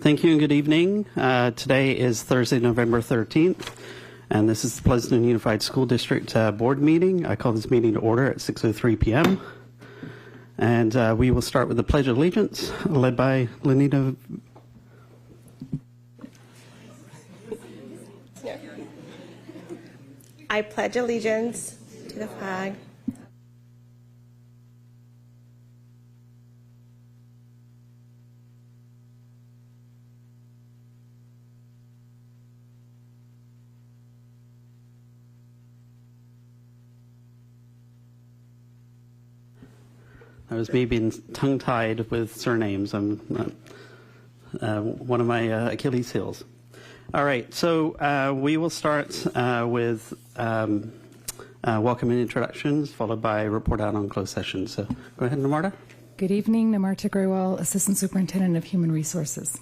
Thank you and good evening. Today is Thursday, November 13th, and this is the Pleasanton Unified School District Board meeting. I call this meeting to order at 6:03 p.m. And we will start with the Pledge of Allegiance, led by Lenita. I pledge allegiance to the flag That was me being tongue-tied with surnames. I'm one of my Achilles heels. All right, so we will start with welcome and introductions, followed by a report out on closed session. So go ahead, Namarta. Good evening, Namarta Graywell, Assistant Superintendent of Human Resources.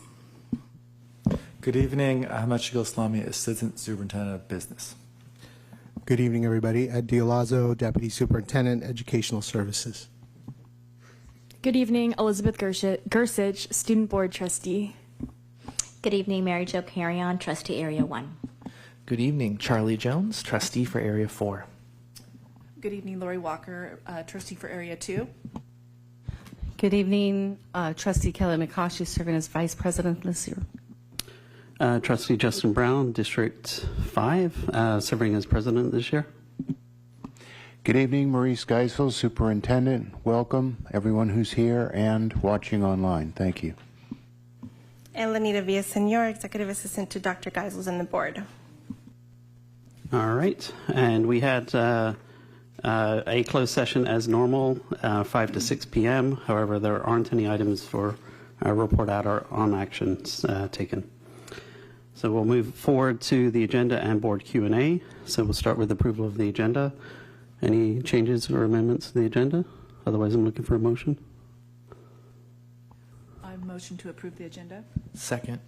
Good evening, Ahmed Shigil-Islami, Assistant Superintendent of Business. Good evening, everybody. Ed Dialazzo, Deputy Superintendent, Educational Services. Good evening, Elizabeth Gersich, Student Board Trustee. Good evening, Mary Jo Carrion, Trustee Area 1. Good evening, Charlie Jones, Trustee for Area 4. Good evening, Lori Walker, Trustee for Area 2. Good evening, Trustee Kelly McCosh, serving as Vice President this year. Trustee Justin Brown, District 5, serving as President this year. Good evening, Maurice Geisel, Superintendent. Welcome, everyone who's here and watching online. Thank you. and Lenita Villasenor, Executive Assistant to Dr. Geisels and the board. All right, and we had a closed session as normal, 5 to 6 p.m. However, there aren't any items for report out or on actions taken. So we'll move forward to the agenda and board Q&A. So we'll start with approval of the agenda. Any changes or amendments to the agenda? Otherwise, I'm looking for a motion. I motion to approve the agenda. Second.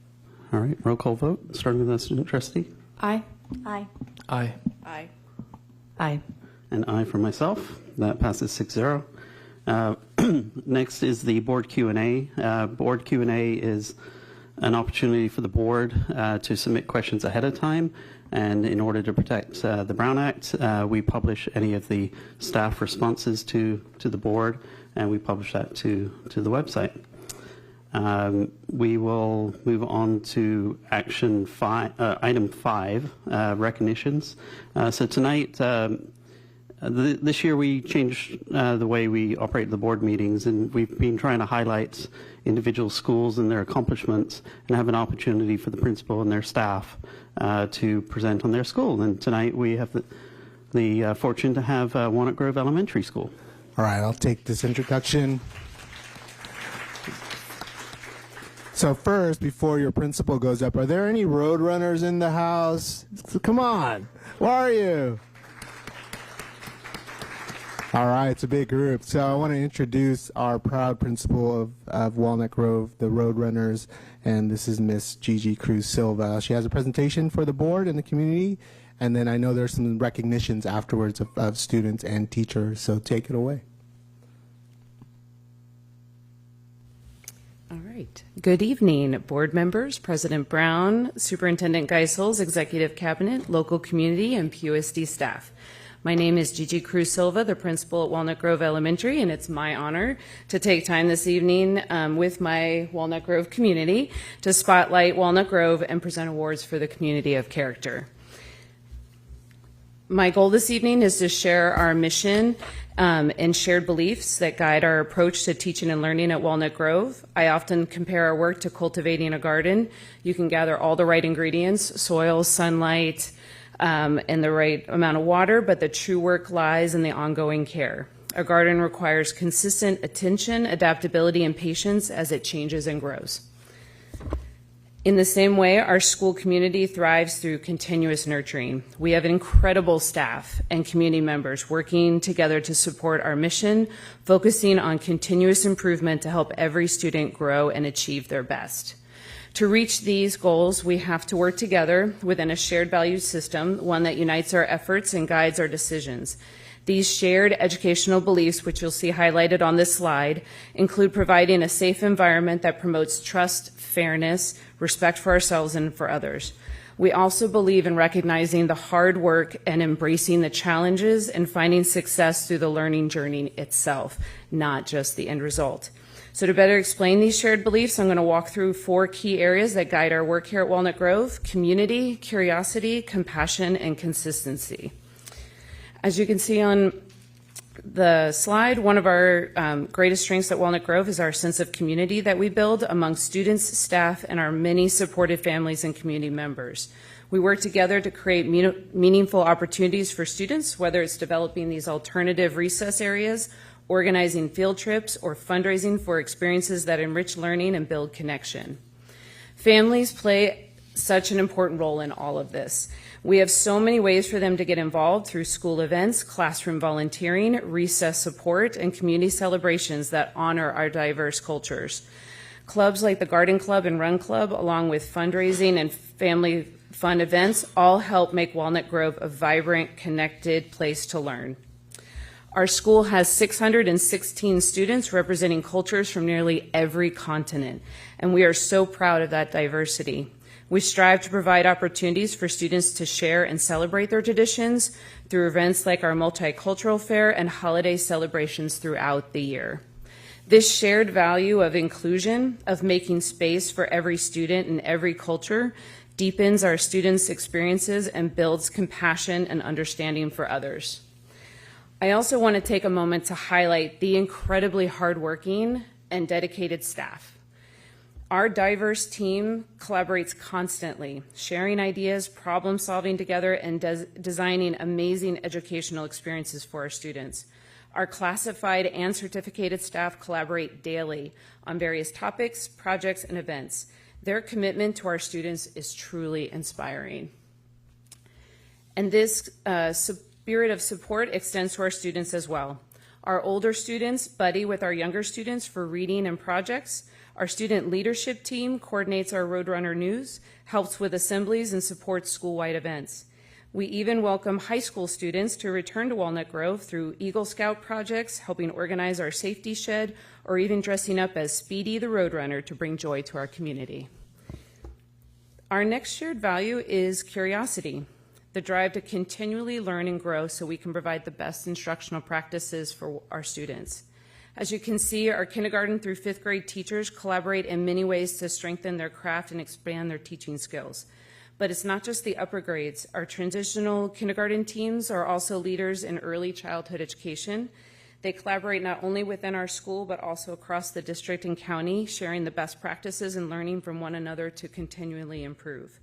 All right, roll call vote, starting with the student trustee. Aye. Aye. Aye. Aye. Aye. And aye for myself. That passes 6-0. Next is the board Q&A. Board Q&A is an opportunity for the board to submit questions ahead of time. And in order to protect the Brown Act, we publish any of the staff responses to the board, and we publish that to the website. We will move on to item 5, recognitions. So tonight, this year we changed the way we operate the board meetings, and we've been trying to highlight individual schools and their accomplishments and have an opportunity for the principal and their staff to present on their school. And tonight we have the fortune to have Walnut Grove Elementary School. All right, I'll take this introduction. So first, before your principal goes up, are there any road runners in the house? Come on, where are you? All right, it's a big group. So I want to introduce our proud principal of Walnut Grove, the Roadrunners, and this is Miss Gigi Cruz Silva. She has a presentation for the board and the community, and then I know there's some recognitions afterwards of students and teachers, so take it away. All right. Good evening, board members, President Brown, Superintendent Geisels, Executive Cabinet, local community, and PUSD staff. My name is Gigi Cruz Silva, the principal at Walnut Grove Elementary, and it's my honor to take time this evening with my Walnut Grove community to spotlight Walnut Grove and present awards for the community of character. My goal this evening is to share our mission and shared beliefs that guide our approach to teaching and learning at Walnut Grove. I often compare our work to cultivating a garden. You can gather all the right ingredients, soil, sunlight, and the right amount of water, but the true work lies in the ongoing care. A garden requires consistent attention, adaptability, and patience as it changes and grows. In the same way, our school community thrives through continuous nurturing. We have incredible staff and community members working together to support our mission, focusing on continuous improvement to help every student grow and achieve their best. To reach these goals, we have to work together within a shared value system, one that unites our efforts and guides our decisions. These shared educational beliefs, which you'll see highlighted on this slide, include providing a safe environment that promotes trust, fairness, respect for ourselves and for others. We also believe in recognizing the hard work and embracing the challenges and finding success through the learning journey itself, not just the end result. So to better explain these shared beliefs, I'm going to walk through 4 key areas that guide our work here at Walnut Grove: community, curiosity, compassion, and consistency. As you can see on the slide, one of our greatest strengths at Walnut Grove is our sense of community that we build among students, staff, and our many supportive families and community members. We work together to create meaningful opportunities for students, whether it's developing these alternative recess areas, organizing field trips, or fundraising for experiences that enrich learning and build connection. Families play such an important role in all of this. We have so many ways for them to get involved through school events, classroom volunteering, recess support, and community celebrations that honor our diverse cultures. Clubs like the Garden Club and Run Club, along with fundraising and family fun events, all help make Walnut Grove a vibrant, connected place to learn. Our school has 616 students representing cultures from nearly every continent, and we are so proud of that diversity. We strive to provide opportunities for students to share and celebrate their traditions through events like our multicultural fair and holiday celebrations throughout the year. This shared value of inclusion, of making space for every student and every culture, deepens our students' experiences and builds compassion and understanding for others. I also want to take a moment to highlight the incredibly hardworking and dedicated staff. Our diverse team collaborates constantly, sharing ideas, problem solving together, and designing amazing educational experiences for our students. Our classified and certificated staff collaborate daily on various topics, projects, and events. Their commitment to our students is truly inspiring. And this spirit of support extends to our students as well. Our older students buddy with our younger students for reading and projects. Our student leadership team coordinates our Roadrunner news, helps with assemblies, and supports school-wide events. We even welcome high school students to return to Walnut Grove through Eagle Scout projects, helping organize our safety shed, or even dressing up as Speedy the Roadrunner to bring joy to our community. Our next shared value is curiosity, the drive to continually learn and grow so we can provide the best instructional practices for our students. As you can see, our kindergarten through 5th grade teachers collaborate in many ways to strengthen their craft and expand their teaching skills. But it's not just the upper grades. Our transitional kindergarten teams are also leaders in early childhood education. They collaborate not only within our school, but also across the district and county, sharing the best practices and learning from one another to continually improve.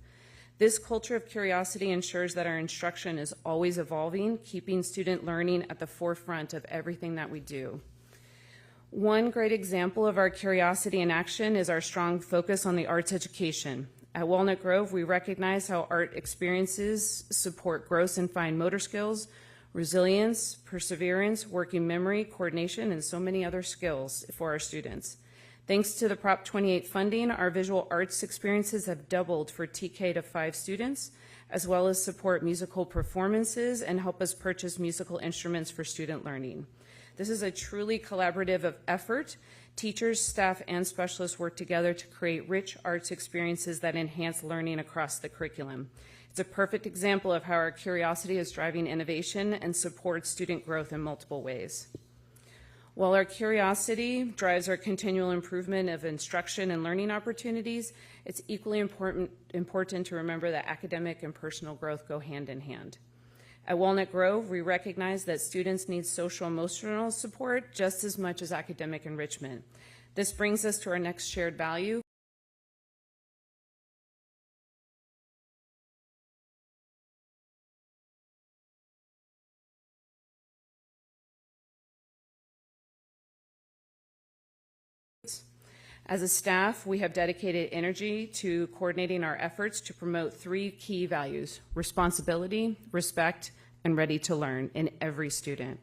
This culture of curiosity ensures that our instruction is always evolving, keeping student learning at the forefront of everything that we do. One great example of our curiosity in action is our strong focus on the arts education. At Walnut Grove, we recognize how art experiences support gross and fine motor skills, resilience, perseverance, working memory, coordination, and so many other skills for our students. Thanks to the Prop 28 funding, our visual arts experiences have doubled for TK to 5 students, as well as support musical performances and help us purchase musical instruments for student learning. This is a truly collaborative effort. Teachers, staff, and specialists work together to create rich arts experiences that enhance learning across the curriculum. It's a perfect example of how our curiosity is driving innovation and supports student growth in multiple ways. While our curiosity drives our continual improvement of instruction and learning opportunities, it's equally important to remember that academic and personal growth go hand in hand. At Walnut Grove, we recognize that students need social-emotional support just as much as academic enrichment. This brings us to our next shared value. As a staff, we have dedicated energy to coordinating our efforts to promote 3 key values: responsibility, respect, and ready to learn in every student.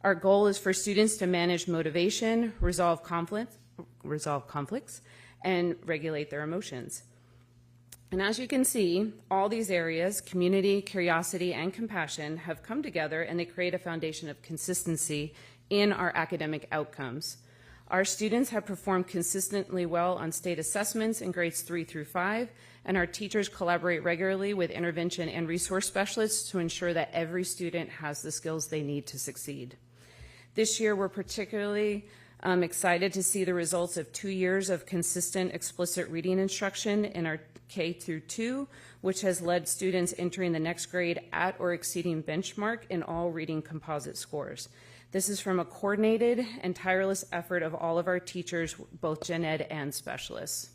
Our goal is for students to manage motivation, resolve conflicts, and regulate their emotions. And as you can see, all these areas, community, curiosity, and compassion, have come together and they create a foundation of consistency in our academic outcomes. Our students have performed consistently well on state assessments in grades 3 through 5, and our teachers collaborate regularly with intervention and resource specialists to ensure that every student has the skills they need to succeed. This year, we're particularly excited to see the results of 2 years of consistent explicit reading instruction in our K through 2, which has led students entering the next grade at or exceeding benchmark in all reading composite scores. This is from a coordinated and tireless effort of all of our teachers, both gen ed and specialists.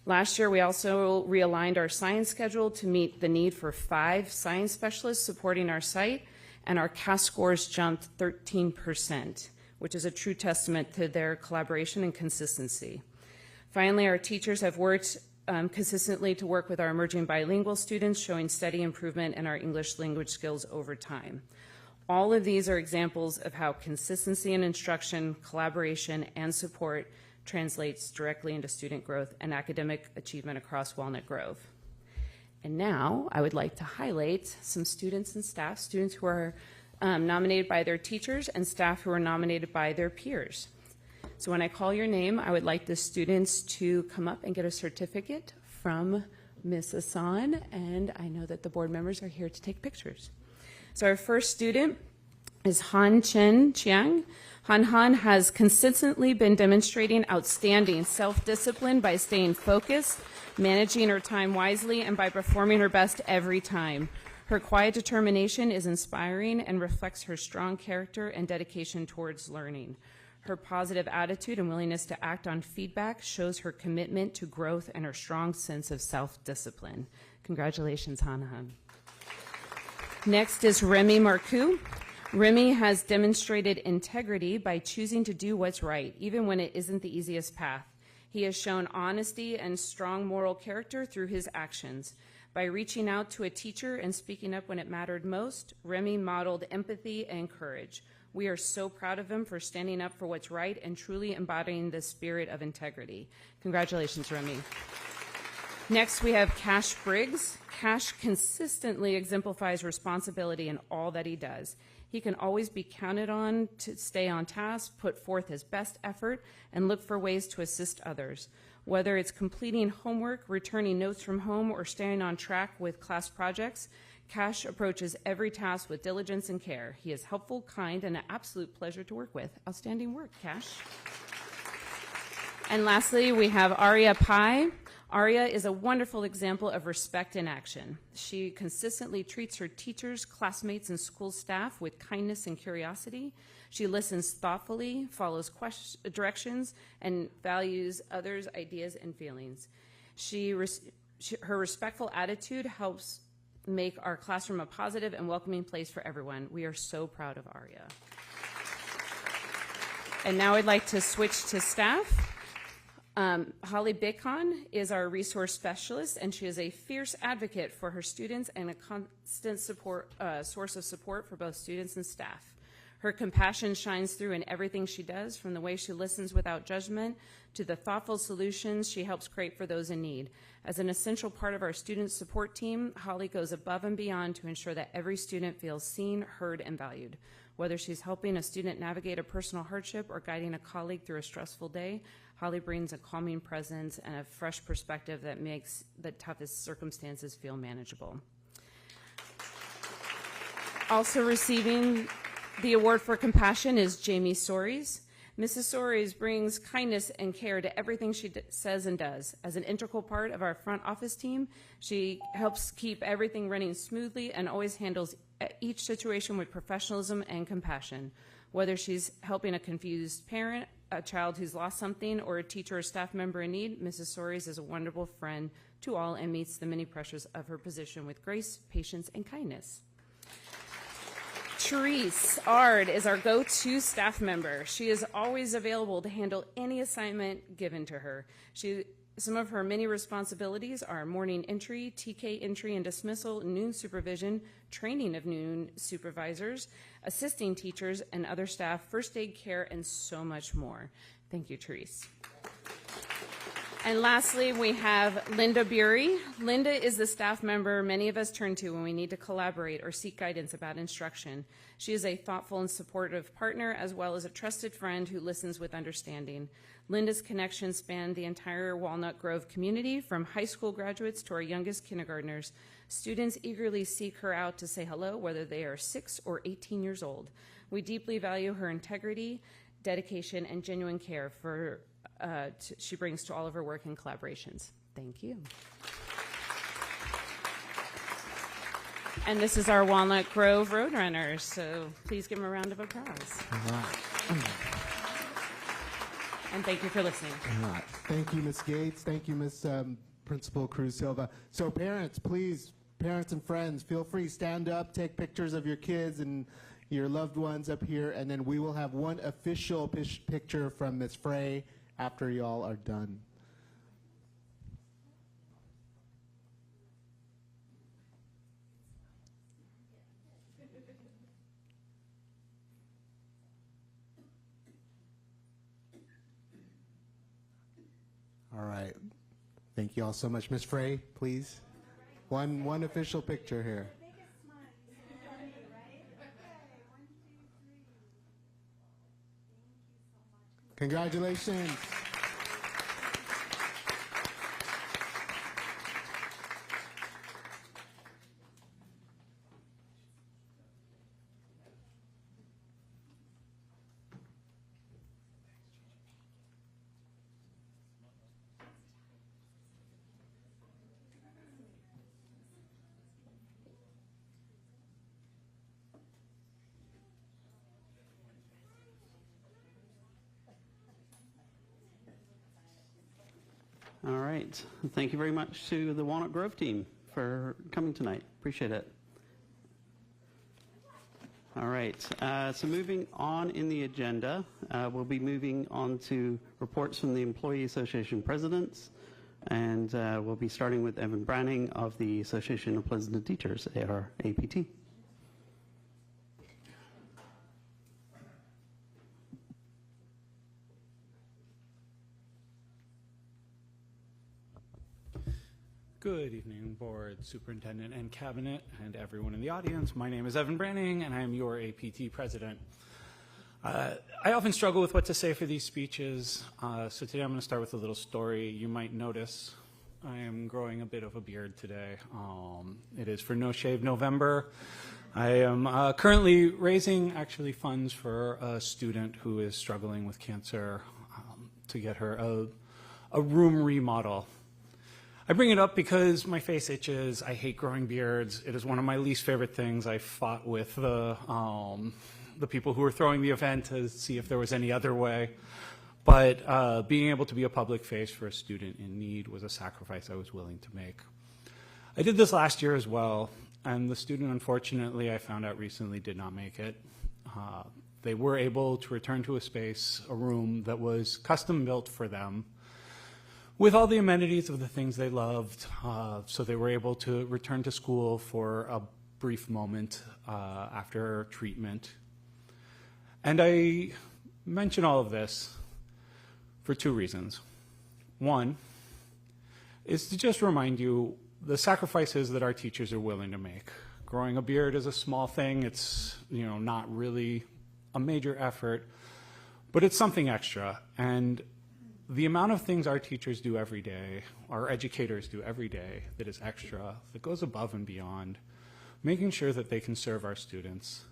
Last year, we also realigned our science schedule to meet the need for 5 science specialists supporting our site, and our CAS scores jumped 13%, which is a true testament to their collaboration and consistency. Finally, our teachers have worked consistently to work with our emerging bilingual students, showing steady improvement in our English language skills over time. All of these are examples of how consistency in instruction, collaboration, and support translates directly into student growth and academic achievement across Walnut Grove. And now I would like to highlight some students and staff, students who are nominated by their teachers and staff who are nominated by their peers. So when I call your name, I would like the students to come up and get a certificate from Ms. Hassan, and I know that the board members are here to take pictures. So our first student is Han Chen Chiang. Han has consistently been demonstrating outstanding self-discipline by staying focused, managing her time wisely, and by performing her best every time. Her quiet determination is inspiring and reflects her strong character and dedication towards learning. Her positive attitude and willingness to act on feedback shows her commitment to growth and her strong sense of self-discipline. Congratulations, Han. Next is Remy Marcoux. Remy has demonstrated integrity by choosing to do what's right, even when it isn't the easiest path. He has shown honesty and strong moral character through his actions. By reaching out to a teacher and speaking up when it mattered most, Remy modeled empathy and courage. We are so proud of him for standing up for what's right and truly embodying the spirit of integrity. Congratulations, Remy. Next, we have Cash Briggs. Cash consistently exemplifies responsibility in all that he does. He can always be counted on to stay on task, put forth his best effort, and look for ways to assist others. Whether it's completing homework, returning notes from home, or staying on track with class projects, Cash approaches every task with diligence and care. He is helpful, kind, and an absolute pleasure to work with. Outstanding work, Cash. And lastly, we have Aria Pai. Aria is a wonderful example of respect in action. She consistently treats her teachers, classmates, and school staff with kindness and curiosity. She listens thoughtfully, follows directions, and values others' ideas and feelings. Her respectful attitude helps make our classroom a positive and welcoming place for everyone. We are so proud of Aria. And now I'd like to switch to staff. Holly Bacon is our resource specialist, and she is a fierce advocate for her students and a constant source of support for both students and staff. Her compassion shines through in everything she does, from the way she listens without judgment to the thoughtful solutions she helps create for those in need. As an essential part of our student support team, Holly goes above and beyond to ensure that every student feels seen, heard, and valued. Whether she's helping a student navigate a personal hardship or guiding a colleague through a stressful day, Holly brings a calming presence and a fresh perspective that makes the toughest circumstances feel manageable. Also receiving the award for compassion is Jamie Soares. Mrs. Soares brings kindness and care to everything she says and does. As an integral part of our front office team, she helps keep everything running smoothly and always handles each situation with professionalism and compassion. Whether she's helping a confused parent, a child who's lost something, or a teacher or staff member in need, Mrs. Soares is a wonderful friend to all and meets the many pressures of her position with grace, patience, and kindness. Therese Ard is our go-to staff member. She is always available to handle any assignment given to her. Some of her many responsibilities are morning entry, TK entry and dismissal, noon supervision, training of noon supervisors, assisting teachers and other staff, first aid care, and so much more. Thank you, Therese. And lastly, we have Linda Bury. Linda is the staff member many of us turn to when we need to collaborate or seek guidance about instruction. She is a thoughtful and supportive partner, as well as a trusted friend who listens with understanding. Linda's connections span the entire Walnut Grove community, from high school graduates to our youngest kindergartners. Students eagerly seek her out to say hello, whether they are 6 or 18 years old. We deeply value her integrity, dedication, and genuine care she brings to all of her work and collaborations. Thank you. And this is our Walnut Grove Roadrunners, so please give them a round of applause. And thank you for listening. Thank you, Ms. Gates. Thank you, Ms. Principal Cruz Silva. So parents, please, parents and friends, feel free, stand up, take pictures of your kids and your loved ones up here, and then we will have one official picture from Ms. Frey after y'all are done. All right. Thank you all so much. Ms. Frey, please. One official picture here. Congratulations. All right. Thank you very much to the Walnut Grove team for coming tonight. Appreciate it. All right. So moving on in the agenda, we'll be moving on to reports from the Employee Association presidents. And we'll be starting with Evan Branning of the Association of Pleasanton Teachers, APT. Good evening, Board, Superintendent, and Cabinet, and everyone in the audience. My name is Evan Branning, and I am your APT President. I often struggle with what to say for these speeches, so today I'm going to start with a little story. You might notice I am growing a bit of a beard today. It is for No Shave November. I am currently raising funds for a student who is struggling with cancer to get her a room remodel. I bring it up because my face itches. I hate growing beards. It is one of my least favorite things. I fought with the people who were throwing the event to see if there was any other way. But being able to be a public face for a student in need was a sacrifice I was willing to make. I did this last year as well, and the student, unfortunately, I found out recently, did not make it. They were able to return to a room that was custom built for them, with all the amenities of the things they loved, so they were able to return to school for a brief moment after treatment. And I mention all of this for two reasons. One is to just remind you the sacrifices that our teachers are willing to make. Growing a beard is a small thing. It's not really a major effort, but it's something extra. And the amount of things our teachers do every day, our educators do every day that is extra, that goes above and beyond, making sure that they can serve our students.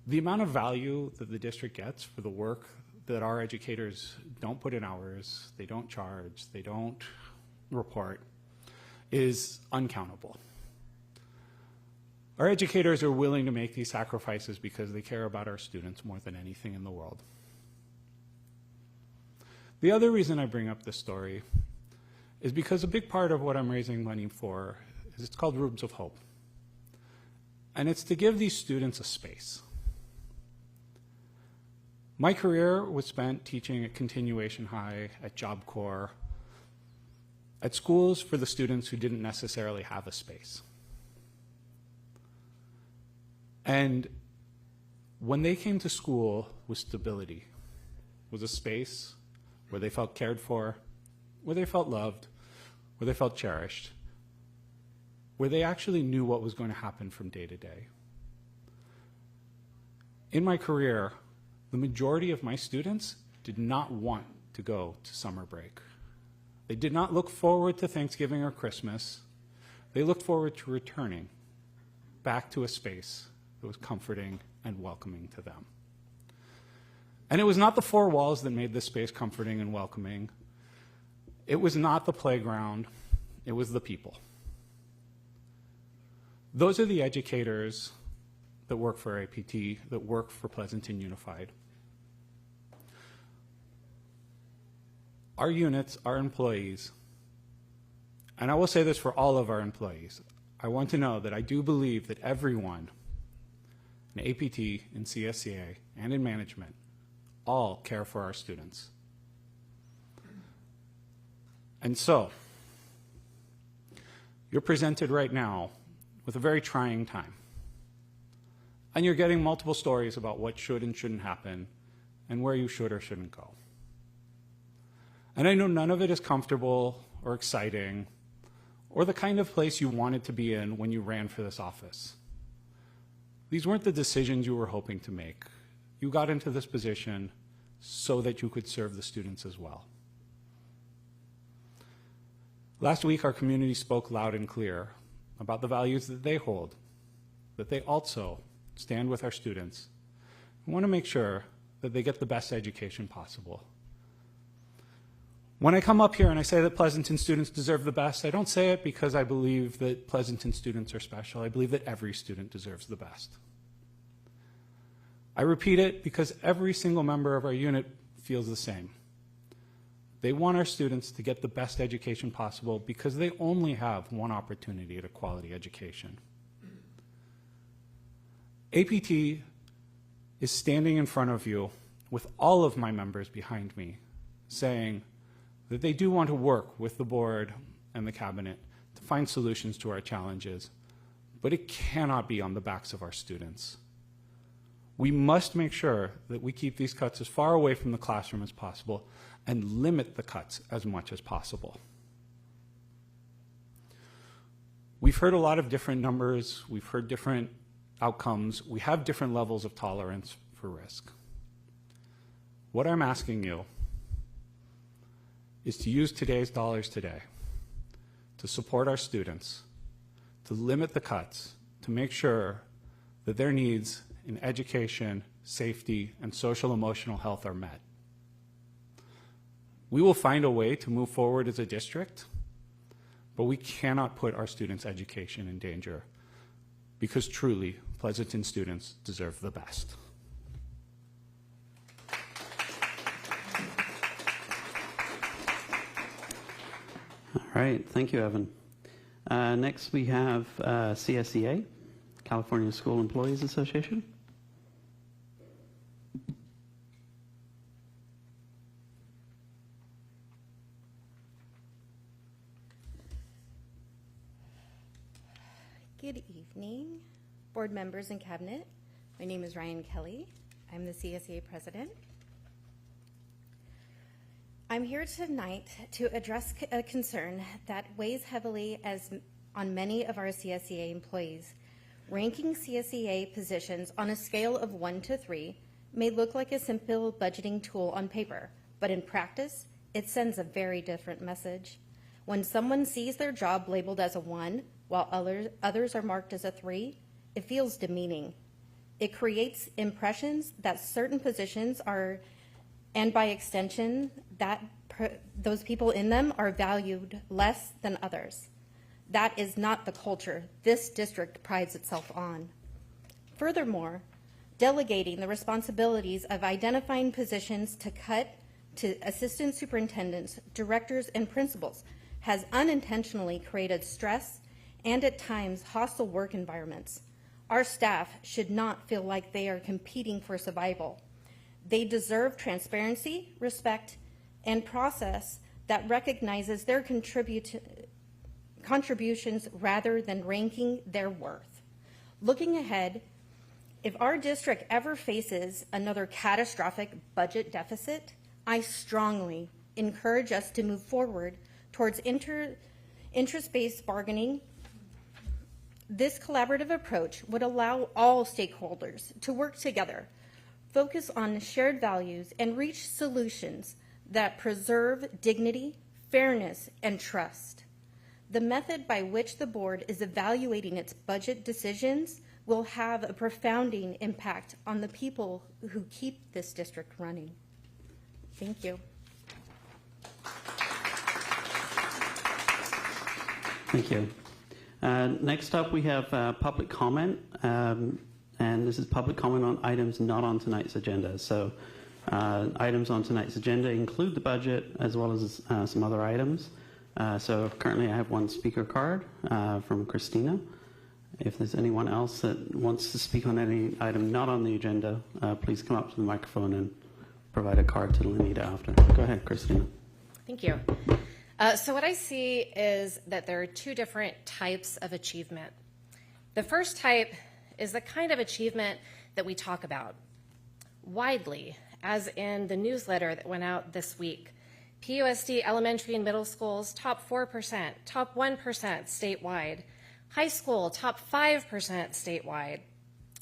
The amount of value that the district gets for the work that our educators don't put in hours, they don't charge, they don't report, is uncountable. Our educators are willing to make these sacrifices because they care about our students more than anything in the world. The other reason I bring up this story is because a big part of what I'm raising money for is it's called Rooms of Hope. And it's to give these students a space. My career was spent teaching at Continuation High, at Job Corps, at schools for the students who didn't necessarily have a space. And when they came to school with stability, was a space where they felt cared for, where they felt loved, where they felt cherished, where they actually knew what was going to happen from day to day. In my career, the majority of my students did not want to go to summer break. They did not look forward to Thanksgiving or Christmas. They looked forward to returning back to a space that was comforting and welcoming to them. And it was not the four walls that made this space comforting and welcoming. It was not the playground. It was the people. Those are the educators that work for APT, that work for Pleasanton Unified. Our units, our employees, and I will say this for all of our employees, I want to know that I do believe that everyone in APT, in CSCA, and in management all care for our students. And so, you're presented right now with a very trying time. And you're getting multiple stories about what should and shouldn't happen and where you should or shouldn't go. And I know none of it is comfortable or exciting or the kind of place you wanted to be in when you ran for this office. These weren't the decisions you were hoping to make. You got into this position so that you could serve the students as well. Last week, our community spoke loud and clear about the values that they hold, that they also stand with our students. We want to make sure that they get the best education possible. When I come up here and I say that Pleasanton students deserve the best, I don't say it because I believe that Pleasanton students are special. I believe that every student deserves the best. I repeat it because every single member of our unit feels the same. They want our students to get the best education possible because they only have one opportunity at a quality education. APT is standing in front of you with all of my members behind me saying that they do want to work with the board and the cabinet to find solutions to our challenges, but it cannot be on the backs of our students. We must make sure that we keep these cuts as far away from the classroom as possible and limit the cuts as much as possible. We've heard a lot of different numbers. We've heard different outcomes. We have different levels of tolerance for risk. What I'm asking you is to use today's dollars today to support our students, to limit the cuts, to make sure that their needs in education, safety, and social emotional health are met. We will find a way to move forward as a district, but we cannot put our students' education in danger because truly, Pleasanton students deserve the best. All right, thank you, Evan. Next we have CSEA, California School Employees Association. Good evening, board members and cabinet. My name is Ryan Kelly. I'm the CSEA president. I'm here tonight to address a concern that weighs heavily on many of our CSEA employees. Ranking CSEA positions on a scale of 1 to 3 may look like a simple budgeting tool on paper, but in practice, it sends a very different message. When someone sees their job labeled as a 1, while others are marked as a 3, it feels demeaning. It creates impressions that certain positions are, and by extension, that those people in them are valued less than others. That is not the culture this district prides itself on. Furthermore, delegating the responsibilities of identifying positions to cut to assistant superintendents, directors, and principals has unintentionally created stress and at times hostile work environments. Our staff should not feel like they are competing for survival. They deserve transparency, respect, and process that recognizes their contributions rather than ranking their worth. Looking ahead, if our district ever faces another catastrophic budget deficit, I strongly encourage us to move forward towards interest-based bargaining. This collaborative approach would allow all stakeholders to work together, focus on shared values, and reach solutions that preserve dignity, fairness, and trust. The method by which the board is evaluating its budget decisions will have a profounding impact on the people who keep this district running. Thank you. Thank you. Next up, we have public comment, and this is public comment on items not on tonight's agenda. So items on tonight's agenda include the budget as well as some other items. So currently I have one speaker card from Christina. If there's anyone else that wants to speak on any item not on the agenda, please come up to the microphone and provide a card to Lenita after. Go ahead, Christina. Thank you. So what I see is that there are two different types of achievement. The first type is the kind of achievement that we talk about widely, as in the newsletter that went out this week. PUSD elementary and middle schools, top 4%, top 1% statewide. High school, top 5% statewide.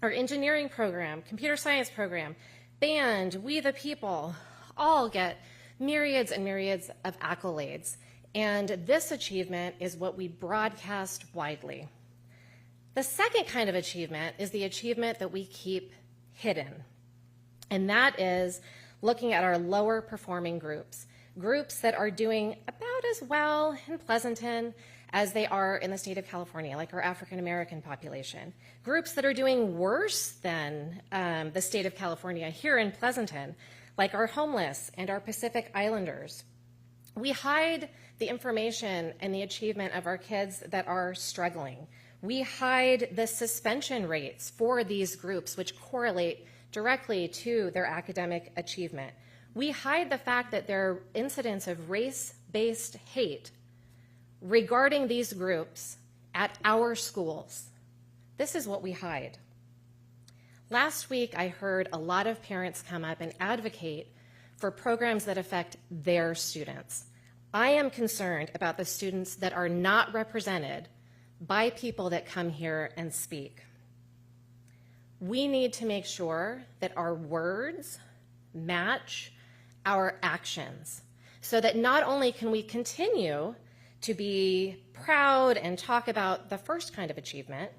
Our engineering program, computer science program, band, We the People, all get myriads and myriads of accolades. And this achievement is what we broadcast widely. The second kind of achievement is the achievement that we keep hidden. And that is looking at our lower performing groups, groups that are doing about as well in Pleasanton as they are in the state of California, like our African American population. Groups that are doing worse than the state of California here in Pleasanton, like our homeless and our Pacific Islanders. We hide the information and the achievement of our kids that are struggling. We hide the suspension rates for these groups, which correlate directly to their academic achievement. We hide the fact that there are incidents of race-based hate regarding these groups at our schools. This is what we hide. Last week, I heard a lot of parents come up and advocate for programs that affect their students. I am concerned about the students that are not represented by people that come here and speak. We need to make sure that our words match our actions so that not only can we continue to be proud and talk about the first kind of achievement,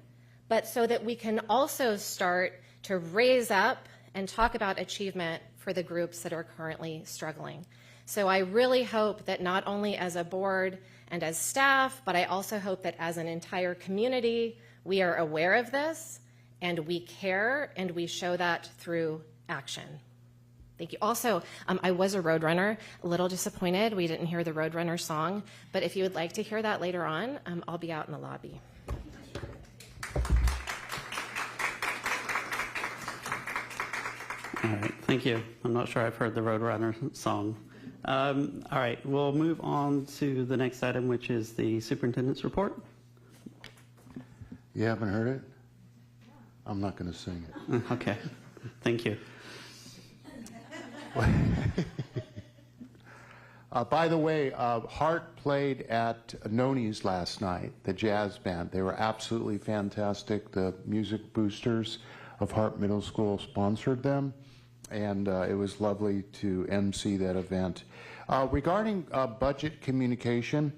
but so that we can also start to raise up and talk about achievement for the groups that are currently struggling. So I really hope that not only as a board and as staff, but I also hope that as an entire community, we are aware of this and we care and we show that through action. Thank you. Also, I was a Roadrunner, a little disappointed we didn't hear the Roadrunner song, but if you would like to hear that later on, I'll be out in the lobby. All right, thank you. I'm not sure I've heard the Roadrunner song. All right, we'll move on to the next item, which is the superintendent's report. You haven't heard it? I'm not going to sing it. Okay, thank you. By the way, Hart played at Noni's last night, the jazz band. They were absolutely fantastic. The Music Boosters of Hart Middle School sponsored them, and it was lovely to MC that event. Regarding budget communication,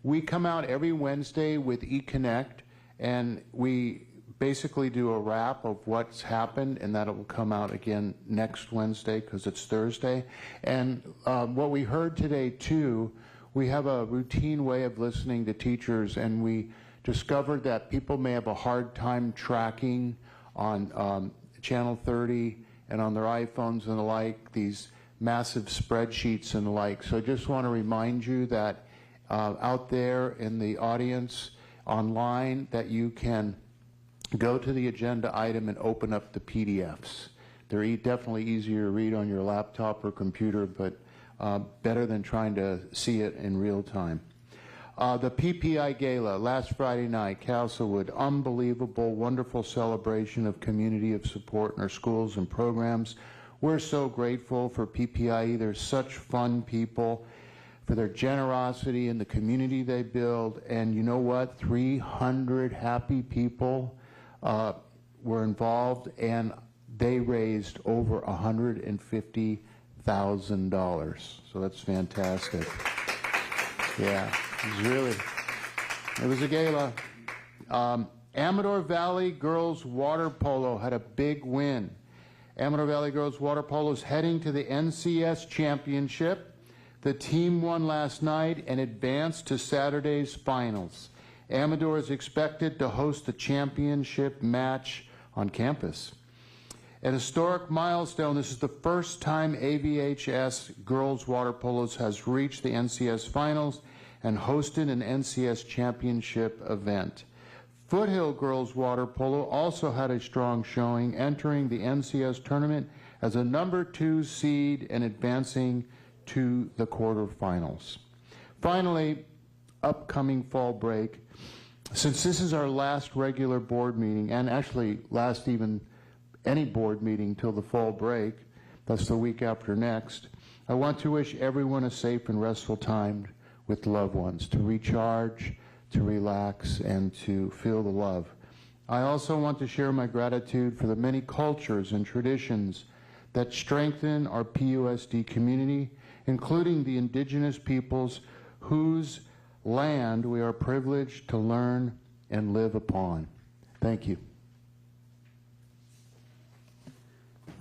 we come out every Wednesday with eConnect, and we basically do a wrap of what's happened, and that will come out again next Wednesday because it's Thursday. And what we heard today too, we have a routine way of listening to teachers, and we discovered that people may have a hard time tracking on Channel 30 and on their iPhones and the like, these massive spreadsheets and the like. So I just want to remind you that out there in the audience online, that you can go to the agenda item and open up the PDFs. They're definitely easier to read on your laptop or computer, but better than trying to see it in real time. The PPI Gala last Friday night, Castlewood, unbelievable, wonderful celebration of community of support in our schools and programs. We're so grateful for PPIE. They're such fun people. for their generosity and the community they build. And you know what? 300 happy people were involved, and they raised over $150,000. So that's fantastic. Yeah, it was a gala. Amador Valley Girls Water Polo had a big win. Amador Valley Girls Water Polo is heading to the NCS Championship. The team won last night and advanced to Saturday's finals. Amador is expected to host the championship match on campus. An historic milestone, this is the first time AVHS Girls Water Polos has reached the NCS finals and hosted an NCS championship event. Foothill Girls Water Polo also had a strong showing, entering the NCS tournament as a #2 seed and advancing to the quarterfinals. Finally, upcoming fall break. Since this is our last regular board meeting, and actually last even any board meeting till the fall break, that's the week after next, I want to wish everyone a safe and restful time with loved ones, to recharge, to relax, and to feel the love. I also want to share my gratitude for the many cultures and traditions that strengthen our PUSD community, including the indigenous peoples whose land we are privileged to learn and live upon. Thank you.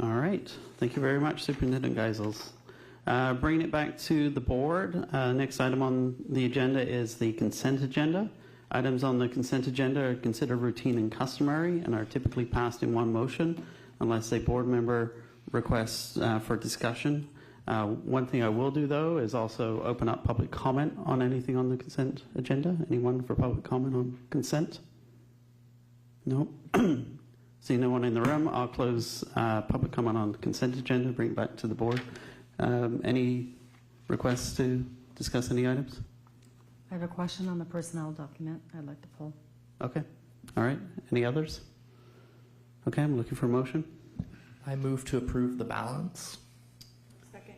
All right. Thank you very much, Superintendent Geisels. Bringing it back to the board, next item on the agenda is the consent agenda. Items on the consent agenda are considered routine and customary and are typically passed in one motion unless a board member requests for discussion. One thing I will do, though, is also open up public comment on anything on the consent agenda. Anyone for public comment on consent? No? See no one in the room. I'll close public comment on the consent agenda, bring it back to the board. Any requests to discuss any items? I have a question on the personnel document I'd like to pull. Okay. All right. Any others? Okay, I'm looking for a motion. I move to approve the balance. Second.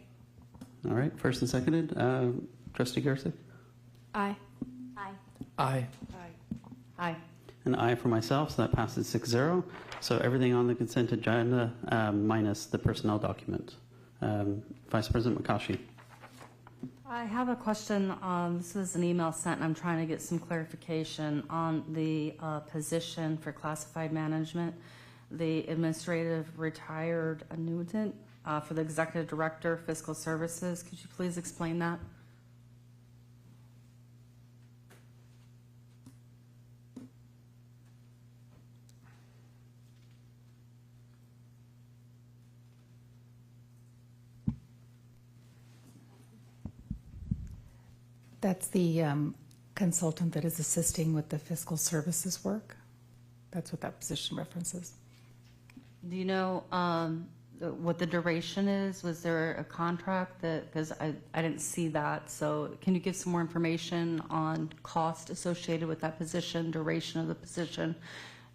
All right, first and seconded. Trustee Gersick? Aye. Aye. Aye. Aye. An aye for myself, so that passes 6-0. So everything on the consent agenda minus the personnel document. Vice President McCaughey. I have a question. This was an email sent, and I'm trying to get some clarification on the position for classified management, the administrative retired annuitant for the executive director, fiscal services. Could you please explain that? That's the consultant that is assisting with the fiscal services work. That's what that position references. Do you know what the duration is? Was there a contract that, because I didn't see that, so can you give some more information on cost associated with that position, duration of the position,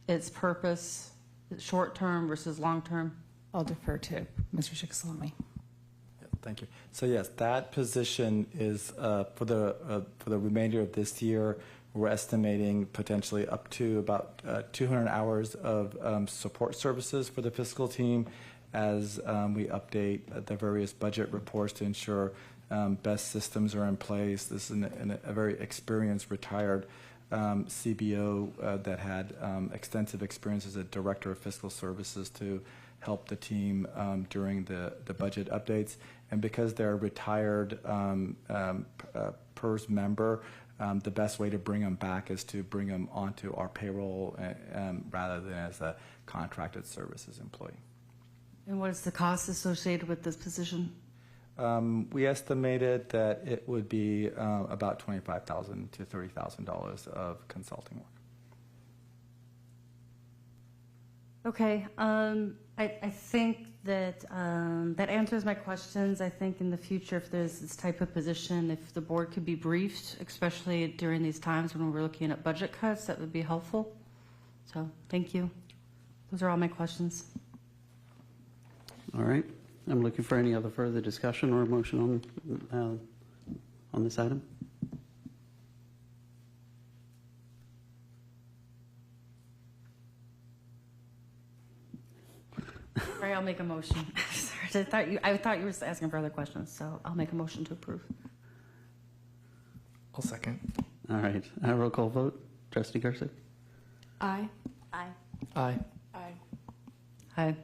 its purpose, short-term versus long-term? I'll defer to Mr. Shiksalami. Thank you. So yes, that position is for the remainder of this year. We're estimating potentially up to about 200 hours of support services for the fiscal team as we update the various budget reports to ensure best systems are in place. This is a very experienced retired CBO that had extensive experience as a director of fiscal services to help the team during the budget updates. And because they're a retired PERS member, the best way to bring them back is to bring them onto our payroll rather than as a contracted services employee. And what is the cost associated with this position? We estimated that it would be about $25,000 to $30,000 of consulting work. Okay, I think that that answers my questions. I think in the future, if there's this type of position, if the board could be briefed, especially during these times when we're looking at budget cuts, that would be helpful. So thank you. Those are all my questions. All right. I'm looking for any other further discussion or motion on this item? Sorry, I'll make a motion. Sorry, I thought you were asking for other questions, so I'll make a motion to approve. I'll second. All right. Roll call vote. Trustee Garcia? Aye. Aye. Aye. Aye. Aye.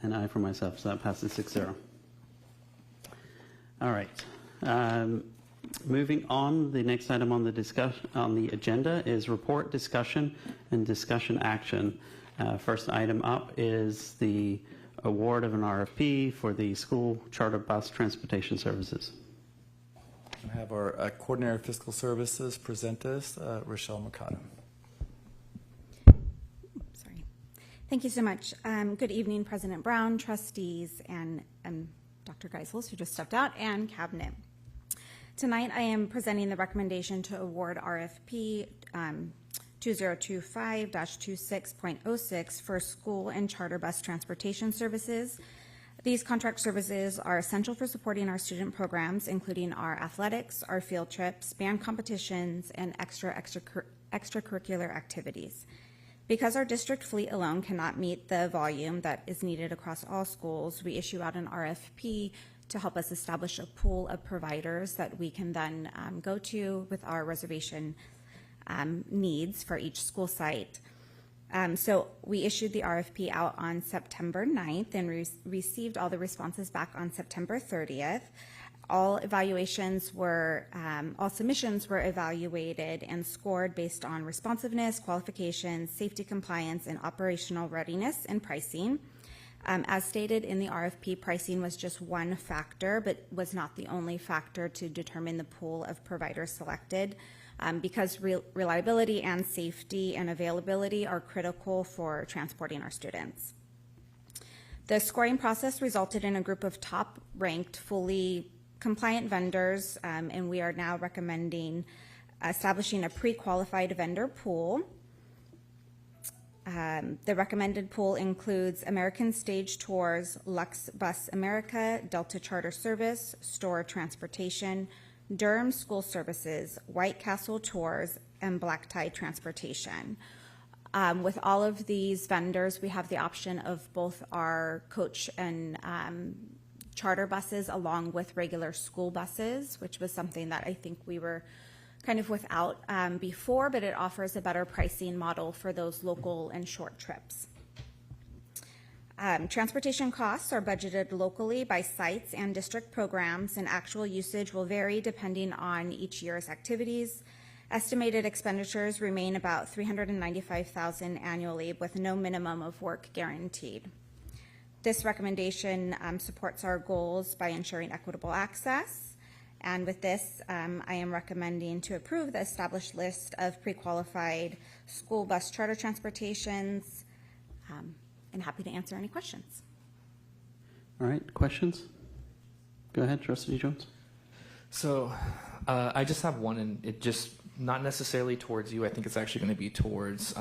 And aye for myself, so that passes 6-0. All right. Moving on, the next item on the agenda is report, discussion, and discussion action. First item up is the award of an RFP for the school charter bus transportation services. I have our coordinator of fiscal services present this, Rochelle McConnell. Sorry. Thank you so much. Good evening, President Brown, trustees, and Dr. Geisels, who just stepped out, and cabinet. Tonight, I am presenting the recommendation to award RFP 2025-26.06 for school and charter bus transportation services. These contract services are essential for supporting our student programs, including our athletics, our field trips, band competitions, and extracurricular activities. Because our district fleet alone cannot meet the volume that is needed across all schools, we issue out an RFP to help us establish a pool of providers that we can then go to with our reservation needs for each school site. So we issued the RFP out on September 9th and received all the responses back on September 30th. All submissions were evaluated and scored based on responsiveness, qualifications, safety compliance, and operational readiness and pricing. As stated in the RFP, pricing was just one factor, but was not the only factor to determine the pool of providers selected. Because reliability and safety and availability are critical for transporting our students. The scoring process resulted in a group of top-ranked, fully compliant vendors, and we are now recommending establishing a pre-qualified vendor pool. The recommended pool includes American Stage Tours, Lux Bus America, Delta Charter Service, Store Transportation, Durham School Services, White Castle Tours, and Black Tie Transportation. With all of these vendors, we have the option of both our coach and charter buses along with regular school buses, which was something that I think we were kind of without before, but it offers a better pricing model for those local and short trips. Transportation costs are budgeted locally by sites and district programs, and actual usage will vary depending on each year's activities. Estimated expenditures remain about $395,000 annually, with no minimum of work guaranteed. This recommendation supports our goals by ensuring equitable access. And with this, I am recommending to approve the established list of pre-qualified school bus charter transportations. And happy to answer any questions. All right, questions? Go ahead, Trustee Jones. So I just have one, and it just not necessarily towards you. I think it's actually going to be towards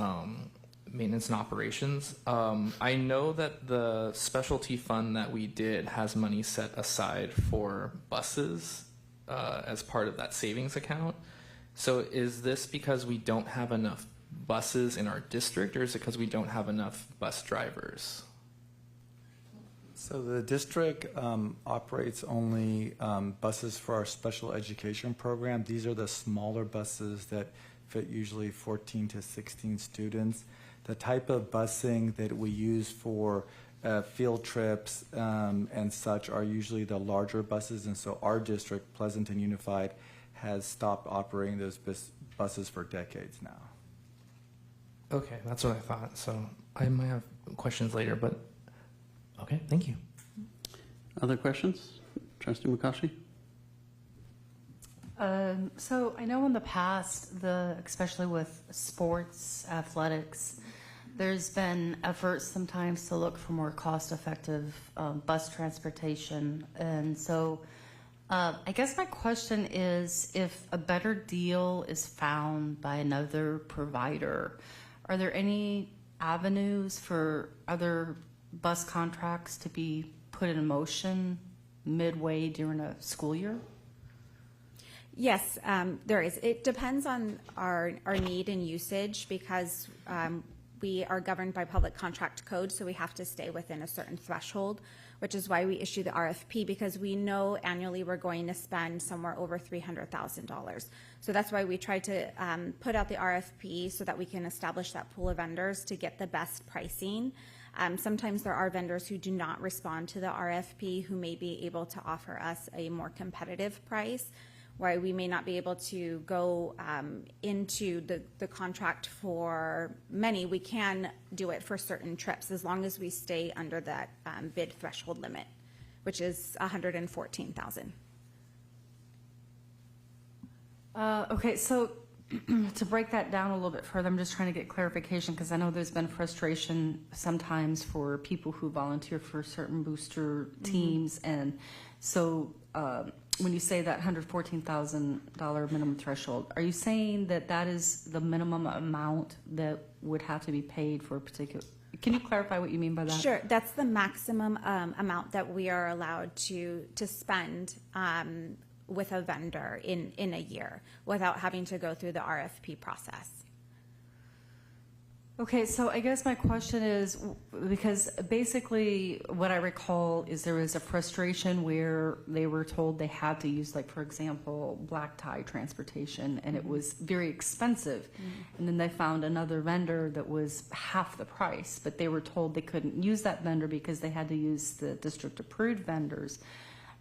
maintenance and operations. I know that the specialty fund that we did has money set aside for buses as part of that savings account. So is this because we don't have enough buses in our district, or is it because we don't have enough bus drivers? So the district operates only buses for our special education program. These are the smaller buses that fit usually 14 to 16 students. The type of busing that we use for field trips and such are usually the larger buses, and so our district, Pleasanton Unified, has stopped operating those buses for decades now. Okay, that's what I thought. So I might have questions later, but okay, thank you. Other questions? Trustee Mukashi? So I know in the past, especially with sports, athletics, there's been efforts sometimes to look for more cost-effective bus transportation. And so I guess my question is, if a better deal is found by another provider, are there any avenues for other bus contracts to be put in motion midway during a school year? Yes, there is. It depends on our need and usage because we are governed by public contract code, so we have to stay within a certain threshold, which is why we issue the RFP, because we know annually we're going to spend somewhere over $300,000. So that's why we try to put out the RFP so that we can establish that pool of vendors to get the best pricing. Sometimes there are vendors who do not respond to the RFP who may be able to offer us a more competitive price, why we may not be able to go into the contract for many. We can do it for certain trips as long as we stay under that bid threshold limit, which is $114,000. Okay, so to break that down a little bit further, I'm just trying to get clarification because I know there's been frustration sometimes for people who volunteer for certain booster teams. And so when you say that $114,000 minimum threshold, are you saying that that is the minimum amount that would have to be paid for a particular? Can you clarify what you mean by that? Sure, that's the maximum amount that we are allowed to spend with a vendor in a year without having to go through the RFP process. Okay, so I guess my question is, because basically what I recall is there was a frustration where they were told they had to use, like, for example, black tie transportation, and it was very expensive. And then they found another vendor that was half the price, but they were told they couldn't use that vendor because they had to use the district approved vendors.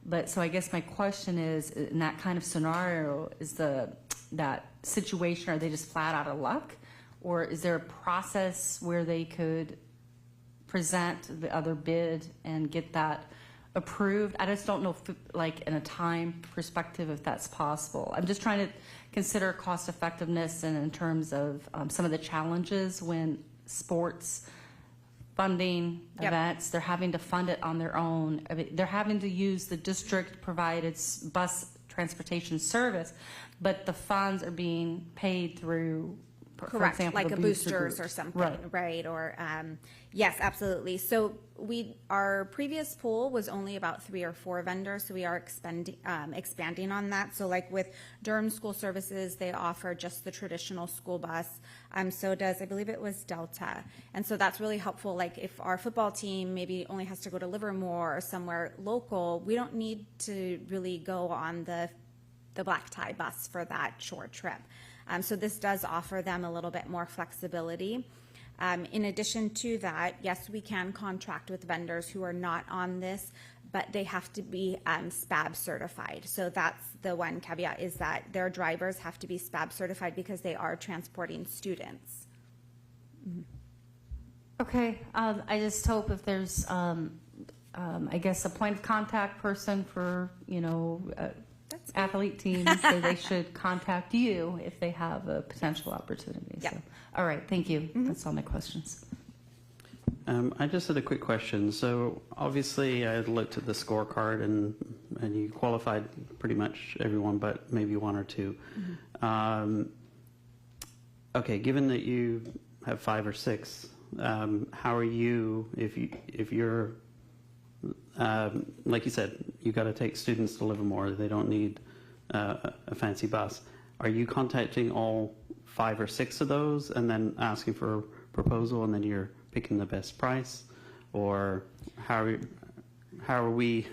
But so I guess my question is, in that kind of scenario, is that situation, are they just flat out of luck? Or is there a process where they could present the other bid and get that approved? I just don't know, if, like, in a time perspective, if that's possible. I'm just trying to consider cost effectiveness and in terms of some of the challenges when sports funding events, they're having to fund it on their own. I mean, they're having to use the district provided bus transportation service, but the funds are being paid through, for example, like the a boosters or something, right? Or yes, absolutely. So our previous pool was only about 3 or 4 vendors, so we are expanding on that. So like with Durham School Services, they offer just the traditional school bus. So does, I believe it was Delta. And so that's really helpful. Like if our football team maybe only has to go to Livermore or somewhere local, we don't need to really go on the black tie bus for that short trip. So this does offer them a little bit more flexibility. In addition to that, yes, we can contract with vendors who are not on this, but they have to be SPAB certified. So that's the one caveat, is that their drivers have to be SPAB certified because they are transporting students. Okay, I just hope if there's, I guess, a point of contact person for, athlete teams, so they should contact you if they have a potential opportunity. Yep. So, all right, thank you. That's all my questions. I just had a quick question. So obviously I looked at the scorecard and you qualified pretty much everyone but maybe 1 or 2. Okay, given that you have 5 or 6, how are you, if you're like you said, you got to take students to Livermore. They don't need a fancy bus. Are you contacting all 5 or 6 of those and then asking for a proposal, and then you're picking the best price, or how are we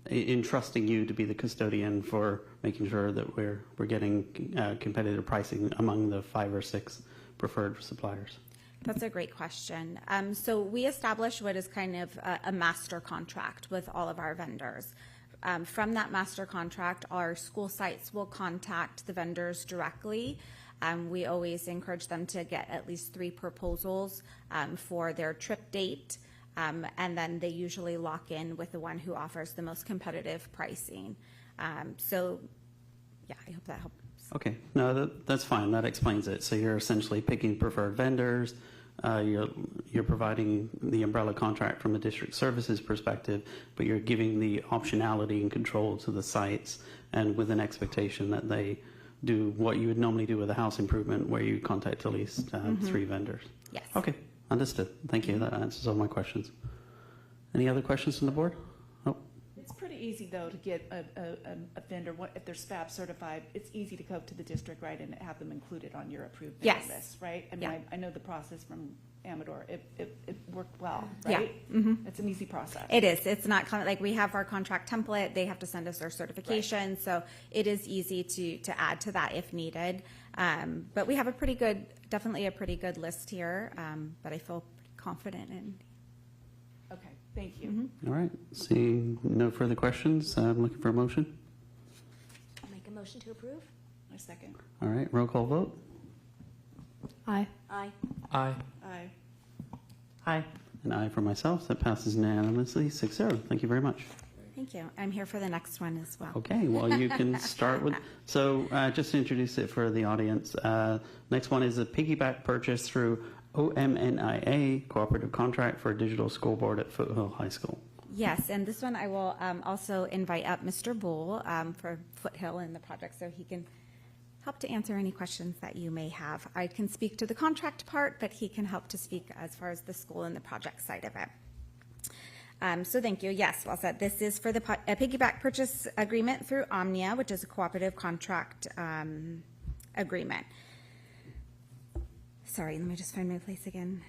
entrusting you to be the custodian for making sure that we're getting competitive pricing among the 5 or 6 preferred suppliers? That's a great question. So we establish what is kind of a master contract with all of our vendors. From that master contract, our school sites will contact the vendors directly. We always encourage them to get at least 3 proposals for their trip date, and then they usually lock in with the one who offers the most competitive pricing. So, yeah, I hope that helps. Okay, no, that's fine. That explains it. So you're essentially picking preferred vendors. You're providing the umbrella contract from a district services perspective, but you're giving the optionality and control to the sites, and with an expectation that they do what you would normally do with a house improvement, where you contact at least 3 vendors. Yes. Okay, understood. Thank you. That answers all my questions. Any other questions from the board? Oh. It's pretty easy, though, to get a vendor, if they're SPAP certified, it's easy to go to the district, right, and have them included on your approved vendor Yes. list, right? I mean, Yeah. I know the process from Amador. It worked well, Yeah. right? Mhm. It's an easy process. It is. It's not like we have our contract template. They have to send us their certification. So it is easy to add to that if needed. But we have definitely a pretty good list here. But I feel pretty confident in. Okay, thank you. All right. Seeing no further questions, I'm looking for a motion. I'll make a motion to approve. A second. All right. Roll call vote. Aye. Aye. Aye. Aye. Aye. An aye for myself. That passes unanimously 6-0. Thank you very much. Thank you. I'm here for the next one as well. Okay, well, you can start with, so just to introduce it for the audience, next one is a piggyback purchase through OMNIA, cooperative contract for a digital school board at Foothill High School. Yes, and this one I will also invite up Mr. Bull for Foothill in the project so he can help to answer any questions that you may have. I can speak to the contract part, but he can help to speak as far as the school and the project side of it. So thank you. Yes, well said. This is for a piggyback purchase agreement through Omnia, which is a cooperative contract agreement. Sorry, let me just find my place again.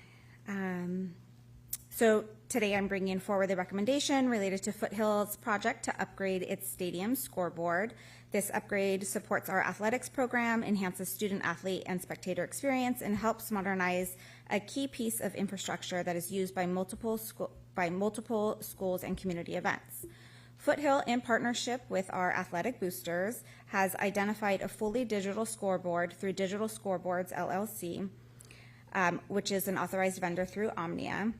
So today I'm bringing forward the recommendation related to Foothill's project to upgrade its stadium scoreboard. This upgrade supports our athletics program, enhances student, athlete, and spectator experience, and helps modernize a key piece of infrastructure that is used by multiple schools and community events. Foothill, in partnership with our athletic boosters, has identified a fully digital scoreboard through Digital Scoreboards LLC, which is an authorized vendor through Omnia.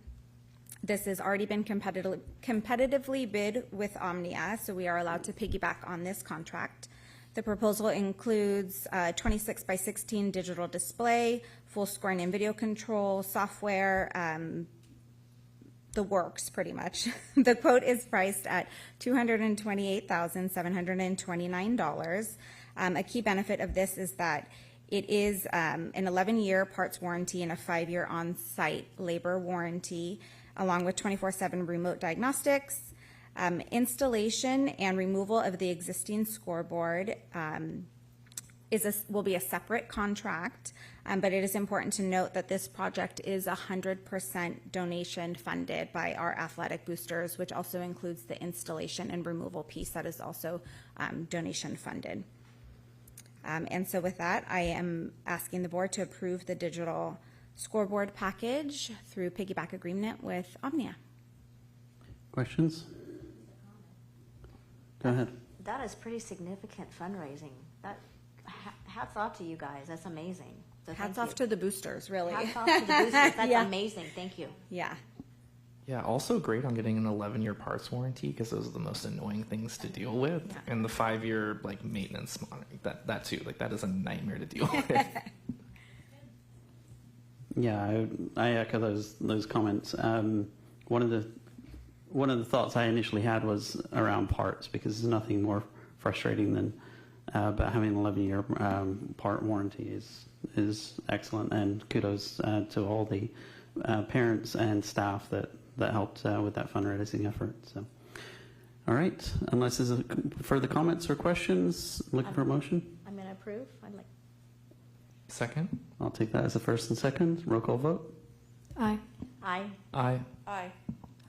This has already been competitively bid with Omnia, so we are allowed to piggyback on this contract. The proposal includes 26 by 16 digital display, full scoring and video control, software, the works pretty much. The quote is priced at $228,729. A key benefit of this is that it is an 11-year parts warranty and a 5-year on-site labor warranty, along with 24/7 remote diagnostics. Installation and removal of the existing scoreboard will be a separate contract, but it is important to note that this project is 100% donation funded by our athletic boosters, which also includes the installation and removal piece that is also donation funded. And so with that, I am asking the board to approve the digital scoreboard package through piggyback agreement with Omnia. Questions? Go ahead. That is pretty significant fundraising. Hats off to you guys. That's amazing. So Hats off to the boosters, really. Hats off to the boosters. That's Yeah. amazing. Thank you. Yeah. Yeah, also great on getting an 11-year parts warranty because those are the most annoying things to deal with. Yeah. And the 5-year maintenance monitoring, that too, that is a nightmare to deal with. Yeah, I echo those comments. One of the thoughts I initially had was around parts, because there's nothing more frustrating than but having an 11-year part warranty is excellent, and kudos to all the parents and staff that helped with that fundraising effort. So, all right, unless there's further comments or questions, looking for a motion. I'm going to approve. I'd like. Second. I'll take that as a first and second. Roll call vote. Aye. Aye. Aye. Aye.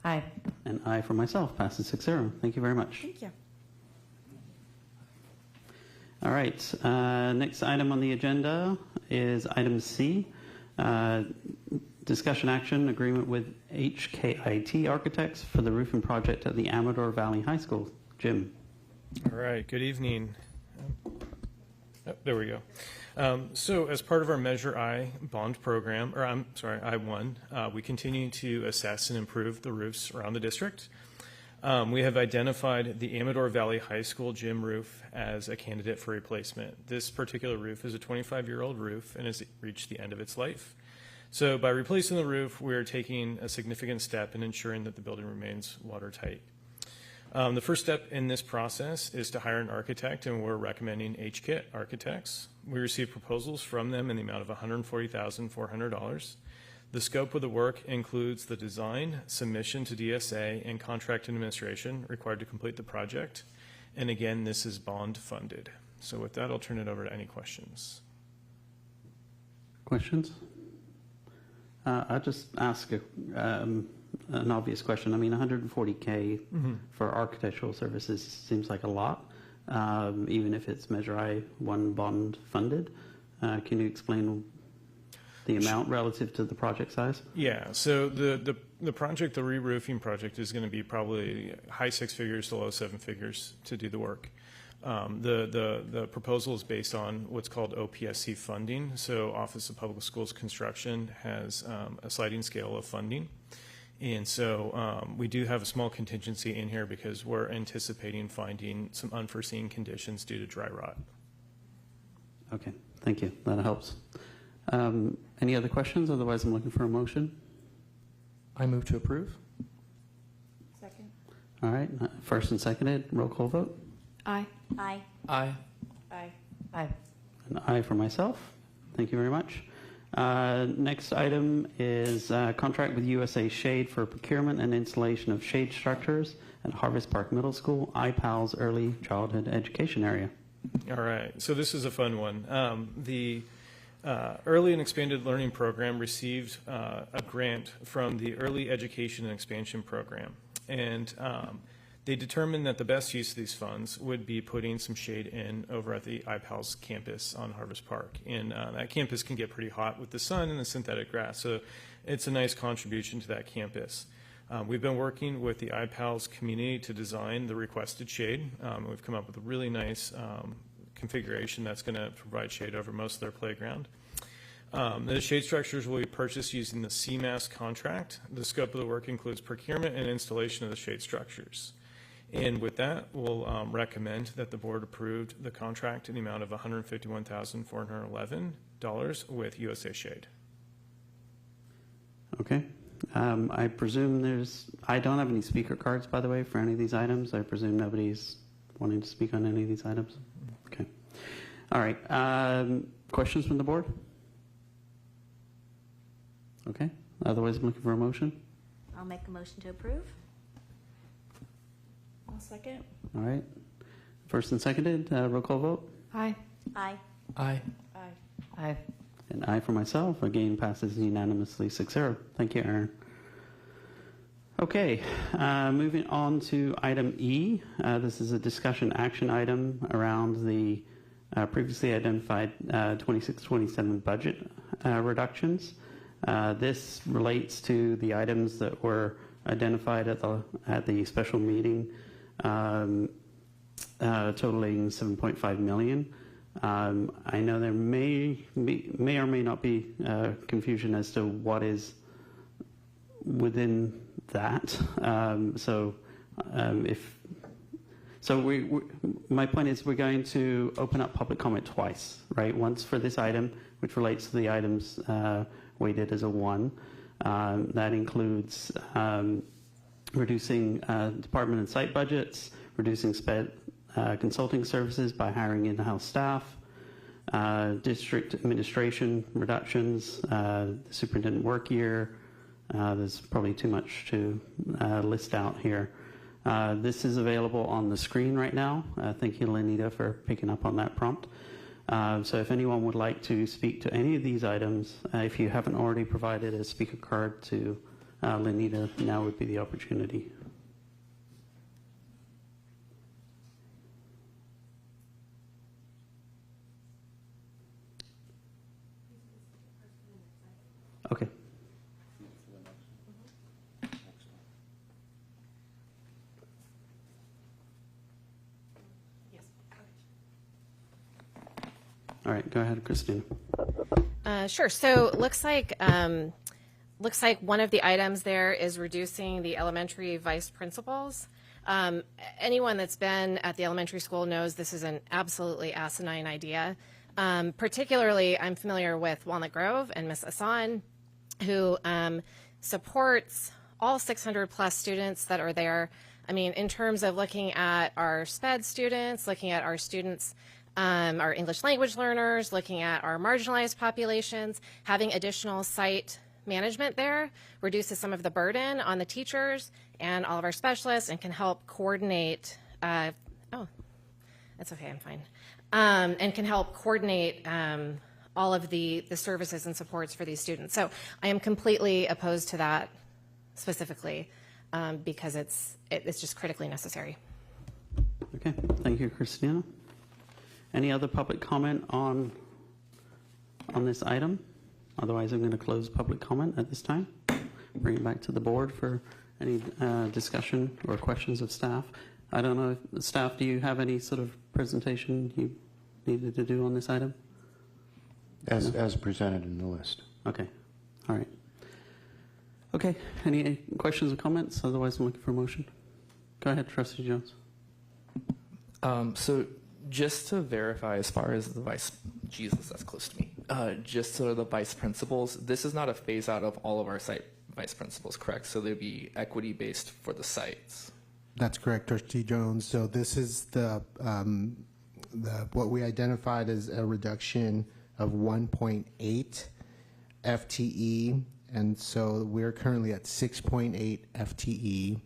Aye. And aye for myself, passes 6-0. Thank you very much. Thank you. All right, next item on the agenda is item C, discussion action agreement with HKIT Architects for the roofing project at the Amador Valley High School. Jim. All right, good evening. There we go. So as part of our Measure I bond program, or I'm sorry, I-1, we continue to assess and improve the roofs around the district. We have identified the Amador Valley High School gym roof as a candidate for replacement. This particular roof is a 25-year-old roof and has reached the end of its life. So by replacing the roof, we are taking a significant step in ensuring that the building remains watertight. The first step in this process is to hire an architect, and we're recommending HKIT Architects. We received proposals from them in the amount of $140,400. The scope of the work includes the design, submission to DSA, and contract administration required to complete the project. And again, this is bond funded. So with that, I'll turn it over to any questions. Questions? I'll just ask an obvious question. I mean, 140K for architectural services seems like a lot, even if it's Measure I-1 bond funded. Can you explain the amount relative to the project size? Yeah, so the project, the re-roofing project, is going to be probably high six figures to low seven figures to do the work. The proposal is based on what's called OPSC funding. So Office of Public Schools Construction has a sliding scale of funding. And so we do have a small contingency in here because we're anticipating finding some unforeseen conditions due to dry rot. Okay, thank you. That helps. Any other questions? Otherwise, I'm looking for a motion. I move to approve. Second. All right, first and seconded, roll call vote. Aye. Aye. Aye. Aye. Aye. An aye for myself. Thank you very much. Next item is contract with USA Shade for procurement and installation of shade structures at Harvest Park Middle School, iPal's early childhood education area. All right, so this is a fun one. The Early and Expanded Learning Program received a grant from the Early Education and Expansion Program. And they determined that the best use of these funds would be putting some shade in over at the iPal's campus on Harvest Park. And that campus can get pretty hot with the sun and the synthetic grass, so it's a nice contribution to that campus. We've been working with the iPal's community to design the requested shade. We've come up with a really nice configuration that's going to provide shade over most of their playground. The shade structures will be purchased using the CMAS contract. The scope of the work includes procurement and installation of the shade structures. And with that, we'll recommend that the board approved the contract in the amount of $151,411 with USA Shade. Okay. I presume I don't have any speaker cards, by the way, for any of these items. I presume nobody's wanting to speak on any of these items. Okay. All right. Questions from the board? Okay. Otherwise, I'm looking for a motion. I'll make a motion to approve. I'll second. All right. First and seconded, roll call vote. Aye. Aye. Aye. Aye. Aye. And aye for myself. Again, passes unanimously 6-0. Thank you, Aaron. Okay, moving on to item E. This is a discussion action item around the previously identified 26-27 budget reductions. This relates to the items that were identified at the special meeting, totaling $7.5 million. I know there may or may not be confusion as to what is within that. My point is we're going to open up public comment twice, right? Once for this item, which relates to the items weighted as a 1. That includes reducing department and site budgets, reducing consulting services by hiring in-house staff, district administration reductions, the superintendent work year. There's probably too much to list out here. This is available on the screen right now. Thank you, Lenita, for picking up on that prompt. So if anyone would like to speak to any of these items, if you haven't already provided a speaker card to Lenita, now would be the opportunity. Okay. All right, go ahead, Christina. Sure. So looks like one of the items there is reducing the elementary vice principals. Anyone that's been at the elementary school knows this is an absolutely asinine idea. Particularly, I'm familiar with Walnut Grove and Miss Asan, who supports all 600 plus students that are there. I mean, in terms of looking at our SPED students, looking at our students, our English language learners, looking at our marginalized populations, having additional site management there, reduces some of the burden on the teachers and all of our specialists, and can help coordinate. Oh, that's okay, I'm fine. And can help coordinate all of the services and supports for these students. So I am completely opposed to that specifically because it's just critically necessary. Okay, thank you, Christina. Any other public comment on this item? Otherwise, I'm going to close public comment at this time. Bring it back to the board for any discussion or questions of staff. I don't know, if, staff, do you have any sort of presentation you needed to do on this item? As presented in the list. Okay, all right. Okay, any questions or comments? Otherwise, I'm looking for a motion. Go ahead, Trustee Jones. So just to verify, as far as the Jesus, that's close to me. Just so the vice principals, this is not a phase out of all of our site vice principals, correct? So they'd be equity based for the sites. That's correct, Trustee Jones. So this is the what we identified as a reduction of 1.8 FTE, and so we're currently at 6.8 FTE,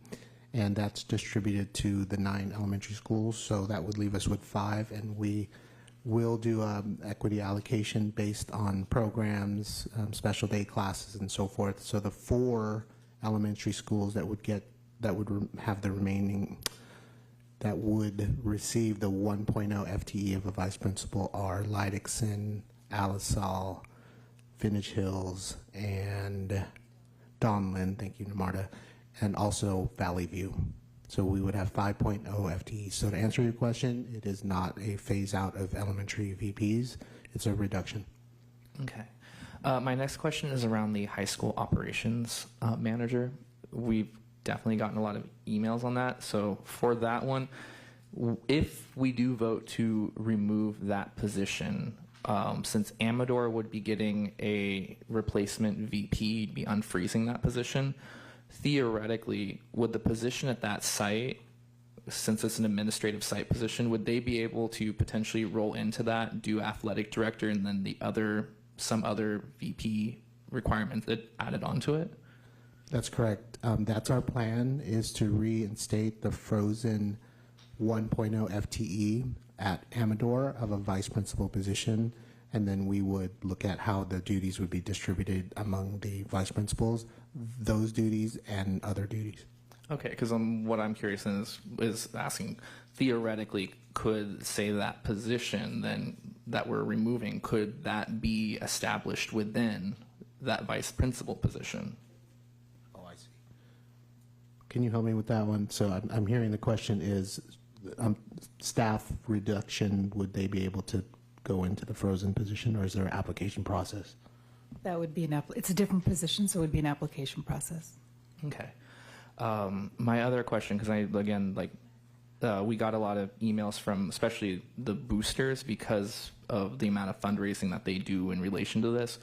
and that's distributed to the 9 elementary schools. So that would leave us with 5, and we will do equity allocation based on programs, special day classes, and so forth. So the 4 elementary schools that would have the remaining, that would receive the 1.0 FTE of a vice principal are Leidixon, Alisal, Finnish Hills, and Donlin, thank you, Namarta, and also Valley View. So we would have 5.0 FTE. So to answer your question, it is not a phase out of elementary VPs, it's a reduction. Okay. My next question is around the high school operations manager. We've definitely gotten a lot of emails on that. So for that one, if we do vote to remove that position, since Amador would be getting a replacement VP, be unfreezing that position, theoretically, would the position at that site, since it's an administrative site position, would they be able to potentially roll into that, do athletic director, and then some other VP requirement that added onto it? That's correct. That's our plan, is to reinstate the frozen 1.0 FTE at Amador of a vice principal position, and then we would look at how the duties would be distributed among the vice principals, those duties and other duties. Okay, because what I'm curious in is asking, theoretically, could, say, that position then that we're removing, could that be established within that vice principal position? Oh, I see. Can you help me with that one? So I'm hearing the question is, staff reduction, would they be able to go into the frozen position, or is there an application process? That would be it's a different position, so it would be an application process. Okay. My other question, because we got a lot of emails from especially the boosters because of the amount of fundraising that they do in relation to this.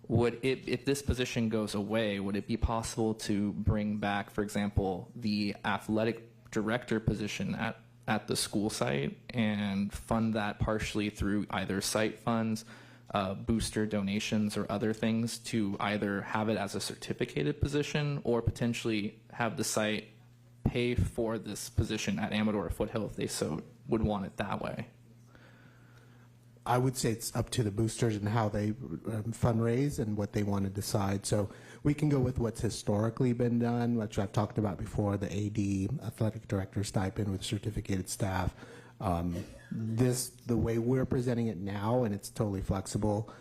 If this position goes away, would it be possible to bring back, for example, the athletic director position at the school site and fund that partially through either site funds, booster donations, or other things, to either have it as a certificated position or potentially have the site pay for this position at Amador or Foothill if they so would want it that way? I would say it's up to the boosters and how they fundraise and what they want to decide. So we can go with what's historically been done, which I've talked about before, the AD, athletic director stipend with certificated staff. The way we're presenting it now, and it's totally flexible,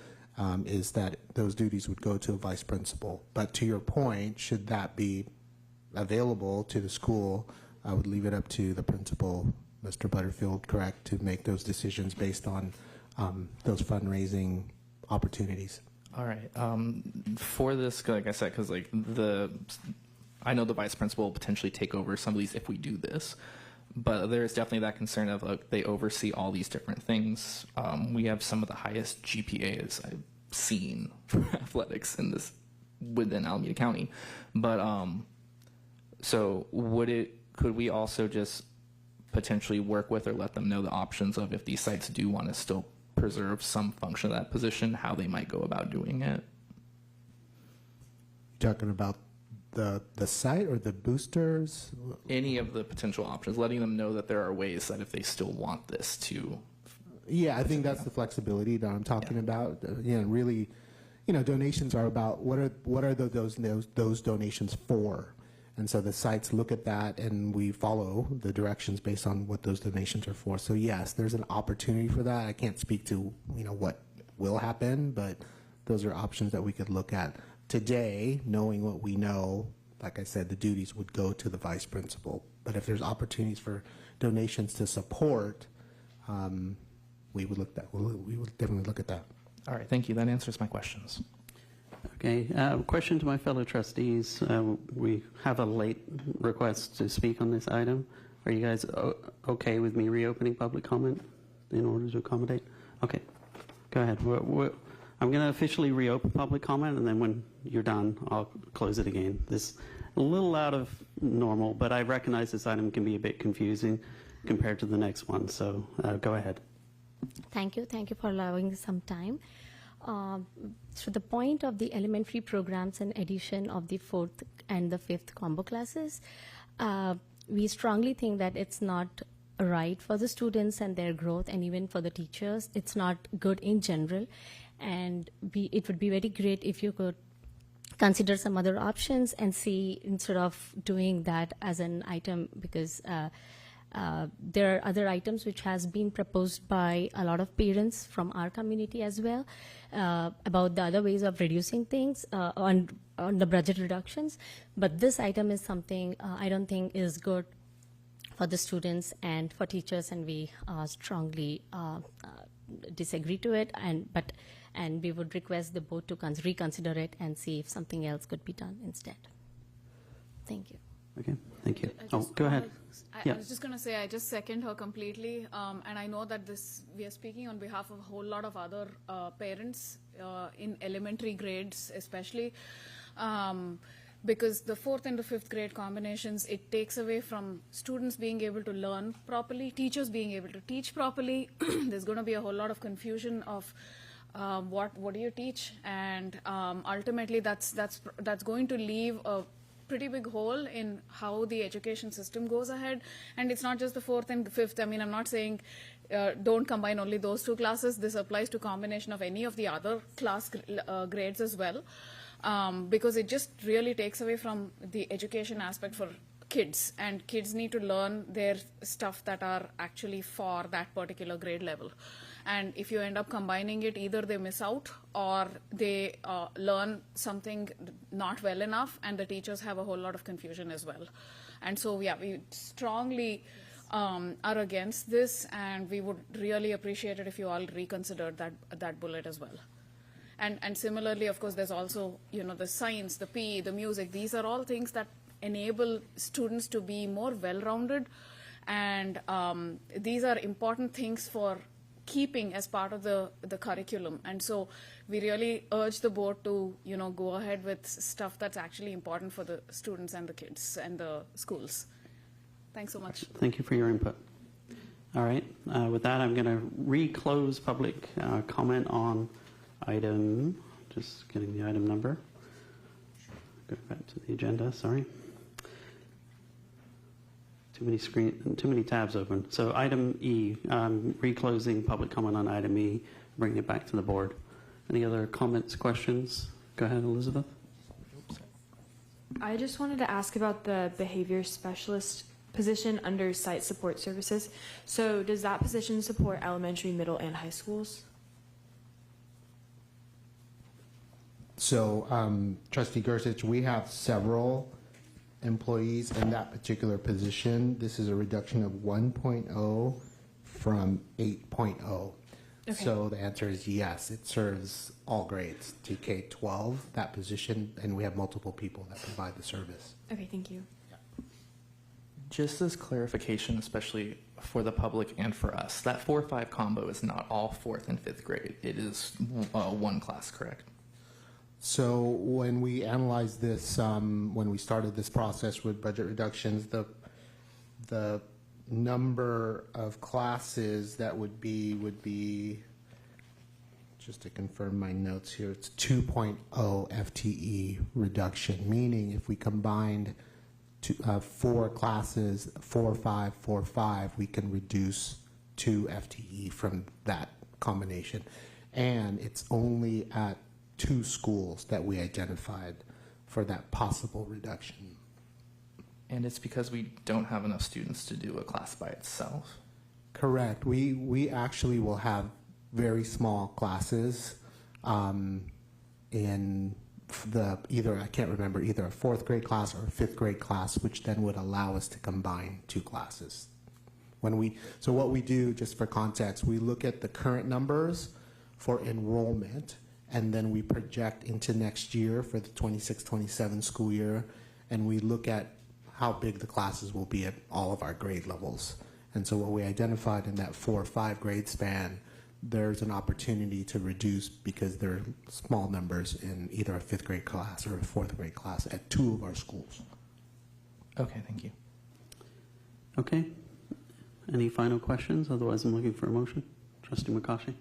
is that those duties would go to a vice principal. But to your point, should that be available to the school, I would leave it up to the principal, Mr. Butterfield, correct, to make those decisions based on those fundraising opportunities. All right. For this, like I said, because I know the vice principal will potentially take over some of these if we do this, but there's definitely that concern of they oversee all these different things. We have some of the highest GPAs I've seen for athletics within Alameda County, but so could we also just potentially work with or let them know the options of, if these sites do want to still preserve some function of that position, how they might go about doing it? talking about the site or the boosters? Any of the potential options, letting them know that there are ways that if they still want this to. Yeah, I think that's the flexibility that I'm talking about. Really, donations are about what are those donations for, and so the sites look at that, and we follow the directions based on what those donations are for. So yes, there's an opportunity for that. I can't speak to what will happen, but those are options that we could look at. Today, knowing what we know, like I said, the duties would go to the vice principal. But if there's opportunities for donations to support, we would definitely look at that. All right, thank you. That answers my questions. Okay, question to my fellow trustees. We have a late request to speak on this item. Are you guys okay with me reopening public comment in order to accommodate? Okay, go ahead. I'm going to officially reopen public comment, and then when you're done, I'll close it again. This is a little out of normal, but I recognize this item can be a bit confusing compared to the next one, so go ahead. Thank you for allowing some time. So the point of the elementary programs and addition of the 4th and the 5th combo classes, we strongly think that it's not right for the students and their growth, and even for the teachers. It's not good in general, and it would be very great if you could consider some other options and see, instead of doing that as an item, because there are other items which has been proposed by a lot of parents from our community as well, about the other ways of reducing things on the budget reductions. But this item is something I don't think is good for the students and for teachers, and we strongly disagree to it. And we would request the board to reconsider it and see if something else could be done instead. Thank you. Okay, thank you. Go ahead. I was just going to say, I just second her completely, and I know that we are speaking on behalf of a whole lot of other parents in elementary grades especially, because the 4th and the 5th grade combinations, it takes away from students being able to learn properly, teachers being able to teach properly. There's going to be a whole lot of confusion of what do you teach, and ultimately that's going to leave a pretty big hole in how the education system goes ahead. And it's not just the 4th and 5th. I mean, I'm not saying don't combine only those 2 classes. This applies to combination of any of the other class grades as well, because it just really takes away from the education aspect for kids, and kids need to learn their stuff that are actually for that particular grade level. And if you end up combining it, either they miss out or they learn something not well enough, and the teachers have a whole lot of confusion as well. And so, yeah, we strongly are against this, and we would really appreciate it if you all reconsidered that bullet as well. And similarly, of course, there's also, the science, the PE, the music. These are all things that enable students to be more well-rounded, and these are important things for keeping as part of the curriculum. And so we really urge the board to go ahead with stuff that's actually important for the students and the kids and the schools. Thanks so much. Thank you for your input. All right, with that, I'm going to reclose public comment on item, just getting the item number. Go back to the agenda, sorry. Too many tabs open. So item E, reclosing public comment on item E, bringing it back to the board. Any other comments, questions? Go ahead, Elizabeth. I just wanted to ask about the behavior specialist position under site support services. So does that position support elementary, middle, and high schools? So, Trustee Gersich, we have several employees in that particular position. This is a reduction of 1.0 from 8.0. Okay. So the answer is yes. It serves all grades to K-12, that position, and we have multiple people that provide the service. Okay, thank you. Just as clarification, especially for the public and for us, that 4-5 combo is not all 4th and 5th grade. It is one class, correct? So when we analyzed this, when we started this process with budget reductions, the number of classes that would be just to confirm my notes here, it's 2.0 FTE reduction, meaning if we combined 4 classes, 4, 5, 4, 5, we can reduce 2 FTE from that combination. And it's only at 2 schools that we identified for that possible reduction. And it's because we don't have enough students to do a class by itself. Correct. We actually will have very small classes in I can't remember, either a 4th grade class or a 5th grade class, which then would allow us to combine 2 classes. So what we do, just for context, we look at the current numbers for enrollment, and then we project into next year for the 26-27 school year, and we look at how big the classes will be at all of our grade levels. And so what we identified in that 4 or 5 grade span, there's an opportunity to reduce because there are small numbers in either a 5th grade class or a 4th grade class at 2 of our schools. Okay, thank you. Okay. Any final questions? Otherwise, I'm looking for a motion. Trustee McCaughey.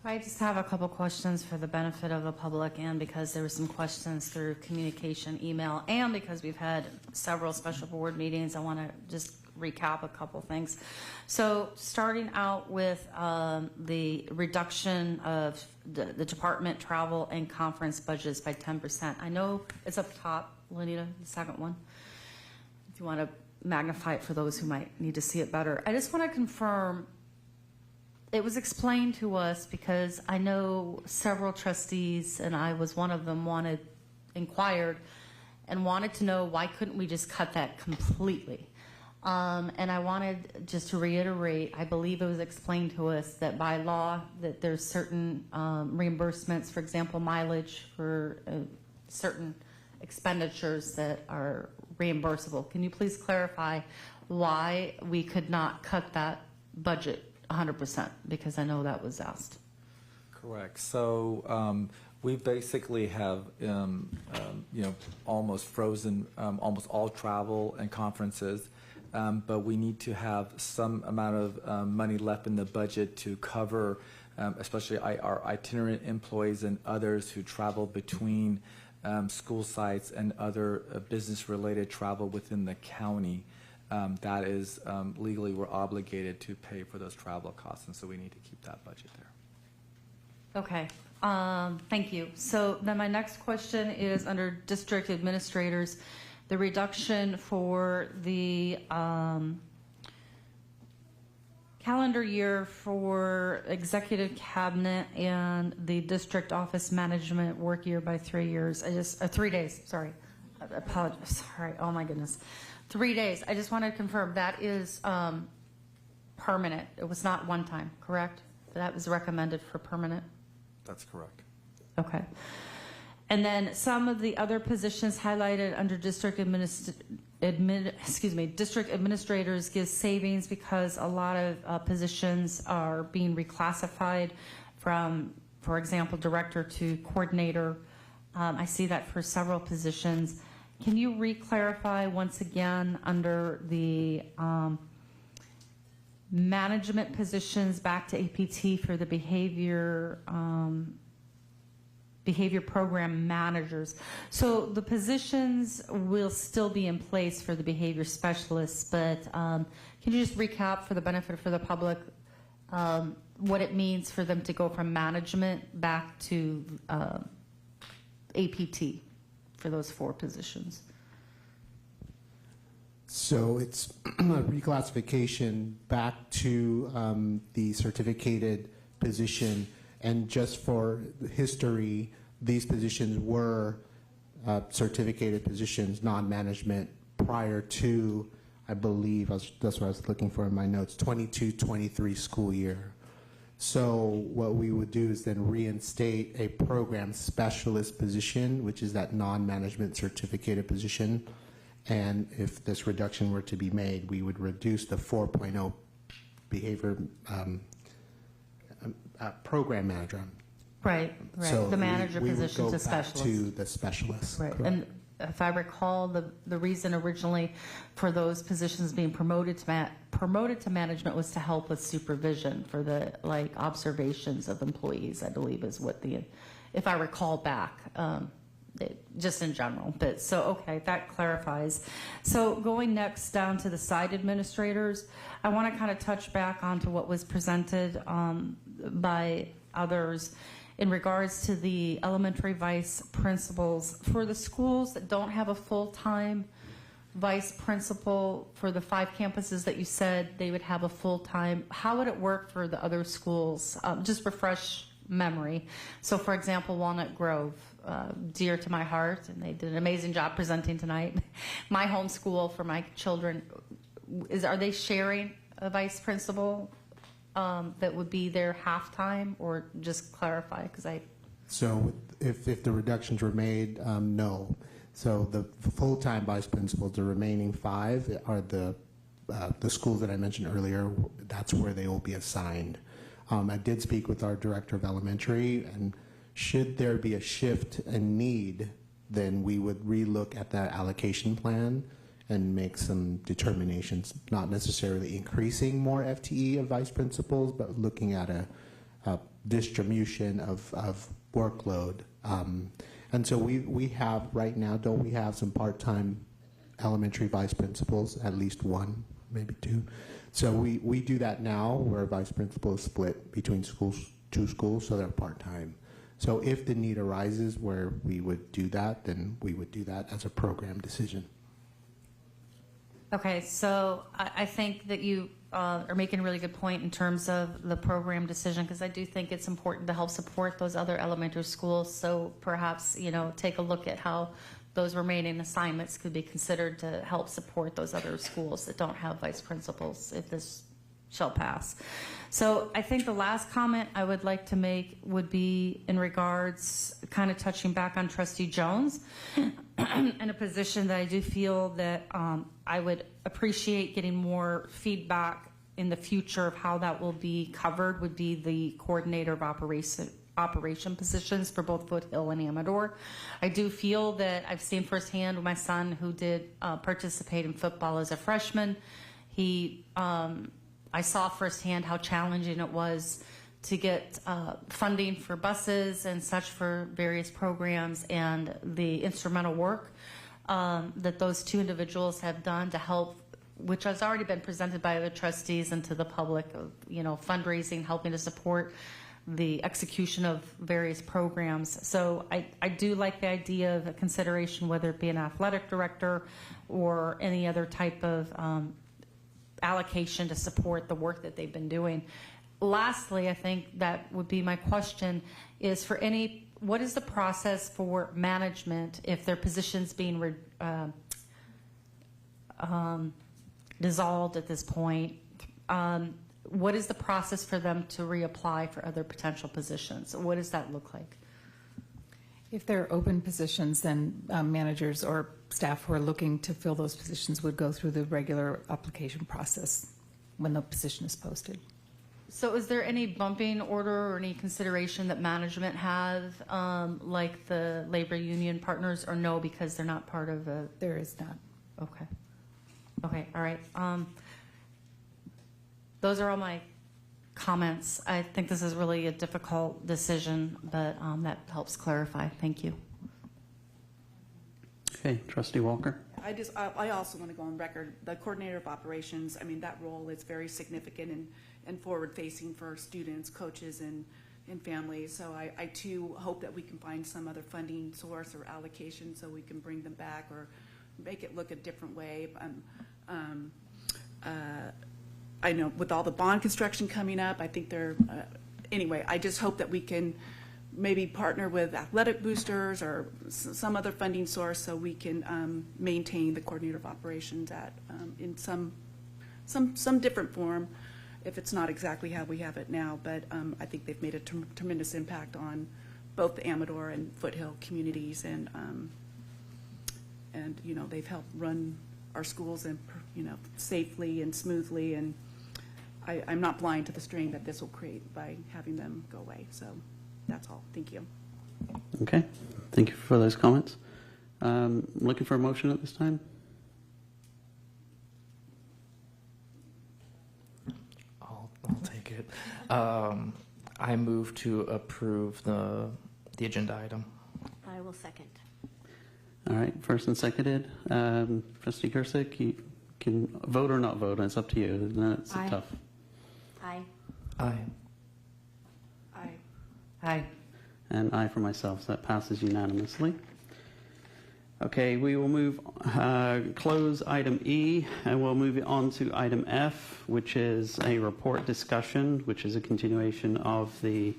I just have a couple questions for the benefit of the public, and because there were some questions through communication, email, and because we've had several special board meetings, I want to just recap a couple things. So starting out with the reduction of the department travel and conference budgets by 10%. I know it's up top, Lenita, the second one, if you want to magnify it for those who might need to see it better. I just want to confirm, it was explained to us because I know several trustees, and I was one of them, inquired and wanted to know why couldn't we just cut that completely. And I wanted just to reiterate, I believe it was explained to us that by law that there's certain reimbursements, for example, mileage for certain expenditures that are reimbursable. Can you please clarify why we could not cut that budget 100%? Because I know that was asked. Correct. So we basically have almost frozen almost all travel and conferences. But we need to have some amount of money left in the budget to cover especially our itinerant employees and others who travel between school sites and other business-related travel within the county. That is legally we're obligated to pay for those travel costs, and so we need to keep that budget there. Okay. Thank you. So then my next question is under district administrators. The reduction for the calendar year for executive cabinet and the district office management work year by 3 years. 3 days. Sorry, I apologize. Sorry. Oh my goodness, 3 days. I just want to confirm that is permanent. It was not one time, correct? That was recommended for permanent. That's correct. Okay. And then some of the other positions highlighted under district district administrators gives savings because a lot of positions are being reclassified from, for example, director to coordinator. I see that for several positions. Can you re-clarify once again under the management positions back to APT for the behavior program managers? So the positions will still be in place for the behavior specialists, but can you just recap for the benefit for the public what it means for them to go from management back to APT for those 4 positions? So it's a reclassification back to the certificated position. And just for history, these positions were certificated positions, non-management, prior to, I believe, that's what I was looking for in my notes, 22-23 school year. So what we would do is then reinstate a program specialist position, which is that non-management certificated position. And if this reduction were to be made, we would reduce the 4.0 behavior program manager. Right. So the manager we position would go to specialist. back to the specialist. Right. Correct. And if I recall, the reason originally for those positions being promoted to promoted to management was to help with supervision for the observations of employees, I believe is what if I recall back, just in general. But so, okay, that clarifies. So going next down to the site administrators, I want to kind of touch back onto what was presented by others in regards to the elementary vice principals. For the schools that don't have a full-time vice principal, for the 5 campuses that you said they would have a full-time, how would it work for the other schools? Just refresh memory. So for example, Walnut Grove, dear to my heart, and they did an amazing job presenting tonight. My home school for my children, are they sharing a vice principal that would be there half-time, or just clarify, because So if the reductions were made, no. So the full-time vice principals, the remaining 5 are the schools that I mentioned earlier. That's where they will be assigned. I did speak with our director of elementary, and should there be a shift in need, then we would relook at that allocation plan and make some determinations, not necessarily increasing more FTE of vice principals, but looking at a distribution of workload. And so we have right now, don't we have some part-time elementary vice principals, at least 1, maybe 2. So we do that now, where vice principal is split between schools, 2 schools, so they're part-time. So if the need arises where we would do that, then we would do that as a program decision. Okay, so I think that you are making a really good point in terms of the program decision, because I do think it's important to help support those other elementary schools. So perhaps, take a look at how those remaining assignments could be considered to help support those other schools that don't have vice principals if this shall pass. So I think the last comment I would like to make would be in regards, kind of touching back on Trustee Jones, in a position that I do feel that I would appreciate getting more feedback in the future of how that will be covered, would be the coordinator of operation positions for both Foothill and Amador. I do feel that I've seen firsthand with my son, who did participate in football as a freshman. I saw firsthand how challenging it was to get funding for buses and such for various programs, and the instrumental work that those 2 individuals have done to help, which has already been presented by the trustees and to the public, of fundraising, helping to support the execution of various programs. So I do like the idea of a consideration, whether it be an athletic director or any other type of allocation to support the work that they've been doing. Lastly, I think that would be my question, is what is the process for management if their position's being dissolved at this point? What is the process for them to reapply for other potential positions? What does that look like? If there are open positions, then managers or staff who are looking to fill those positions would go through the regular application process when the position is posted. So is there any bumping order or any consideration that management has, like the labor union partners, or no, because they're not part of a... There is not. Okay. Okay, all right. Those are all my comments. I think this is really a difficult decision, but that helps clarify. Thank you. Okay, Trustee Walker. I also want to go on record. The coordinator of operations, that role is very significant and forward-facing for students, coaches, and families. So I too hope that we can find some other funding source or allocation so we can bring them back or make it look a different way. I know with all the bond construction coming up, I think anyway, I just hope that we can maybe partner with athletic boosters or some other funding source so we can maintain the coordinator of operations in some different form, if it's not exactly how we have it now. But I think they've made a tremendous impact on both the Amador and Foothill communities, and they've helped run our schools and safely and smoothly, and I'm not blind to the strain that this will create by having them go away. So that's all. Thank you. Okay, thank you for those comments. Looking for a motion at this time? I move to approve the agenda item. I will second. All right, first and seconded. Trustee Gersick, you can vote or not vote. It's up to you. That's Aye. tough. Aye. Aye. Aye. Aye. And I for myself, so that passes unanimously. Okay, we will move, close item E, and we'll move on to item F, which is a report discussion, which is a continuation of the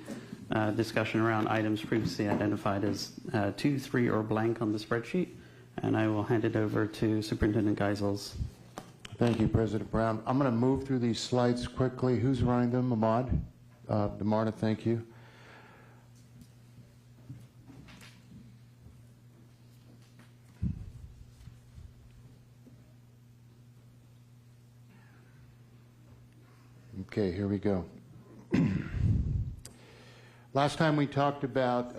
discussion around items previously identified as 2, 3, or blank on the spreadsheet. And I will hand it over to Superintendent Geisels. Thank you, President Brown. I'm going to move through these slides quickly. Who's running them? Ahmad? Demarta, thank you. Okay, here we go. Last time we talked about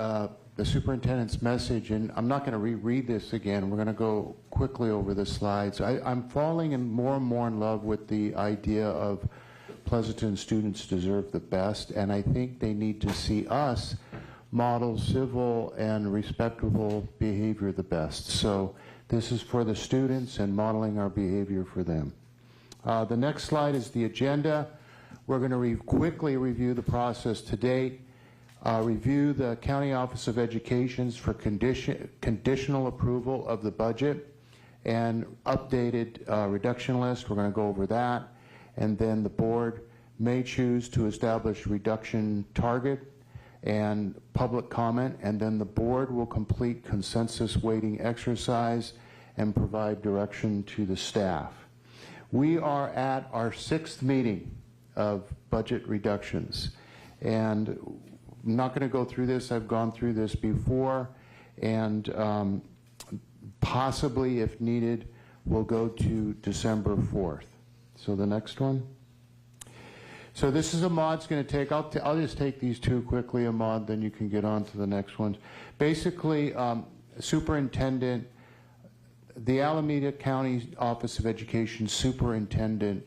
the superintendent's message, and I'm not going to reread this again. We're going to go quickly over the slides. I'm falling more and more in love with the idea of Pleasanton students deserve the best, and I think they need to see us model civil and respectable behavior the best. So this is for the students and modeling our behavior for them. The next slide is the agenda. We're going to quickly review the process to date, review the County Office of Education's for conditional approval of the budget and updated reduction list. We're going to go over that. And then the board may choose to establish reduction target and public comment. And then the board will complete consensus weighting exercise and provide direction to the staff. We are at our 6th meeting of budget reductions. And I'm not going to go through this. I've gone through this before. And possibly, if needed, we'll go to December 4th. So the next one. So this is Ahmad's going to take. I'll just take these two quickly, Ahmad, then you can get on to the next ones. Basically, superintendent, the Alameda County Office of Education superintendent,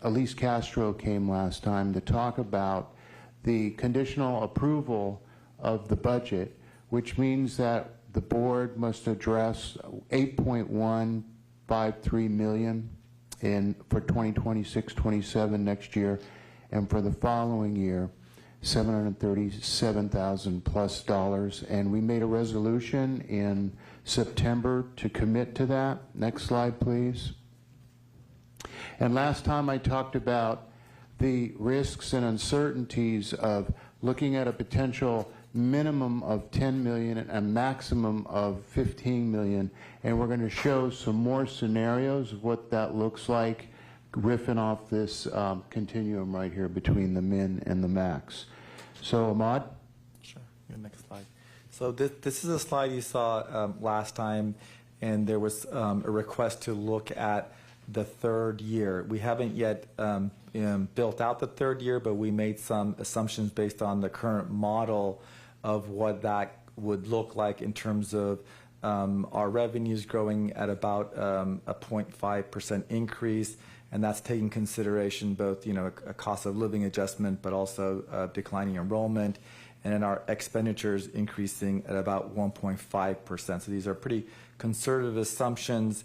Elise Castro, came last time to talk about the conditional approval of the budget, which means that the board must address $8.153 million for 2026-27 next year, and for the following year, $737,000 plus. And we made a resolution in September to commit to that. Next slide, please. And last time I talked about the risks and uncertainties of looking at a potential minimum of $10 million and a maximum of $15 million. And we're going to show some more scenarios of what that looks like, riffing off this continuum right here between the min and the max. So, Ahmad? Sure. Your next slide. So this is a slide you saw last time, and there was a request to look at the third year. We haven't yet built out the third year, but we made some assumptions based on the current model of what that would look like in terms of our revenues growing at about a 0.5% increase, and that's taking consideration both a cost of living adjustment, but also declining enrollment, and then our expenditures increasing at about 1.5%. So these are pretty conservative assumptions.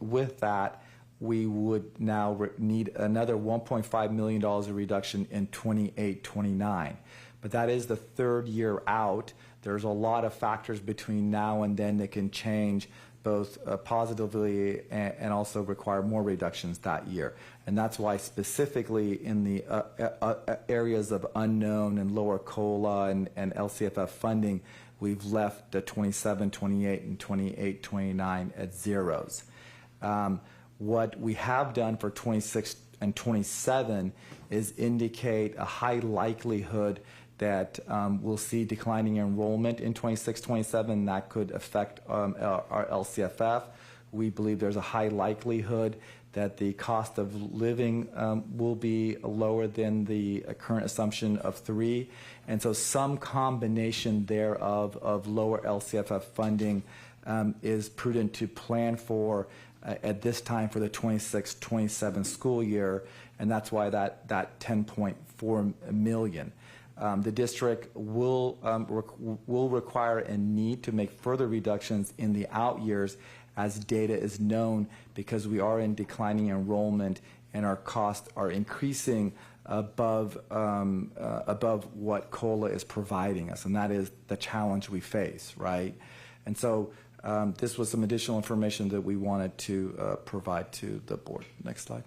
With that, we would now need another $1.5 million of reduction in 28-29. But that is the third year out. There's a lot of factors between now and then that can change both positively and also require more reductions that year. And that's why specifically in the areas of unknown and lower COLA and LCFF funding, we've left the 27, 28, and 28, 29 at zeros. What we have done for 26 and 27 is indicate a high likelihood that we'll see declining enrollment in 26, 27. That could affect our LCFF. We believe there's a high likelihood that the cost of living will be lower than the current assumption of 3. And so some combination thereof of lower LCFF funding is prudent to plan for at this time for the 26-27 school year. and that's why that 10.4 million. The district will require and need to make further reductions in the out years as data is known, because we are in declining enrollment and our costs are increasing above what COLA is providing us, and that is the challenge we face, right? And so this was some additional information that we wanted to provide to the board. Next slide.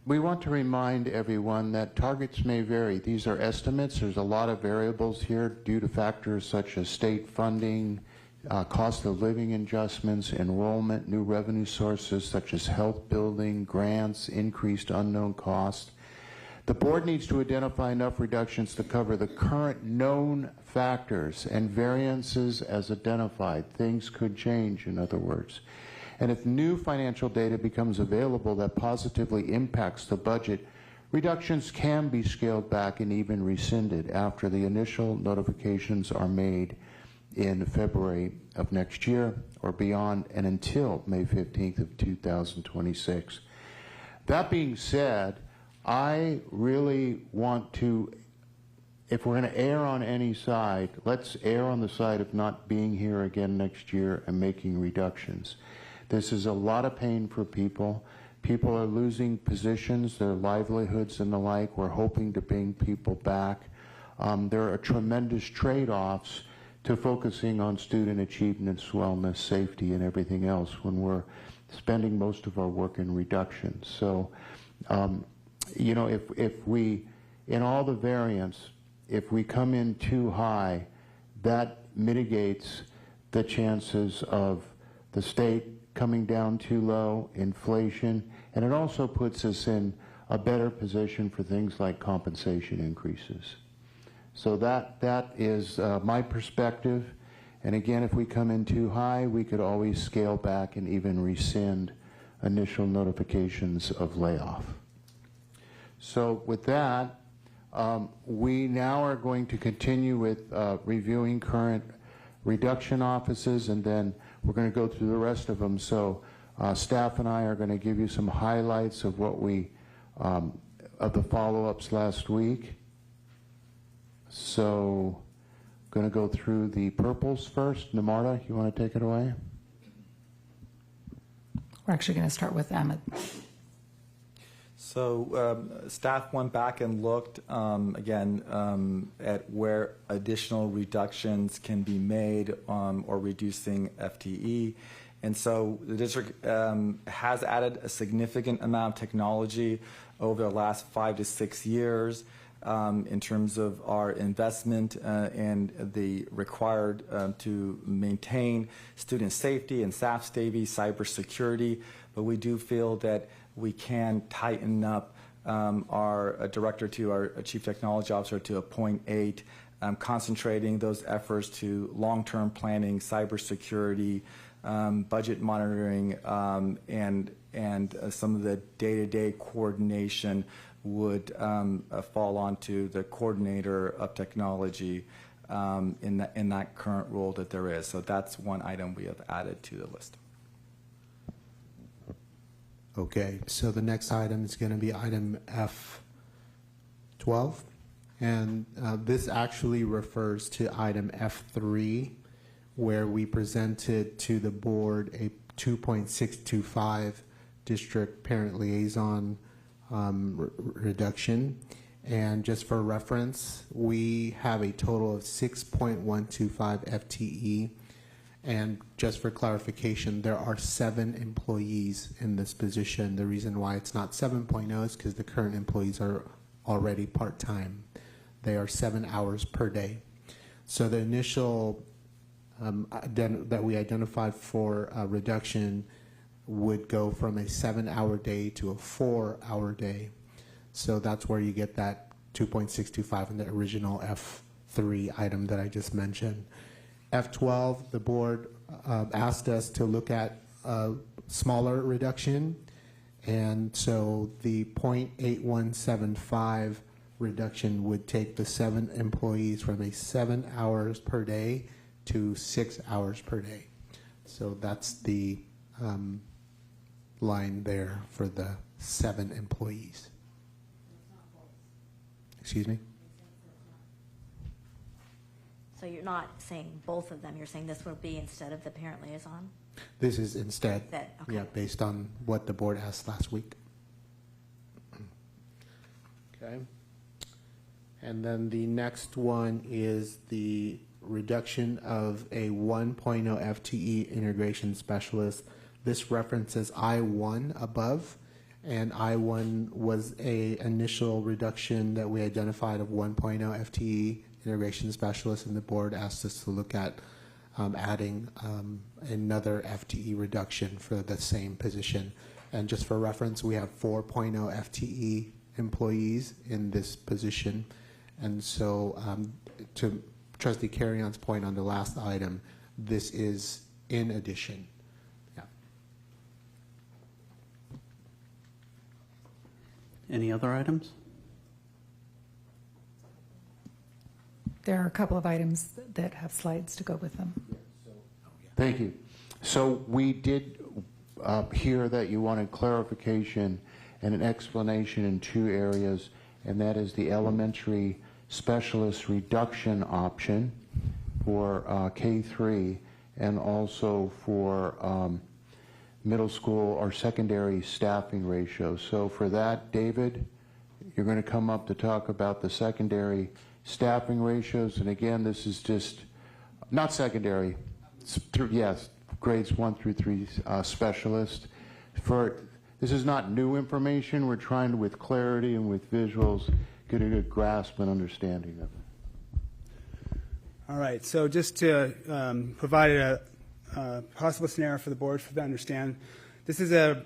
We want to remind everyone that targets may vary. These are estimates. There's a lot of variables here due to factors such as state funding, cost of living adjustments, enrollment, new revenue sources such as health building, grants, increased unknown costs. The board needs to identify enough reductions to cover the current known factors and variances as identified. Things could change, in other words. And if new financial data becomes available that positively impacts the budget, reductions can be scaled back and even rescinded after the initial notifications are made in February of next year or beyond, and until May 15th of 2026. That being said, I really want to, if we're going to err on any side, let's err on the side of not being here again next year and making reductions. This is a lot of pain for people. People are losing positions, their livelihoods and the like. We're hoping to bring people back. There are tremendous trade-offs to focusing on student achievements, wellness, safety, and everything else when we're spending most of our work in reductions. So, you know, if we, in all the variants, if we come in too high, that mitigates the chances of the state coming down too low, inflation, and it also puts us in a better position for things like compensation increases. So that is my perspective. And again, if we come in too high, we could always scale back and even rescind initial notifications of layoff. So with that, we now are going to continue with reviewing current reduction offices, and then we're going to go through the rest of them. So staff and I are going to give you some highlights of what we, of the follow-ups last week. So going to go through the purples first. Namarta, you want to take it away? We're actually going to start with Emmett. So staff went back and looked again at where additional reductions can be made or reducing FTE. And so the district has added a significant amount of technology over the last 5 to 6 years in terms of our investment and the required to maintain student safety and staff safety, cybersecurity. But we do feel that we can tighten up our director to our chief technology officer to a 0.8, concentrating those efforts to long-term planning, cybersecurity, budget monitoring, and some of the day-to-day coordination would fall onto the coordinator of technology in that current role that there is. So that's one item we have added to the list. Okay, so the next item is going to be item F12, and this actually refers to item F3, where we presented to the board a 2.625 district parent liaison reduction. And just for reference, we have a total of 6.125 FTE. And just for clarification, there are 7 employees in this position. The reason why it's not 7.0 is because the current employees are already part-time. They are 7 hours per day. So the initial that we identified for reduction would go from a 7-hour day to a 4-hour day. So that's where you get that 2.625 in the original F3 item that I just mentioned. F12, the board asked us to look at a smaller reduction, and so the 0.8175 reduction would take the 7 employees from a 7 hours per day to 6 hours per day. So that's the line there for the 7 employees. Excuse me? So you're not saying both of them, you're saying this will be instead of the parent liaison? This is instead, Okay. yeah, based on what the board asked last week. Okay. And then the next one is the reduction of a 1.0 FTE integration specialist. This references I-1 above, and I-1 was a initial reduction that we identified of 1.0 FTE integration specialist, and the board asked us to look at adding another FTE reduction for the same position. And just for reference, we have 4.0 FTE employees in this position. And so to Trustee Carrion's point on the last item, this is in addition. Yeah. Any other items? There are a couple of items that have slides to go with them. Thank you. So we did hear that you wanted clarification and an explanation in 2 areas, and that is the elementary specialist reduction option for K3 and also for middle school or secondary staffing ratio. So for that, David, you're going to come up to talk about the secondary staffing ratios. And again, this is just not secondary, yes, grades 1 through 3 specialist. This is not new information. We're trying to, with clarity and with visuals, get a good grasp and understanding of it. All right, so just to provide a possible scenario for the board to understand, this is a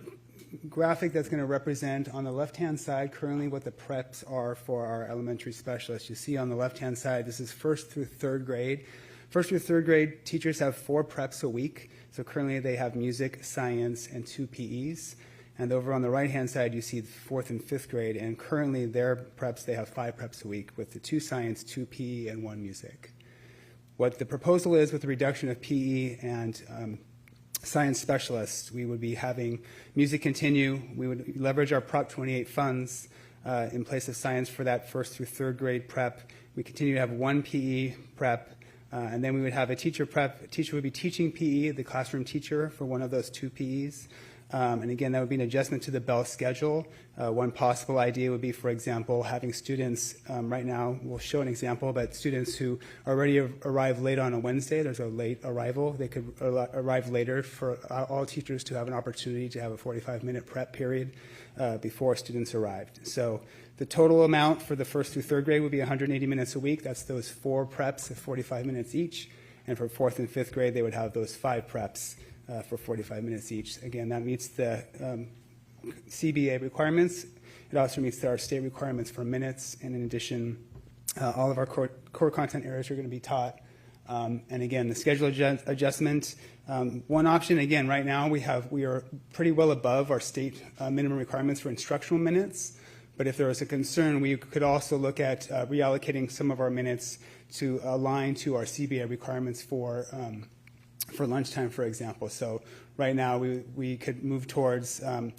graphic that's going to represent on the left-hand side currently what the preps are for our elementary specialists. You see on the left-hand side, this is 1st through 3rd grade. 1st through 3rd grade teachers have 4 preps a week. So currently they have music, science, and 2 PEs. And over on the right-hand side, you see 4th and 5th grade. And currently their preps, they have 5 preps a week with the 2 science, 2 PE, and 1 music. What the proposal is with the reduction of PE and science specialists, we would be having music continue. We would leverage our Prop 28 funds in place of science for that 1st through 3rd grade prep. We continue to have 1 PE prep, and then we would have a teacher prep. A teacher would be teaching PE, the classroom teacher, for one of those 2 PEs. And again, that would be an adjustment to the Bell schedule. One possible idea would be, for example, having students, right now, we'll show an example, but students who already arrive late on a Wednesday, there's a late arrival, they could arrive later for all teachers to have an opportunity to have a 45-minute prep period before students arrived. So the total amount for the 1st through 3rd grade would be 180 minutes a week. That's those 4 preps of 45 minutes each. And for 4th and 5th grade, they would have those 5 preps for 45 minutes each. Again, that meets the CBA requirements. It also meets our state requirements for minutes. And in addition, all of our core content areas are going to be taught. And again, the schedule adjustment. One option, again, right now we are pretty well above our state minimum requirements for instructional minutes. But if there was a concern, we could also look at reallocating some of our minutes to align to our CBA requirements for lunchtime, for example. So right now we could move towards kind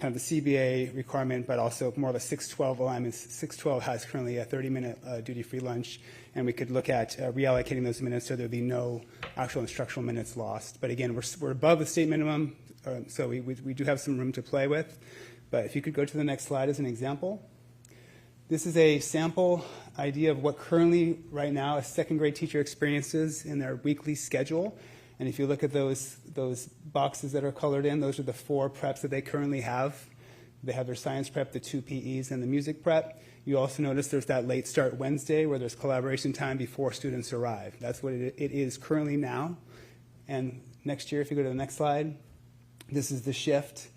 of the CBA requirement, but also more of a 612 alignment. 612 has currently a 30-minute duty-free lunch, and we could look at reallocating those minutes so there'd be no actual instructional minutes lost. But again, we're above the state minimum, so we do have some room to play with. But if you could go to the next slide as an example. This is a sample idea of what currently, right now, a 2nd grade teacher experiences in their weekly schedule. And if you look at those boxes that are colored in, those are the 4 preps that they currently have. They have their science prep, the 2 PEs, and the music prep. You also notice there's that late start Wednesday where there's collaboration time before students arrive. That's what it is currently now. And next year, if you go to the next slide, this is the shift.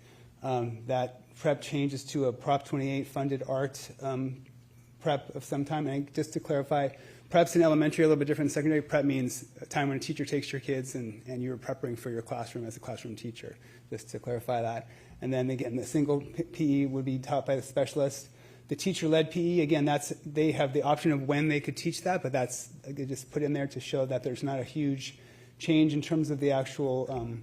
That prep changes to a Prop 28 funded art prep of some time. And just to clarify, preps in elementary are a little bit different. Secondary prep means a time when a teacher takes your kids and you're prepping for your classroom as a classroom teacher, just to clarify that. And then again, the single PE would be taught by the specialist. The teacher-led PE, again, they have the option of when they could teach that, but that's just put in there to show that there's not a huge change in terms of the actual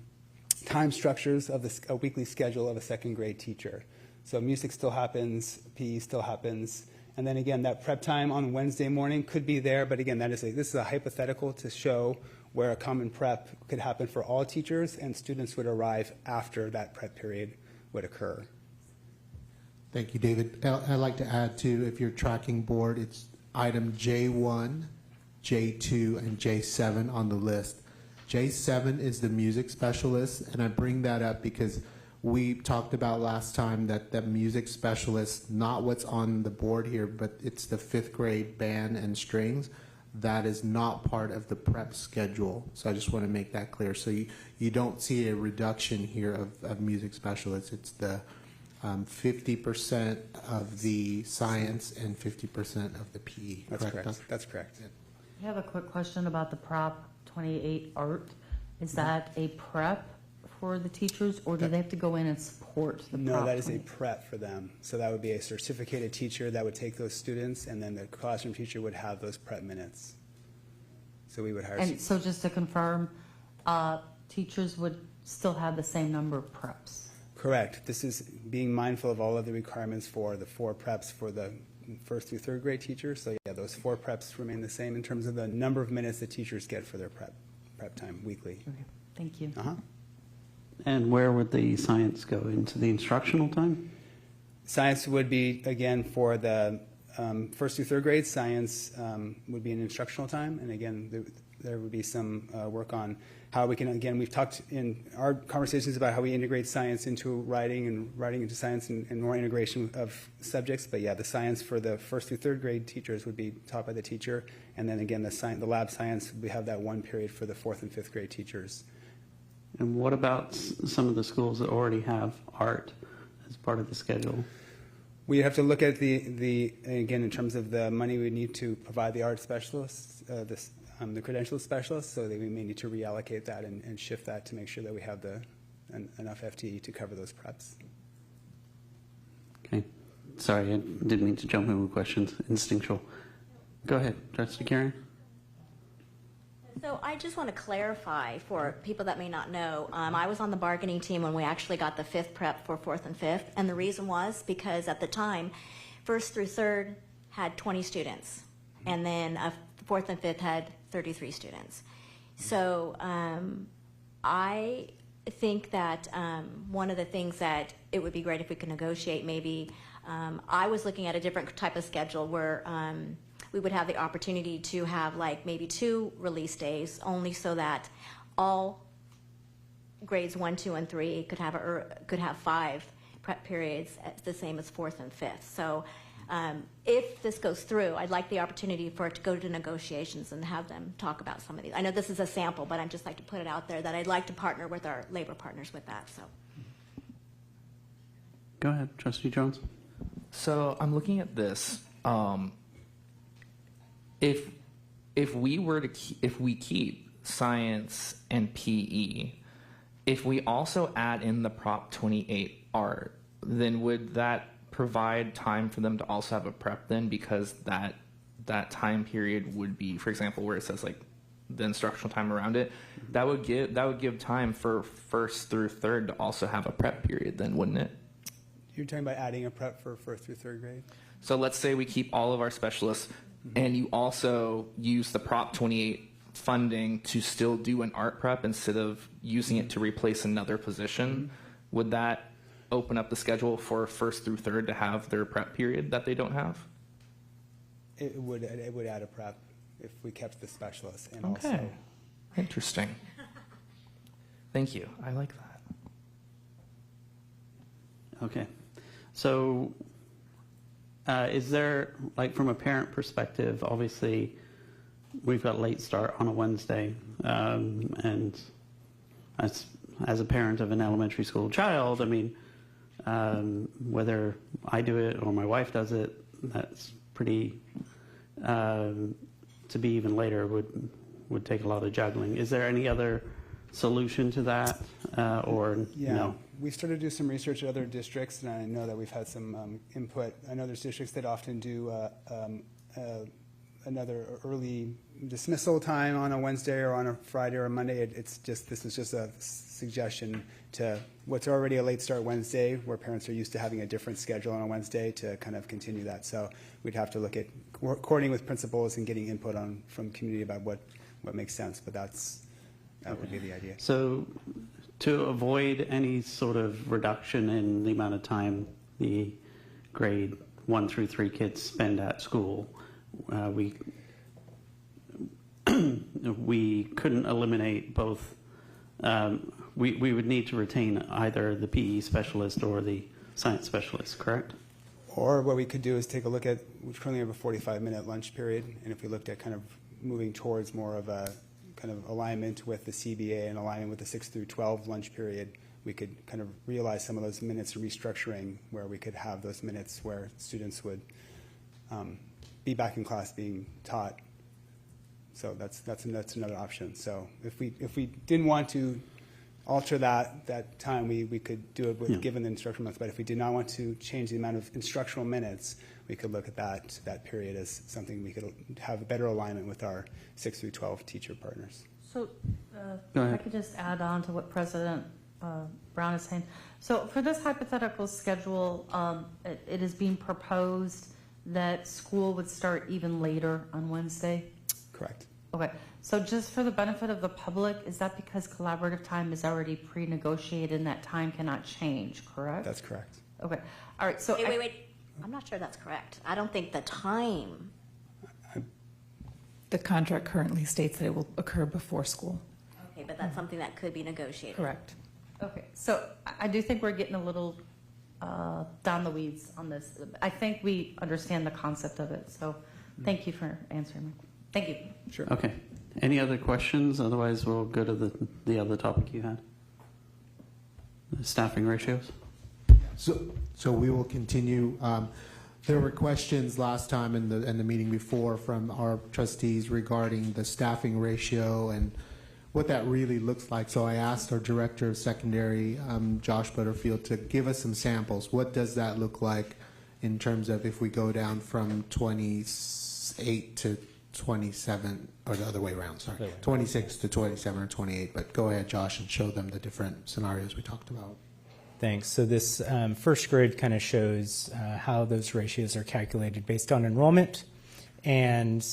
time structures of a weekly schedule of a second grade teacher. So music still happens, PE still happens, and then again, that prep time on Wednesday morning could be there, but again, this is a hypothetical to show where a common prep could happen for all teachers, and students would arrive after that prep period would occur. Thank you, David. I'd like to add too, if you're tracking board, it's item J1, J2, and J7 on the list. J7 is the music specialist, and I bring that up because we talked about last time that music specialist, not what's on the board here, but it's the 5th grade band and strings. That is not part of the prep schedule. So I just want to make that clear. So you don't see a reduction here of music specialists. It's the 50% of the science and 50% of the PE. That's correct. That's correct. I have a quick question about the Prop 28 art. Is that a prep for the teachers, or do they have to go in and support the No, Prop that is a 28? prep for them. So that would be a certificated teacher that would take those students, and then the classroom teacher would have those prep minutes. So we would hire. And so just to confirm, teachers would still have the same number of preps? Correct. This is being mindful of all of the requirements for the 4 preps for the 1st through 3rd grade teachers. So yeah, those 4 preps remain the same in terms of the number of minutes that teachers get for their prep time weekly. Okay, thank you. And where would the science go? Into the instructional time? Science would be, again, for the 1st through 3rd grade, science would be an instructional time. And again, there would be some work on how we can, again, we've talked in our conversations about how we integrate science into writing and writing into science and more integration of subjects. But yeah, the science for the 1st through 3rd grade teachers would be taught by the teacher. And then again, the lab science, we have that 1 period for the 4th and 5th grade teachers. And what about some of the schools that already have art as part of the schedule? We have to look at the again, in terms of the money we need to provide the art specialists, the credentialed specialists, so that we may need to reallocate that and shift that to make sure that we have enough FTE to cover those preps. Okay. Sorry, I didn't mean to jump in with questions. Instinctual. Go ahead, Trustee Karen. So I just want to clarify for people that may not know, I was on the bargaining team when we actually got the 5th prep for 4th and 5th, and the reason was because at the time, 1st through 3rd had 20 students, and then 4th and 5th had 33 students. So I think that one of the things that it would be great if we could negotiate, maybe I was looking at a different type of schedule where we would have the opportunity to have like maybe 2 release days, only so that all grades 1, 2, and 3 could have 5 prep periods, the same as 4th and 5th. So if this goes through, I'd like the opportunity for it to go to negotiations and have them talk about some of these. I know this is a sample, but I'd just like to put it out there that I'd like to partner with our labor partners with that. So. Go ahead, Trustee Jones. So I'm looking at this. If we keep science and PE, if we also add in the Prop 28 art, then would that provide time for them to also have a prep then? Because that time period would be, for example, where it says like the instructional time around it, that would give time for 1st through 3rd to also have a prep period then, wouldn't it? You're talking about adding a prep for 1st through 3rd grade? So let's say we keep all of our specialists, and you also use the Prop 28 funding to still do an art prep instead of using it to replace another position. Would that open up the schedule for 1st through 3rd to have their prep period that they don't have? It would add a prep if we kept the specialists and Okay. also. Interesting. Thank you. I like that. Okay. So is there, like from a parent perspective, obviously we've got late start on a Wednesday, and as a parent of an elementary school child, I mean, whether I do it or my wife does it, that's pretty, to be even later would take a lot of juggling. Is there any other solution to that, or no? We started to do some research at other districts, and I know that we've had some input. I know there's districts that often do another early dismissal time on a Wednesday or on a Friday or a Monday. This is just a suggestion to what's already a late start Wednesday, where parents are used to having a different schedule on a Wednesday, to kind of continue that. So we'd have to look at coordinating with principals and getting input from community about what makes sense. But that would be the idea. So to avoid any sort of reduction in the amount of time the grade 1 through 3 kids spend at school, we couldn't eliminate both. We would need to retain either the PE specialist or the science specialist, correct? Or what we could do is take a look at, we currently have a 45-minute lunch period, and if we looked at kind of moving towards more of a kind of alignment with the CBA and alignment with the 6 through 12 lunch period, we could kind of realize some of those minutes restructuring, where we could have those minutes where students would be back in class being taught. So that's another option. So if we didn't want to alter that time, we could do it with given the instructional months. But if we did not want to change the amount of instructional minutes, we could look at that period as something we could have a better alignment with our 6 through 12 teacher partners. So if I could just add on to what President Brown is saying. So for this hypothetical schedule, it is being proposed that school would start even later on Wednesday? Correct. Okay. So just for the benefit of the public, is that because collaborative time is already pre-negotiated and that time cannot change, correct? That's correct. Okay. All right. So Wait. I'm not sure that's correct. I don't think the time. The contract currently states that it will occur before school. Okay, but that's something that could be negotiated. Correct. Okay, so I do think we're getting a little down the weeds on this. I think we understand the concept of it, so thank you for answering. Thank you. Sure. Okay. Any other questions? Otherwise, we'll go to the other topic you had. The staffing ratios. So we will continue. There were questions last time in the meeting before from our trustees regarding the staffing ratio and what that really looks like. So I asked our director of secondary, Josh Butterfield, to give us some samples. What does that look like in terms of if we go down from 28 to 27, or the other way around, sorry, 26 to 27 or 28. But go ahead, Josh, and show them the different scenarios we talked about. Thanks. So this first grid kind of shows how those ratios are calculated based on enrollment and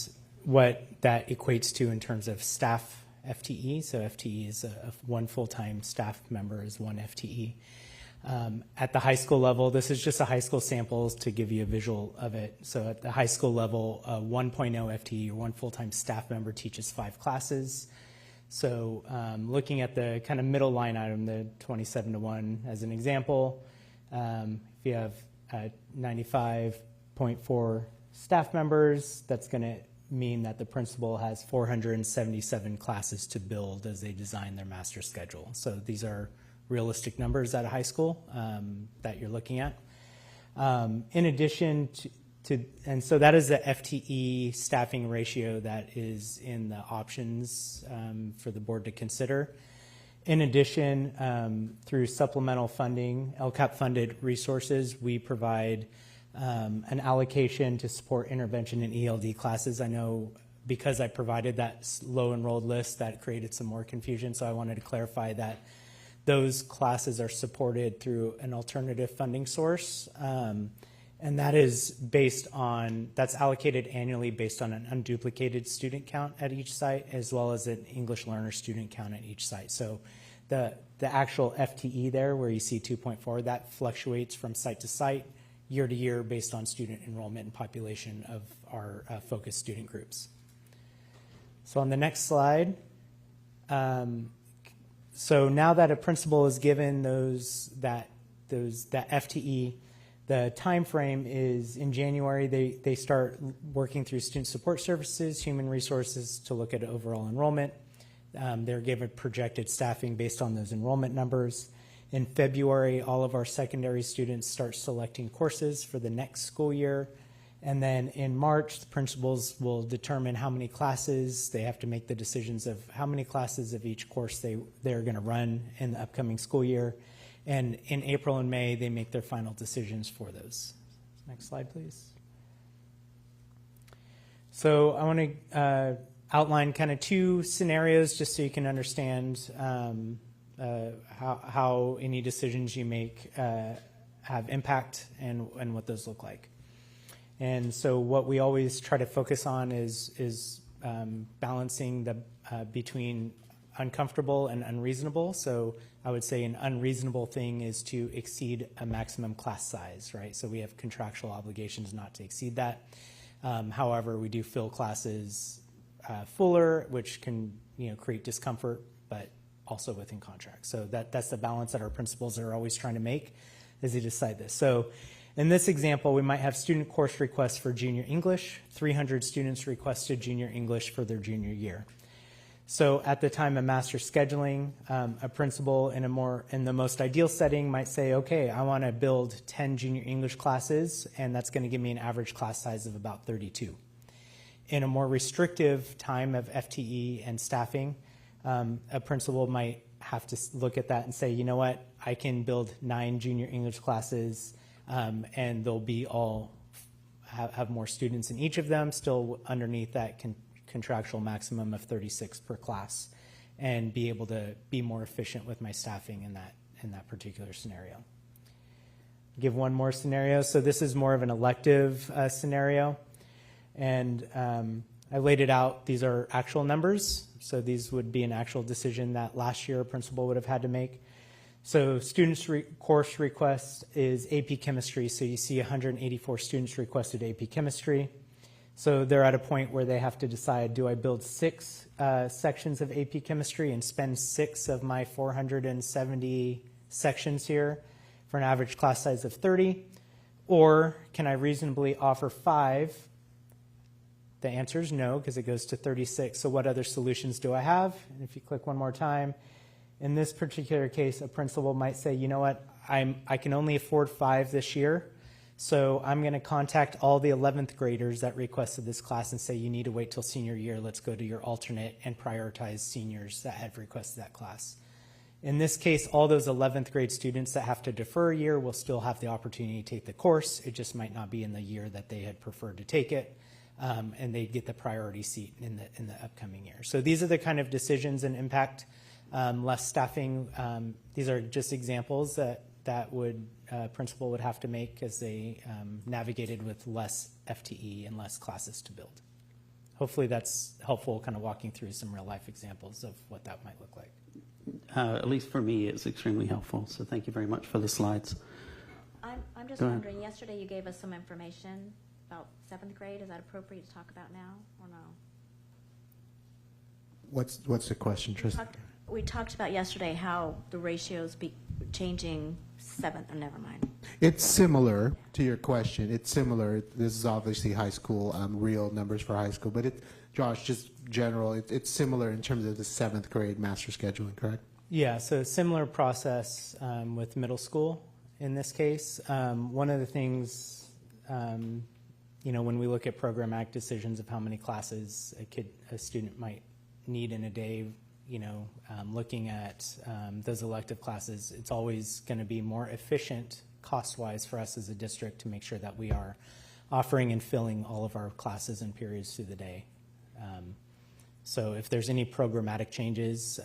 what that equates to in terms of staff FTE. So FTE is one full-time staff member is one FTE. At the high school level, this is just a high school samples to give you a visual of it. So at the high school level, 1.0 FTE, or one full-time staff member, teaches 5 classes. So looking at the kind of middle line item, the 27 to 1 as an example, if you have 95.4 staff members, that's going to mean that the principal has 477 classes to build as they design their master schedule. So these are realistic numbers at a high school that you're looking at. In addition and so that is the FTE staffing ratio that is in the options for the board to consider. In addition, through supplemental funding, LCAP funded resources, we provide an allocation to support intervention in ELD classes. I know because I provided that low enrolled list, that created some more confusion, so I wanted to clarify that those classes are supported through an alternative funding source. And that is that's allocated annually based on an unduplicated student count at each site, as well as an English learner student count at each site. So the actual FTE there, where you see 2.4, that fluctuates from site to site, year to year, based on student enrollment and population of our focused student groups. So on the next slide, so now that a principal is given that FTE, the time frame is in January. They start working through student support services, human resources to look at overall enrollment. They're given projected staffing based on those enrollment numbers. In February, all of our secondary students start selecting courses for the next school year. And then in March, the principals will determine how many classes. They have to make the decisions of how many classes of each course they're going to run in the upcoming school year. And in April and May, they make their final decisions for those. Next slide, please. So I want to outline kind of two scenarios just so you can understand how any decisions you make have impact and what those look like. And so what we always try to focus on is balancing the between uncomfortable and unreasonable. So I would say an unreasonable thing is to exceed a maximum class size, right? So we have contractual obligations not to exceed that. However, we do fill classes fuller, which can create discomfort, but also within contracts. So that's the balance that our principals are always trying to make as they decide this. So in this example, we might have student course requests for junior English. 300 students requested junior English for their junior year. So at the time of master scheduling, a principal in the most ideal setting might say, okay, I want to build 10 junior English classes, and that's going to give me an average class size of about 32. In a more restrictive time of FTE and staffing, a principal might have to look at that and say, you know what, I can build 9 junior English classes, and they'll be all have more students in each of them, still underneath that contractual maximum of 36 per class, and be able to be more efficient with my staffing in that particular scenario. Give one more scenario. So this is more of an elective scenario, and I laid it out. These are actual numbers, so these would be an actual decision that last year a principal would have had to make. So students' course request is AP Chemistry. So you see 184 students requested AP Chemistry. So they're at a point where they have to decide, do I build 6 sections of AP Chemistry and spend 6 of my 470 sections here for an average class size of 30? Or can I reasonably offer 5? The answer is no, because it goes to 36. So what other solutions do I have? And if you click one more time, in this particular case, a principal might say, you know what, I can only afford 5 this year. So I'm going to contact all the 11th graders that requested this class and say, you need to wait till senior year. Let's go to your alternate and prioritize seniors that have requested that class. In this case, all those 11th grade students that have to defer a year will still have the opportunity to take the course. It just might not be in the year that they had preferred to take it, and they'd get the priority seat in the upcoming year. So these are the kind of decisions and impact. Less staffing. These are just examples that would principal would have to make as they navigated with less FTE and less classes to build. Hopefully that's helpful, kind of walking through some real life examples of what that might look like. At least for me, it's extremely helpful. So thank you very much for the slides. I'm just wondering, yesterday you gave us some information about 7th grade. Is that appropriate to talk about now or no? What's the question, Tristan? We talked about yesterday how the ratios be changing 7th, oh, never mind. It's similar to your question. It's similar. This is obviously high school, real numbers for high school, but Josh, just general, it's similar in terms of the 7th grade master scheduling, correct? Yeah, so similar process with middle school in this case. One of the things, when we look at programmatic decisions of how many classes a student might need in a day, looking at those elective classes, it's always going to be more efficient cost-wise for us as a district to make sure that we are offering and filling all of our classes and periods through the day. So if there's any programmatic changes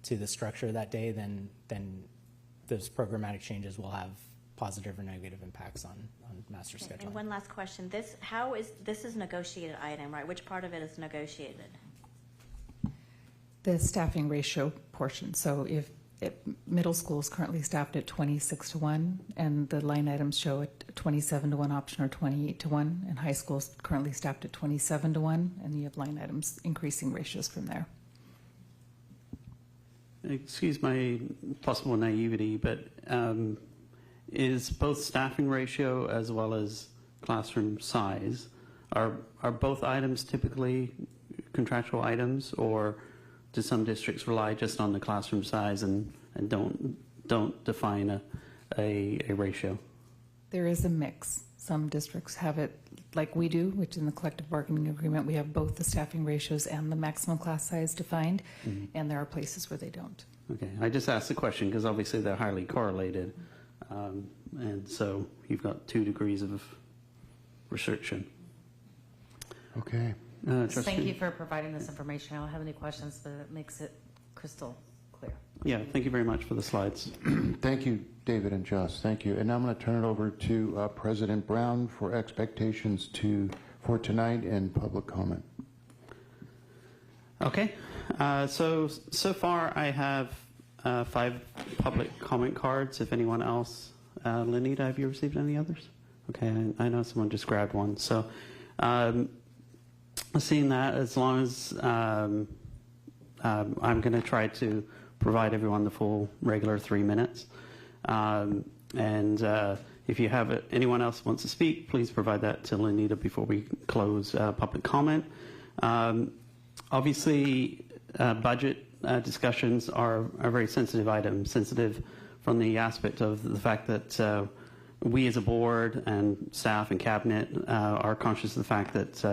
to the structure that day, then those programmatic changes will have positive or negative impacts on master scheduling. And one last question. This is a negotiated item, right? Which part of it is negotiated? The staffing ratio portion. So if middle school is currently staffed at 26-1, and the line items show a 27-1 option or 28-1, and high school is currently staffed at 27-1, and you have line items increasing ratios from there. Excuse my possible naivety, but is both staffing ratio as well as classroom size, are both items typically contractual items, or do some districts rely just on the classroom size and don't define a ratio? There is a mix. Some districts have it like we do, which in the collective bargaining agreement we have both the staffing ratios and the maximum class size defined, and there are places where they don't. Okay, I just asked the question because obviously they're highly correlated, and so you've got 2 degrees of restriction. Okay. Thank you for providing this information. I don't have any questions, but it makes it crystal clear. Yeah, thank you very much for the slides. Thank you, David and Joss. Thank you. And now I'm going to turn it over to President Brown for expectations for tonight and public comment. Okay. So far I have 5 public comment cards. If anyone else, Lenita, have you received any others? Okay, I know someone just grabbed one. So seeing that, as long as I'm going to try to provide everyone the full regular 3 minutes. If you have anyone else wants to speak, please provide that to Lenita before we close public comment. Obviously, budget discussions are a very sensitive item, sensitive from the aspect of the fact that we as a board and staff and cabinet are conscious of the fact that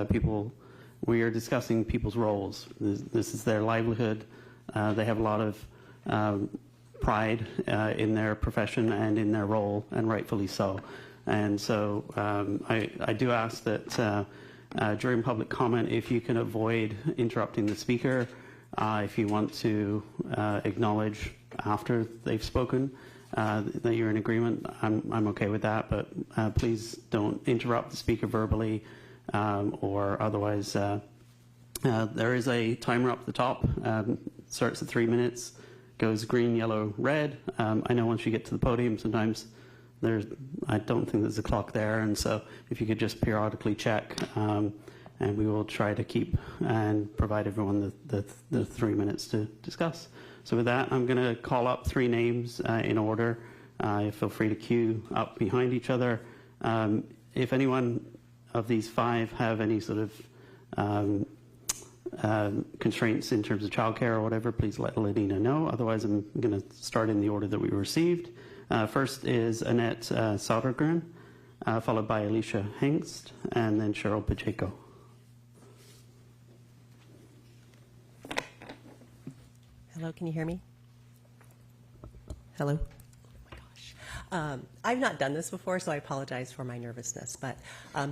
we are discussing people's roles. This is their livelihood. They have a lot of pride in their profession and in their role, and rightfully so. And so I do ask that during public comment, if you can avoid interrupting the speaker, if you want to acknowledge after they've spoken that you're in agreement, I'm okay with that, but please don't interrupt the speaker verbally or otherwise. There is a timer up the top, starts at 3 minutes, goes green, yellow, red. I know once you get to the podium, sometimes I don't think there's a clock there, and so if you could just periodically check, and we will try to keep and provide everyone the 3 minutes to discuss. So with that, I'm going to call up 3 names in order. Feel free to queue up behind each other. If anyone of these 5 have any sort of constraints in terms of childcare or whatever, please let Lenita know. Otherwise, I'm going to start in the order that we received. First is Annette Sodergren, followed by Alicia Hengst, and then Cheryl Pacheco. Hello, can you hear me? Hello? Oh my gosh. I've not done this before, so I apologize for my nervousness. But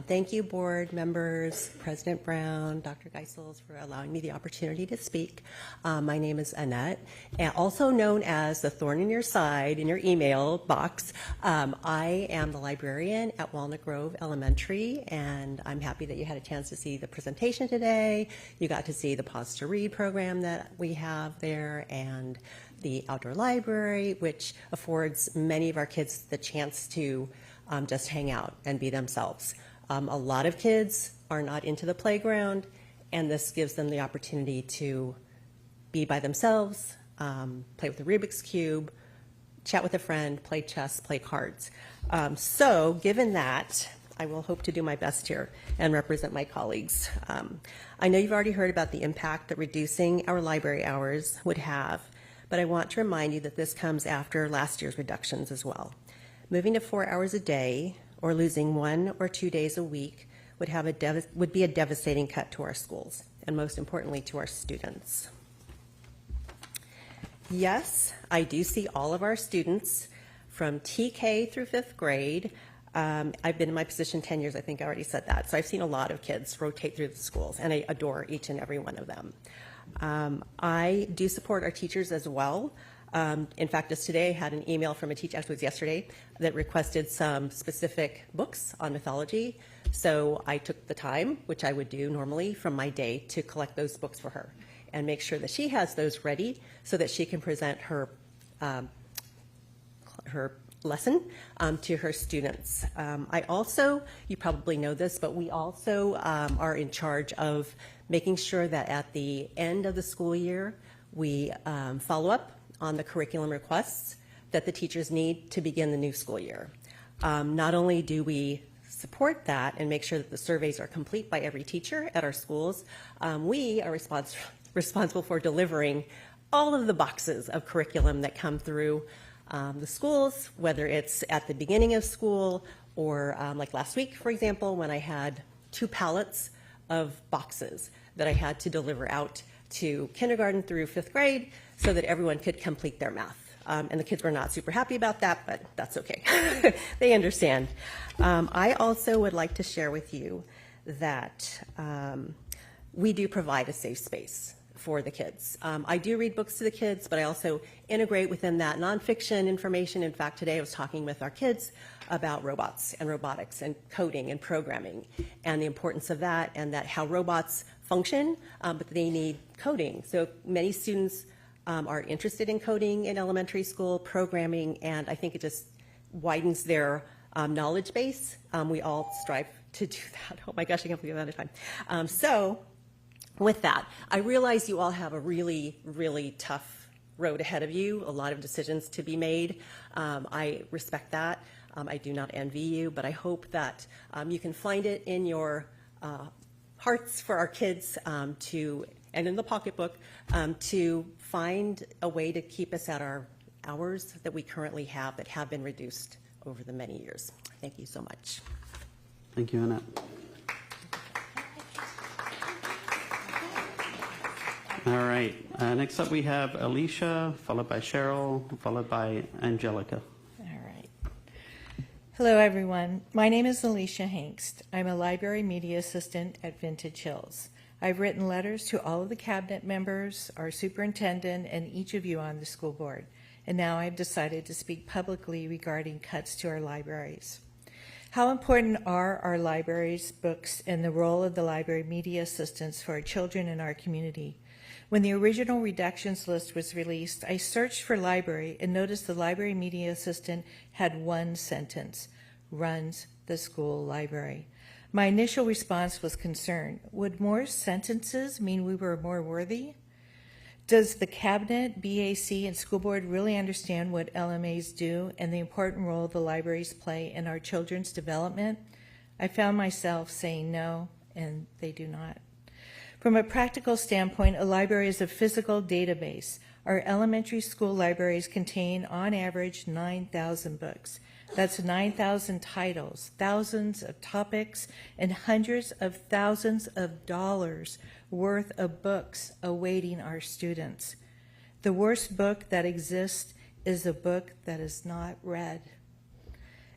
thank you, board members, President Brown, Dr. Geisels, for allowing me the opportunity to speak. My name is Annette, and also known as the thorn in your side in your email box. I am the librarian at Walnut Grove Elementary, and I'm happy that you had a chance to see the presentation today. You got to see the Pause to Read program that we have there, and the outdoor library, which affords many of our kids the chance to just hang out and be themselves. A lot of kids are not into the playground, and this gives them the opportunity to be by themselves, play with the Rubik's Cube, chat with a friend, play chess, play cards. So given that, I will hope to do my best here and represent my colleagues. I know you've already heard about the impact that reducing our library hours would have, but I want to remind you that this comes after last year's reductions as well. Moving to 4 hours a day or losing 1 or 2 days a week would be a devastating cut to our schools, and most importantly to our students. Yes, I do see all of our students from TK through 5th grade. I've been in my position 10 years, I think I already said that. So I've seen a lot of kids rotate through the schools, and I adore each and every one of them. I do support our teachers as well. In fact, just today I had an email from a teacher, actually it was yesterday, that requested some specific books on mythology. So I took the time, which I would do normally from my day, to collect those books for her and make sure that she has those ready so that she can present her lesson to her students. I also, you probably know this, but we also are in charge of making sure that at the end of the school year, we follow up on the curriculum requests that the teachers need to begin the new school year. Not only do we support that and make sure that the surveys are complete by every teacher at our schools, we are responsible for delivering all of the boxes of curriculum that come through the schools, whether it's at the beginning of school or like last week, for example, when I had 2 pallets of boxes that I had to deliver out to kindergarten through 5th grade so that everyone could complete their math. And the kids were not super happy about that, but that's okay. They understand. I also would like to share with you that we do provide a safe space for the kids. I do read books to the kids, but I also integrate within that nonfiction information. In fact, today I was talking with our kids about robots and robotics and coding and programming and the importance of that, and that how robots function, but they need coding. So many students are interested in coding in elementary school, programming, and I think it just widens their knowledge base. We all strive to do that. Oh my gosh, I can't believe I'm out of time. So with that, I realize you all have a really, really tough road ahead of you, a lot of decisions to be made. I respect that. I do not envy you, but I hope that you can find it in your hearts for our kids to, and in the pocketbook, to find a way to keep us at our hours that we currently have that have been reduced over the many years. Thank you so much. Thank you, Annette. All right. Next up, we have Alicia, followed by Cheryl, followed by Angelica. Hello, everyone. My name is Alicia Hengst. I'm a library media assistant at Vintage Hills. I've written letters to all of the cabinet members, our superintendent, and each of you on the school board. And now I've decided to speak publicly regarding cuts to our libraries. How important are our libraries, books, and the role of the library media assistants for our children in our community? When the original reductions list was released, I searched for library and noticed the library media assistant had one sentence: runs the school library. My initial response was concern. Would more sentences mean we were more worthy? Does the cabinet, BAC, and school board really understand what LMAs do and the important role the libraries play in our children's development? I found myself saying no, and they do not. From a practical standpoint, a library is a physical database. Our elementary school libraries contain, on average, 9,000 books. That's 9,000 titles, thousands of topics, and hundreds of thousands of dollars worth of books awaiting our students. The worst book that exists is a book that is not read.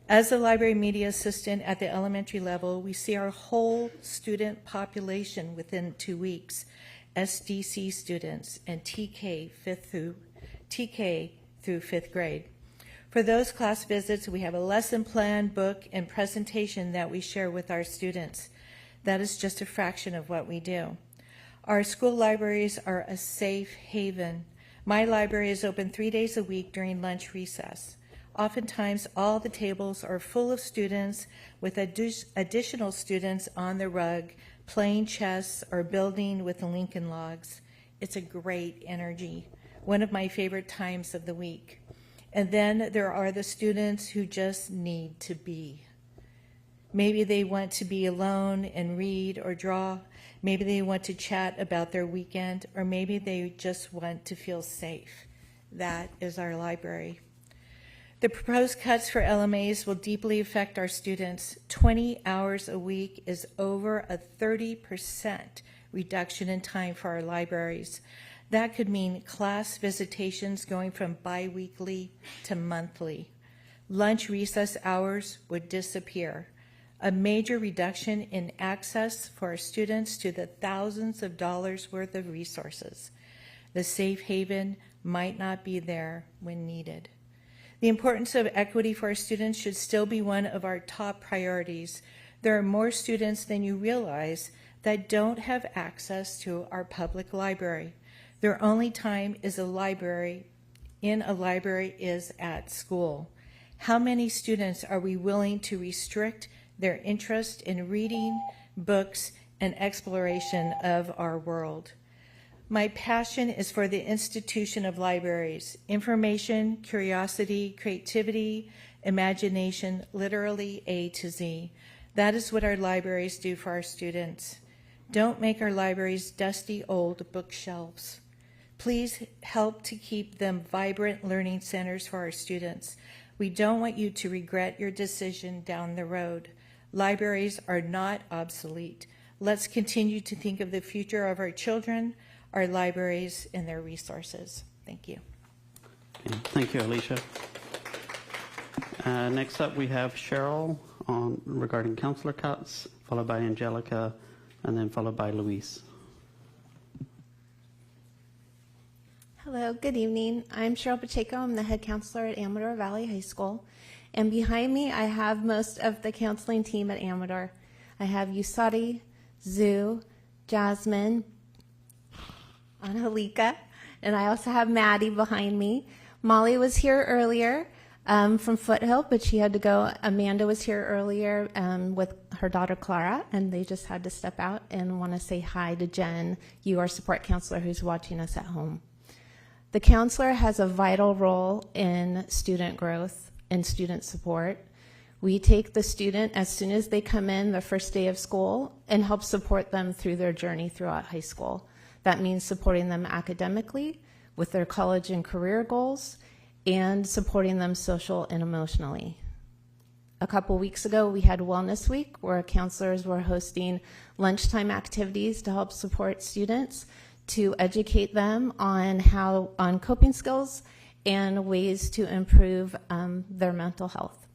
As a library media assistant at the elementary level, we see our whole student population within 2 weeks, SDC students and TK through fifth grade. For those class visits, we have a lesson plan, book, and presentation that we share with our students. That is just a fraction of what we do. Our school libraries are a safe haven. My library is open 3 days a week during lunch recess. Oftentimes, all the tables are full of students with additional students on the rug, playing chess or building with the Lincoln Logs. It's a great energy, one of my favorite times of the week. And then there are the students who just need to be. Maybe they want to be alone and read or draw. Maybe they want to chat about their weekend, or maybe they just want to feel safe. That is our library. The proposed cuts for LMAs will deeply affect our students. 20 hours a week is over a 30% reduction in time for our libraries. That could mean class visitations going from biweekly to monthly. Lunch recess hours would disappear. A major reduction in access for our students to the thousands of dollars worth of resources. The safe haven might not be there when needed. The importance of equity for our students should still be one of our top priorities. There are more students than you realize that don't have access to our public library. Their only time in a library is at school. How many students are we willing to restrict their interest in reading, books, and exploration of our world? My passion is for the institution of libraries. Information, curiosity, creativity, imagination, literally A to Z. That is what our libraries do for our students. Don't make our libraries dusty old bookshelves. Please help to keep them vibrant learning centers for our students. We don't want you to regret your decision down the road. Libraries are not obsolete. Let's continue to think of the future of our children, our libraries, and their resources. Thank you. Okay, thank you, Alicia. Next up, we have Cheryl regarding counselor cuts, followed by Angelica, and then followed by Luis. Hello, good evening. I'm Cheryl Pacheco. I'm the head counselor at Amador Valley High School. And behind me, I have most of the counseling team at Amador. I have Yusari, Zoo, Jasmine, Angelica, and I also have Maddie behind me. Molly was here earlier from Foothill, but she had to go. Amanda was here earlier with her daughter Clara, and they just had to step out, and want to say hi to Jen, you, our support counselor who's watching us at home. The counselor has a vital role in student growth and student support. We take the student as soon as they come in the first day of school and help support them through their journey throughout high school. That means supporting them academically, with their college and career goals, and supporting them social and emotionally. A couple weeks ago, we had Wellness Week, where counselors were hosting lunchtime activities to help support students, to educate them on coping skills and ways to improve their mental health.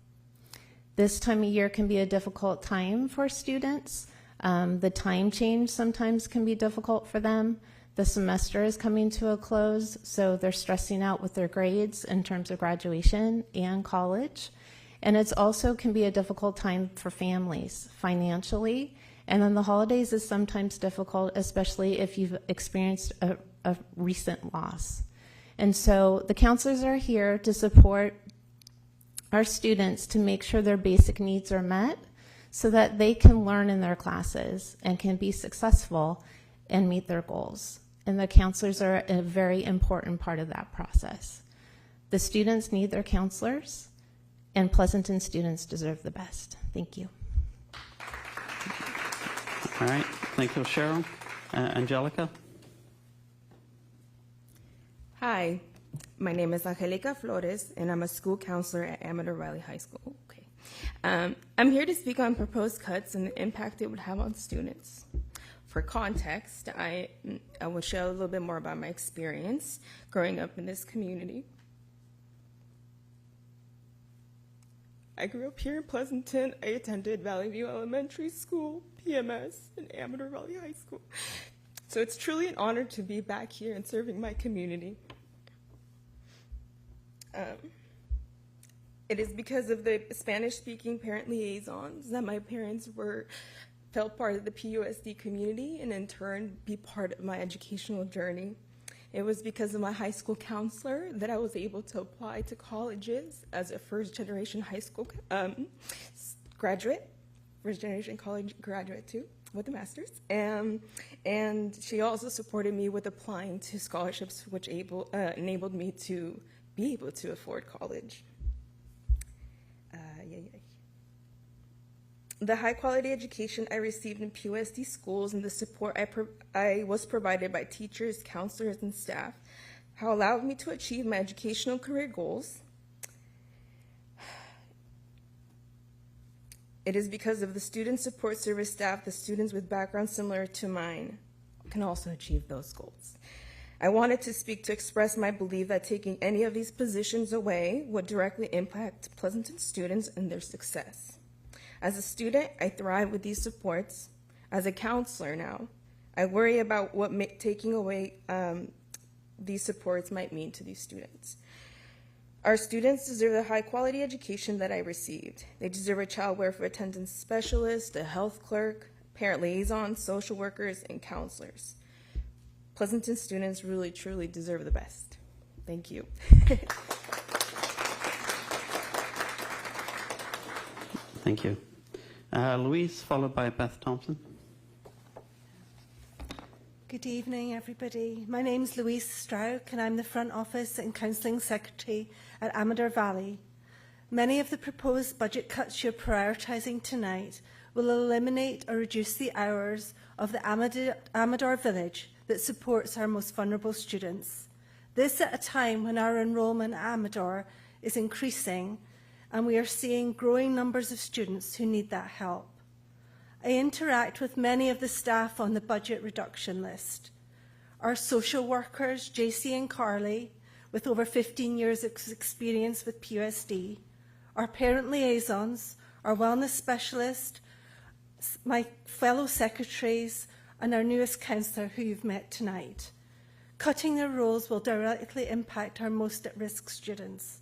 This time of year can be a difficult time for students. The time change sometimes can be difficult for them. The semester is coming to a close, so they're stressing out with their grades in terms of graduation and college. And it's also can be a difficult time for families financially. And then the holidays is sometimes difficult, especially if you've experienced a recent loss. And so the counselors are here to support our students to make sure their basic needs are met so that they can learn in their classes and can be successful and meet their goals. And the counselors are a very important part of that process. The students need their counselors, and Pleasanton students deserve the best. Thank you. All right, thank you, Cheryl. Angelica? Hi, my name is Angelica Flores, and I'm a school counselor at Amador Valley High School. Okay. I'm here to speak on proposed cuts and the impact it would have on students. For context, I will share a little bit more about my experience growing up in this community. I grew up here in Pleasanton. I attended Valley View Elementary School, PMS, and Amador Valley High School. So it's truly an honor to be back here and serving my community. It is because of the Spanish-speaking parent liaisons that my parents felt part of the PUSD community and in turn be part of my educational journey. It was because of my high school counselor that I was able to apply to colleges as a first-generation high school graduate, first-generation college graduate too, with a master's. And she also supported me with applying to scholarships, which enabled me to be able to afford college. The high-quality education I received in PUSD schools and the support I was provided by teachers, counselors, and staff have allowed me to achieve my educational career goals. It is because of the student support service staff, the students with backgrounds similar to mine can also achieve those goals. I wanted to speak to express my belief that taking any of these positions away would directly impact Pleasanton students and their success. As a student, I thrive with these supports. As a counselor now, I worry about what taking away these supports might mean to these students. Our students deserve the high-quality education that I received. They deserve a child welfare attendance specialist, a health clerk, parent liaison, social workers, and counselors. Pleasanton students really, truly deserve the best. Thank you. Thank you. Louise, followed by Beth Thompson. Good evening, everybody. My name is Louise Strauch, and I'm the Front Office and Counselling Secretary at Amador Valley. Many of the proposed budget cuts you're prioritising tonight will eliminate or reduce the hours of the Amador Village that supports our most vulnerable students. This at a time when our enrolment at Amador is increasing and we are seeing growing numbers of students who need that help. I interact with many of the staff on the budget reduction list. Our social workers, JC and Carly, with over 15 years of experience with PUSD, our parent liaisons, our wellness specialist, my fellow secretaries, and our newest counsellor who you've met tonight. Cutting their roles will directly impact our most at-risk students.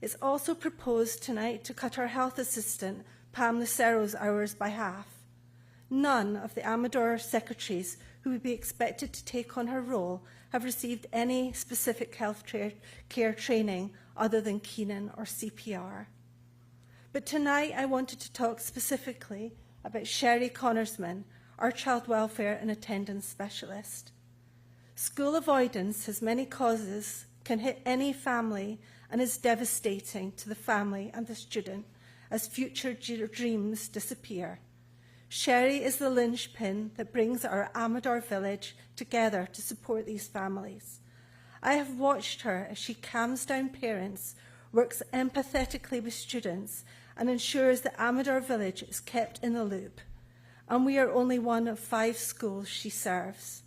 It's also proposed tonight to cut our health assistant, Pam Lucero's hours by half. None of the Amador secretaries who would be expected to take on her role have received any specific health care training other than Keenan or CPR. But tonight I wanted to talk specifically about Sherry Connorsman, our child welfare and attendance specialist. School avoidance has many causes, can hit any family, and is devastating to the family and the student as future dreams disappear. Sherry is the linchpin that brings our Amador village together to support these families. I have watched her as she calms down parents, works empathetically with students, and ensures that Amador village is kept in the loop. And we are only one of 5 schools she serves.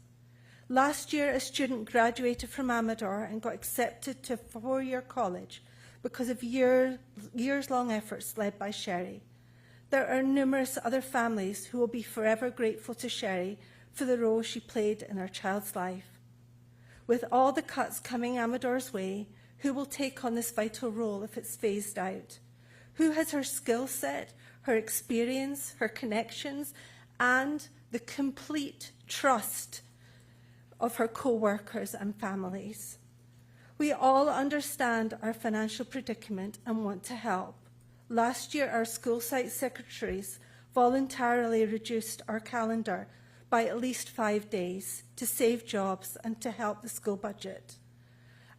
Last year, a student graduated from Amador and got accepted to a 4-year college because of years-long efforts led by Sherry. There are numerous other families who will be forever grateful to Sherry for the role she played in our child's life. With all the cuts coming Amador's way, who will take on this vital role if it's phased out? Who has her skill set, her experience, her connections, and the complete trust of her co-workers and families? We all understand our financial predicament and want to help. Last year, our school site secretaries voluntarily reduced our calendar by at least 5 days to save jobs and to help the school budget.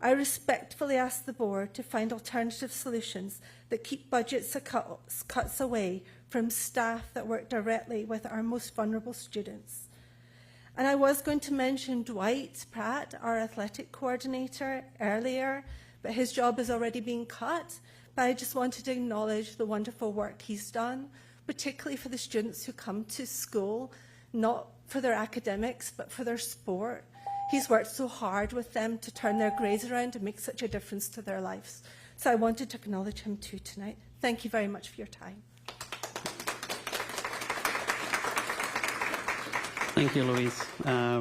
I respectfully ask the board to find alternative solutions that keep budgets cuts away from staff that work directly with our most vulnerable students. And I was going to mention Dwight Pratt, our athletic coordinator, earlier, but his job has already been cut. But I just wanted to acknowledge the wonderful work he's done, particularly for the students who come to school, not for their academics, but for their sport. He's worked so hard with them to turn their grades around and make such a difference to their lives. So I wanted to acknowledge him too tonight. Thank you very much for your time. Thank you, Louise.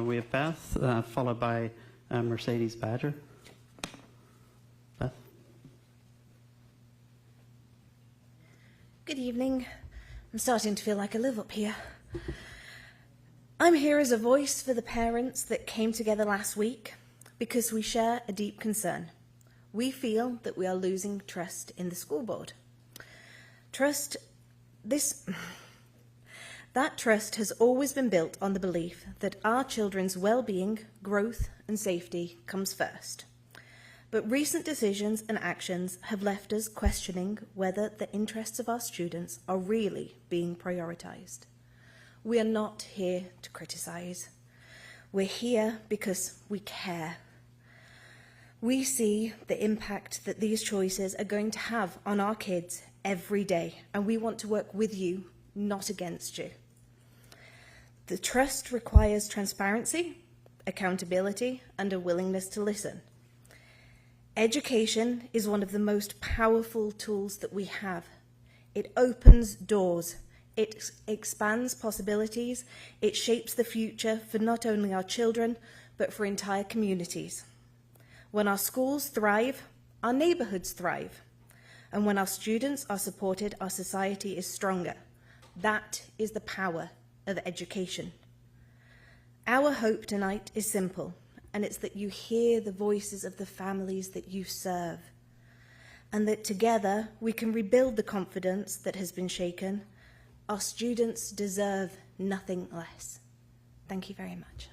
We have Beth, followed by Mercedes Badger. Beth? Good evening. I'm starting to feel like I live up here. I'm here as a voice for the parents that came together last week because we share a deep concern. We feel that we are losing trust in the school board. That trust has always been built on the belief that our children's well-being, growth, and safety comes first. But recent decisions and actions have left us questioning whether the interests of our students are really being prioritised. We are not here to criticise. We're here because we care. We see the impact that these choices are going to have on our kids every day, and we want to work with you, not against you. The trust requires transparency, accountability, and a willingness to listen. Education is one of the most powerful tools that we have. It opens doors. It expands possibilities. It shapes the future for not only our children, but for entire communities. When our schools thrive, our neighbourhoods thrive. And when our students are supported, our society is stronger. That is the power of education. Our hope tonight is simple, and it's that you hear the voices of the families that you serve, and that together we can rebuild the confidence that has been shaken. Our students deserve nothing less. Thank you very much.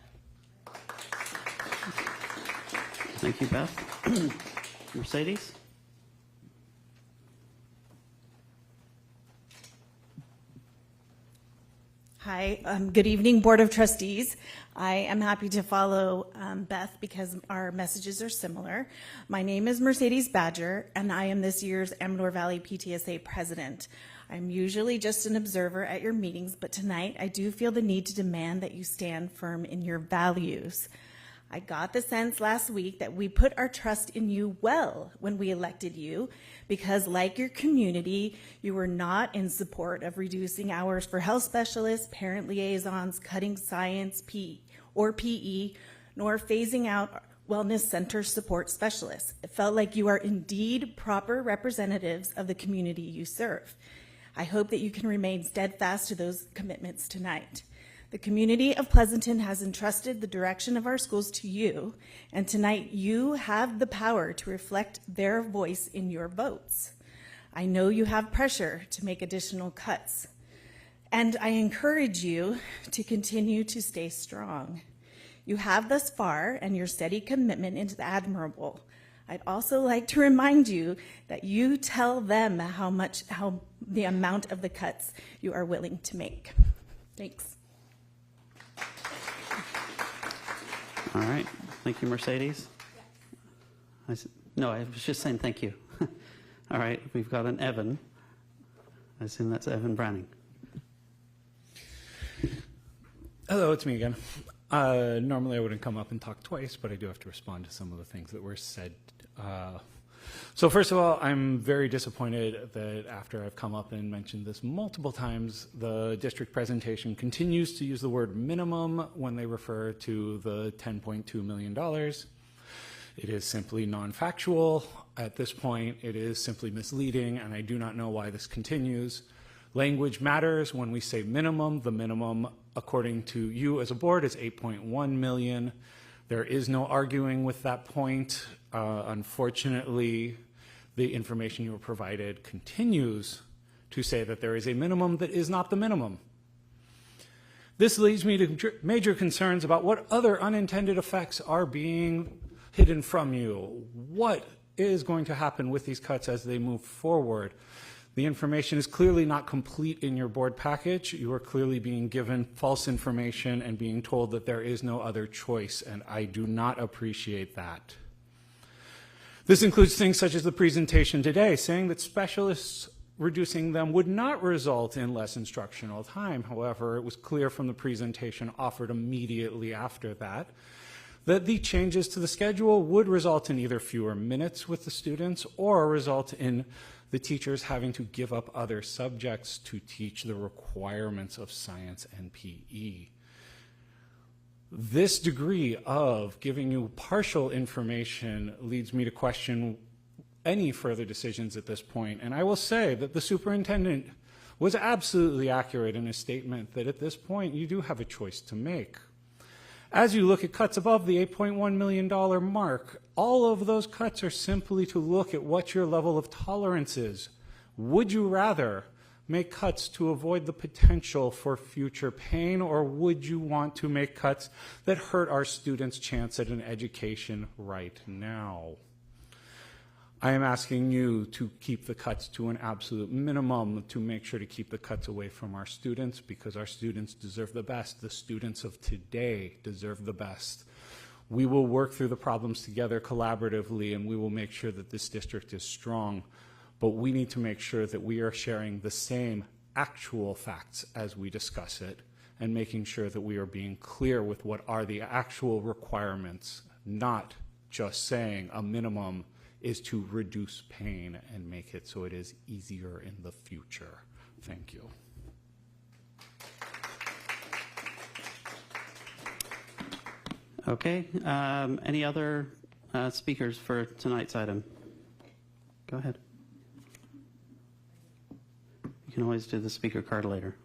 Thank you, Beth. Mercedes? Hi, good evening, Board of Trustees. I am happy to follow Beth because our messages are similar. My name is Mercedes Badger, and I am this year's Amador Valley PTSA president. I'm usually just an observer at your meetings, but tonight I do feel the need to demand that you stand firm in your values. I got the sense last week that we put our trust in you well when we elected you, because like your community, you were not in support of reducing hours for health specialists, parent liaisons, cutting science, PE, nor phasing out wellness center support specialists. It felt like you are indeed proper representatives of the community you serve. I hope that you can remain steadfast to those commitments tonight. The community of Pleasanton has entrusted the direction of our schools to you, and tonight you have the power to reflect their voice in your votes. I know you have pressure to make additional cuts, and I encourage you to continue to stay strong. You have thus far, and your steady commitment is admirable. I'd also like to remind you that you tell them how the amount of the cuts you are willing to make. Thanks. All right. Thank you, Mercedes. No, I was just saying thank you. All right. We've got an Evan. I assume that's Evan Browning. Hello, it's me again. Normally I wouldn't come up and talk twice, but I do have to respond to some of the things that were said. So first of all, I'm very disappointed that after I've come up and mentioned this multiple times, the district presentation continues to use the word minimum when they refer to the $10.2 million. It is simply non-factual. At this point, it is simply misleading, and I do not know why this continues. Language matters. When we say minimum, the minimum, according to you as a board, is $8.1 million. There is no arguing with that point. Unfortunately, the information you were provided continues to say that there is a minimum that is not the minimum. This leads me to major concerns about what other unintended effects are being hidden from you. What is going to happen with these cuts as they move forward? The information is clearly not complete in your board package. You are clearly being given false information and being told that there is no other choice, and I do not appreciate that. This includes things such as the presentation today, saying that specialists reducing them would not result in less instructional time. However, it was clear from the presentation offered immediately after that the changes to the schedule would result in either fewer minutes with the students or result in the teachers having to give up other subjects to teach the requirements of science and PE. This degree of giving you partial information leads me to question any further decisions at this point. And I will say that the superintendent was absolutely accurate in his statement that at this point you do have a choice to make. As you look at cuts above the $8.1 million mark, all of those cuts are simply to look at what your level of tolerance is. Would you rather make cuts to avoid the potential for future pain, or would you want to make cuts that hurt our students' chance at an education right now? I am asking you to keep the cuts to an absolute minimum, to make sure to keep the cuts away from our students, because our students deserve the best. The students of today deserve the best. We will work through the problems together collaboratively, and we will make sure that this district is strong. But we need to make sure that we are sharing the same actual facts as we discuss it, and making sure that we are being clear with what are the actual requirements, not just saying a minimum is to reduce pain and make it so it is easier in the future. Thank you. Okay. Any other speakers for tonight's item? Go ahead. You can always do the speaker card later.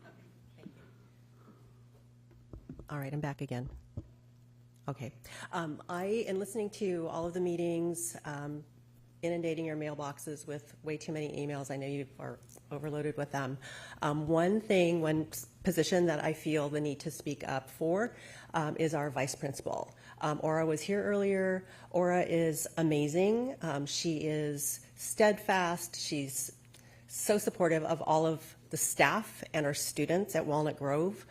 All right, I'm back again. Okay. In listening to all of the meetings, inundating your mailboxes with way too many emails, I know you are overloaded with them. One position that I feel the need to speak up for is our vice principal. Aura was here earlier. Aura is amazing. She is steadfast. She's so supportive of all of the staff and our students at Walnut Grove.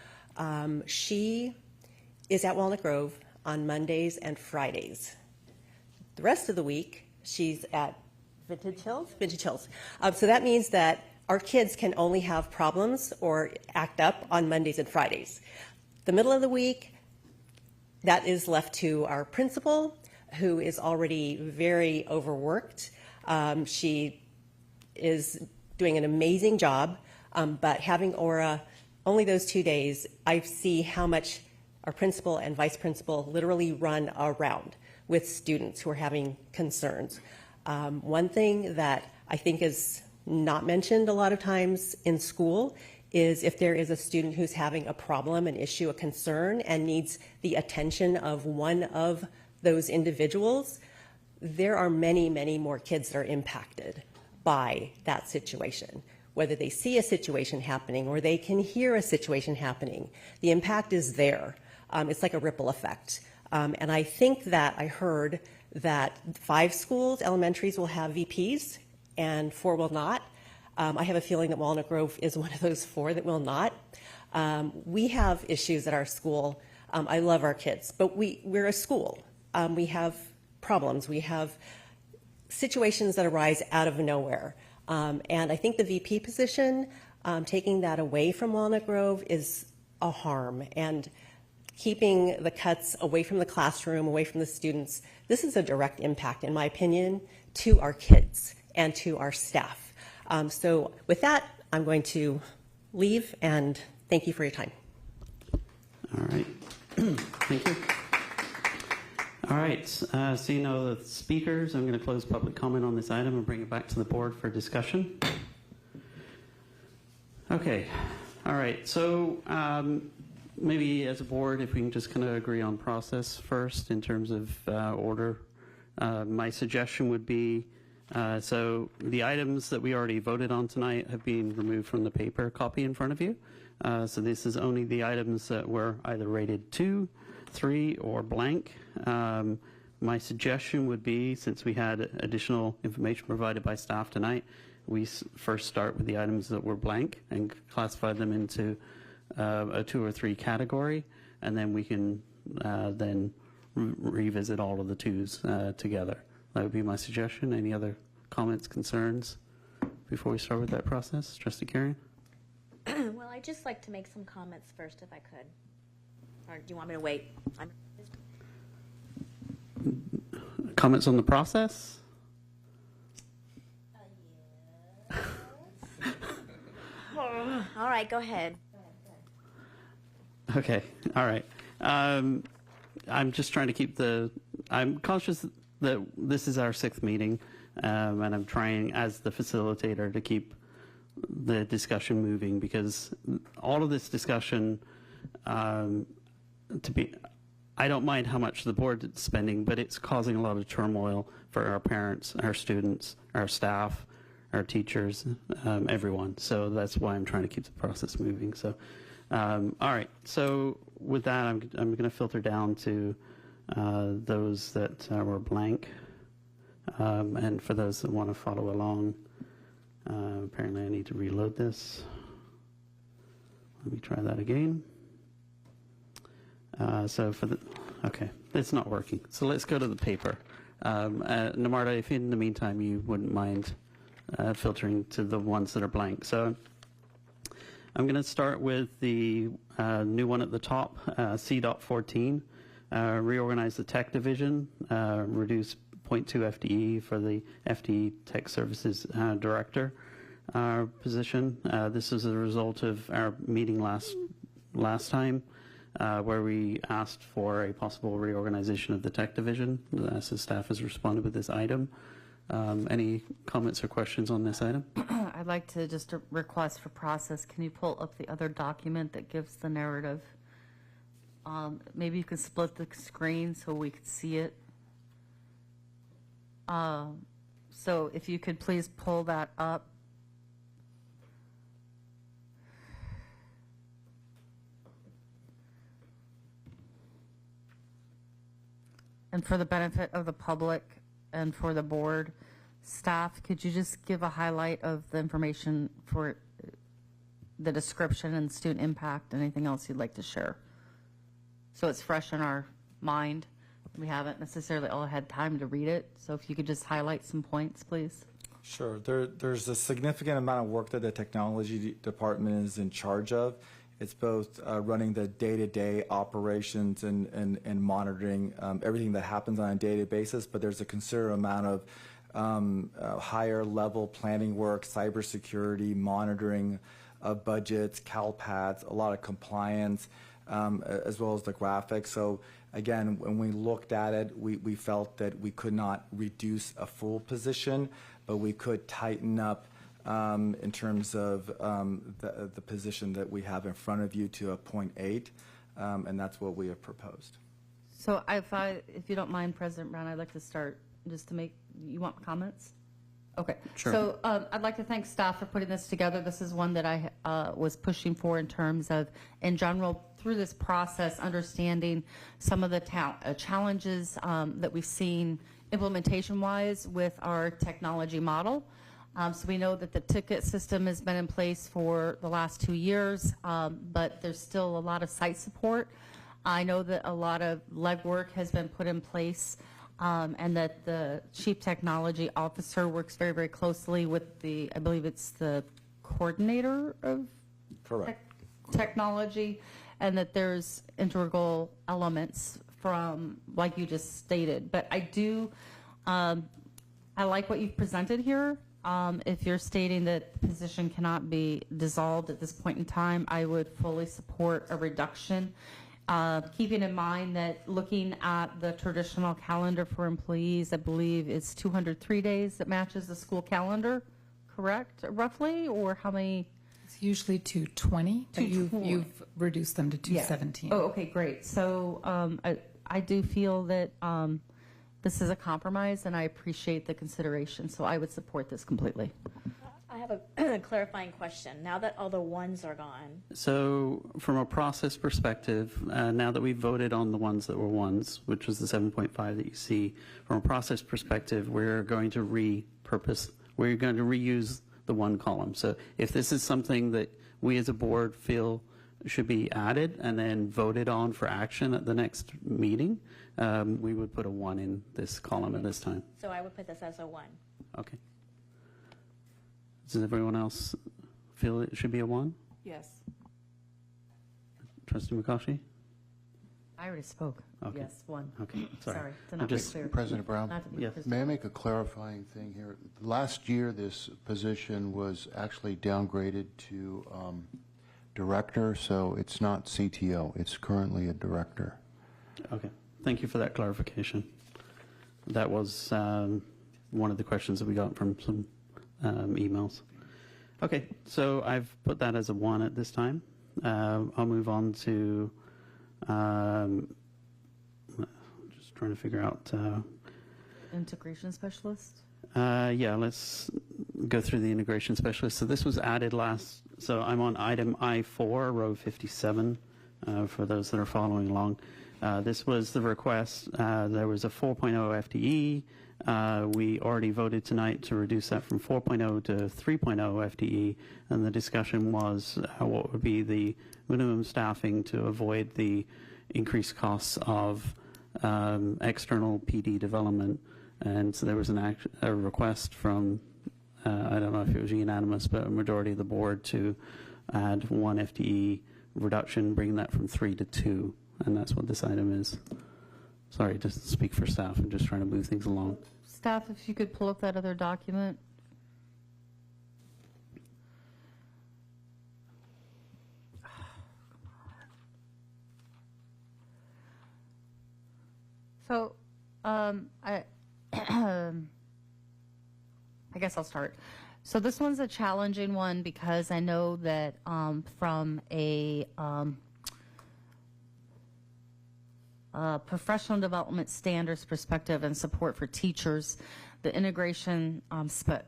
She is at Walnut Grove on Mondays and Fridays. The rest of the week, she's at Vintage Hills. So that means that our kids can only have problems or act up on Mondays and Fridays. The middle of the week, that is left to our principal, who is already very overworked. She is doing an amazing job, but having Aura only those 2 days, I see how much our principal and vice principal literally run around with students who are having concerns. One thing that I think is not mentioned a lot of times in school is if there is a student who's having a problem, an issue, a concern, and needs the attention of one of those individuals, there are many, many more kids that are impacted by that situation. Whether they see a situation happening or they can hear a situation happening, the impact is there. It's like a ripple effect. And I think that I heard that 5 schools, elementaries, will have VPs and 4 will not. I have a feeling that Walnut Grove is one of those 4 that will not. We have issues at our school. I love our kids, but we're a school. We have problems. We have situations that arise out of nowhere. And I think the VP position, taking that away from Walnut Grove is a harm. And keeping the cuts away from the classroom, away from the students, this is a direct impact, in my opinion, to our kids and to our staff. So with that, I'm going to leave, and thank you for your time. All right. Thank you. All right. So you know the speakers. I'm going to close public comment on this item and bring it back to the board for discussion. Okay. All right. So maybe as a board, if we can just kind of agree on process first in terms of order. My suggestion would be, so the items that we already voted on tonight have been removed from the paper copy in front of you. So this is only the items that were either rated 2, 3, or blank. My suggestion would be, since we had additional information provided by staff tonight, we first start with the items that were blank and classify them into a 2 or 3 category, and then we can then revisit all of the 2s together. That would be my suggestion. Any other comments, concerns before we start with that process? Trustee Karen? Well, I'd just like to make some comments first, if I could. Or do you want me to wait? Comments on the process? All right, go ahead. Okay, all right. I'm just trying to keep I'm conscious that this is our 6th meeting, and I'm trying as the facilitator to keep the discussion moving, because all of this discussion, I don't mind how much the board is spending, but it's causing a lot of turmoil for our parents, our students, our staff, our teachers, everyone. So that's why I'm trying to keep the process moving. So, all right. So with that, I'm going to filter down to those that were blank. And for those that want to follow along, apparently I need to reload this. Let me try that again. Okay, it's not working. So let's go to the paper. Namarta, if in the meantime you wouldn't mind filtering to the ones that are blank. So I'm going to start with the new one at the top, C.14, reorganize the tech division, reduce 0.2 FTE for the FTE Tech Services Director position. This is a result of our meeting last time, where we asked for a possible reorganization of the tech division. So staff has responded with this item. Any comments or questions on this item? I'd like to just request for process. Can you pull up the other document that gives the narrative? Maybe you can split the screen so we could see it. So if you could please pull that up. And for the benefit of the public and for the board staff, could you just give a highlight of the information for the description and student impact, anything else you'd like to share? So it's fresh in our mind. We haven't necessarily all had time to read it. So if you could just highlight some points, please. Sure. There's a significant amount of work that the technology department is in charge of. It's both running the day-to-day operations and monitoring everything that happens on a daily basis, but there's a considerable amount of higher level planning work, cybersecurity, monitoring of budgets, CalPADs, a lot of compliance. as well as the graphics. So again, when we looked at it, we felt that we could not reduce a full position, but we could tighten up in terms of the position that we have in front of you to a 0.8, and that's what we have proposed. So if you don't mind, President Brown, I'd like to start just to make, you want comments? Okay. Sure. So I'd like to thank staff for putting this together. This is one that I was pushing for in terms of, in general, through this process, understanding some of the challenges that we've seen implementation-wise with our technology model. So we know that the ticket system has been in place for the last 2 years, but there's still a lot of site support. I know that a lot of legwork has been put in place, and that the Chief Technology Officer works very, very closely with the, I believe it's the coordinator of technology, and that there's integral elements from, like you just stated. But I do, I like what you've presented here. If you're stating that the position cannot be dissolved at this point in time, I would fully support a reduction. Keeping in mind that looking at the traditional calendar for employees, I believe it's 203 days that matches the school calendar, correct, roughly? Or how many? It's usually 220, but you've reduced them to 217. Yeah. Oh, okay, great. So I do feel that this is a compromise, and I appreciate the consideration, so I would support this completely. I have a clarifying question. Now that all the ones are gone, So from a process perspective, now that we've voted on the ones that were ones, which was the 7.5 that you see, from a process perspective, we're going to repurpose, we're going to reuse the one column. So if this is something that we as a board feel should be added and then voted on for action at the next meeting, we would put a 1 in this column at this time. so I would put this as a 1. Okay. Does everyone else feel it should be a 1? Yes. Trustee McCaughey? I already spoke. Okay. Yes, 1. Okay, sorry. to not be clear. President Brown, Not to be Yes. crystal. may I make a clarifying thing here? Last year, this position was actually downgraded to director, so it's not CTO. It's currently a director. Okay. Thank you for that clarification. That was one of the questions that we got from some emails. Okay, so I've put that as a 1 at this time. I'll move on to just trying to figure out. Integration specialist? Yeah, let's go through the integration specialist. So this was added last, so I'm on item I4, row 57, for those that are following along. This was the request. There was a 4.0 FTE. We already voted tonight to reduce that from 4.0 to 3.0 FTE, and the discussion was what would be the minimum staffing to avoid the increased costs of external PD development. And so there was a request from, I don't know if it was unanimous, but a majority of the board to add 1 FTE reduction, bring that from 3 to 2, and that's what this item is. Sorry to speak for staff. I'm just trying to move things along. Staff, if you could pull up that other document. So, I guess I'll start. So this one's a challenging one because I know that from a professional development standards perspective and support for teachers, the integration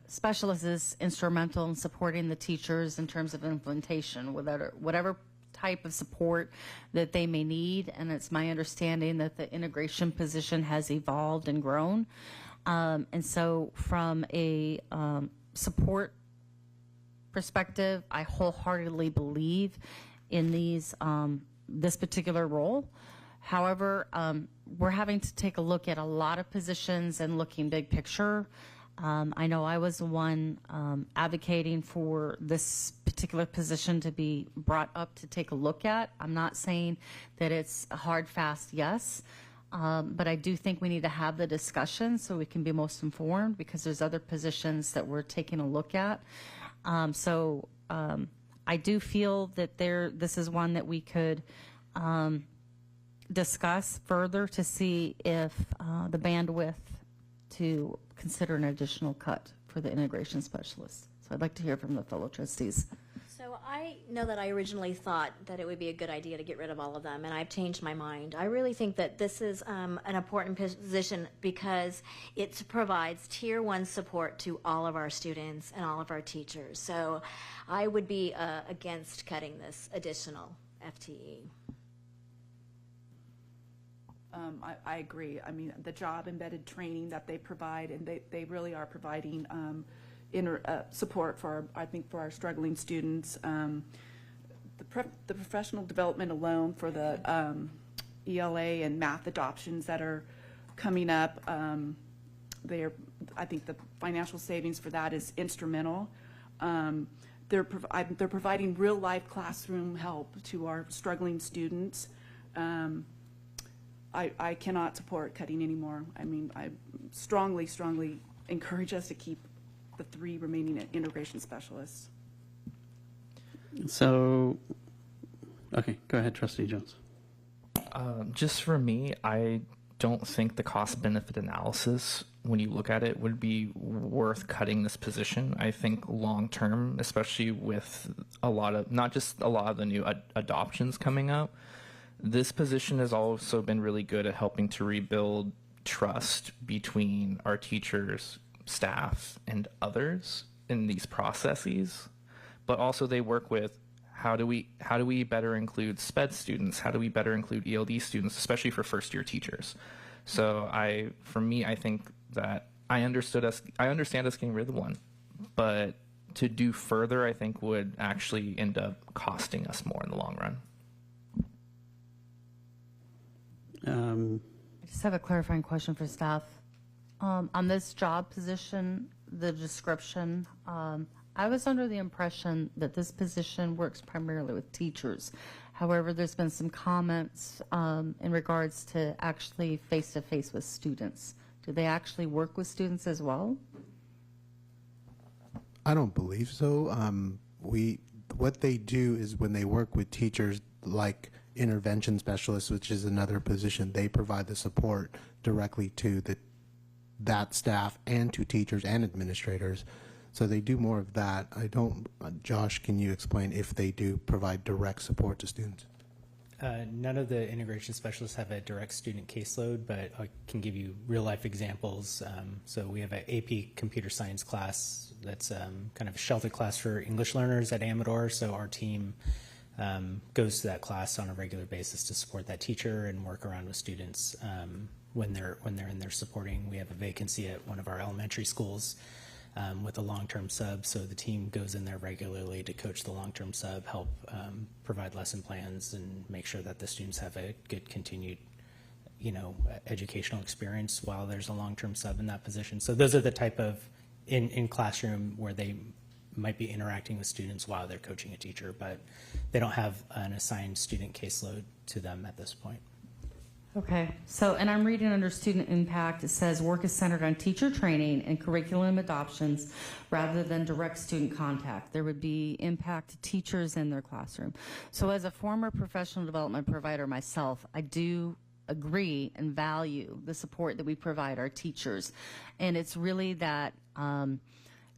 specialist is instrumental in supporting the teachers in terms of implementation, whatever type of support that they may need. And it's my understanding that the integration position has evolved and grown. And so from a support perspective, I wholeheartedly believe in this particular role. However, we're having to take a look at a lot of positions and looking big picture. I know I was the one advocating for this particular position to be brought up to take a look at. I'm not saying that it's a hard, fast yes, but I do think we need to have the discussion so we can be most informed, because there's other positions that we're taking a look at. I do feel that this is one that we could discuss further to see if the bandwidth to consider an additional cut for the integration specialist. So I'd like to hear from the fellow trustees. So I know that I originally thought that it would be a good idea to get rid of all of them, and I've changed my mind. I really think that this is an important position because it provides Tier 1 support to all of our students and all of our teachers. So I would be against cutting this additional FTE. I agree. I mean, the job embedded training that they provide, and they really are providing support for our struggling students. The professional development alone for the ELA and math adoptions that are coming up, I think the financial savings for that is instrumental. They're providing real life classroom help to our struggling students. I cannot support cutting anymore. I mean, I strongly encourage us to keep the 3 remaining integration specialists. So, okay, go ahead, Trustee Jones. Just for me, I don't think the cost-benefit analysis, when you look at it, would be worth cutting this position. I think long-term, especially with not just a lot of the new adoptions coming up, this position has also been really good at helping to rebuild trust between our teachers, staff, and others in these processes. But also they work with how do we better include SPED students? How do we better include ELD students, especially for first-year teachers? So for me, I think that I understand us getting rid of one, but to do further, I think would actually end up costing us more in the long run. I just have a clarifying question for staff. On this job position, the description, I was under the impression that this position works primarily with teachers. However, there's been some comments in regards to actually face-to-face with students. Do they actually work with students as well? I don't believe so. What they do is when they work with teachers like intervention specialists, which is another position, they provide the support directly to that staff and to teachers and administrators. So they do more of that. Josh, can you explain if they do provide direct support to students? None of the integration specialists have a direct student caseload, but I can give you real life examples. So we have an AP computer science class that's kind of a sheltered class for English learners at Amador. So our team goes to that class on a regular basis to support that teacher and work around with students when they're in there supporting. We have a vacancy at one of our elementary schools with a long-term sub, so the team goes in there regularly to coach the long-term sub, help provide lesson plans, and make sure that the students have a good continued, educational experience while there's a long-term sub in that position. So those are the type of in classroom where they might be interacting with students while they're coaching a teacher, but they don't have an assigned student caseload to them at this point. Okay, so, and I'm reading under student impact, it says work is centered on teacher training and curriculum adoptions rather than direct student contact. There would be impact to teachers in their classroom. So as a former professional development provider myself, I do agree and value the support that we provide our teachers. And it's really that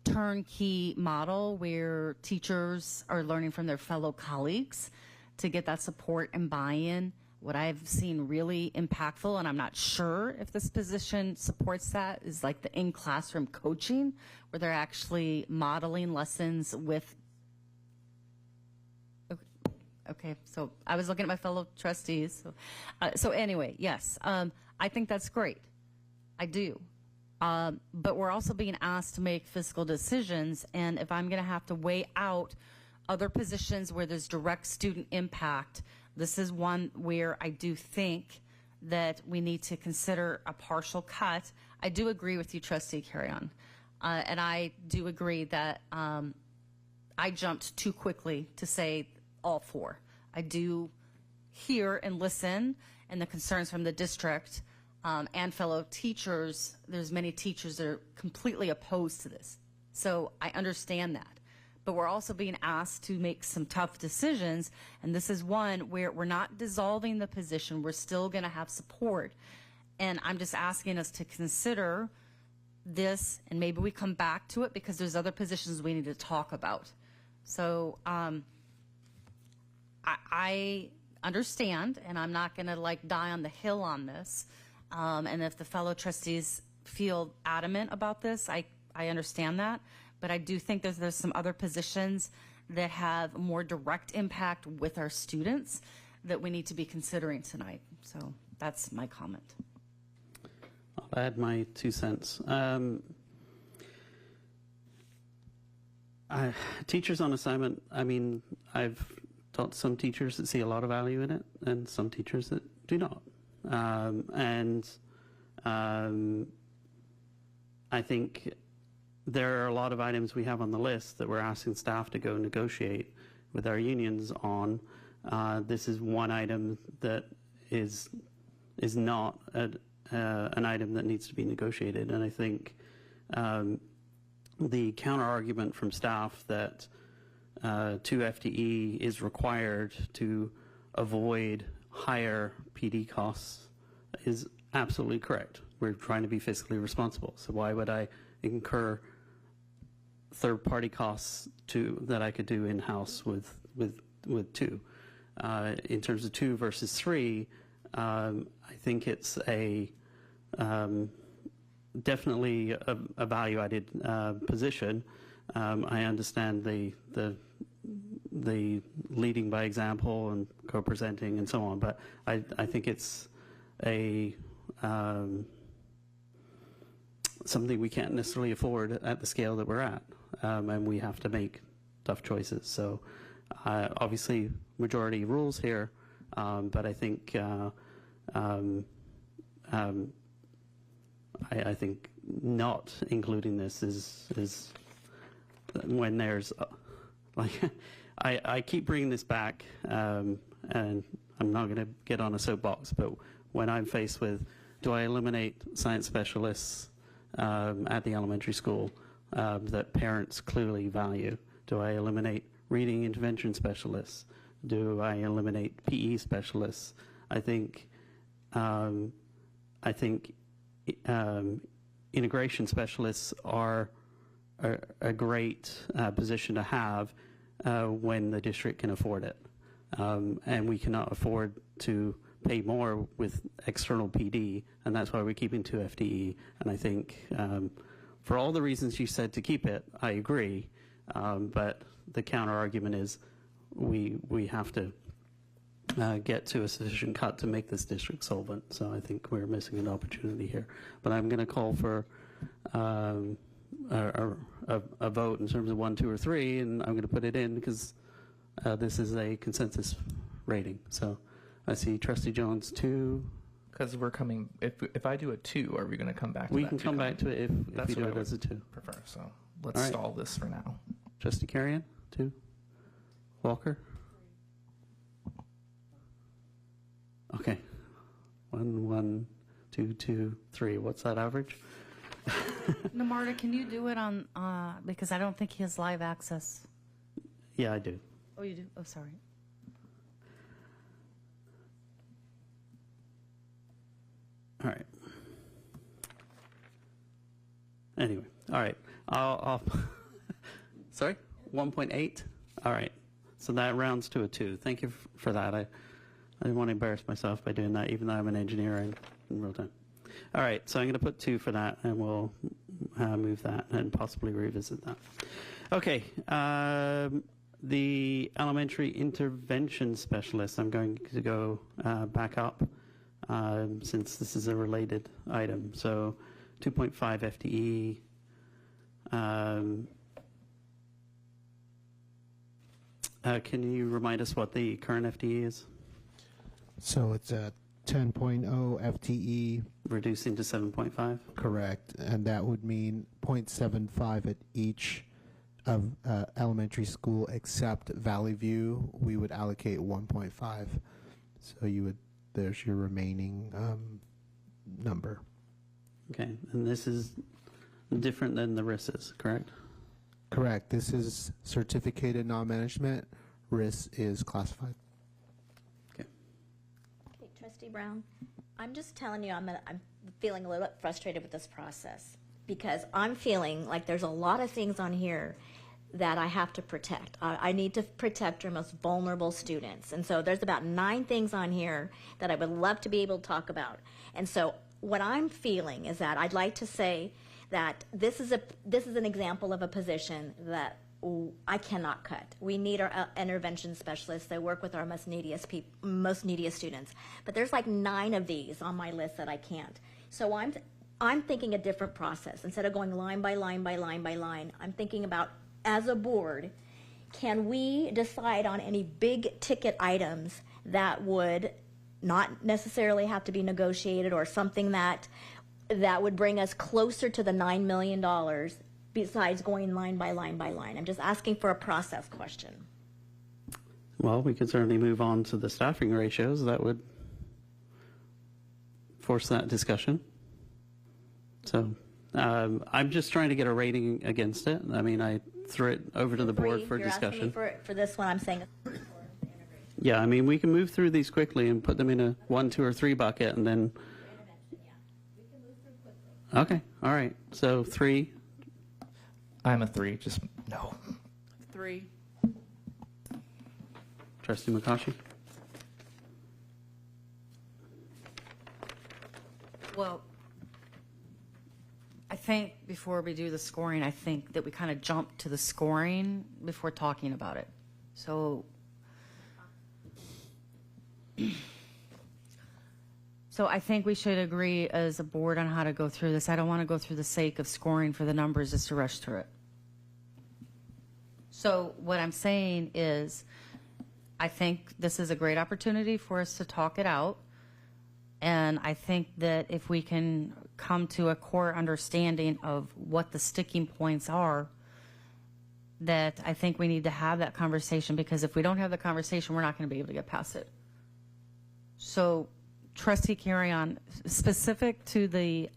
turnkey model where teachers are learning from their fellow colleagues to get that support and buy-in. What I've seen really impactful, and I'm not sure if this position supports that, is like the in-classroom coaching, where they're actually modeling lessons with. Okay, so I was looking at my fellow trustees. So anyway, yes, I think that's great. I do. But we're also being asked to make fiscal decisions, and if I'm going to have to weigh out other positions where there's direct student impact, this is one where I do think that we need to consider a partial cut. I do agree with you, Trustee Carrion, and I do agree that I jumped too quickly to say all 4. I do hear and listen and the concerns from the district and fellow teachers. There's many teachers that are completely opposed to this, so I understand that. but we're also being asked to make some tough decisions. And this is one where we're not dissolving the position. We're still going to have support. And I'm just asking us to consider this, and maybe we come back to it because there's other positions we need to talk about. So I understand, and I'm not going to like die on the hill on this. And if the fellow trustees feel adamant about this, I understand that. But I do think there's some other positions that have more direct impact with our students that we need to be considering tonight. So that's my comment. I'll add my 2 cents. Teachers on assignment, I mean, I've taught some teachers that see a lot of value in it and some teachers that do not. I think there are a lot of items we have on the list that we're asking staff to go negotiate with our unions on. This is one item that is not an item that needs to be negotiated, and I think the counter argument from staff that 2 FTE is required to avoid higher PD costs is absolutely correct. We're trying to be fiscally responsible, so why would I incur third-party costs that I could do in-house with 2? In terms of 2 versus 3, I think it's definitely a value-added position. I understand the leading by example and co-presenting and so on, but I think it's something we can't necessarily afford at the scale that we're at, and we have to make tough choices. So obviously majority rules here, but I think I think not including this is when there's like I keep bringing this back, and I'm not going to get on a soapbox, but when I'm faced with, do I eliminate science specialists at the elementary school that parents clearly value? Do I eliminate reading intervention specialists? Do I eliminate PE specialists? I think integration specialists are a great position to have when the district can afford it, and we cannot afford to pay more with external PD, and that's why we're keeping 2 FTE. And I think for all the reasons you said to keep it, I agree, but the counter argument is we have to get to a sufficient cut to make this district solvent. So I think we're missing an opportunity here. But I'm going to call for a vote in terms of 1, 2, or 3, and I'm going to put it in because this is a consensus rating. So I see Trustee Jones 2. Because we're coming, if I do a 2, are we going to come back to We that can come back to it if you do it as a 2. Prefer. So let's stall this for now. Trustee Carrion, 2. Walker? Okay. 1, 1, 2, 2, 3. What's that average? No, Marta, can you do it on, because I don't think he has live access. Yeah, I do. Oh, you do? Oh, sorry. All right. Anyway, all right. I'll sorry, 1.8. All right. So that rounds to a 2. Thank you for that. I didn't want to embarrass myself by doing that, even though I'm an engineer in real time. All right. So I'm going to put 2 for that, and we'll move that and possibly revisit that. Okay. The elementary intervention specialist, I'm going to go back up since this is a related item. So 2.5 FTE. Can you remind us what the current FTE is? So it's a 10.0 FTE. Reducing to 7.5? Correct. And that would mean 0.75 at each of elementary school except Valley View. We would allocate 1.5. So there's your remaining number. Okay. And this is different than the RISs, correct? Correct. This is certificated non-management. Risk is classified. Okay, Trustee Brown, I'm just telling you, I'm feeling a little bit frustrated with this process because I'm feeling like there's a lot of things on here that I have to protect. I need to protect our most vulnerable students. And so there's about 9 things on here that I would love to be able to talk about. And so what I'm feeling is that I'd like to say that this is an example of a position that I cannot cut. We need our intervention specialists that work with our most neediest students. But there's like 9 of these on my list that I can't. So I'm thinking a different process. Instead of going line by line by line by line, I'm thinking about, as a board, can we decide on any big ticket items that would not necessarily have to be negotiated, or something that would bring us closer to the $9 million besides going line by line by line? I'm just asking for a process question. Well, we could certainly move on to the staffing ratios. That would force that discussion. So I'm just trying to get a rating against it. I mean, I threw it over to the board for discussion. Asking me for this one, I'm saying. Yeah, I mean, we can move through these quickly and put them in a 1, 2, or 3 bucket, and then. Okay, all right. So 3. I'm a 3. Just no. 3. Trustee McCaughey. Well, I think before we do the scoring, I think that we kind of jump to the scoring before talking about it. So I think we should agree as a board on how to go through this. I don't want to go through the sake of scoring for the numbers just to rush through it. So what I'm saying is, I think this is a great opportunity for us to talk it out. And I think that if we can come to a core understanding of what the sticking points are, that I think we need to have that conversation, because if we don't have the conversation, we're not going to be able to get past it. So, Trustee Carrion, specific to the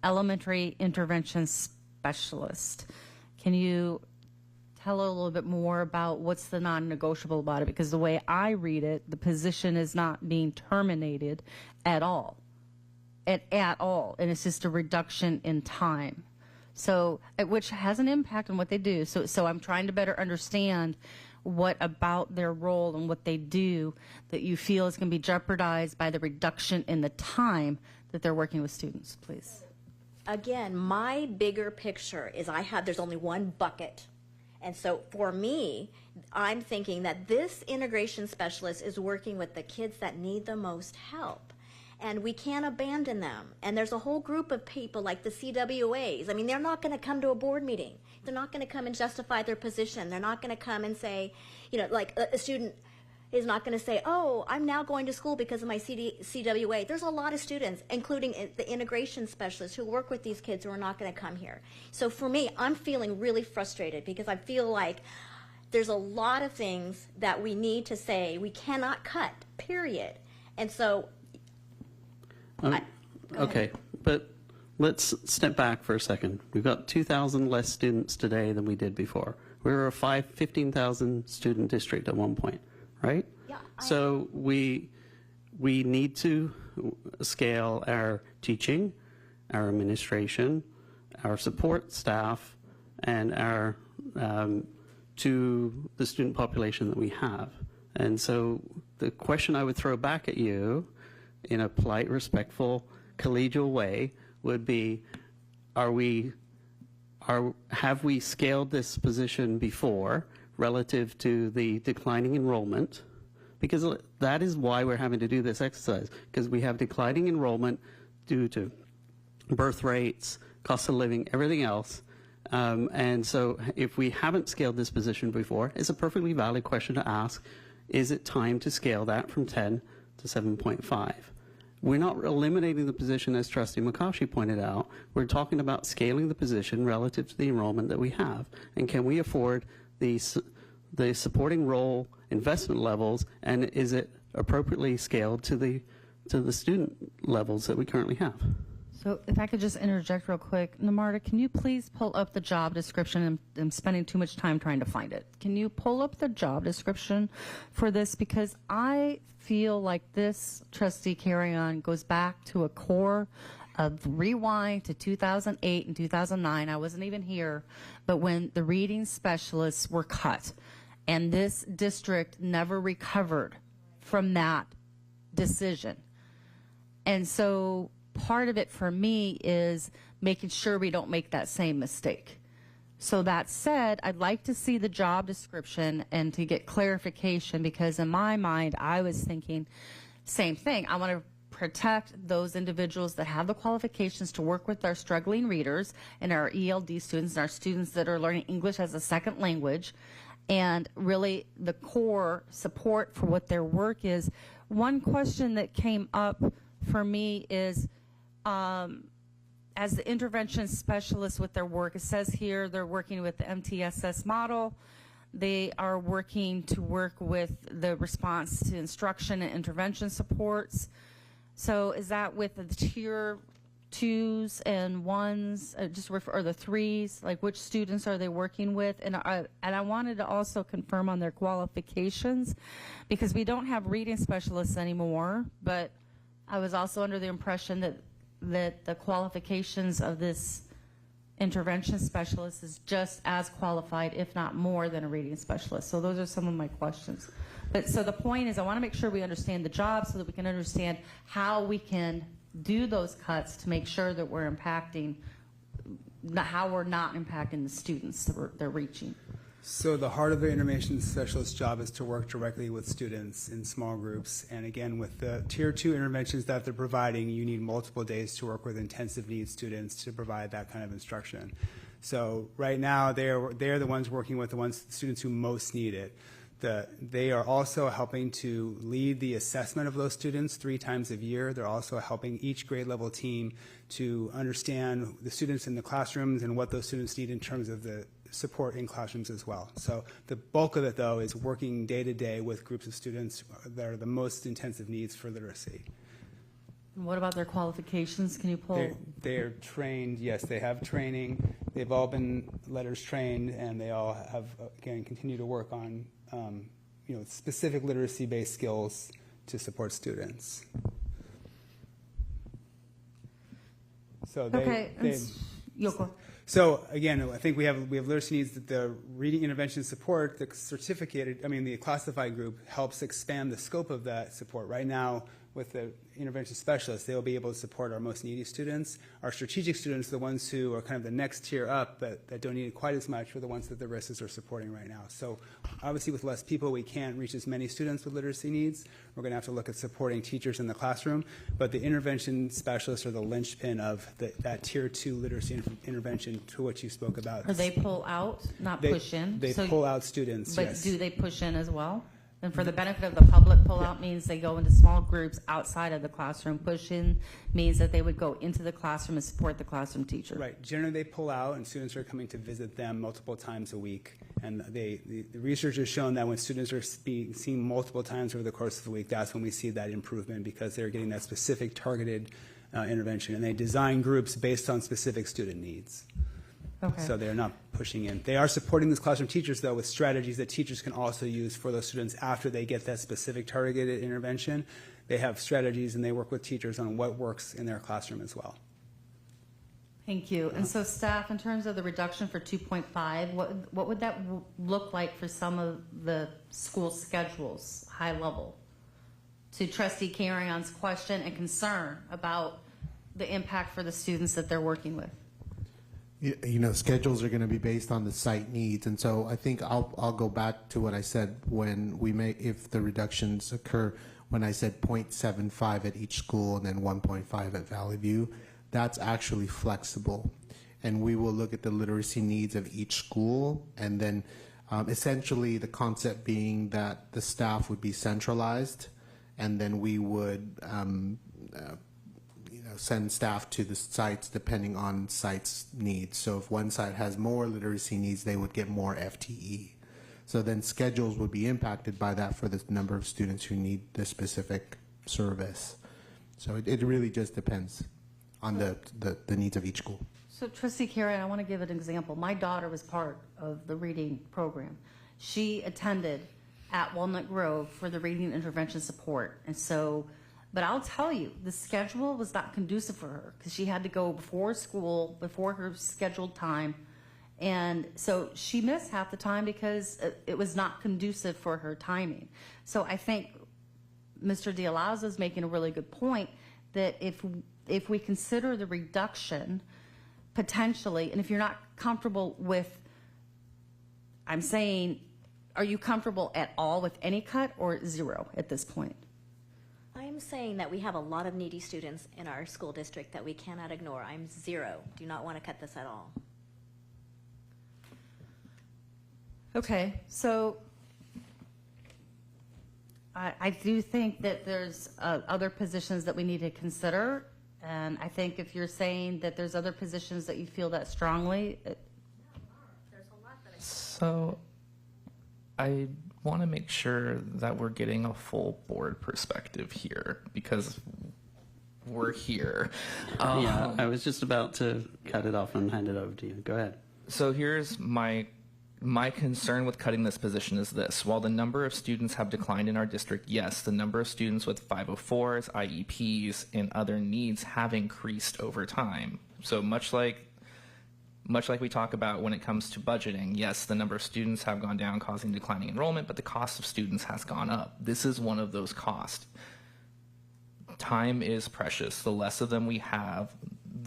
elementary intervention specialist, can you tell a little bit more about what's the non-negotiable about it? Because the way I read it, the position is not being terminated at all. At all. And it's just a reduction in time. So, which has an impact on what they do. So I'm trying to better understand what about their role and what they do that you feel is going to be jeopardized by the reduction in the time that they're working with students, please. Again, my bigger picture is there's only one bucket. And so for me, I'm thinking that this integration specialist is working with the kids that need the most help. And we can't abandon them. And there's a whole group of people like the CWAs. I mean, they're not going to come to a board meeting. They're not going to come and justify their position. They're not going to come and say, like a student is not going to say, oh, I'm now going to school because of my CWA. There's a lot of students, including the integration specialists, who work with these kids who are not going to come here. So for me, I'm feeling really frustrated because I feel like there's a lot of things that we need to say we cannot cut, period. And so okay, but let's step back for a second. We've got 2,000 less students today than we did before. We were a 15,000 student district at one point, right? Yeah. So we need to scale our teaching, our administration, our support staff, and our to the student population that we have. And so the question I would throw back at you, in a polite, respectful, collegial way, would be, have we scaled this position before relative to the declining enrollment? Because that is why we're having to do this exercise, because we have declining enrollment due to birth rates, cost of living, everything else. And so if we haven't scaled this position before, it's a perfectly valid question to ask, is it time to scale that from 10 to 7.5? We're not eliminating the position, as Trustee McCaughey pointed out. We're talking about scaling the position relative to the enrollment that we have. And can we afford the supporting role investment levels, and is it appropriately scaled to the student levels that we currently have? So if I could just interject real quick, Namarta, can you please pull up the job description? I'm spending too much time trying to find it. Can you pull up the job description for this? Because I feel like this, Trustee Carry-On, goes back to a core of rewind to 2008 and 2009. I wasn't even here, but when the reading specialists were cut, and this district never recovered from that decision. And so part of it for me is making sure we don't make that same mistake. So that said, I'd like to see the job description and to get clarification, because in my mind, I was thinking same thing. I want to protect those individuals that have the qualifications to work with our struggling readers and our ELD students and our students that are learning English as a second language, and really the core support for what their work is. One question that came up for me is, as the intervention specialist with their work, it says here they're working with the MTSS model. They are working to work with the response to instruction and intervention supports. So is that with the tier 2s and 1s, or the 3s? Like, which students are they working with? And I wanted to also confirm on their qualifications, because we don't have reading specialists anymore, but I was also under the impression that the qualifications of this intervention specialist is just as qualified, if not more, than a reading specialist. So those are some of my questions. But so the point is, I want to make sure we understand the job so that we can understand how we can do those cuts to make sure that we're impacting, how we're not impacting the students that they're reaching. So the heart of the intervention specialist job is to work directly with students in small groups. And again, with the tier 2 interventions that they're providing, you need multiple days to work with intensive needs students to provide that kind of instruction. So right now, they're the ones working with the students who most need it. They are also helping to lead the assessment of those students 3 times a year. They're also helping each grade level team to understand the students in the classrooms and what those students need in terms of the support in classrooms as well. So the bulk of it, though, is working day to day with groups of students that are the most intensive needs for literacy. And what about their qualifications? Can you pull? They're trained, yes, they have training. They've all been letters trained, and they all have, again, continue to work on specific literacy-based skills to support students. So Yoko. So again, I think we have literacy needs. That the reading intervention support, the the classified group helps expand the scope of that support. Right now, with the intervention specialists, they will be able to support our most needy students. Our strategic students, the ones who are kind of the next tier up that don't need it quite as much, are the ones that the RISs are supporting right now. So obviously with less people, we can't reach as many students with literacy needs. We're going to have to look at supporting teachers in the classroom. But the intervention specialists are the linchpin of that tier 2 literacy intervention to which you spoke about. Or they pull out, not push in? They pull out students, but yes. do they push in as well? And for the benefit of the public, pull out means they go into small groups outside of the classroom. Push in means that they would go into the classroom and support the classroom teacher. Right. Generally, they pull out, and students are coming to visit them multiple times a week. And the research has shown that when students are being seen multiple times over the course of the week, that's when we see that improvement, because they're getting that specific targeted intervention. And they design groups based on specific student needs. Okay. So they're not pushing in. They are supporting these classroom teachers, though, with strategies that teachers can also use for those students after they get that specific targeted intervention. They have strategies, and they work with teachers on what works in their classroom as well. Thank you. And so staff, in terms of the reduction for 2.5, what would that look like for some of the school schedules, high level? To Trustee Carry-On's question and concern about the impact for the students that they're working with. Schedules are going to be based on the site needs, and so I think I'll go back to what I said if the reductions occur, when I said 0.75 at each school and then 1.5 at Valley View. That's actually flexible, and we will look at the literacy needs of each school, and then essentially the concept being that the staff would be centralized, and then we would send staff to the sites depending on sites' needs. So if one site has more literacy needs, they would get more FTE. So then schedules would be impacted by that for the number of students who need the specific service. So it really just depends on the needs of each school. So Trustee Karen, I want to give an example. My daughter was part of the reading program. She attended at Walnut Grove for the reading intervention support. And so, but I'll tell you, the schedule was not conducive for her because she had to go before school, before her scheduled time. And so she missed half the time because it was not conducive for her timing. So I think Mr. D'Alauza is making a really good point that if we consider the reduction potentially, and if you're not comfortable with, I'm saying, are you comfortable at all with any cut or zero at this point? I'm saying that we have a lot of needy students in our school district that we cannot ignore. I'm zero. Do not want to cut this at all. Okay, so I do think that there's other positions that we need to consider. And I think if you're saying that there's other positions that you feel that strongly. So I want to make sure that we're getting a full board perspective here because we're here. Yeah, I was just about to cut it off and hand it over to you. Go ahead. So here's my concern with cutting this position is this. While the number of students have declined in our district, yes, the number of students with 504s, IEPs, and other needs have increased over time. So much like we talk about when it comes to budgeting, yes, the number of students have gone down, causing declining enrollment, but the cost of students has gone up. This is one of those costs. Time is precious. The less of them we have,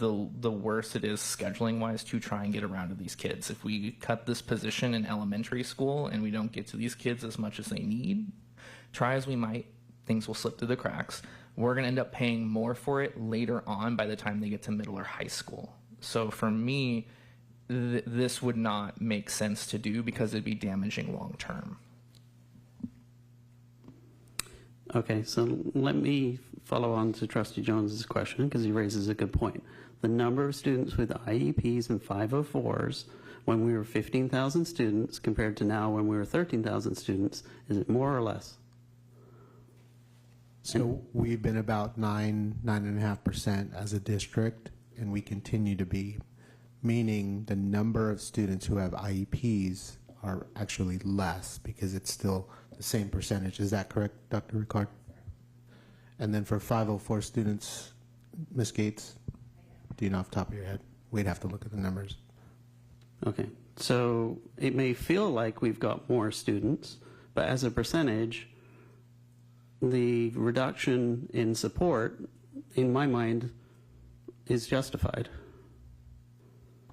the worse it is scheduling-wise to try and get around to these kids. If we cut this position in elementary school and we don't get to these kids as much as they need, try as we might, things will slip through the cracks. We're going to end up paying more for it later on by the time they get to middle or high school. So for me, this would not make sense to do because it'd be damaging long-term. Okay, so let me follow on to Trustee Jones's question because he raises a good point. The number of students with IEPs and 504s when we were 15,000 students compared to now when we were 13,000 students, is it more or less? So we've been about 9.5% as a district, and we continue to be, meaning the number of students who have IEPs are actually less because it's still the same percentage. Is that correct, Dr. Ricard? And then for 504 students, Ms. Gates, do you know off the top of your head? We'd have to look at the numbers. Okay, so it may feel like we've got more students, but as a percentage, the reduction in support, in my mind, is justified.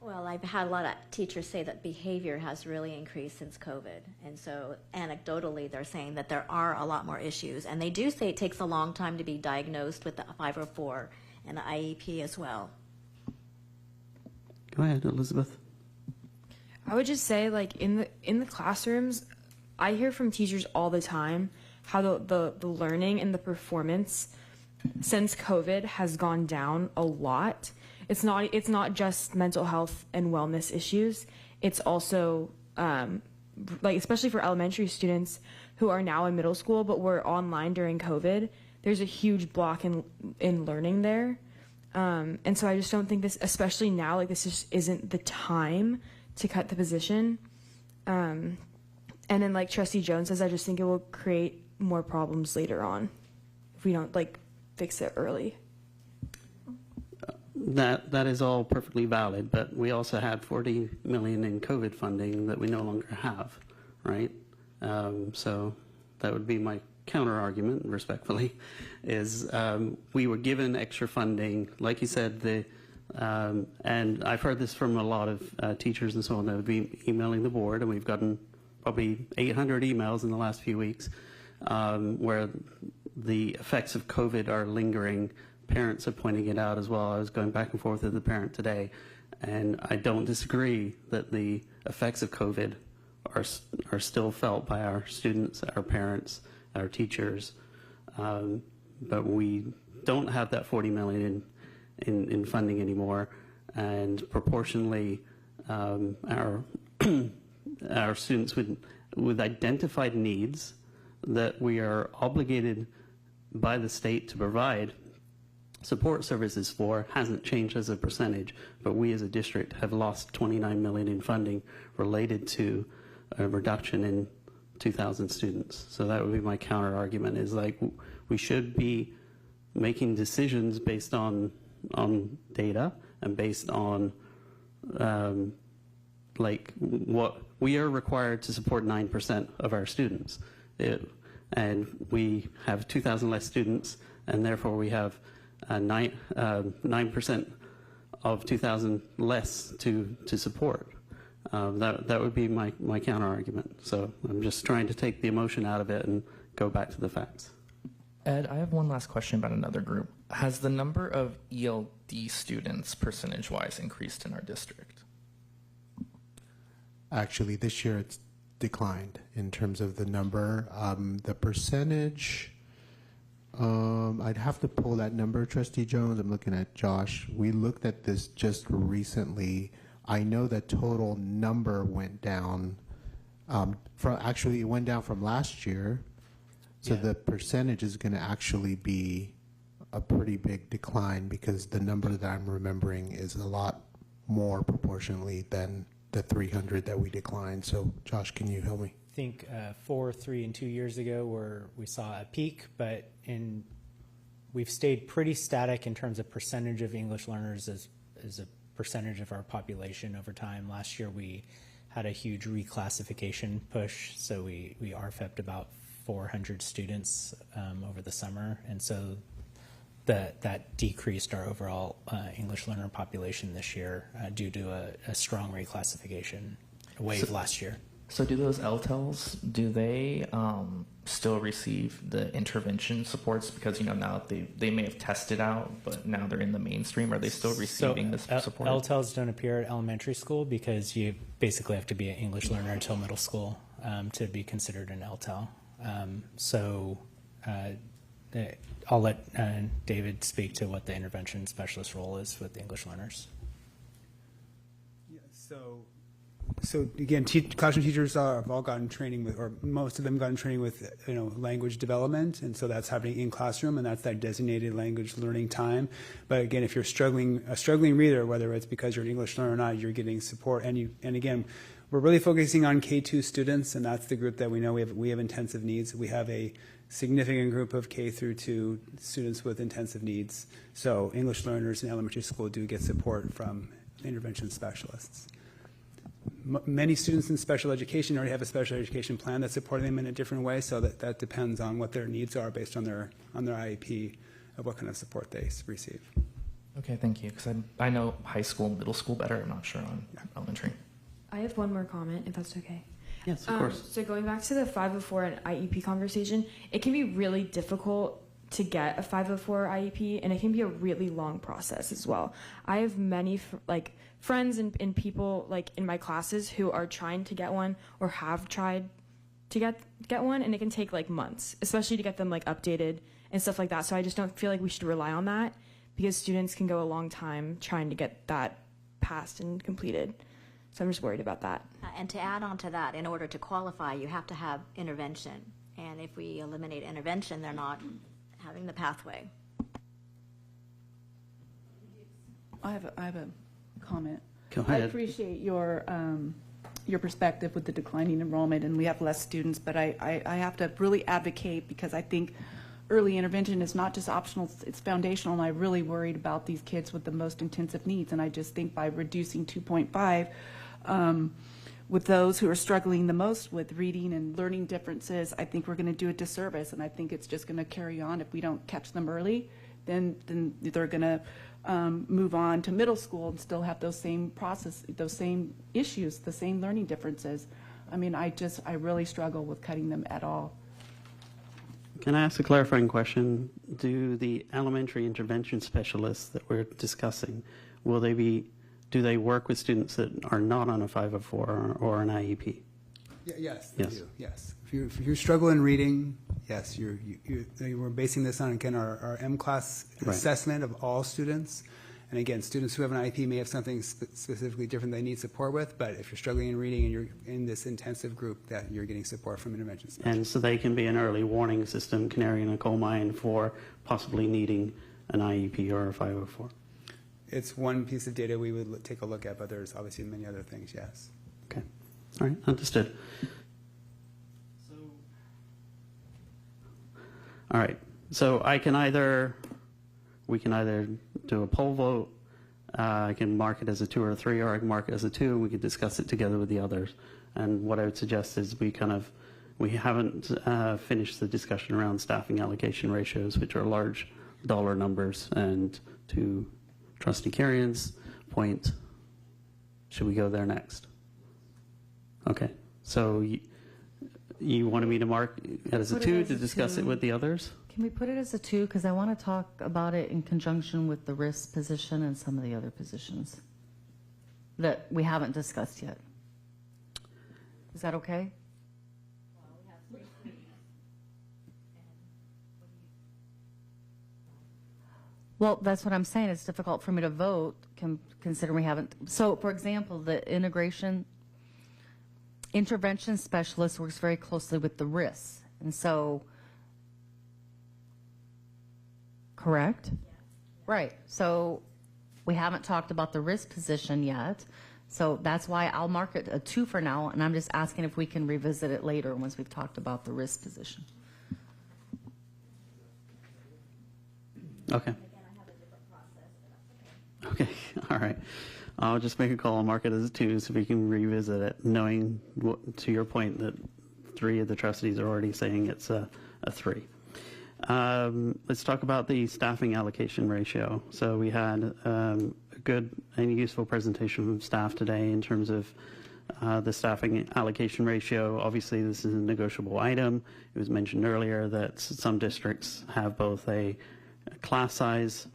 Well, I've had a lot of teachers say that behavior has really increased since COVID. And so anecdotally, they're saying that there are a lot more issues. And they do say it takes a long time to be diagnosed with the 504 and the IEP as well. Go ahead, Elizabeth. I would just say, like, in the classrooms, I hear from teachers all the time how the learning and the performance since COVID has gone down a lot. It's not just mental health and wellness issues. It's also like, especially for elementary students who are now in middle school but were online during COVID, there's a huge block in learning there. And so I just don't think this, especially now, like, this just isn't the time to cut the position. And then, like Trustee Jones says, I just think it will create more problems later on if we don't, like, fix it early. That is all perfectly valid, but we also had $40 million in COVID funding that we no longer have, right? So that would be my counter argument, respectfully, is we were given extra funding, like you said, and I've heard this from a lot of teachers and so on that have been emailing the board, and we've gotten probably 800 emails in the last few weeks where the effects of COVID are lingering. Parents are pointing it out as well. I was going back and forth with the parent today, and I don't disagree that the effects of COVID are still felt by our students, our parents, our teachers, but we don't have that $40 million in funding anymore, and proportionally, our students with identified needs that we are obligated by the state to provide support services for hasn't changed as a percentage, but we as a district have lost $29 million in funding related to a reduction in 2,000 students. So that would be my counter argument, is like we should be making decisions based on data and based on like what we are required to support 9% of our students. And we have 2,000 less students, and therefore we have 9% of 2,000 less to support. That would be my counter argument. So I'm just trying to take the emotion out of it and go back to the facts. Ed, I have one last question about another group. Has the number of ELD students percentage-wise increased in our district? Actually, this year it's declined in terms of the number. The percentage, I'd have to pull that number, Trustee Jones. I'm looking at Josh. We looked at this just recently. I know the total number went down. Actually, it went down from last year. So the percentage is going to actually be a pretty big decline, because the number that I'm remembering is a lot more proportionally than the 300 that we declined. So Josh, can you help me? I think 4, 3, and 2 years ago where we saw a peak, but we've stayed pretty static in terms of percentage of English learners as a percentage of our population over time. Last year we had a huge reclassification push, so we RFEP'd about 400 students over the summer, and so that decreased our overall English learner population this year due to a strong reclassification wave last year. So do those LTELs, do they still receive the intervention supports? Because, you know, now they may have tested out, but now they're in the mainstream. Are they still receiving this support? LTELs don't appear at elementary school because you basically have to be an English learner until middle school to be considered an LTEL. I'll let David speak to what the intervention specialist role is with the English learners. Yeah, so again, classroom teachers have all gotten training with, or most of them gotten training with, language development, and so that's happening in classroom, and that's that designated language learning time. But again, if you're a struggling reader, whether it's because you're an English learner or not, you're getting support. And again, we're really focusing on K2 students, and that's the group that we know we have intensive needs. We have a significant group of K through 2 students with intensive needs. So English learners in elementary school do get support from intervention specialists. Many students in special education already have a special education plan that's supporting them in a different way, so that depends on what their needs are based on their IEP of what kind of support they receive. Okay, thank you. Because I know high school, middle school better. I'm not sure on elementary. I have one more comment, if that's okay. Yes, of course. So going back to the 504 and IEP conversation, it can be really difficult to get a 504 IEP, and it can be a really long process as well. I have many friends and people in my classes who are trying to get one or have tried to get one, and it can take months, especially to get them updated and stuff like that. So I just don't feel like we should rely on that, because students can go a long time trying to get that passed and completed. So I'm just worried about that. And to add on to that, in order to qualify, you have to have intervention. And if we eliminate intervention, they're not having the pathway. I have a comment. Go ahead. I appreciate your perspective with the declining enrollment, and we have less students, but I have to really advocate, because I think early intervention is not just optional, it's foundational, and I'm really worried about these kids with the most intensive needs. And I just think by reducing 2.5 with those who are struggling the most with reading and learning differences, I think we're going to do a disservice, and I think it's just going to carry on. If we don't catch them early, then they're going to move on to middle school and still have those same those same issues, the same learning differences. I mean, I really struggle with cutting them at all. Can I ask a clarifying question? Do the elementary intervention specialists that we're discussing, do they work with students that are not on a 504 or an IEP? Yes, they do. Yes. If you struggle in reading, yes, we're basing this on, again, our M-class assessment of all students. And again, students who have an IEP may have something specifically different they need support with, but if you're struggling in reading and you're in this intensive group, that you're getting support from intervention specialists. And so they can be an early warning system, canary in a coal mine, for possibly needing an IEP or a 504? It's one piece of data we would take a look at, but there's obviously many other things, yes. Okay. All right, understood. All right, so we can either do a poll vote, I can mark it as a 2 or a 3, or I can mark it as a 2, and we can discuss it together with the others. And what I would suggest is we haven't finished the discussion around staffing allocation ratios, which are large dollar numbers. And to Trustee Carrion's point, should we go there next? Okay, so you wanted me to mark it as a 2 to discuss it with the others? Can we put it as a 2? Because I want to talk about it in conjunction with the risk position and some of the other positions that we haven't discussed yet. Is that okay? Well, that's what I'm saying. It's difficult for me to vote, considering we haven't. So, for example, the intervention specialist works very closely with the risks. And so, correct? Right. So we haven't talked about the risk position yet. So that's why I'll mark it a 2 for now, and I'm just asking if we can revisit it later once we've talked about the risk position. Okay. Okay, all right. I'll just make a call and mark it as a 2 so we can revisit it, knowing, to your point, that 3 of the trustees are already saying it's a 3. Let's talk about the staffing allocation ratio. So we had a good and useful presentation from staff today in terms of the staffing allocation ratio. Obviously, this is a negotiable item. It was mentioned earlier that some districts have both a class size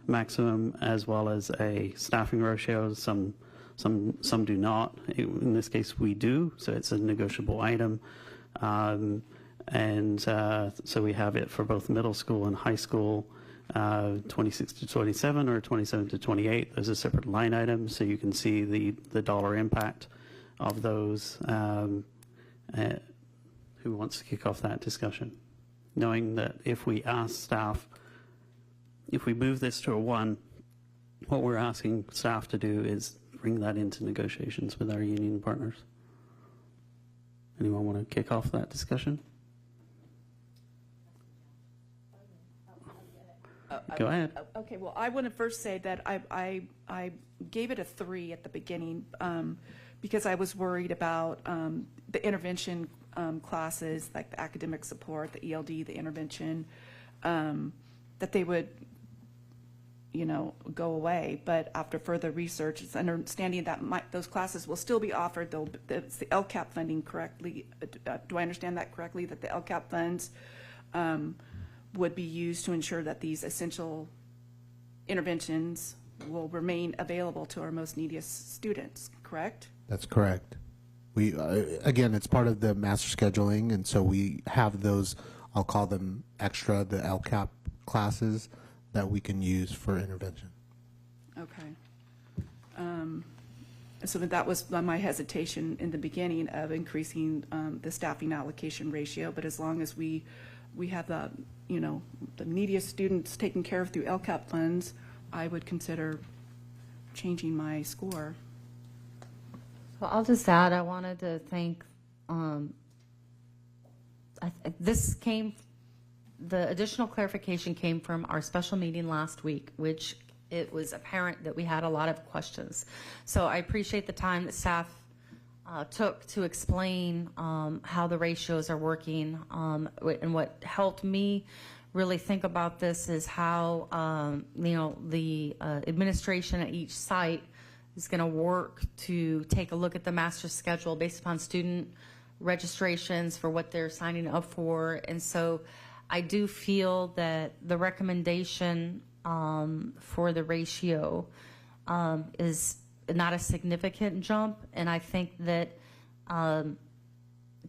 maximum as well as a staffing ratio. Some do not. In this case, we do. So it's a negotiable item. So we have it for both middle school and high school, 26 to 27 or 27 to 28. Those are separate line items, so you can see the dollar impact of those. Who wants to kick off that discussion? Knowing that if we ask staff, if we move this to a 1, what we're asking staff to do is bring that into negotiations with our union partners. Anyone want to kick off that discussion? Go ahead. Okay, well, I want to first say that I gave it a 3 at the beginning because I was worried about the intervention classes, like the academic support, the ELD, the intervention, that they would, go away. But after further research, it's understanding that those classes will still be offered. It's the LCAP funding correctly. Do I understand that correctly, that the LCAP funds would be used to ensure that these essential interventions will remain available to our most neediest students, correct? That's correct. We again, it's part of the master scheduling, and so we have those, I'll call them extra, the LCAP classes that we can use for intervention. Okay. So that was my hesitation in the beginning of increasing the staffing allocation ratio, but as long as we have the neediest students taken care of through LCAP funds, I would consider changing my score. So I'll just add, I wanted to thank, the additional clarification came from our special meeting last week, which it was apparent that we had a lot of questions. So I appreciate the time that staff took to explain how the ratios are working, and what helped me really think about this is how the administration at each site is going to work to take a look at the master schedule based upon student registrations for what they're signing up for. And so I do feel that the recommendation for the ratio is not a significant jump, and I think that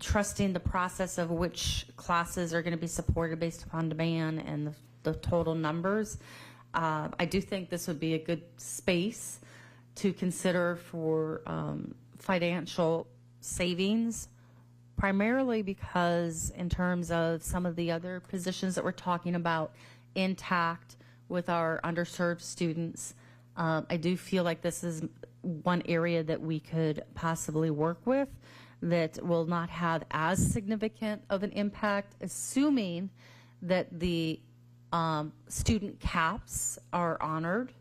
trusting the process of which classes are going to be supported based upon demand and the total numbers, I do think this would be a good space to consider for financial savings, primarily because in terms of some of the other positions that we're talking about, intact with our underserved students. I do feel like this is one area that we could possibly work with that will not have as significant of an impact, assuming that the student caps are honored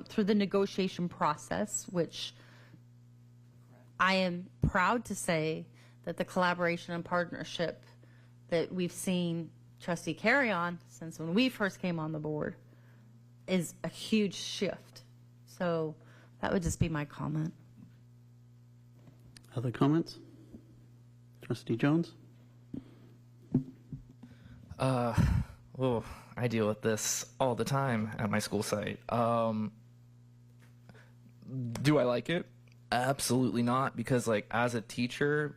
through the negotiation process, which I am proud to say that the collaboration and partnership that we've seen Trustee carry on since when we first came on the board is a huge shift. So that would just be my comment. Other comments? Trustee Jones? Well, I deal with this all the time at my school site. Do I like it? Absolutely not, because like as a teacher,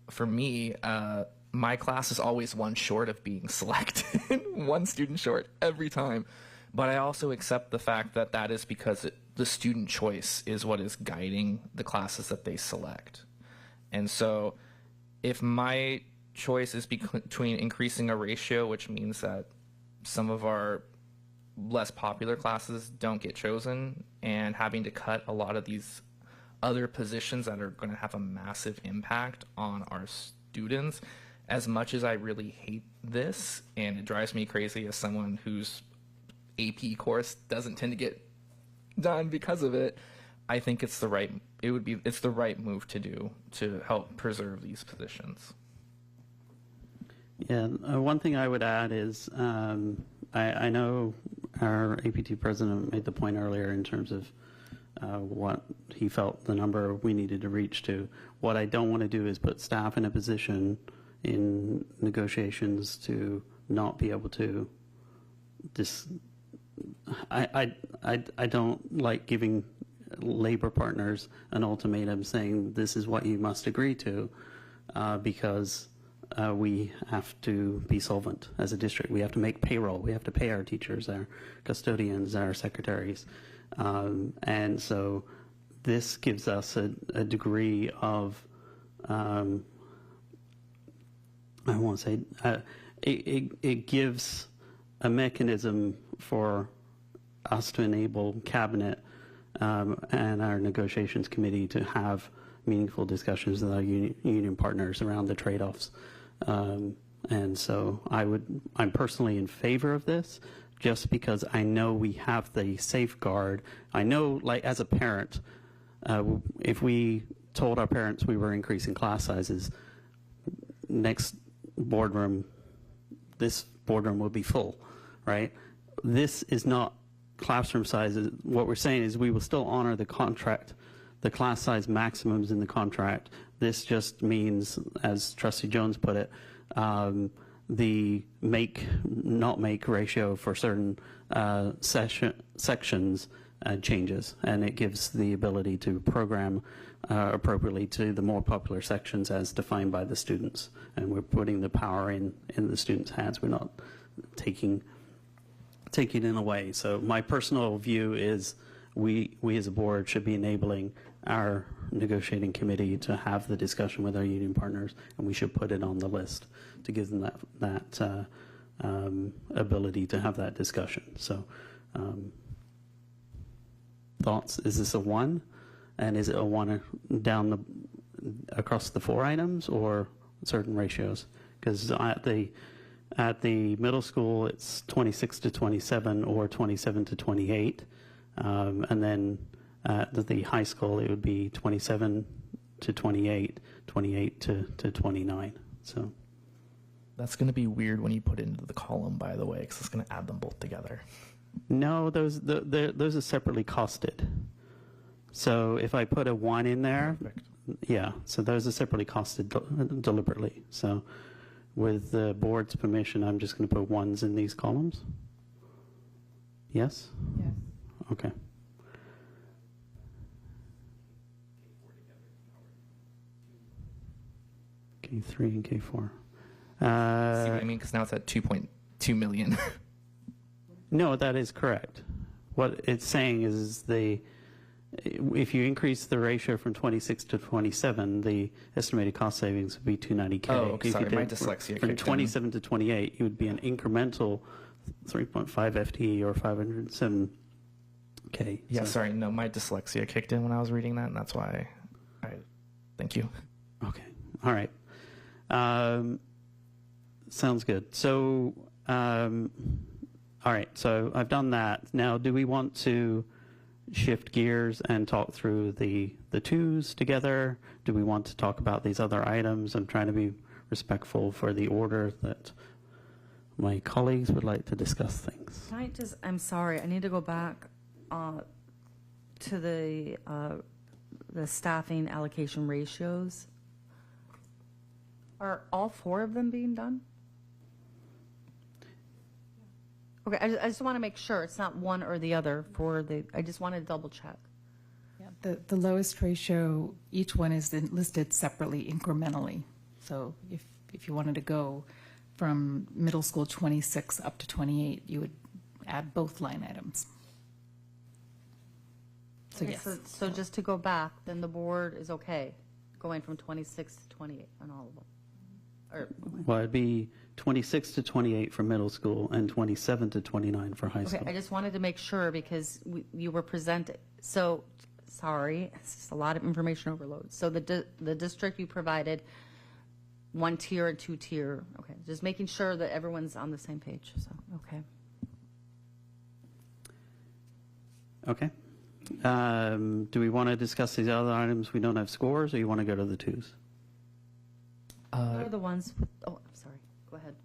for me, my class is always one short of being selected, one student short every time. But I also accept the fact that that is because the student choice is what is guiding the classes that they select. And so if my choice is between increasing a ratio, which means that some of our less popular classes don't get chosen, and having to cut a lot of these other positions that are going to have a massive impact on our students, as much as I really hate this, and it drives me crazy as someone whose AP course doesn't tend to get done because of it, I think it's the right move to do to help preserve these positions. Yeah, one thing I would add is I know our APT president made the point earlier in terms of what he felt the number we needed to reach to. What I don't want to do is put staff in a position in negotiations to not be able to I don't like giving labor partners an ultimatum saying this is what you must agree to because we have to be solvent as a district. We have to make payroll. We have to pay our teachers, our custodians, our secretaries. And so this gives us a degree of, I won't say, it gives a mechanism for us to enable cabinet and our negotiations committee to have meaningful discussions with our union partners around the trade-offs. And so I'm personally in favor of this, just because I know we have the safeguard. I know, like, as a parent, if we told our parents we were increasing class sizes, next boardroom, this boardroom will be full, right? This is not classroom sizes. What we're saying is we will still honor the contract, the class size maximums in the contract. This just means, as Trustee Jones put it, the not make ratio for certain sections changes, and it gives the ability to program appropriately to the more popular sections as defined by the students. And we're putting the power in the students' hands. We're not taking it away. So my personal view is we as a board should be enabling our negotiating committee to have the discussion with our union partners, and we should put it on the list to give them that ability to have that discussion. So thoughts? Is this a 1? And is it a 1 down across the 4 items, or certain ratios? Because at the middle school, it's 26 to 27 or 27 to 28. And then at the high school, it would be 27 to 28, 28 to 29. So that's going to be weird when you put it into the column, by the way, because it's going to add them both together. No, those are separately costed. So if I put a 1 in there, yeah, so those are separately costed deliberately. So with the board's permission, I'm just going to put 1s in these columns. Yes? Yes. Okay. K3 and K4. See what I mean? Because now it's at 2.2 million. No, that is correct. What it's saying is if you increase the ratio from 26 to 27, the estimated cost savings would be 290K. Oh, okay, If sorry, you did my dyslexia from kicked in. 27 to 28, it would be an incremental 3.5 FTE or 507K. Yeah, So- sorry, no, my dyslexia kicked in when I was reading that, and that's why thank you. Okay, all right. Sounds good. So, all right, so I've done that. Now, do we want to shift gears and talk through the twos together? Do we want to talk about these other items? I'm trying to be respectful for the order that my colleagues would like to discuss things. Can I just, I'm sorry, I need to go back to the staffing allocation ratios. Are all 4 of them being done? Okay, I just want to make sure it's not one or the other for the, I just want to double check. Yeah, the lowest ratio, each one is then listed separately incrementally. So if you wanted to go from middle school 26 up to 28, you would add both line items. So Okay, yes. so just to go back, then the board is okay going from 26 to 28 on all of them? Or, Well, it'd be 26 to 28 for middle school and 27 to 29 for high okay, school. I just wanted to make sure because you were presented. So, sorry, it's just a lot of information overload. So the district you provided 1 tier and 2 tier. Okay, just making sure that everyone's on the same page. So, okay. Okay. Do we want to discuss these other items we don't have scores, or you want to go to the twos? What are the ones with, oh, I'm sorry. Go ahead.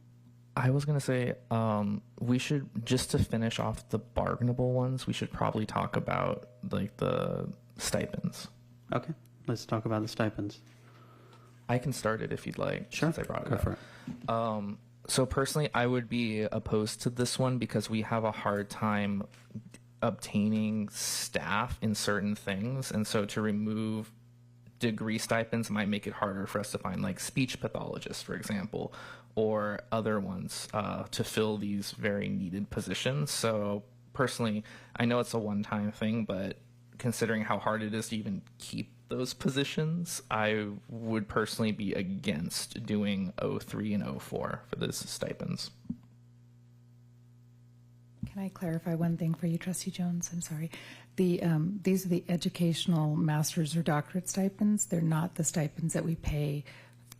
I was going to say, we should, just to finish off the bargainable ones, we should probably talk about like the stipends. Okay, let's talk about the stipends. I can start it if you'd like. Sure, since I brought it go up. for it. So personally, I would be opposed to this one because we have a hard time obtaining staff in certain things, and so to remove degree stipends might make it harder for us to find like speech pathologists, for example, or other ones to fill these very needed positions. So personally, I know it's a one-time thing, but considering how hard it is to even keep those positions, I would personally be against doing 03 and 04 for those stipends. Can I clarify one thing for you, Trustee Jones? I'm sorry. These are the educational master's or doctorate stipends. They're not the stipends that we pay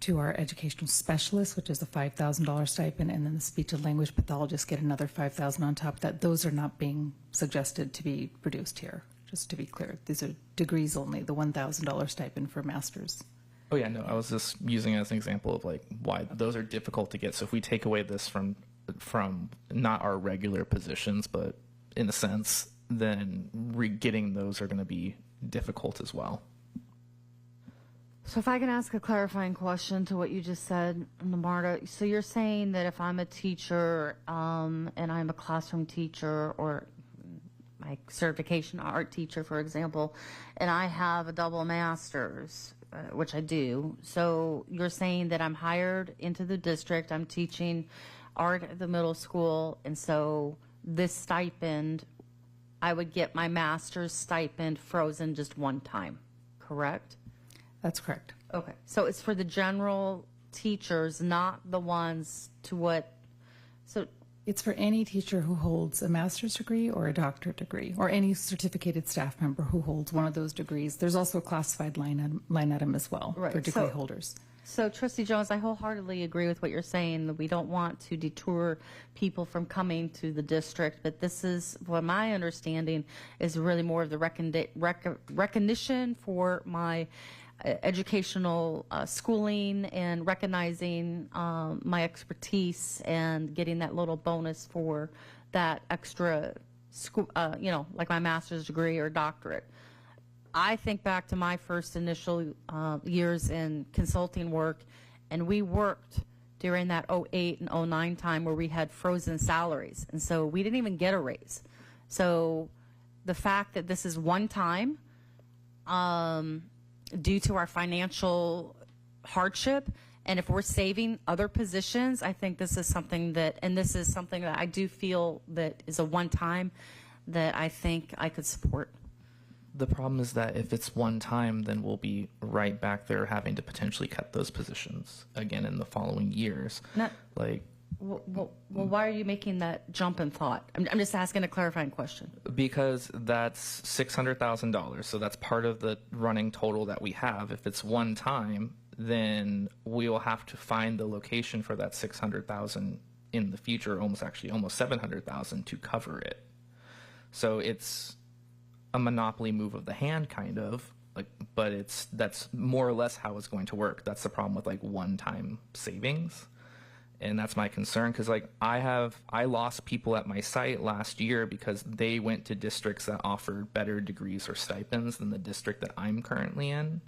to our educational specialists, which is a $5,000 stipend, and then the speech and language pathologists get another $5,000 on top of that. Those are not being suggested to be produced here, just to be clear. These are degrees only, the $1,000 stipend for masters. Oh yeah, no, I was just using it as an example of like why those are difficult to get. So if we take away this from not our regular positions, but in a sense, then getting those are going to be difficult as well. So if I can ask a clarifying question to what you just said, Marta. So you're saying that if I'm a teacher and I'm a classroom teacher or my certification art teacher, for example, and I have a double master's, which I do. So you're saying that I'm hired into the district, I'm teaching art at the middle school, and so this stipend, I would get my master's stipend frozen just one time, correct? That's correct. Okay, so it's for the general teachers, not the ones to what, so It's for any teacher who holds a master's degree or a doctorate degree, or any certificated staff member who holds one of those degrees. There's also a classified line item as well Right, for degree so- holders. So, Trustee Jones, I wholeheartedly agree with what you're saying, that we don't want to detour people from coming to the district, but this is, what my understanding is really more of the recognition for my educational schooling and recognizing my expertise and getting that little bonus for that extra school, like my master's degree or doctorate. I think back to my first initial years in consulting work, and we worked during that 08 and 09 time where we had frozen salaries, and so we didn't even get a raise. So the fact that this is one time due to our financial hardship, and if we're saving other positions, I think this is something that, and this is something that I do feel that is a one time that I think I could support. The problem is that if it's one time, then we'll be right back there having to potentially cut those positions again in the following years. Not, like, well, why are you making that jump in thought? I'm just asking a clarifying question. because that's $600,000. So that's part of the running total that we have. If it's one time, then we will have to find the location for that $600,000 in the future, almost $700,000 to cover it. So it's a monopoly move of the hand, kind of, like, but that's more or less how it's going to work. That's the problem with like one-time savings, and that's my concern, because like I lost people at my site last year because they went to districts that offered better degrees or stipends than the district that I'm currently in.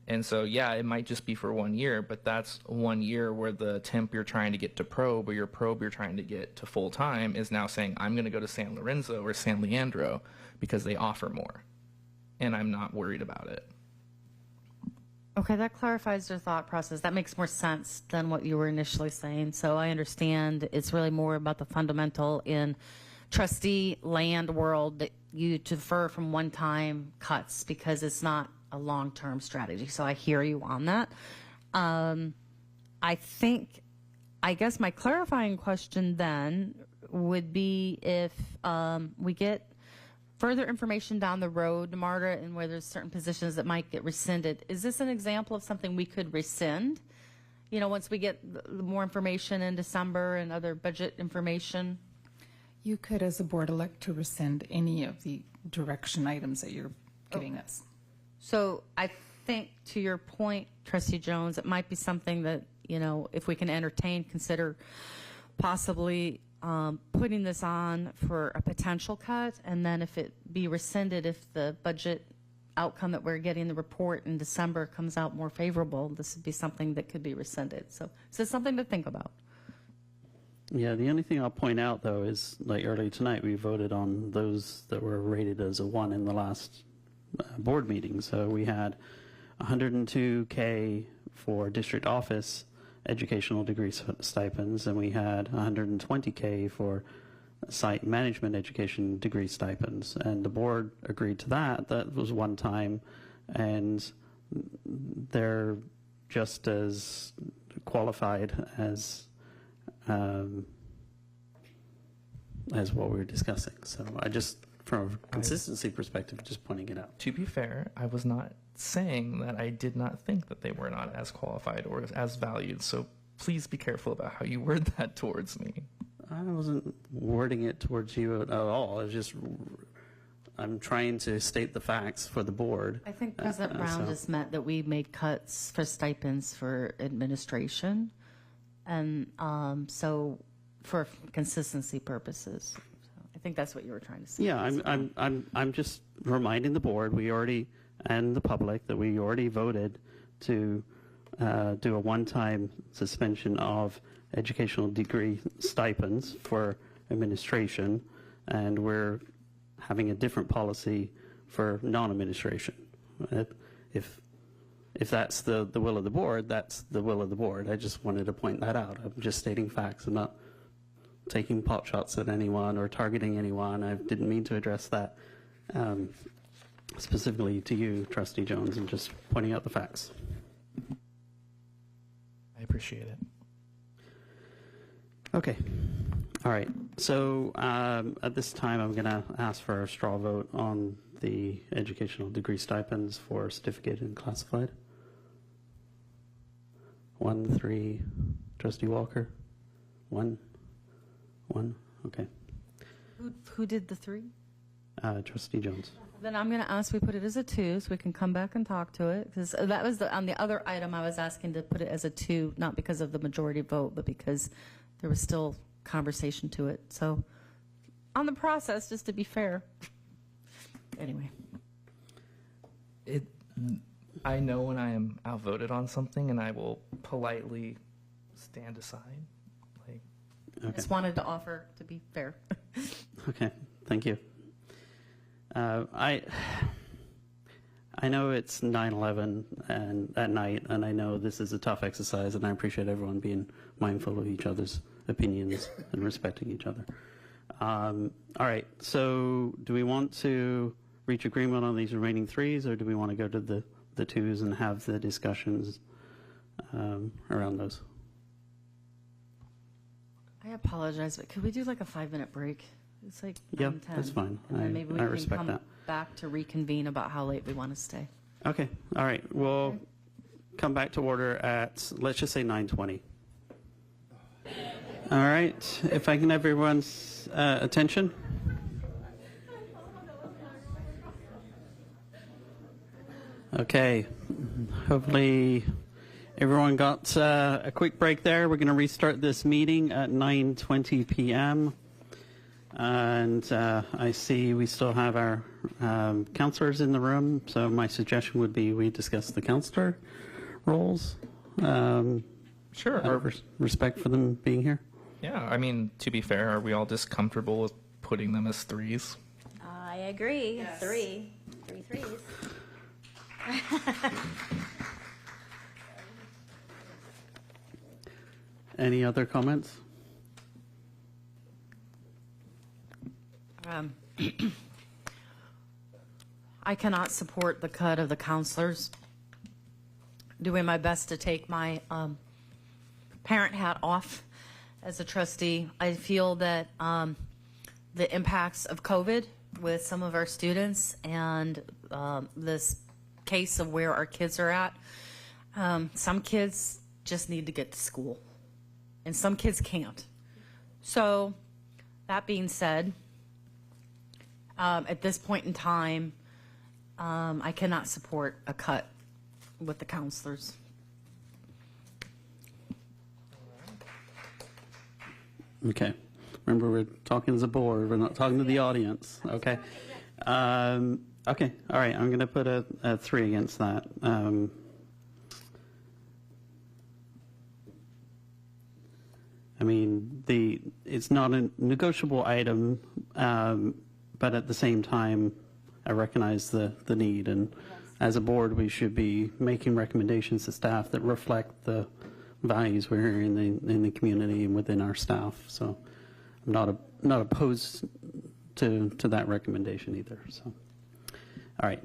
And so, yeah, it might just be for 1 year, but that's 1 year where the temp you're trying to get to probe, or your probe you're trying to get to full-time, is now saying, I'm going to go to San Lorenzo or San Leandro because they offer more. And I'm not worried about it. Okay, that clarifies your thought process. That makes more sense than what you were initially saying. So I understand it's really more about the fundamental in trustee land world that you defer from one-time cuts because it's not a long-term strategy. So I hear you on that. I guess my clarifying question then would be if we get further information down the road, Marta, and where there's certain positions that might get rescinded. Is this an example of something we could rescind? You know, once we get more information in December and other budget information? You could, as a board, elect to rescind any of the direction items that you're giving us. So I think, to your point, Trustee Jones, it might be something that, you know, if we can consider possibly putting this on for a potential cut, and then if it be rescinded, if the budget outcome that we're getting the report in December comes out more favorable, this would be something that could be rescinded. So it's something to think about. Yeah, the only thing I'll point out, though, is like earlier tonight, we voted on those that were rated as a 1 in the last board meeting. So we had $102K for district office educational degree stipends, and we had $120K for site management education degree stipends. And the board agreed to that. That was one time, and they're just as qualified as what we were discussing. So I just, from a consistency perspective, just pointing it out. To be fair, I was not saying that I did not think that they were not as qualified or as valued. So please be careful about how you word that towards me. I wasn't wording it towards you at all. It's just, I'm trying to state the facts for the board. I think President Brown just meant that we made cuts for stipends for administration, and so for consistency purposes. So I think that's what you were trying to say. Yeah, I'm just reminding the board, we already, and the public, that we already voted to do a one-time suspension of educational degree stipends for administration, and we're having a different policy for non-administration. If that's the will of the board, that's the will of the board. I just wanted to point that out. I'm just stating facts. I'm not taking pot shots at anyone or targeting anyone. I didn't mean to address that specifically to you, Trustee Jones. I'm just pointing out the facts. I appreciate it. Okay. All right. So at this time, I'm going to ask for a straw vote on the educational degree stipends for certificated and classified. 1, 3, Trustee Walker. 1. Okay. Who did the 3? Trustee Jones. Then I'm going to ask we put it as a 2 so we can come back and talk to it. Because that was on the other item I was asking to put it as a 2, not because of the majority vote, but because there was still conversation to it. So on the process, just to be fair. Anyway. I know when I am outvoted on something, and I will politely stand aside. I just wanted to offer to be fair. Okay, thank you. I know it's 9/11 and at night, and I know this is a tough exercise, and I appreciate everyone being mindful of each other's opinions and respecting each other. All right, so do we want to reach agreement on these remaining threes, or do we want to go to the twos and have the discussions around those? I apologize, but could we do like a 5-minute break? It's like Yeah, 9:10. that's fine. And then maybe we I can respect come that. back to reconvene about how late we want to stay. Okay, all right. We'll come back to order at, let's just say 9:20. All right, if I can have everyone's attention. Okay, hopefully everyone got a quick break there. We're going to restart this meeting at 9:20 p.m. And I see we still have our counselors in the room, so my suggestion would be we discuss the counselor roles. Sure. Out of respect for them being here. Yeah, I mean, to be fair, are we all just comfortable with putting them as threes? I agree. Yes. Three threes. Any other comments? I cannot support the cut of the counselors. Doing my best to take my parent hat off as a trustee. I feel that the impacts of COVID with some of our students and this case of where our kids are at, some kids just need to get to school, and some kids can't. So, that being said, at this point in time, I cannot support a cut with the counselors. Okay. Remember, we're talking as a board. We're not talking to the audience. Okay. Okay. All right. I'm going to put a 3 against that. I mean, it's not a negotiable item, but at the same time, I recognize the need. And as a board, we should be making recommendations to staff that reflect the values we're hearing in the community and within our staff. So I'm not opposed to that recommendation either. So, all right.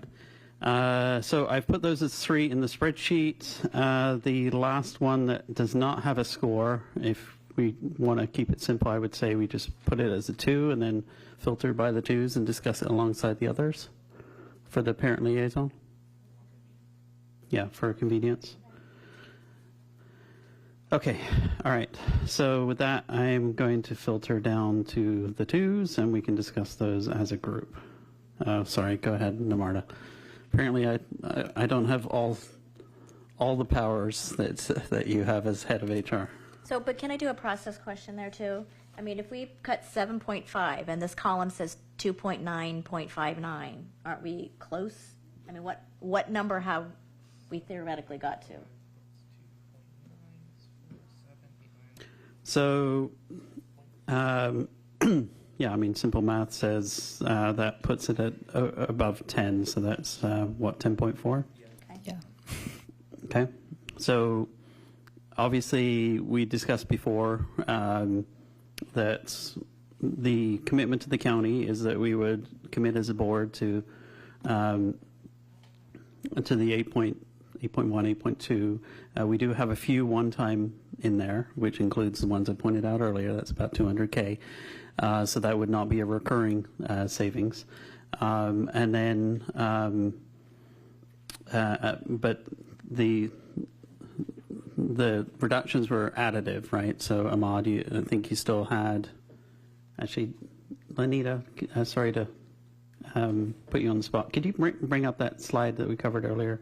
So I've put those as 3 in the spreadsheet. The last one that does not have a score, if we want to keep it simple, I would say we just put it as a 2 and then filter by the 2s and discuss it alongside the others for the parent liaison. Yeah, for convenience. Okay, all right. So with that, I'm going to filter down to the 2s, and we can discuss those as a group. Sorry, go ahead, Namarta. Apparently, I don't have all the powers that you have as head of HR. So, but can I do a process question there too? I mean, if we cut 7.5 and this column says 2.9.59, aren't we close? I mean, what number have we theoretically got to? So, yeah, I mean, simple math says that puts it at above 10, so that's, 10.4? Yeah. Okay, so obviously we discussed before that the commitment to the county is that we would commit as a board to the 8.1, 8.2. We do have a few one-time in there, which includes the ones I pointed out earlier. That's about $200K. So that would not be a recurring savings. And then, but the reductions were additive, right? So Ahmad, I think you still had, actually, Lanita, sorry to put you on the spot. Could you bring up that slide that we covered earlier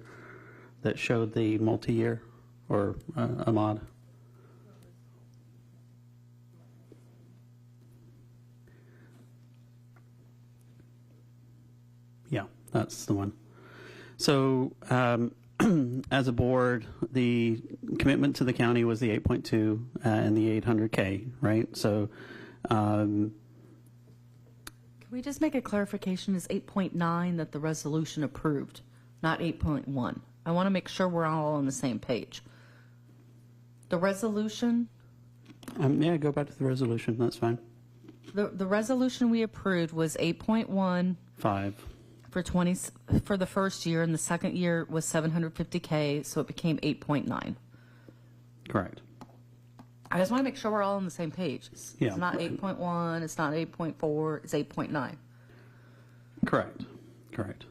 that showed the multi-year, or Ahmad? Yeah, that's the one. So as a board, the commitment to the county was the 8.2 and the 800K, right? So Can we just make a clarification? Is 8.9 that the resolution approved, not 8.1? I want to make sure we're all on the same page. The resolution? Yeah, go back to the resolution. That's fine. The resolution we approved was 8.1. 5. for the first year, and the second year was $750K, so it became 8.9. Correct. I just want to make sure we're all on the same page. It's Yeah. not 8.1, it's not 8.4, it's 8.9. Correct. Correct.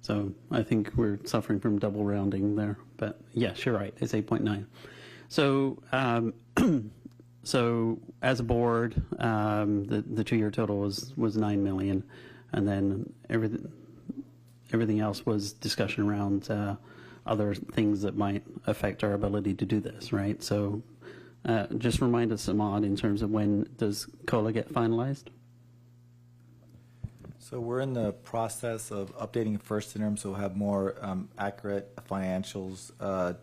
So I think we're suffering from double rounding there, but yes, you're right. It's 8.9. So, so as a board, the 2-year total was $9 million, and then everything else was discussion around other things that might affect our ability to do this, right? So, just remind us, Ahmad, in terms of when does COLA get finalized? So we're in the process of updating first interim, so we'll have more accurate financials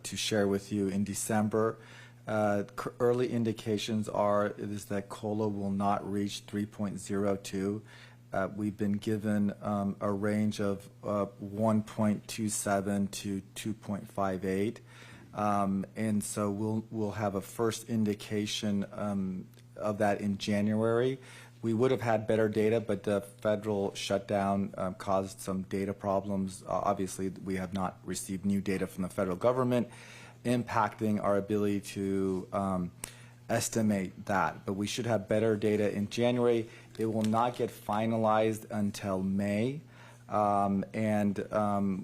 to share with you in December. Early indications is that COLA will not reach 3.02. We've been given a range of 1.27 to 2.58. And so we'll have a first indication of that in January. We would have had better data, but the federal shutdown caused some data problems. Obviously, we have not received new data from the federal government, impacting our ability to estimate that. But we should have better data in January. It will not get finalized until May.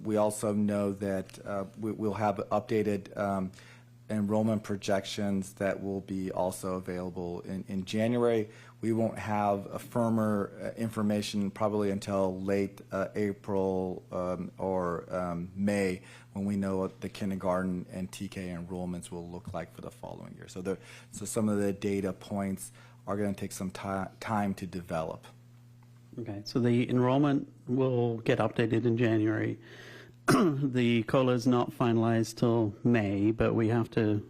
We also know that we'll have updated enrollment projections that will be also available in January. We won't have a firmer information probably until late April or May, when we know what the kindergarten and TK enrollments will look like for the following year. So some of the data points are going to take some time to develop. Okay, so the enrollment will get updated in January. The COLA is not finalized till May, but we have to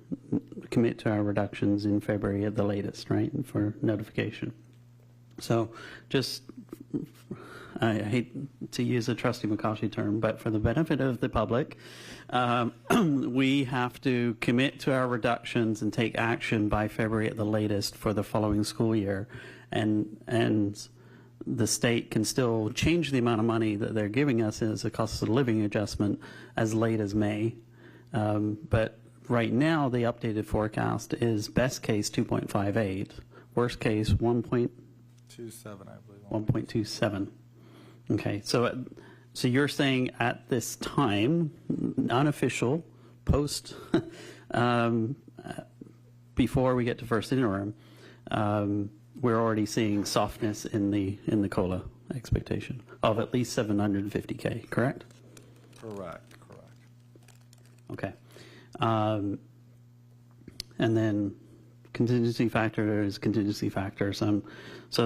commit to our reductions in February at the latest, right, for notification. So just, I hate to use a trustee McCaughey term, but for the benefit of the public, we have to commit to our reductions and take action by February at the latest for the following school year. And the state can still change the amount of money that they're giving us as a cost of living adjustment as late as May. But right now, the updated forecast is best case 2.58, worst case 1.27, I believe. 1.27. Okay, so you're saying at this time, unofficial, post, before we get to first interim, we're already seeing softness in the COLA expectation of at least 750K, correct? Correct. Okay. And then contingency factor is contingency factor. So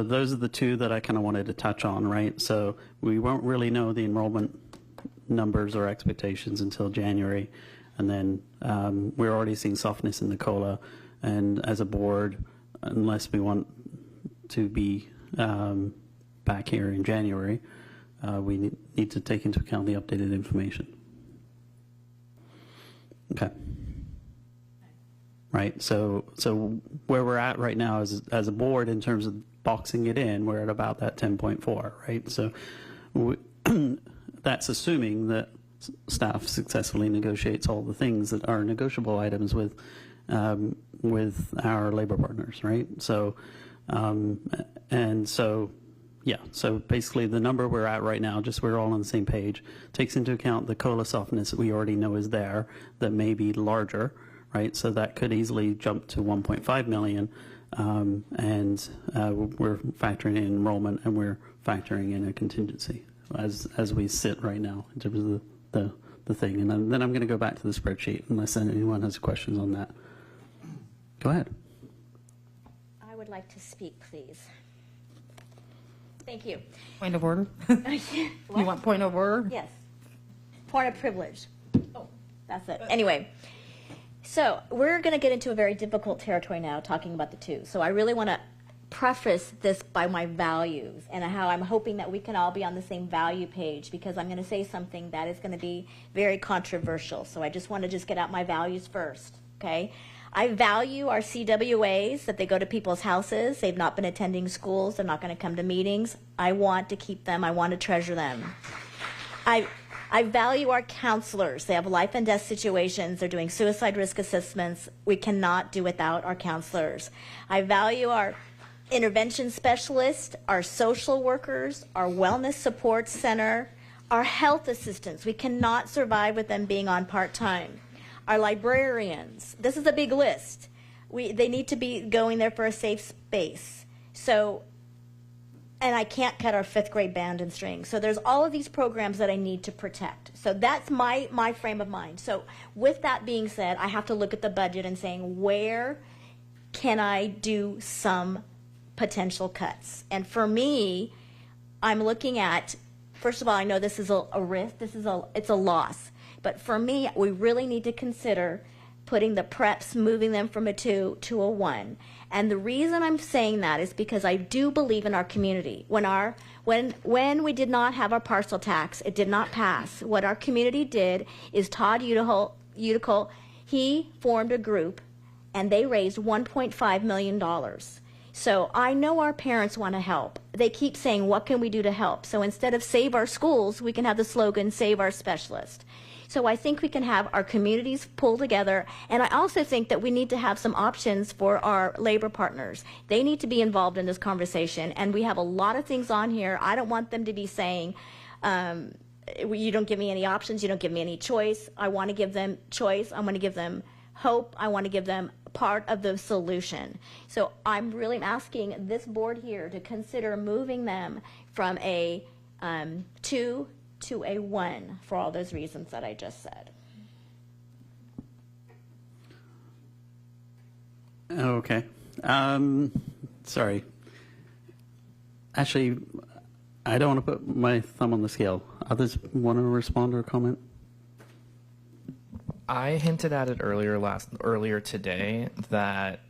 those are the two that I kind of wanted to touch on, right? So we won't really know the enrollment numbers or expectations until January. And then we're already seeing softness in the COLA. And as a board, unless we want to be back here in January, we need to take into account the updated information. Okay. Right. So where we're at right now is, as a board, in terms of boxing it in, we're at about that 10.4. Right. So that's assuming that staff successfully negotiates all the things that are negotiable items with our labor partners. Right. So yeah, so basically the number we're at right now, just we're all on the same page, takes into account the COLA softness that we already know is there, that may be larger, right? So that could easily jump to 1.5 million, and we're factoring in enrollment, and we're factoring in a contingency as we sit right now in terms of the thing. And then I'm going to go back to the spreadsheet unless anyone has questions on that. Go ahead. I would like to speak, please. Thank you. Point of order? You want point of order? Yes. Point of privilege. Oh, that's it. Anyway, so we're going to get into a very difficult territory now talking about the two. So I really want to preface this by my values and how I'm hoping that we can all be on the same value page, because I'm going to say something that is going to be very controversial. So I just want to get out my values first, okay? I value our CWAs, that they go to people's houses. They've not been attending schools. They're not going to come to meetings. I want to keep them. I want to treasure them. I value our counselors. They have life and death situations. They're doing suicide risk assessments. We cannot do without our counselors. I value our intervention specialists, our social workers, our wellness support center, our health assistants. We cannot survive with them being on part-time. Our librarians. This is a big list. They need to be going there for a safe space. So, and I can't cut our 5th grade band and string. So there's all of these programs that I need to protect. So that's my frame of mind. So with that being said, I have to look at the budget and saying, where can I do some potential cuts? And for me, I'm looking at, first of all, I know this is a risk. It's a loss. But for me, we really need to consider putting the preps, moving them from a 2 to a 1. And the reason I'm saying that is because I do believe in our community. When we did not have our parcel tax, it did not pass. What our community did is Todd Uticle, he formed a group, and they raised $1.5 million. So I know our parents want to help. They keep saying, what can we do to help? So instead of save our schools, we can have the slogan, save our specialists. So I think we can have our communities pull together, and I also think that we need to have some options for our labor partners. They need to be involved in this conversation, and we have a lot of things on here. I don't want them to be saying, you don't give me any options, you don't give me any choice. I want to give them choice. I want to give them hope. I want to give them part of the solution. So I'm really asking this board here to consider moving them from a 2 to a 1 for all those reasons that I just said. Okay. Sorry. Actually, I don't want to put my thumb on the scale. Others want to respond or comment? I hinted at it earlier today that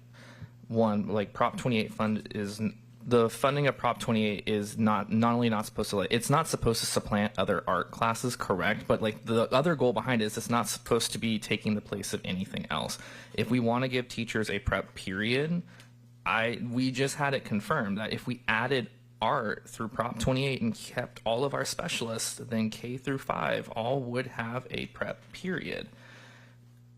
like Prop 28 fund is the funding of Prop 28 is not only not supposed to it's not supposed to supplant other art classes, correct? But like the other goal behind it is it's not supposed to be taking the place of anything else. If we want to give teachers a prep period, we just had it confirmed that if we added art through Prop 28 and kept all of our specialists, then K through 5 all would have a prep period.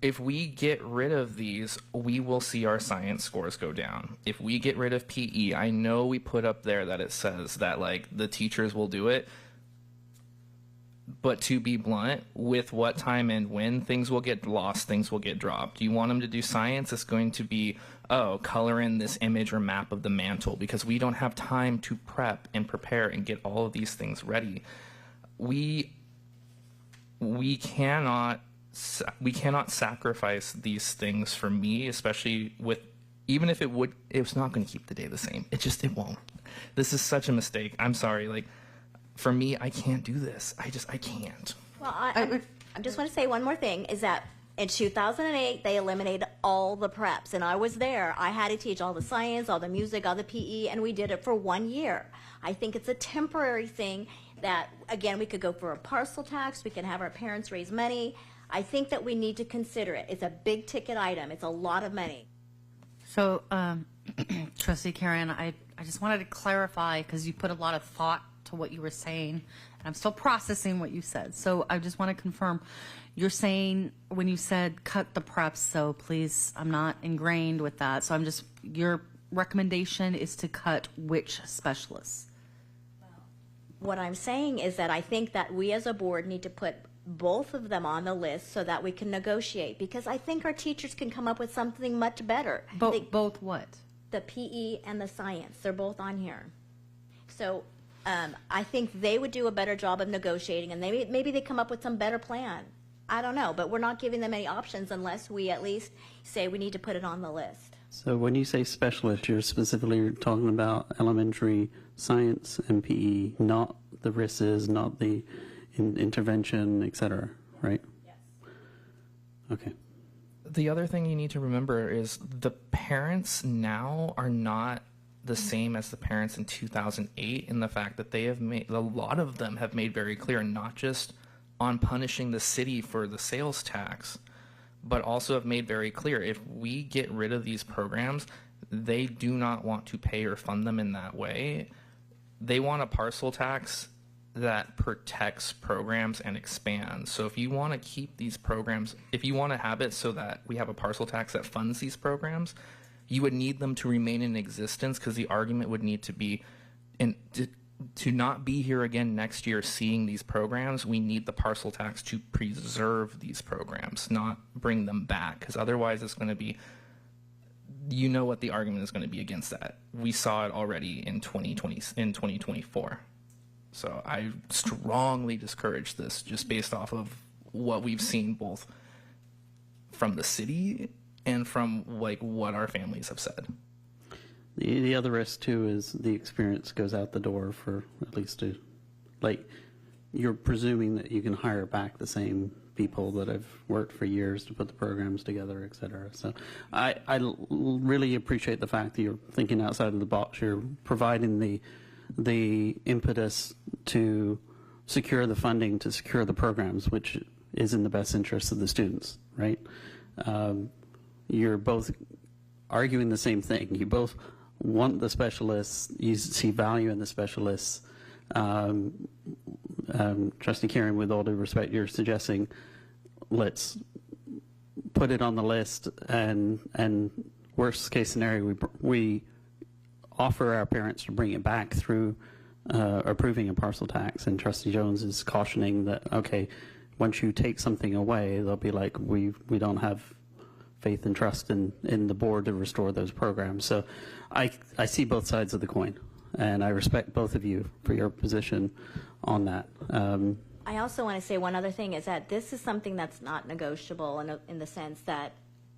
If we get rid of these, we will see our science scores go down. If we get rid of PE, I know we put up there that it says that like the teachers will do it, but to be blunt, with what time and when, things will get lost, things will get dropped. Do you want them to do science? It's going to be, color in this image or map of the mantle, because we don't have time to prep and prepare and get all of these things ready. We cannot sacrifice these things for me, especially with, even if it's not going to keep the day the same. It won't. This is such a mistake. I'm sorry. Like, for me, I can't do this. I can't. Well, I just want to say one more thing, is that in 2008, they eliminated all the preps, and I was there. I had to teach all the science, all the music, all the PE, and we did it for 1 year. I think it's a temporary thing that, again, we could go for a parcel tax. We can have our parents raise money. I think that we need to consider it. It's a big ticket item. It's a lot of money. So, Trustee Karen, I just wanted to clarify, because you put a lot of thought to what you were saying, and I'm still processing what you said. So I just want to confirm, you're saying when you said cut the preps, so please, I'm not ingrained with that. So your recommendation is to cut which specialists? What I'm saying is that I think that we as a board need to put both of them on the list so that we can negotiate, because I think our teachers can come up with something much better. Both what? The PE and the science. They're both on here. So I think they would do a better job of negotiating, and maybe they come up with some better plan. I don't know, but we're not giving them any options unless we at least say we need to put it on the list. So when you say specialist, you're specifically talking about elementary science and PE, not the RISs, not the intervention, et cetera, right? Yes. Okay. The other thing you need to remember is the parents now are not the same as the parents in 2008, in the fact that they have made, a lot of them have made very clear, not just on punishing the city for the sales tax, but also have made very clear if we get rid of these programs, they do not want to pay or fund them in that way. They want a parcel tax that protects programs and expands. So if you want to keep these programs, if you want to have it so that we have a parcel tax that funds these programs, you would need them to remain in existence, because the argument would need to be to not be here again next year seeing these programs. We need the parcel tax to preserve these programs, not bring them back, because otherwise it's going to be, you know what the argument is going to be against that. We saw it already in 2024. So I strongly discourage this, just based off of what we've seen both from the city and from like what our families have said. The other risk too is the experience goes out the door for at least you're presuming that you can hire back the same people that have worked for years to put the programs together, et cetera. So I really appreciate the fact that you're thinking outside of the box. You're providing the impetus to secure the funding, to secure the programs, which is in the best interest of the students, right? You're both arguing the same thing. You both want the specialists. You see value in the specialists. Trustee Karen, with all due respect, you're suggesting let's put it on the list, and worst case scenario, we offer our parents to bring it back through approving a parcel tax. And Trustee Jones is cautioning that, okay, once you take something away, they'll be like, we don't have faith and trust in the board to restore those programs. So I see both sides of the coin, and I respect both of you for your position on that. I also want to say one other thing is that this is something that's not negotiable in the sense that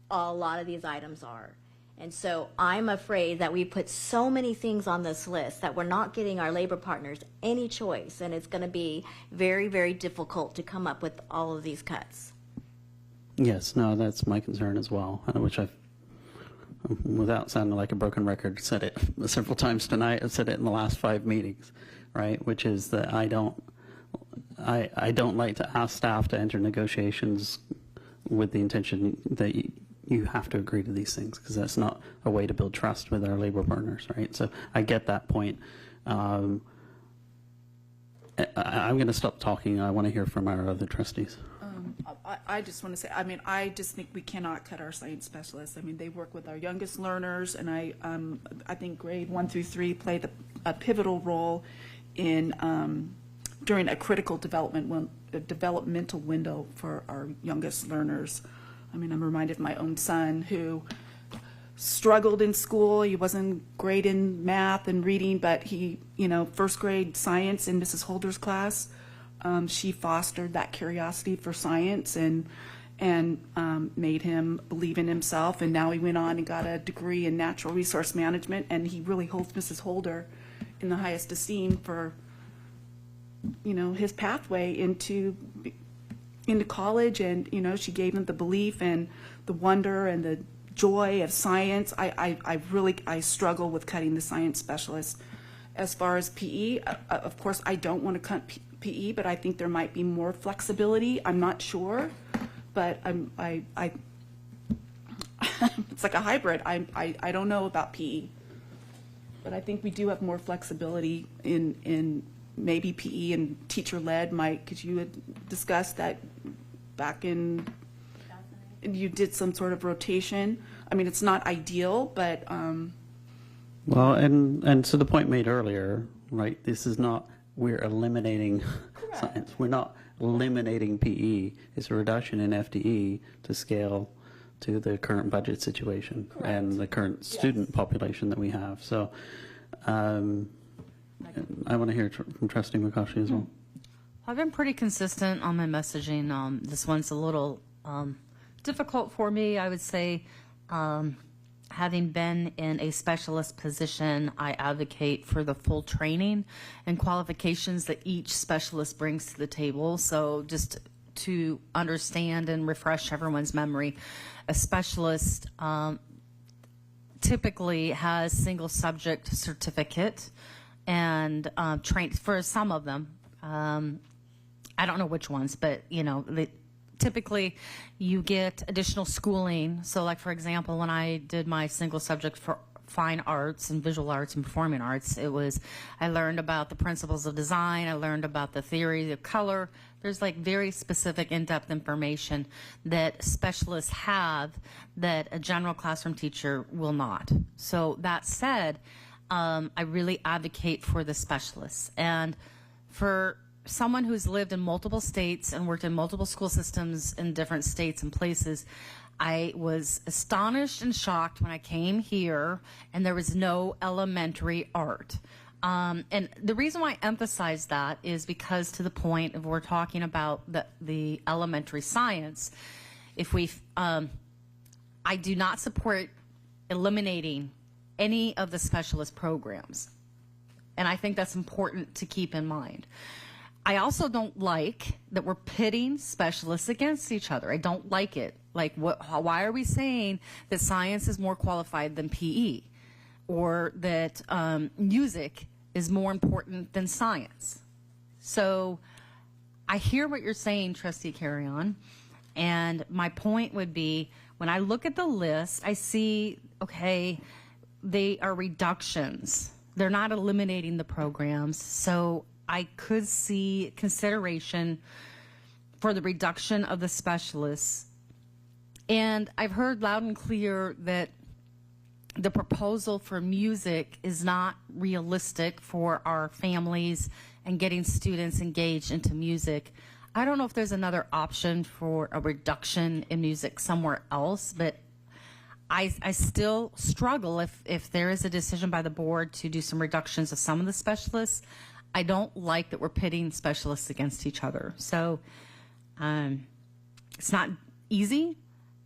a lot of these items are. And so I'm afraid that we put so many things on this list that we're not getting our labor partners any choice, and it's going to be very, very difficult to come up with all of these cuts. Yes, no, that's my concern as well, which I've, without sounding like a broken record, said it several times tonight. I've said it in the last 5 meetings, right? Which is that I don't like to ask staff to enter negotiations with the intention that you have to agree to these things, because that's not a way to build trust with our labor partners, right? So I get that point. I'm going to stop talking. I want to hear from our other trustees. I just want to say, I mean, I just think we cannot cut our science specialists. I mean, they work with our youngest learners, and I think grade 1 through 3 play a pivotal role in during a critical developmental window for our youngest learners. I mean, I'm reminded of my own son who struggled in school. He wasn't great in math and reading, but he, first grade science in Mrs. Holder's class, she fostered that curiosity for science and made him believe in himself. And now he went on and got a degree in natural resource management, and he really holds Mrs. Holder in the highest esteem for, his pathway into college. And, she gave him the belief and the wonder and the joy of science. I struggle with cutting the science specialists. As far as PE, of course, I don't want to cut PE, but I think there might be more flexibility. I'm not sure, but it's like a hybrid. I don't know about PE, but I think we do have more flexibility in maybe PE and teacher-led. Mike, because you had discussed that back in, you did some sort of rotation. I mean, it's not ideal, but well, and to the point made earlier, right? This is not, we're eliminating science. We're not eliminating PE. It's a reduction in FTE to scale to the current budget situation and the current student population that we have. So I want to hear from Trustee McCaughey as well. I've been pretty consistent on my messaging. This one's a little difficult for me, I would say. Having been in a specialist position, I advocate for the full training and qualifications that each specialist brings to the table. So just to understand and refresh everyone's memory, a specialist typically has single subject certificate and train for some of them. I don't know which ones, but typically you get additional schooling. So like, for example, when I did my single subject for fine arts and visual arts and performing arts, I learned about the principles of design, I learned about the theory of color. There's like very specific in-depth information that specialists have that a general classroom teacher will not. So that said, I really advocate for the specialists. And for someone who's lived in multiple states and worked in multiple school systems in different states and places, I was astonished and shocked when I came here and there was no elementary art. And the reason why I emphasize that is because, to the point of we're talking about the elementary science, I do not support eliminating any of the specialist programs. And I think that's important to keep in mind. I also don't like that we're pitting specialists against each other. I don't like it. Like, why are we saying that science is more qualified than PE, or that music is more important than science? So I hear what you're saying, Trustee Carrion, and my point would be, when I look at the list, I see, okay, they are reductions. They're not eliminating the programs. So I could see consideration for the reduction of the specialists. And I've heard loud and clear that the proposal for music is not realistic for our families and getting students engaged into music. I don't know if there's another option for a reduction in music somewhere else, but I still struggle if there is a decision by the board to do some reductions of some of the specialists. I don't like that we're pitting specialists against each other. So it's not easy.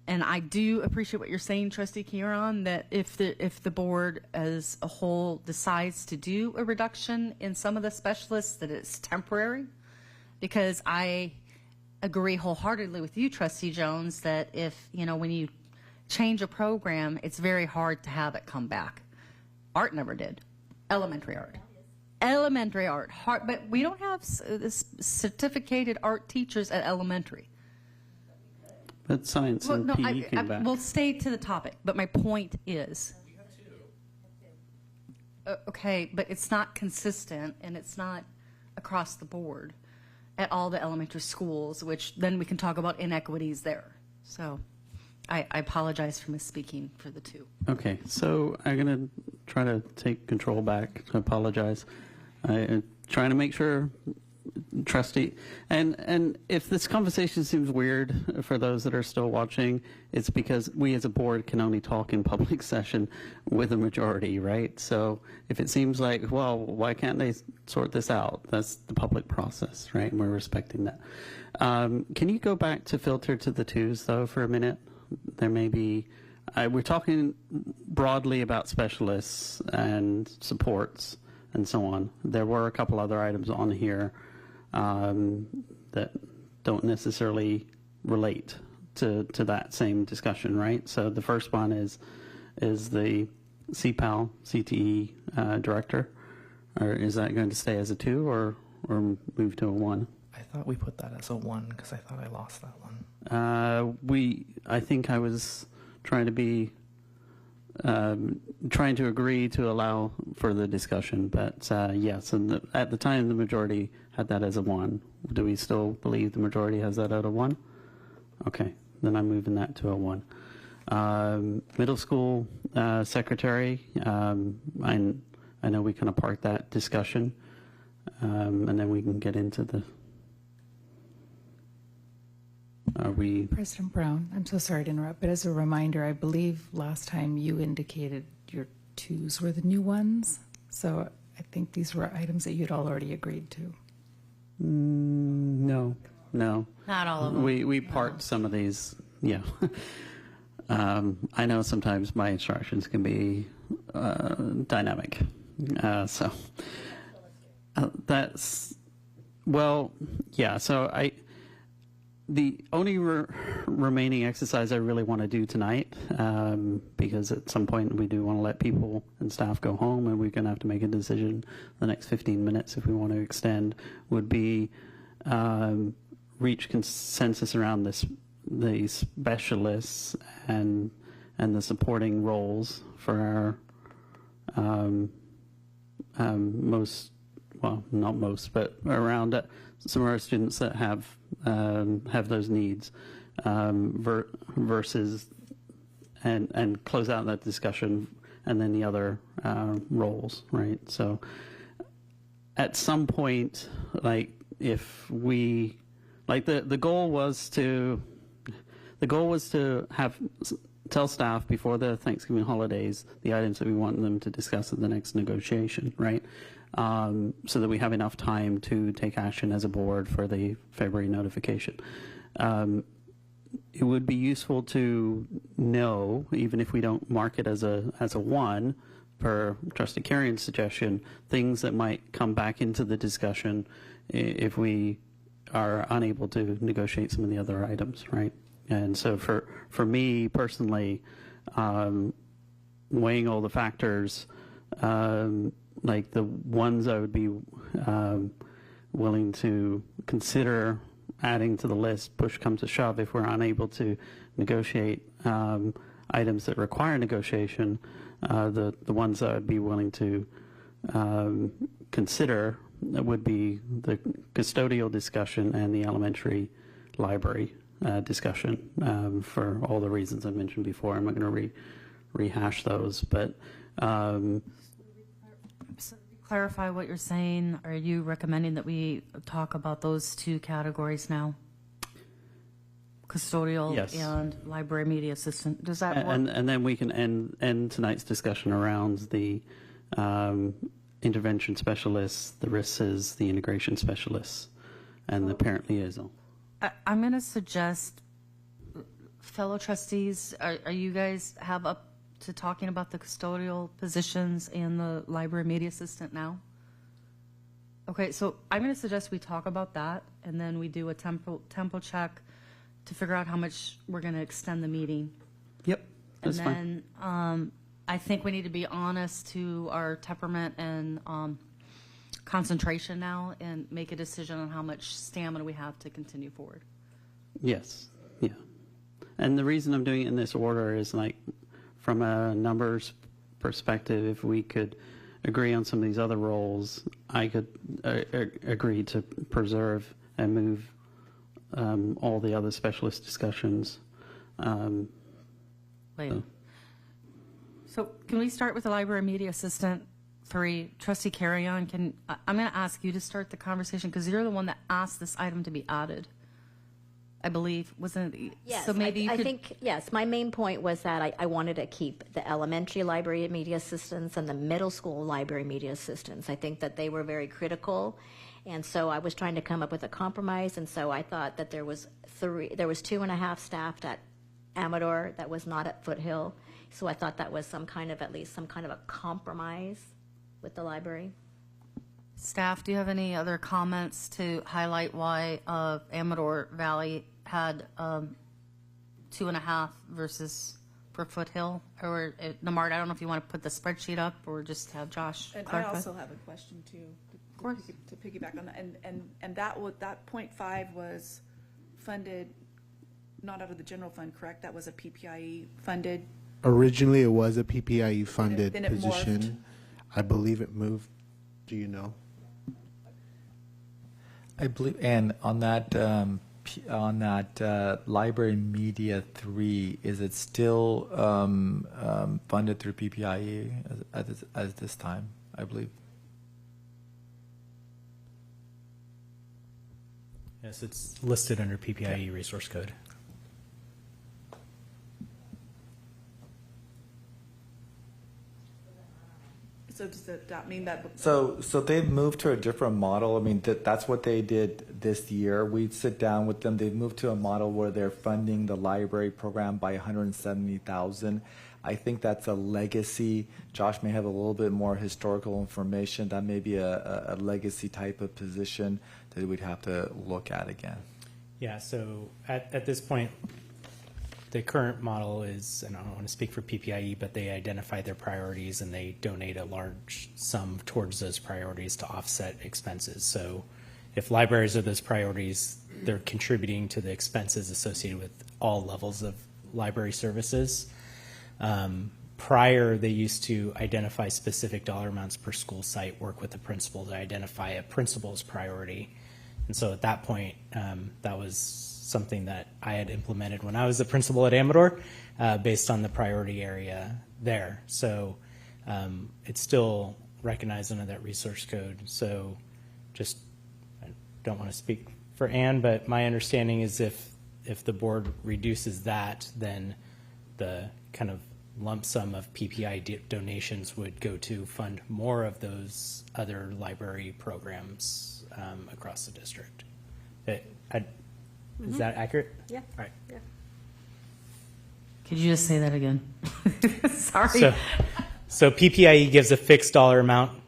And I do appreciate what you're saying, Trustee Kieran, that if the board as a whole decides to do a reduction in some of the specialists, that it's temporary. Because I agree wholeheartedly with you, Trustee Jones, that when you change a program, it's very hard to have it come back. Art never did. Elementary art. Elementary art. Hard, but we don't have certificated art teachers at elementary. But science and PE came back. We'll stay to the topic, but my point is... Okay, but it's not consistent, and it's not across the board at all the elementary schools, which then we can talk about inequities there. So I apologize for misspeaking for the two. Okay, so I'm going to try to take control back. I apologize. I'm trying to make sure, Trustee, and if this conversation seems weird for those that are still watching, it's because we as a board can only talk in public session with a majority, right? So if it seems like, well, why can't they sort this out? That's the public process, right? And we're respecting that. Can you go back to filter to the twos, though, for a minute? There may be, we're talking broadly about specialists and supports and so on. There were a couple other items on here that don't necessarily relate to that same discussion, right? So the first one is the CPAL, CTE director, or is that going to stay as a 2 or move to a 1? I thought we put that as a 1 because I thought I lost that one. I think I was trying to be trying to agree to allow further discussion, but yes, and at the time the majority had that as a 1. Do we still believe the majority has that at a 1? Okay, then I'm moving that to a 1. Middle school secretary, I know we kind of parked that discussion, and then we can get into the. Are we? President Brown, I'm so sorry to interrupt, but as a reminder, I believe last time you indicated your 2s were the new ones. So I think these were items that you'd already agreed to. No. Not all of them. We parked some of these, yeah. I know sometimes my instructions can be dynamic. So that's, well, yeah, so the only remaining exercise I really want to do tonight, because at some point we do want to let people and staff go home, and we're going to have to make a decision the next 15 minutes if we want to extend, would be reach consensus around the specialists and the supporting roles for our most, well, not most, but around some of our students that have those needs, versus and close out that discussion, and then the other roles, right? So at some point, like if we, like the goal was to have tell staff before the Thanksgiving holidays the items that we want them to discuss at the next negotiation, right? So that we have enough time to take action as a board for the February notification. It would be useful to know, even if we don't mark it as a one, per Trustee Carrion's suggestion, things that might come back into the discussion if we are unable to negotiate some of the other items, right? And so for me personally, weighing all the factors, like the ones I would be willing to consider adding to the list, push comes to shove, if we're unable to negotiate items that require negotiation, the ones that I'd be willing to consider would be the custodial discussion and the elementary library discussion, for all the reasons I mentioned before. I'm not going to rehash those, but clarify what you're saying. Are you recommending that we talk about those two categories now? Custodial Yes. and library media assistant. Does that work? and then we can end tonight's discussion around the intervention specialists, the RISs, the integration specialists, and the parent liaison. I'm going to suggest, fellow trustees, are you guys have up to talking about the custodial positions and the library media assistant now? Okay, so I'm going to suggest we talk about that, and then we do a tempo check to figure out how much we're going to extend the meeting. Yep, that's and then I think we need to be honest to our temperament and concentration now, and make a decision on how much stamina we have to continue forward. Yes, yeah. And the reason I'm doing it in this order is, like, from a numbers perspective, if we could agree on some of these other roles, I could agree to preserve and move all the other specialist discussions. So can we start with the library media assistant 3? Trustee Carrion, I'm going to ask you to start the conversation, because you're the one that asked this item to be added, I believe, wasn't it? Yes, so maybe I think, yes, my main point was that I wanted to keep the elementary library media assistants and the middle school library media assistants. I think that they were very critical, and so I was trying to come up with a compromise, and so I thought that there was 2.5 staffed at Amador that was not at Foothill, so I thought that was at least some kind of a compromise with the library. Staff, do you have any other comments to highlight why Amador Valley had 2.5 versus for Foothill? Or Namard, I don't know if you want to put the spreadsheet up or just have Josh And clarify. I also have a question too, to piggyback on that. And that 0.5 was funded not out of the general fund, correct? That was a PPIE funded. Originally, it was a PPIE funded Then it position. morphed. I believe it moved. Do you know? I believe, and on that library media 3, is it still funded through PPIE at this time? I believe. Yes, it's listed under PPIE resource code. So does that mean that? So they've moved to a different model. I mean, that's what they did this year. We'd sit down with them. They've moved to a model where they're funding the library program by $170,000. I think that's a legacy. Josh may have a little bit more historical information. That may be a legacy type of position that we'd have to look at again. Yeah, so at this point, the current model is, and I don't want to speak for PPIE, but they identify their priorities and they donate a large sum towards those priorities to offset expenses. So if libraries are those priorities, they're contributing to the expenses associated with all levels of library services. Prior, they used to identify specific dollar amounts per school site, work with the principal to identify a principal's priority. And so at that point, that was something that I had implemented when I was the principal at Amador, based on the priority area there. So it's still recognized under that resource code. So just, I don't want to speak for Ann, but my understanding is if the board reduces that, then the kind of lump sum of PPI donations would go to fund more of those other library programs across the district. Is that accurate? Yeah. All right. Yeah. Could you just say that again? Sorry. So PPIE gives a fixed dollar amount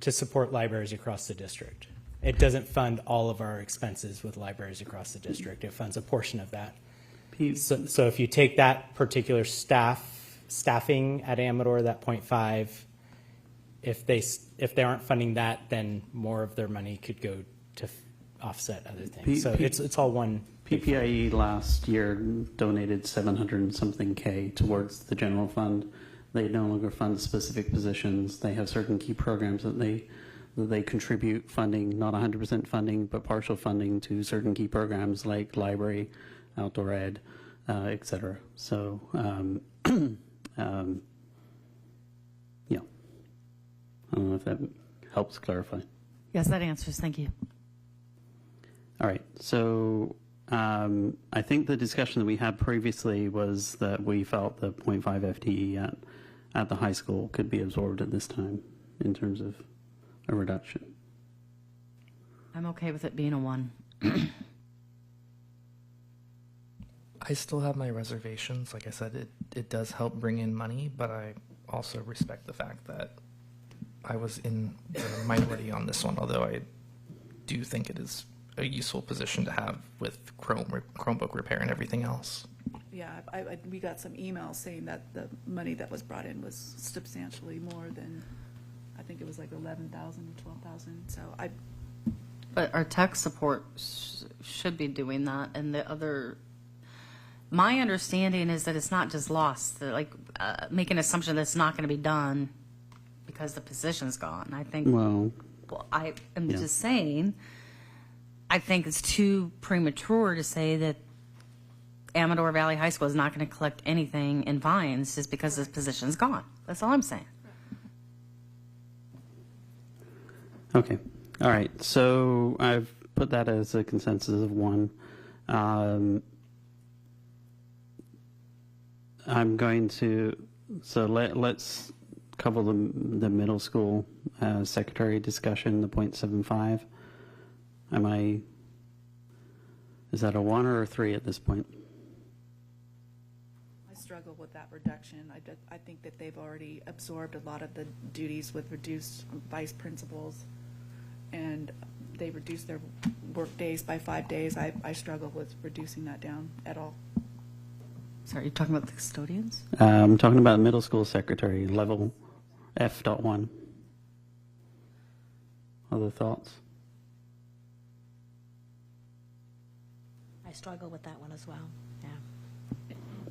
to support libraries across the district. It doesn't fund all of our expenses with libraries across the district. It funds a portion of that. So if you take that particular staffing at Amador, that 0.5, if they aren't funding that, then more of their money could go to offset other things. So it's all one. PPIE last year donated 700 and something K towards the general fund. They no longer fund specific positions. They have certain key programs that they contribute funding, not 100% funding, but partial funding to certain key programs like library, outdoor ed, et cetera. So, yeah. I don't know if that helps clarify. Yes, that answers. Thank you. All right. So I think the discussion that we had previously was that we felt the 0.5 FTE at the high school could be absorbed at this time in terms of a reduction. I'm okay with it being a 1. I still have my reservations. Like I said, it does help bring in money, but I also respect the fact that I was in the minority on this one, although I do think it is a useful position to have with Chromebook repair and everything else. Yeah, we got some emails saying that the money that was brought in was substantially more than, I think it was like 11,000 or 12,000. So But our tech support should be doing that, and the other. My understanding is that it's not just lost. Make an assumption that it's not going to be done because the position's gone. I think. Well, I am just saying. I think it's too premature to say that Amador Valley High School is not going to collect anything in fines just because this position's gone. That's all I'm saying. Okay. All right. So I've put that as a consensus of 1. I'm going to, so let's cover the middle school secretary discussion, the 0.75. Is that a 1 or a 3 at this point? I struggle with that reduction. I think that they've already absorbed a lot of the duties with reduced vice principals, and they reduced their work days by 5 days. I struggle with reducing that down at all. Sorry, you're talking about the custodians? I'm talking about middle school secretary, level F.1. Other thoughts? I struggle with that one as well.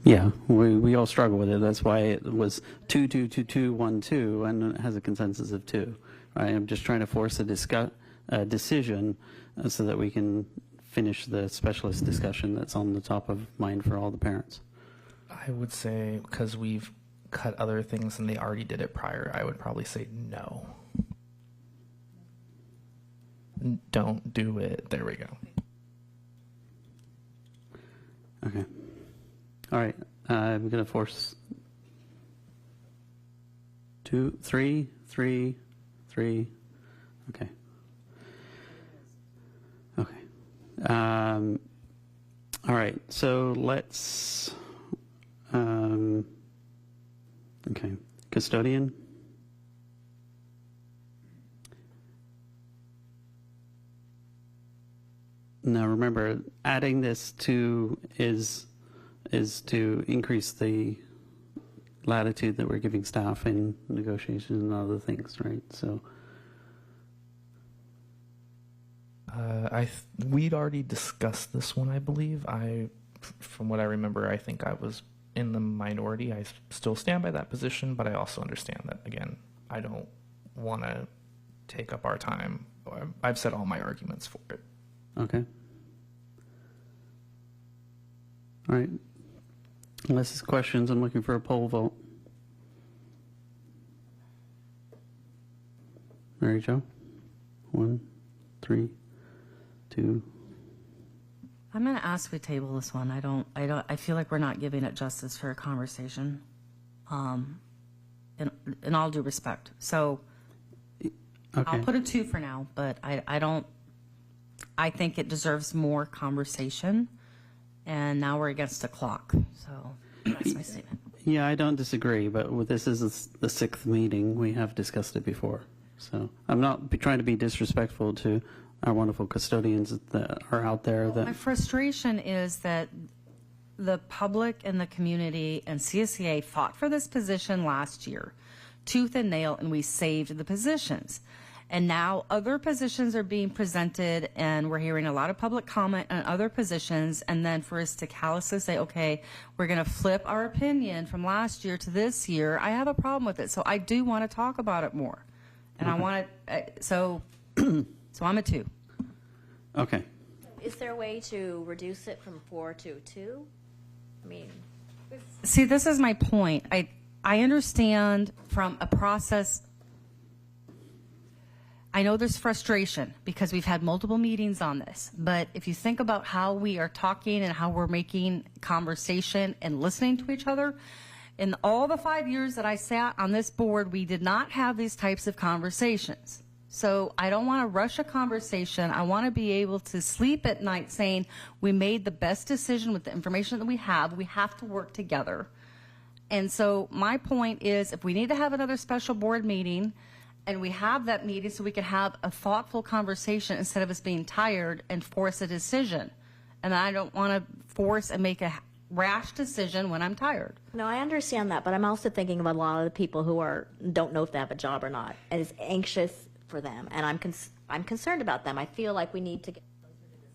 Yeah, we all struggle with it. That's why it was 2, 2, 2, 2, 1, 2, and it has a consensus of 2. Right? I'm just trying to force a decision so that we can finish the specialist discussion that's on the top of mind for all the parents. I would say, because we've cut other things and they already did it prior, I would probably say no. Don't do it. There we go. Okay. All right. I'm going to force 2, 3, 3, 3. Okay. Okay. All right. So let's. Okay. Custodian. Now remember, adding this to is to increase the latitude that we're giving staff in negotiations and other things, right? So We'd already discussed this one, I believe. From what I remember, I think I was in the minority. I still stand by that position, but I also understand that, again, I don't want to take up our time. I've said all my arguments for it. Okay. All right. Unless there's questions, I'm looking for a poll vote. Mary Jo? 1, 3, 2. I'm going to ask we table this one. I feel like we're not giving it justice for a conversation, in all due respect. So I'll put a 2 for now, but I think it deserves more conversation, and now we're against the clock. So that's my statement. Yeah, I don't disagree, but this is the 6th meeting. We have discussed it before. So I'm not trying to be disrespectful to our wonderful custodians that are out there. My frustration is that the public and the community and CSEA fought for this position last year, tooth and nail, and we saved the positions. And now other positions are being presented, and we're hearing a lot of public comment on other positions, and then for us to callously say, okay, we're going to flip our opinion from last year to this year, I have a problem with it. So I do want to talk about it more. And I want to, so I'm a 2. Okay. Is there a way to reduce it from 4 to 2? I mean, see, this is my point. I understand from a process. I know there's frustration because we've had multiple meetings on this, but if you think about how we are talking and how we're making conversation and listening to each other, in all the 5 years that I sat on this board, we did not have these types of conversations. So I don't want to rush a conversation. I want to be able to sleep at night saying we made the best decision with the information that we have. We have to work together. And so my point is, if we need to have another special board meeting, and we have that meeting so we can have a thoughtful conversation instead of us being tired and force a decision. And I don't want to force and make a rash decision when I'm tired. No, I understand that, but I'm also thinking of a lot of the people who don't know if they have a job or not, and is anxious for them, and I'm concerned about them. I feel like we need to get.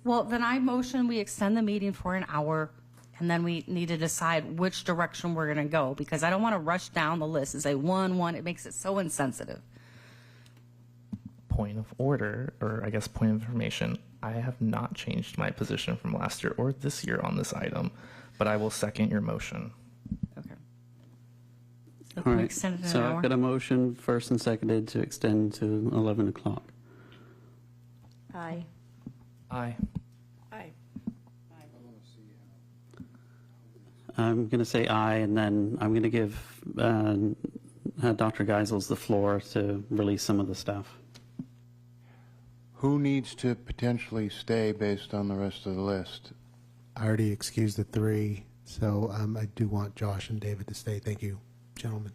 Well, then I motion we extend the meeting for an hour, and then we need to decide which direction we're going to go, because I don't want to rush down the list and say 1. It makes it so insensitive. Point of order, or I guess point of information, I have not changed my position from last year or this year on this item, but I will second your motion. Okay. All right. So I've got a motion, first and seconded, to extend to 11 o'clock. Aye. Aye. Aye. I'm going to say aye, and then I'm going to give Dr. Geisels the floor to release some of the stuff. Who needs to potentially stay based on the rest of the list? I already excused the 3, so I do want Josh and David to stay. Thank you, gentlemen.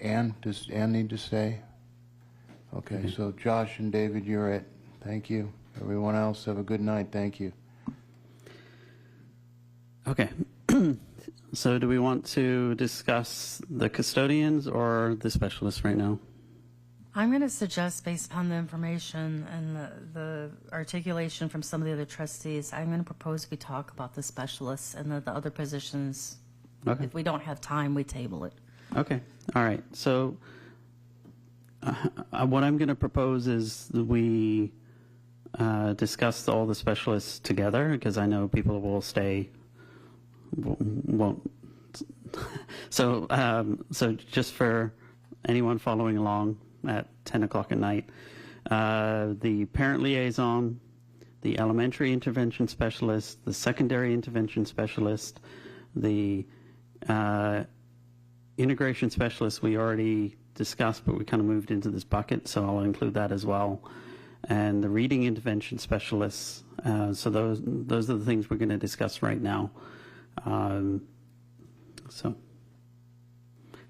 Ann, does Ann need to stay? Okay, so Josh and David, you're it. Thank you. Everyone else, have a good night. Thank you. Okay. So do we want to discuss the custodians or the specialists right now? I'm going to suggest, based upon the information and the articulation from some of the other trustees, I'm going to propose we talk about the specialists and the other positions. Okay. If we don't have time, we table it. Okay. All right. So what I'm going to propose is that we discuss all the specialists together, because I know people will stay, won't. So just for anyone following along, at 10 o'clock at night, the parent liaison, the elementary intervention specialist, the secondary intervention specialist, the integration specialist we already discussed, but we kind of moved into this bucket, so I'll include that as well, and the reading intervention specialists. So those are the things we're going to discuss right now.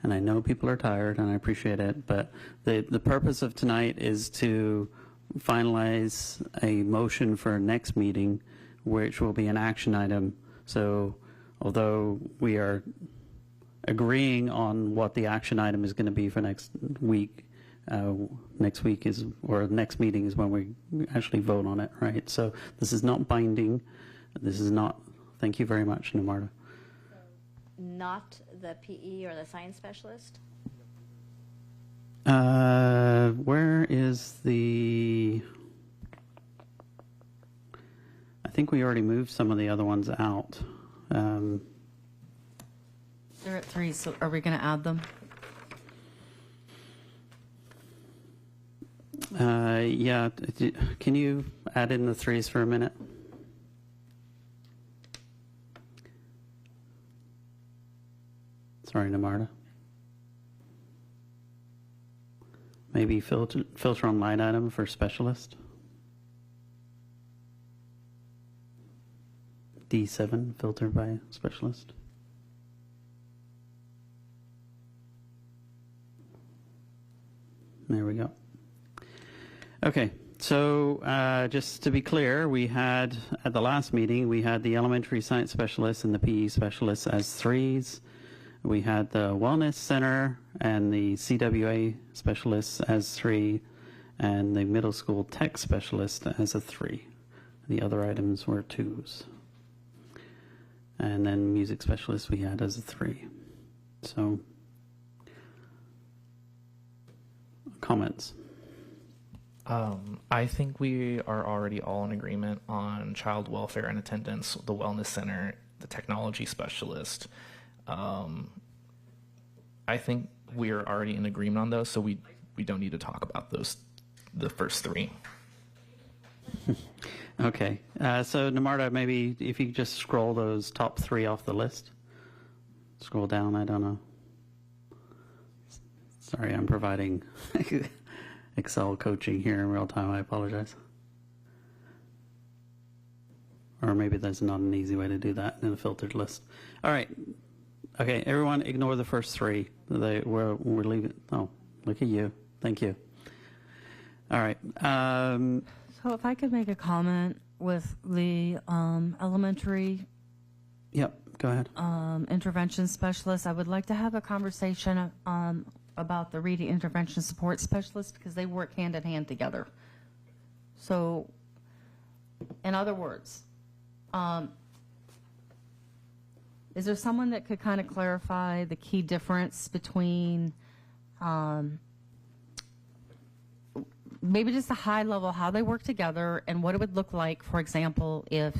And I know people are tired, and I appreciate it, but the purpose of tonight is to finalize a motion for our next meeting, which will be an action item. So although we are agreeing on what the action item is going to be for next week, Next week is, or next meeting is when we actually vote on it, right? So this is not binding. This is not, thank you very much, Namarta. Not the PE or the science specialist? Where is the, I think we already moved some of the other ones out. They're at 3, so are we going to add them? Yeah, can you add in the 3s for a minute? Sorry, Namarta. Maybe filter on line item for specialist. D7, filter by specialist. There we go. Okay, so just to be clear, we had, at the last meeting, we had the elementary science specialists and the PE specialists as 3s. We had the wellness center and the CWA specialists as 3, and the middle school tech specialist as a 3. The other items were 2s. And then music specialist we had as a 3. So, comments? I think we are already all in agreement on child welfare and attendance, the wellness center, the technology specialist. I think we are already in agreement on those, so we don't need to talk about those, the first 3. Okay, so Namarta, maybe if you could just scroll those top 3 off the list. Scroll down, I don't know. Sorry, I'm providing Excel coaching here in real time, I apologize. Or maybe there's not an easy way to do that in a filtered list. All right, okay, everyone ignore the first 3. We're leaving, oh, look at you, thank you. All right. So if I could make a comment with the elementary Yep, go ahead. intervention specialist, I would like to have a conversation about the reading intervention support specialist because they work hand in hand together. So, in other words, is there someone that could kind of clarify the key difference between maybe just a high level, how they work together and what it would look like, for example, if,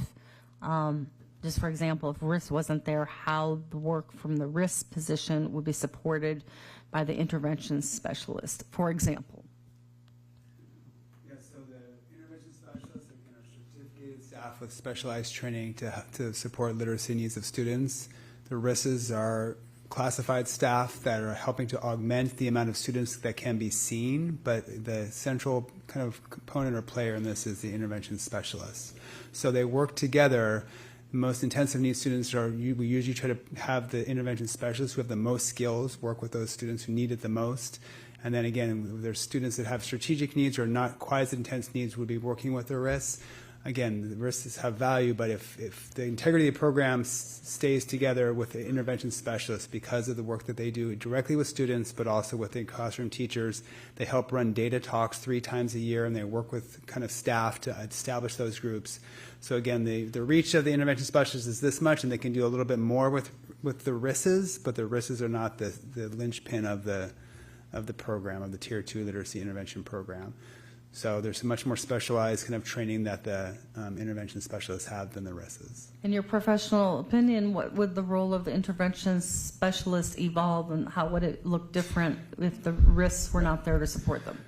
just for example, if RIS wasn't there, how the work from the RIS position would be supported by the intervention specialist, for example. Yes, so the intervention specialists are certificated staff with specialized training to support literacy needs of students. The RISs are classified staff that are helping to augment the amount of students that can be seen, but the central kind of component or player in this is the intervention specialist. So they work together. The most intensive needs students we usually try to have the intervention specialists who have the most skills work with those students who need it the most. And then again, there's students that have strategic needs or not quite as intense needs would be working with the RIS. Again, the risks have value, but if the integrity of the program stays together with the intervention specialists because of the work that they do directly with students, but also with the classroom teachers, they help run data talks 3 times a year, and they work with kind of staff to establish those groups. So again, the reach of the intervention specialists is this much, and they can do a little bit more with the RISs, but the RISs are not the linchpin of the program, of the Tier 2 literacy intervention program. So there's a much more specialized kind of training that the intervention specialists have than the RISs. In your professional opinion, what would the role of the intervention specialist evolve, and how would it look different if the RISs were not there to support them?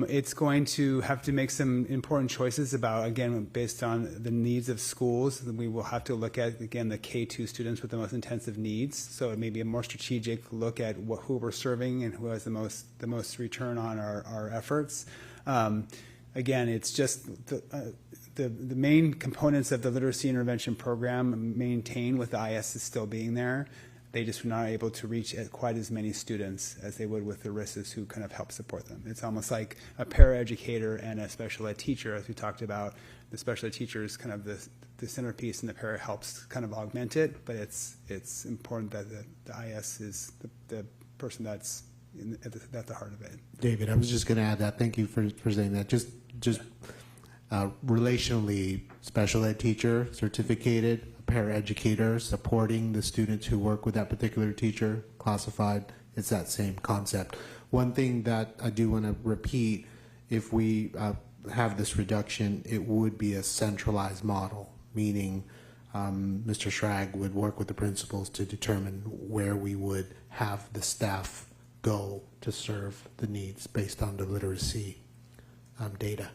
It's going to have to make some important choices about, again, based on the needs of schools. We will have to look at, again, the K2 students with the most intensive needs. So it may be a more strategic look at who we're serving and who has the most return on our efforts. Again, it's just the main components of the literacy intervention program maintain with the IS is still being there. They just were not able to reach quite as many students as they would with the RISs who kind of help support them. It's almost like a paraeducator and a special ed teacher, as we talked about. The special ed teacher is kind of the centerpiece, and the para helps kind of augment it, but it's important that the IS is the person that's at the heart of it. David, I was just going to add that. Thank you for saying that. Just relationally, special ed teacher, certificated, paraeducator, supporting the students who work with that particular teacher, classified. It's that same concept. One thing that I do want to repeat, if we have this reduction, it would be a centralized model, meaning Mr. Schrag would work with the principals to determine where we would have the staff go to serve the needs based on the literacy data.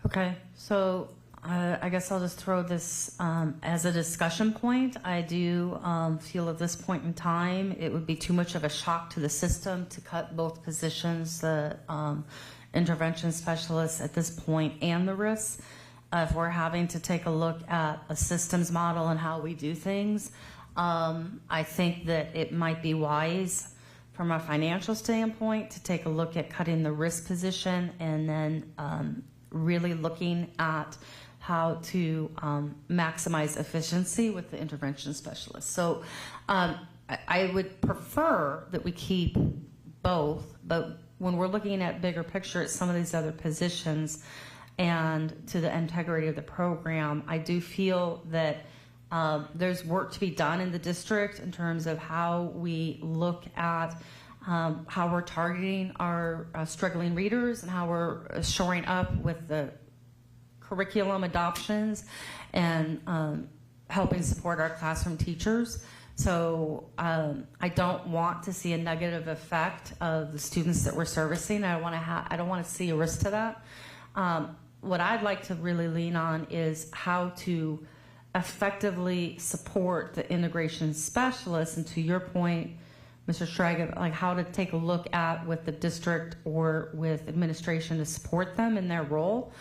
Okay, so I guess I'll just throw this as a discussion point. I do feel at this point in time it would be too much of a shock to the system to cut both positions, the intervention specialists at this point and the risks. If we're having to take a look at a systems model and how we do things, I think that it might be wise from a financial standpoint to take a look at cutting the risk position and then really looking at how to maximize efficiency with the intervention specialist. So I would prefer that we keep both, but when we're looking at bigger picture at some of these other positions and to the integrity of the program, I do feel that there's work to be done in the district in terms of how we look at how we're targeting our struggling readers and how we're shoring up with the curriculum adoptions and helping support our classroom teachers. So I don't want to see a negative effect of the students that we're servicing. I don't want to see a risk to that. What I'd like to really lean on is how to effectively support the integration specialists, and to your point, Mr. Schrag, like how to take a look at with the district or with administration to support them in their role.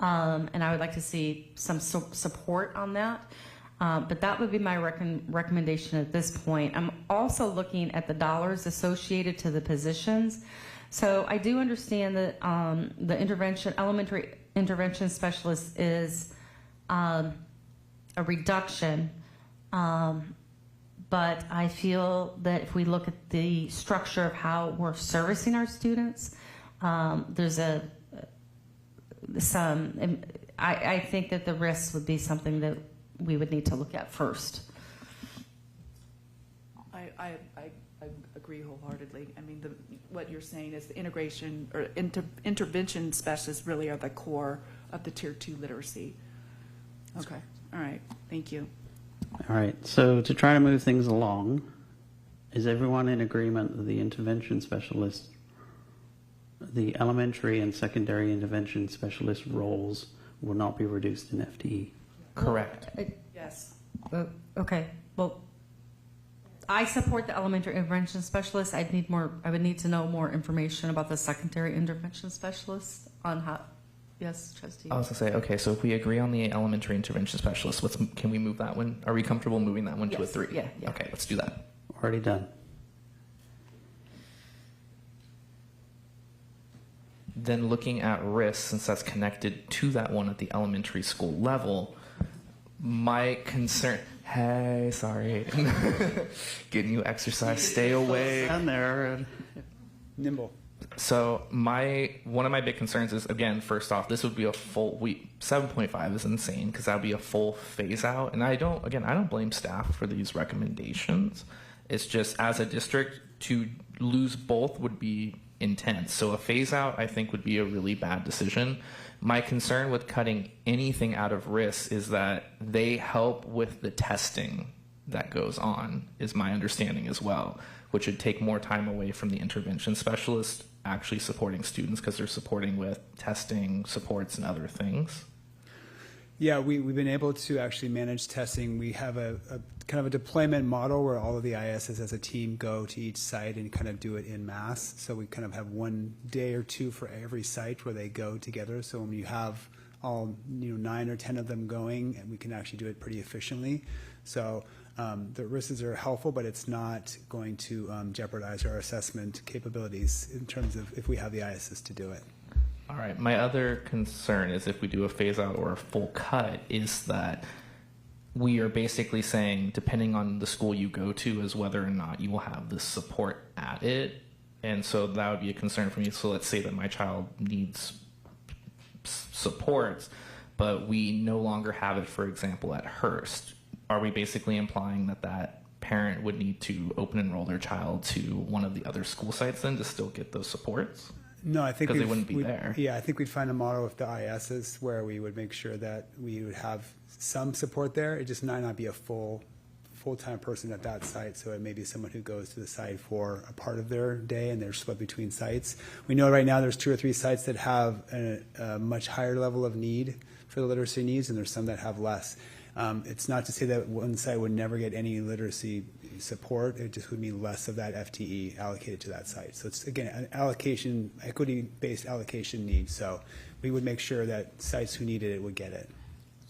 And I would like to see some support on that. But that would be my recommendation at this point. I'm also looking at the dollars associated to the positions. So I do understand that the elementary intervention specialist is a reduction. But I feel that if we look at the structure of how we're servicing our students, there's I think that the risks would be something that we would need to look at first. I agree wholeheartedly. I mean, what you're saying is the integration or intervention specialists really are the core of the Tier 2 literacy. Okay. All right. Thank you. All right, so to try to move things along, is everyone in agreement that the intervention specialist, the elementary and secondary intervention specialist roles will not be reduced in FTE? Correct. Yes. Okay. Well, I support the elementary intervention specialist. I would need to know more information about the secondary intervention specialist on how. Yes, trustee. I was going to say, okay, so if we agree on the elementary intervention specialist, can we move that one? Are we comfortable moving that one to a 3? Yeah. Okay, let's do that. Already done. Then looking at risk, since that's connected to that one at the elementary school level, my concern, hey, sorry, getting you exercise, stay away. Down there. Nimble. So one of my big concerns is, again, first off, this would be a full 7.5 is insane because that would be a full phase out. And I don't blame staff for these recommendations. It's just as a district to lose both would be intense. So a phase out, I think, would be a really bad decision. My concern with cutting anything out of risk is that they help with the testing that goes on, is my understanding as well, which would take more time away from the intervention specialist actually supporting students because they're supporting with testing, supports, and other things. Yeah, we've been able to actually manage testing. We have a kind of a deployment model where all of the ISs as a team go to each site and kind of do it in mass. So we kind of have one day or two for every site where they go together. So when you have all 9 or 10 of them going, and we can actually do it pretty efficiently. So the risks are helpful, but it's not going to jeopardize our assessment capabilities in terms of if we have the ISs to do it. All right. My other concern is if we do a phase out or a full cut is that we are basically saying, depending on the school you go to, is whether or not you will have this support at it. And so that would be a concern for me. So let's say that my child needs supports, but we no longer have it, for example, at Hearst. Are we basically implying that that parent would need to open enroll their child to one of the other school sites then to still get those supports? No, I think because they wouldn't be there. Yeah, I think we'd find a model with the ISs where we would make sure that we would have some support there. It just might not be a full-time person at that site, so it may be someone who goes to the site for a part of their day and they're split between sites. We know right now there's 2 or 3 sites that have a much higher level of need for the literacy needs, and there's some that have less. It's not to say that one site would never get any literacy support. It just would mean less of that FTE allocated to that site. So it's, again, an allocation, equity-based allocation need. So we would make sure that sites who needed it would get it.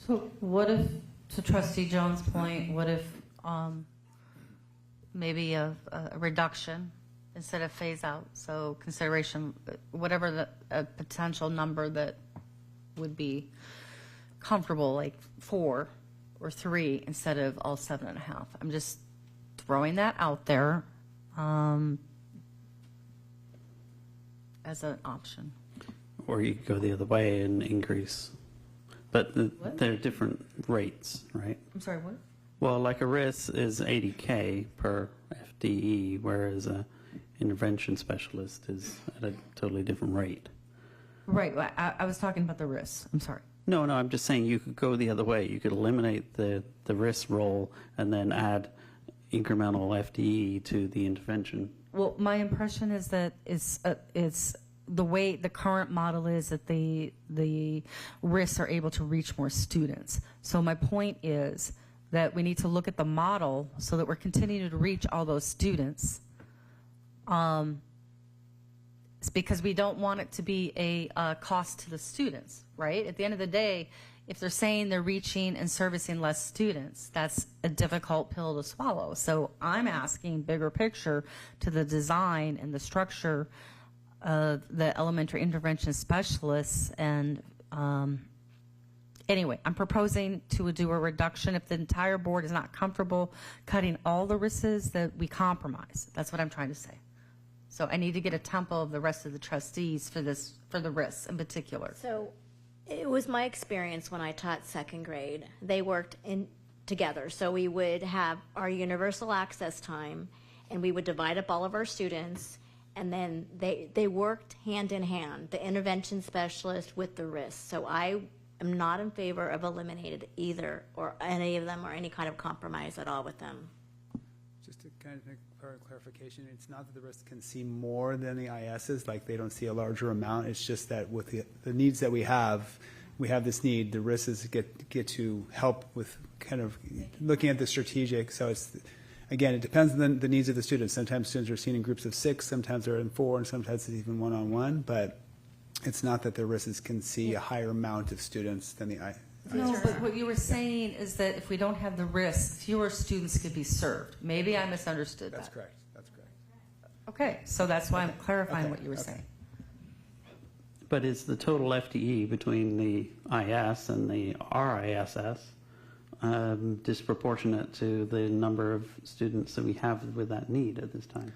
So what if, to Trustee Jones' point, what if maybe a reduction instead of phase out? So consideration, whatever a potential number that would be comfortable, like 4 or 3 instead of all 7.5. I'm just throwing that out there as an option. Or you could go the other way and increase. But they're different rates, right? I'm sorry, what? Well, like a RIS is $80K per FTE, whereas a intervention specialist is at a totally different rate. Right. I was talking about the risks. I'm sorry. No, I'm just saying you could go the other way. You could eliminate the RIS role and then add incremental FTE to the intervention. Well, my impression is that it's the way the current model is that the risks are able to reach more students. So my point is that we need to look at the model so that we're continuing to reach all those students. It's because we don't want it to be a cost to the students, right? At the end of the day, if they're saying they're reaching and servicing less students, that's a difficult pill to swallow. So I'm asking bigger picture to the design and the structure of the elementary intervention specialists. And anyway, I'm proposing to do a reduction. If the entire board is not comfortable cutting all the risks, that we compromise. That's what I'm trying to say. So I need to get a tempo of the rest of the trustees for this, for the risks in particular. So it was my experience when I taught 2nd grade. They worked in together. So we would have our universal access time, and we would divide up all of our students, and then they worked hand in hand, the intervention specialist with the risk. So I am not in favor of eliminating either or any of them or any kind of compromise at all with them. Just to kind of make clarification, it's not that the RIS can see more than the ISs, like they don't see a larger amount. It's just that with the needs that we have this need. The RISs get to help with kind of looking at the strategic. So it's, again, it depends on the needs of the students. Sometimes students are seen in groups of 6, sometimes they're in 4, and sometimes it's even one-on-one. But it's not that the RISs can see a higher amount of students than the ISs. No, but what you were saying is that if we don't have the risk, fewer students could be served. Maybe I misunderstood that. That's correct. That's correct. Okay, so that's why I'm clarifying what you were saying. But is the total FTE between the IS and the RISS disproportionate to the number of students that we have with that need at this time,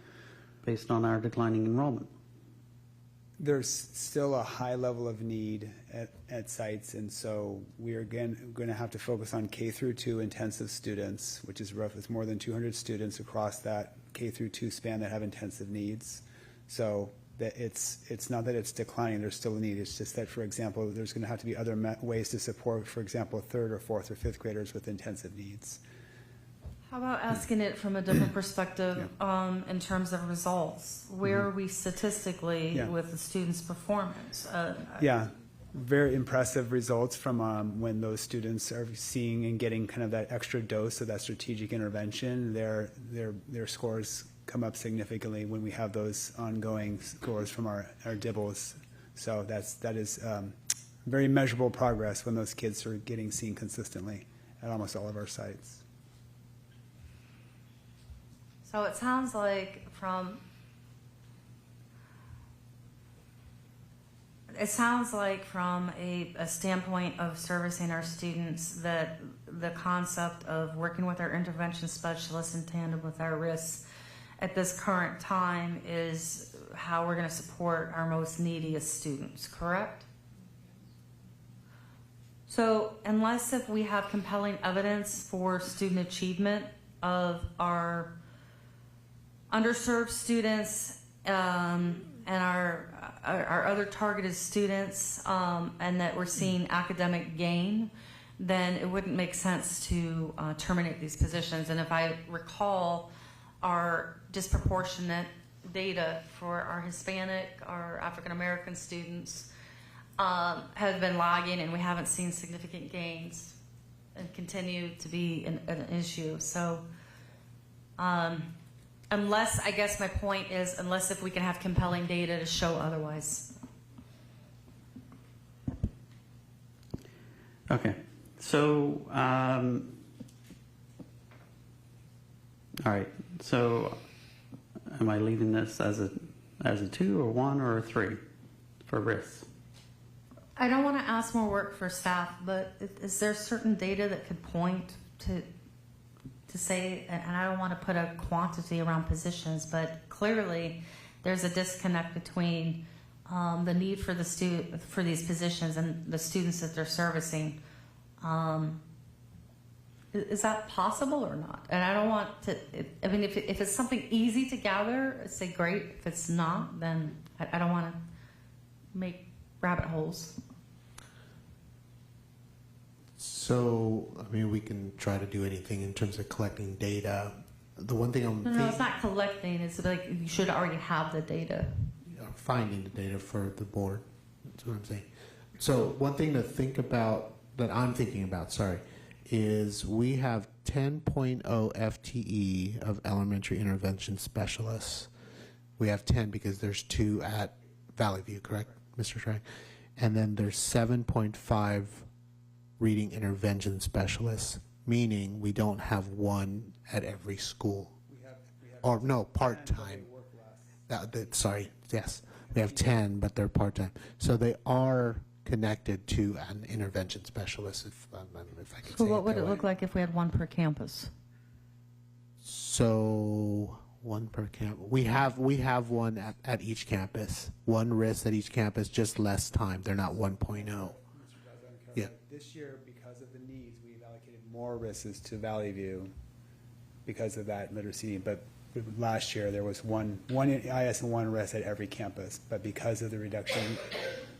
based on our declining enrollment? There's still a high level of need at sites, and so we are again going to have to focus on K through 2 intensive students, which is roughly more than 200 students across that K through 2 span that have intensive needs. So that it's not that it's declining, there's still a need. It's just that, for example, there's going to have to be other ways to support, for example, 3rd or 4th or 5th graders with intensive needs. How about asking it from a different perspective in terms of results? Where are we statistically with the students' performance? Very impressive results from when those students are seeing and getting kind of that extra dose of that strategic intervention. Their scores come up significantly when we have those ongoing scores from our DIBELs. So that is very measurable progress when those kids are getting seen consistently at almost all of our sites. So it sounds like from a standpoint of servicing our students that the concept of working with our intervention specialists in tandem with our RIS at this current time is how we're going to support our most neediest students, correct? So unless if we have compelling evidence for student achievement of our underserved students and our other targeted students, and that we're seeing academic gain, then it wouldn't make sense to terminate these positions. And if I recall, our disproportionate data for our Hispanic, our African American students has been lagging, and we haven't seen significant gains and continue to be an issue. So unless, I guess my point is, unless if we can have compelling data to show otherwise. Okay, so, all right, so am I leaving this as a 2 or 1 or a 3 for RIS? I don't want to ask more work for staff, but is there certain data that could point to say, and I don't want to put a quantity around positions, but clearly there's a disconnect between the need for for these positions and the students that they're servicing. Is that possible or not? And I don't want to, I mean, if it's something easy to gather, I'd say great. If it's not, then I don't want to make rabbit holes. So, I mean, we can try to do anything in terms of collecting data. The one thing I'm No, it's not collecting. It's like you should already have the data. finding the data for the board. That's what I'm saying. So one thing to think about, that I'm thinking about, sorry, is we have 10.0 FTE of elementary intervention specialists. We have 10 because there's 2 at Valley View, correct, Mr. Schreck? And then there's 7.5 reading intervention specialists, meaning we don't have 1 at every school. Or no, part-time. Sorry, yes. We have 10, but they're part-time. So they are connected to an intervention specialist, if I could So say what would that it way. look like if we had 1 per campus? So 1 per camp. We have 1 at each campus. 1 RIS at each campus, just less time. They're not 1.0. Yeah. This year, because of the needs, we've allocated more RISs to Valley View because of that literacy need. But last year, there was one IS and 1 RIS at every campus. But because of the reduction,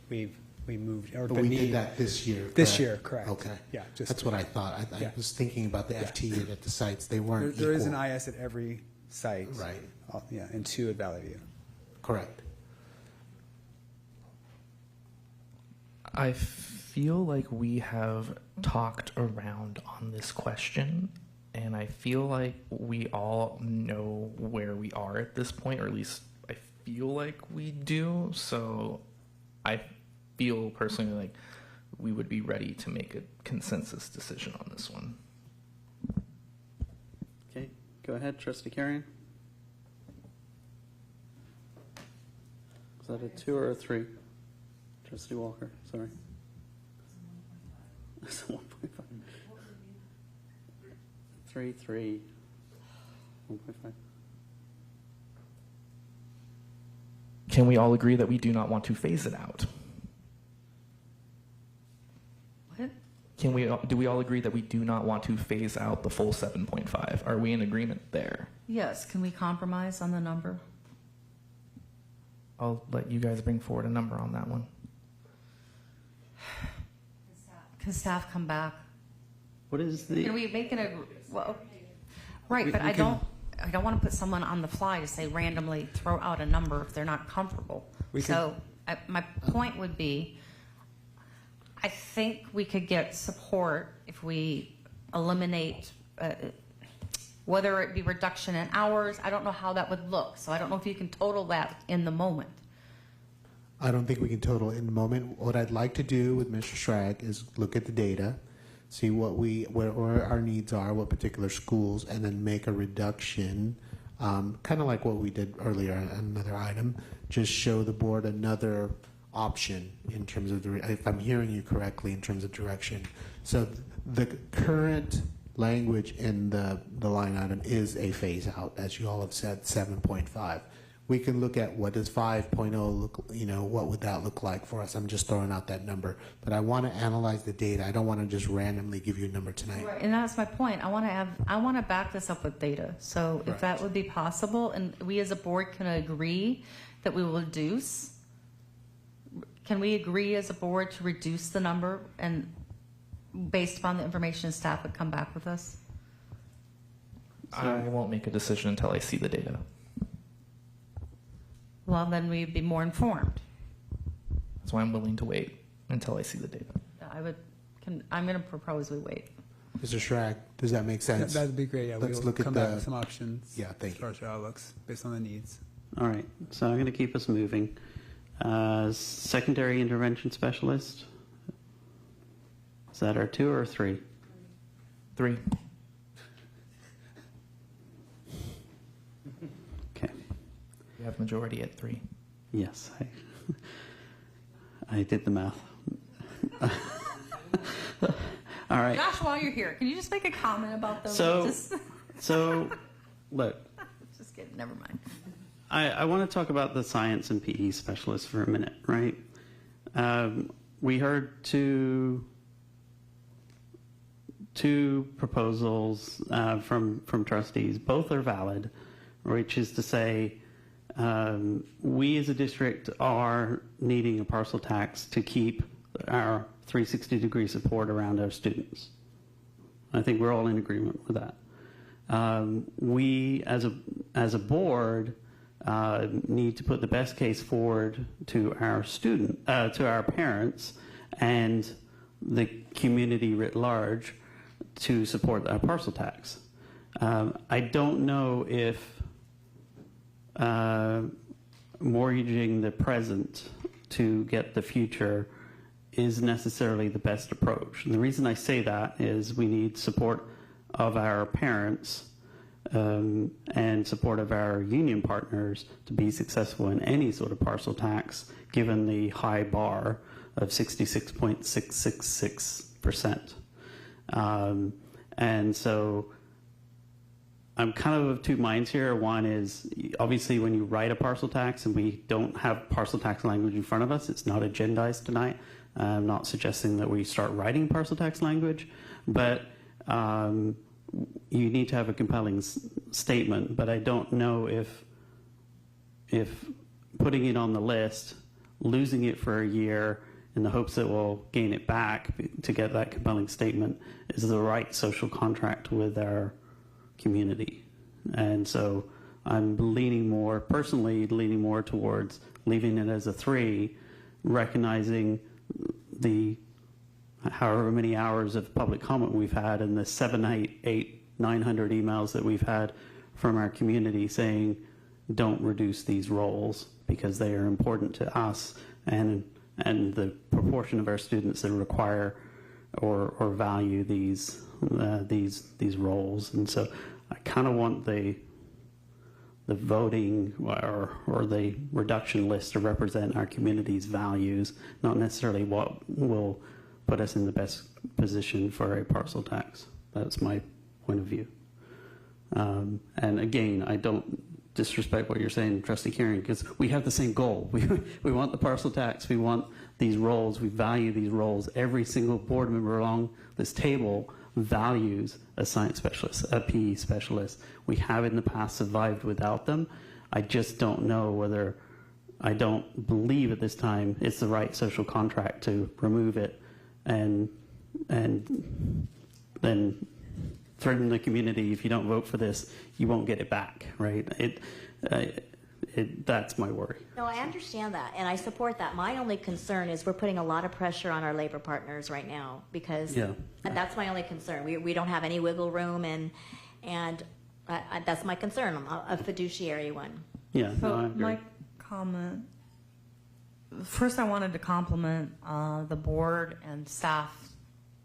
we moved. Or But the we need, did that this year. This correct? year, correct. Okay. Yeah. That's what I thought. I was thinking about the FTE at the sites. They weren't There is an equal. IS at every site. Right. Yeah, and 2 at Valley View. Correct. I feel like we have talked around on this question, and I feel like we all know where we are at this point, or at least I feel like we do. So I feel personally like we would be ready to make a consensus decision on this one. Okay, go ahead, Trustee Carrion. Is that a 2 or a 3? Trustee Walker, sorry. It's 1.5. 3, 1.5. Can we all agree that we do not want to phase it out? What? Do we all agree that we do not want to phase out the full 7.5? Are we in agreement there? Yes, can we compromise on the number? I'll let you guys bring forward a number on that one. Can staff come back? What is the? Can we make it right, We- but we I don't want to put someone on the fly to say randomly throw out a number if they're not comfortable. My point would be, I think we could get support if we eliminate, whether it be reduction in hours. I don't know how that would look, so I don't know if you can total that in the moment. I don't think we can total in the moment. What I'd like to do with Mr. Schrag is look at the data, see where our needs are, what particular schools, and then make a reduction, kind of like what we did earlier on another item. Just show the board another option in terms of if I'm hearing you correctly in terms of direction. So the current language in the line item is a phase out, as you all have said, 7.5. We can look at what does 5.0 look, what would that look like for us? I'm just throwing out that number, but I want to analyze the data. I don't want to just randomly give you a number tonight. Right. And that's my point. I want to back this up with data. So if that would be possible, and we as a board can agree that we will reduce, can we agree as a board to reduce the number and based upon the information staff would come back with us? I won't make a decision until I see the data. Well, then we'd be more informed. That's why I'm willing to wait until I see the data. I'm going to propose we wait. Mr. Schrag, does that make sense? That'd be great. Yeah, Let's we'll look come at back with some options. Yeah, thank you. As far as our outlooks, based on the needs. All right, so I'm going to keep us moving. Secondary intervention specialist. Is that our 2 or 3? 3. Okay. We have majority at 3. Yes, I did the math. All right. Josh, while you're here, can you just make a comment about those? So, look. Just kidding. Never mind. I want to talk about the science and PE specialists for a minute, right? We heard two proposals from trustees. Both are valid, which is to say we as a district are needing a parcel tax to keep our 360-degree support around our students. I think we're all in agreement with that. We as a board need to put the best case forward to our to our parents and the community writ large to support our parcel tax. I don't know if mortgaging the present to get the future is necessarily the best approach. And the reason I say that is we need support of our parents and support of our union partners to be successful in any sort of parcel tax, given the high bar of 66.666%. And so I'm kind of two minds here. One is, obviously, when you write a parcel tax, and we don't have parcel tax language in front of us, it's not agendized tonight. I'm not suggesting that we start writing parcel tax language, but you need to have a compelling statement. But I don't know if putting it on the list, losing it for a year in the hopes that we'll gain it back to get that compelling statement is the right social contract with our community. And so I'm personally leaning more towards leaving it as a 3, recognizing the however many hours of public comment we've had and the 900 emails that we've had from our community saying don't reduce these roles because they are important to us and the proportion of our students that require or value these roles. And so I kind of want the voting or the reduction list to represent our community's values, not necessarily what will put us in the best position for a parcel tax. That's my point of view. And again, I don't disrespect what you're saying, Trustee Kieran, because we have the same goal. We want the parcel tax. We want these roles. We value these roles. Every single board member along this table values a science specialist, a PE specialist. We have in the past survived without them. I just don't know whether, I don't believe at this time it's the right social contract to remove it and then threaten the community. If you don't vote for this, you won't get it back, right? That's my worry. No, I understand that, and I support that. My only concern is we're putting a lot of pressure on our labor partners right now because that's my only concern. We don't have any wiggle room, and that's my concern, a fiduciary one. Yeah, So no, I agree. my comment, first I wanted to compliment the board and staff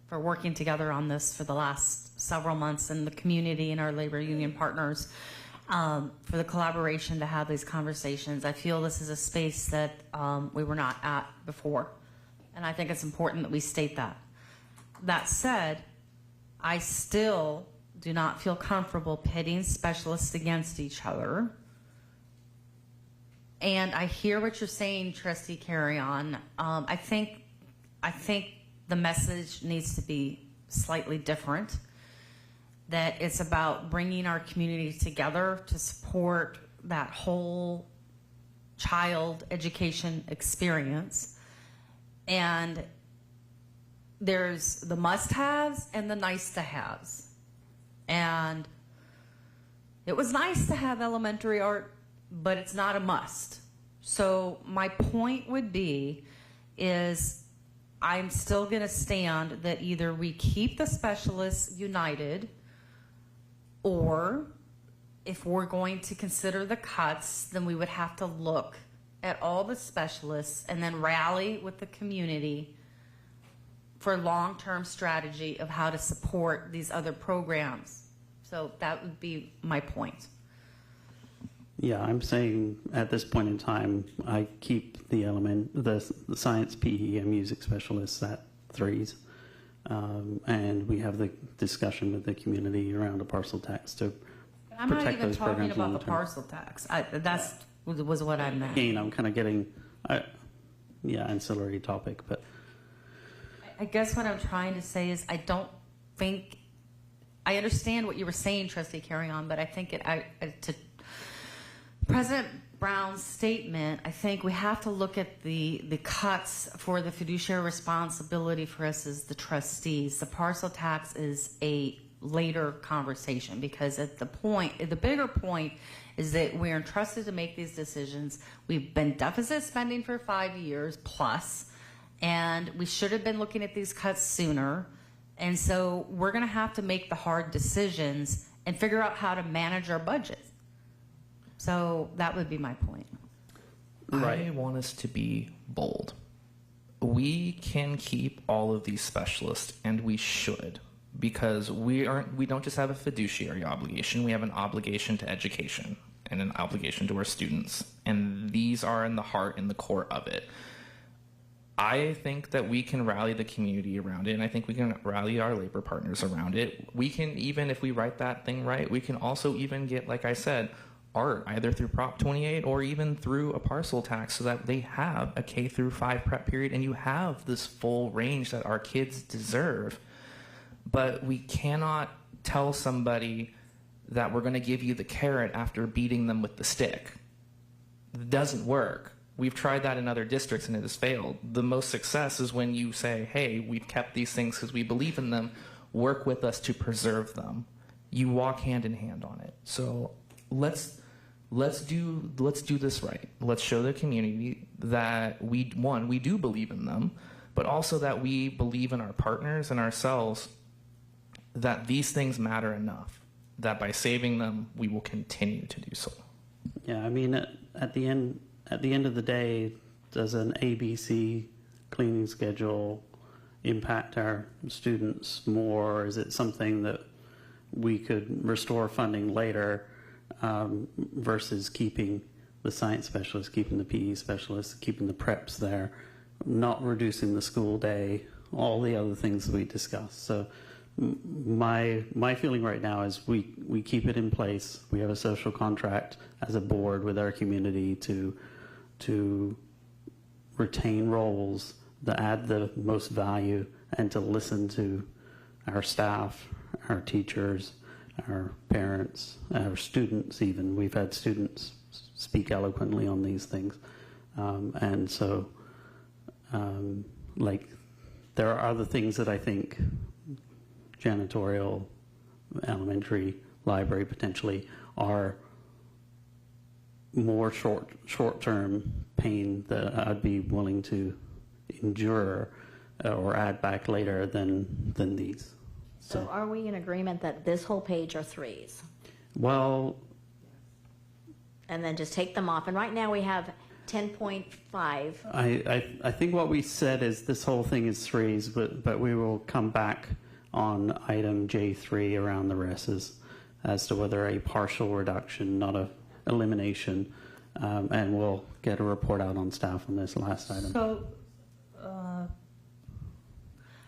for working together on this for the last several months, and the community and our labor union partners. for the collaboration to have these conversations. I feel this is a space that we were not at before, and I think it's important that we state that. That said, I still do not feel comfortable pitting specialists against each other. And I hear what you're saying, Trustee Carry-On. I think the message needs to be slightly different. That it's about bringing our community together to support that whole child education experience. And there's the must-haves and the nice-to-haves. And it was nice to have elementary art, but it's not a must. So my point would be is I'm still going to stand that either we keep the specialists united, or if we're going to consider the cuts, then we would have to look at all the specialists and then rally with the community for long-term strategy of how to support these other programs. So that would be my point. Yeah, I'm saying at this point in time, I keep the science, PE, and music specialists at 3s. And we have the discussion with the community around a parcel tax to I'm protect not even those talking programs about the long-term. parcel tax. That's was what I meant. Again, I'm kind of getting, ancillary topic, but I guess what I'm trying to say is I don't think, I understand what you were saying, Trustee Carry-On, but I think to President Brown's statement, I think we have to look at the cuts for the fiduciary responsibility for us as the trustees. The parcel tax is a later conversation because the bigger point is that we're entrusted to make these decisions. We've been deficit spending for 5 years plus, and we should have been looking at these cuts sooner. And so we're going to have to make the hard decisions and figure out how to manage our budget. So that would be my point. I want us to be bold. We can keep all of these specialists, and we should, because we don't just have a fiduciary obligation, we have an obligation to education and an obligation to our students. And these are in the heart and the core of it. I think that we can rally the community around it, and I think we can rally our labor partners around it. We can even, if we write that thing right, we can also even get, like I said, art either through Prop 28 or even through a parcel tax so that they have a K through 5 prep period and you have this full range that our kids deserve. But we cannot tell somebody that we're going to give you the carrot after beating them with the stick. It doesn't work. We've tried that in other districts and it has failed. The most success is when you say, hey, we've kept these things because we believe in them. Work with us to preserve them. You walk hand in hand on it. So let's do this right. Let's show the community that we do believe in them, but also that we believe in our partners and ourselves, that these things matter enough that by saving them, we will continue to do so. yeah, I mean, at the end of the day, does an ABC cleaning schedule impact our students more? Or is it something that we could restore funding later? Versus keeping the science specialists, keeping the PE specialists, keeping the preps there, not reducing the school day, all the other things that we discussed. So my feeling right now is we keep it in place. We have a social contract as a board with our community to retain roles that add the most value and to listen to our staff, our teachers, our parents, our students even. We've had students speak eloquently on these things. And so, there are other things that I think janitorial, elementary, library potentially are more short-term pain that I'd be willing to endure or add back later than these. So are we in agreement that this whole page are 3s? Well, and then just take them off. And right now we have 10.5. I think what we said is this whole thing is 3s, but we will come back on item J3 around the rests. as to whether a partial reduction, not a elimination, and we'll get a report out on staff on this last item. So,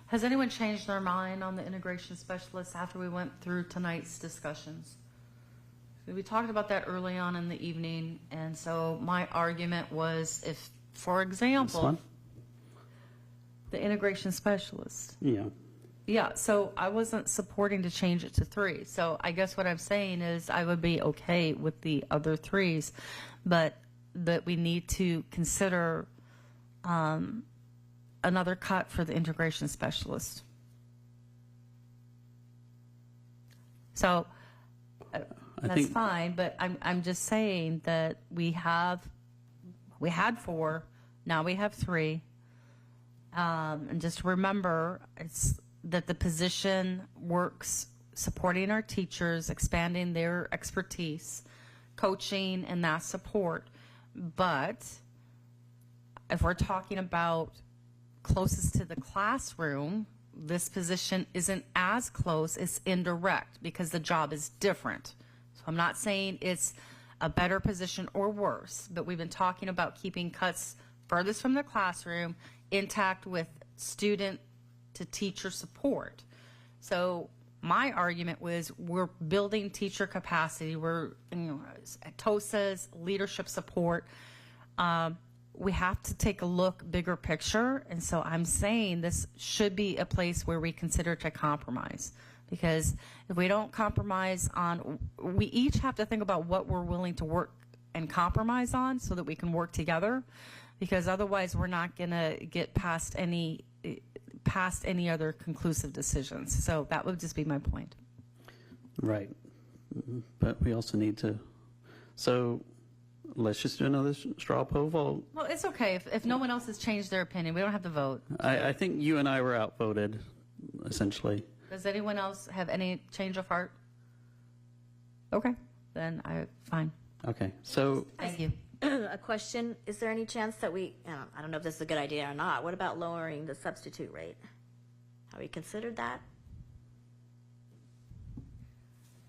has anyone changed their mind on the integration specialists after we went through tonight's discussions? We talked about that early on in the evening, and so my argument was if, for example, the integration specialist. Yeah. Yeah, so I wasn't supporting to change it to 3. So I guess what I'm saying is I would be okay with the other 3s, but that we need to consider another cut for the integration specialist. So that's fine, but I'm just saying that we had 4, now we have 3, and just remember it's that the position works supporting our teachers, expanding their expertise, coaching, and that support. But if we're talking about closest to the classroom, this position isn't as close, it's indirect because the job is different. So I'm not saying it's a better position or worse, but we've been talking about keeping cuts furthest from the classroom intact with student to teacher support. So my argument was we're building teacher capacity. We're, TOSA's leadership support. We have to take a look bigger picture. And so I'm saying this should be a place where we consider to compromise. Because if we don't compromise on, we each have to think about what we're willing to work and compromise on so that we can work together. Because otherwise we're not going to get past any other conclusive decisions. So that would just be my point. Right. But we also need to, so let's just do another straw poll vote. Well, it's okay. If no one else has changed their opinion, we don't have to vote. I think you and I were outvoted, essentially. Does anyone else have any change of heart? Okay, then fine. Okay, so. Thank you. A question, is there any chance that I don't know if this is a good idea or not, what about lowering the substitute rate? Have we considered that?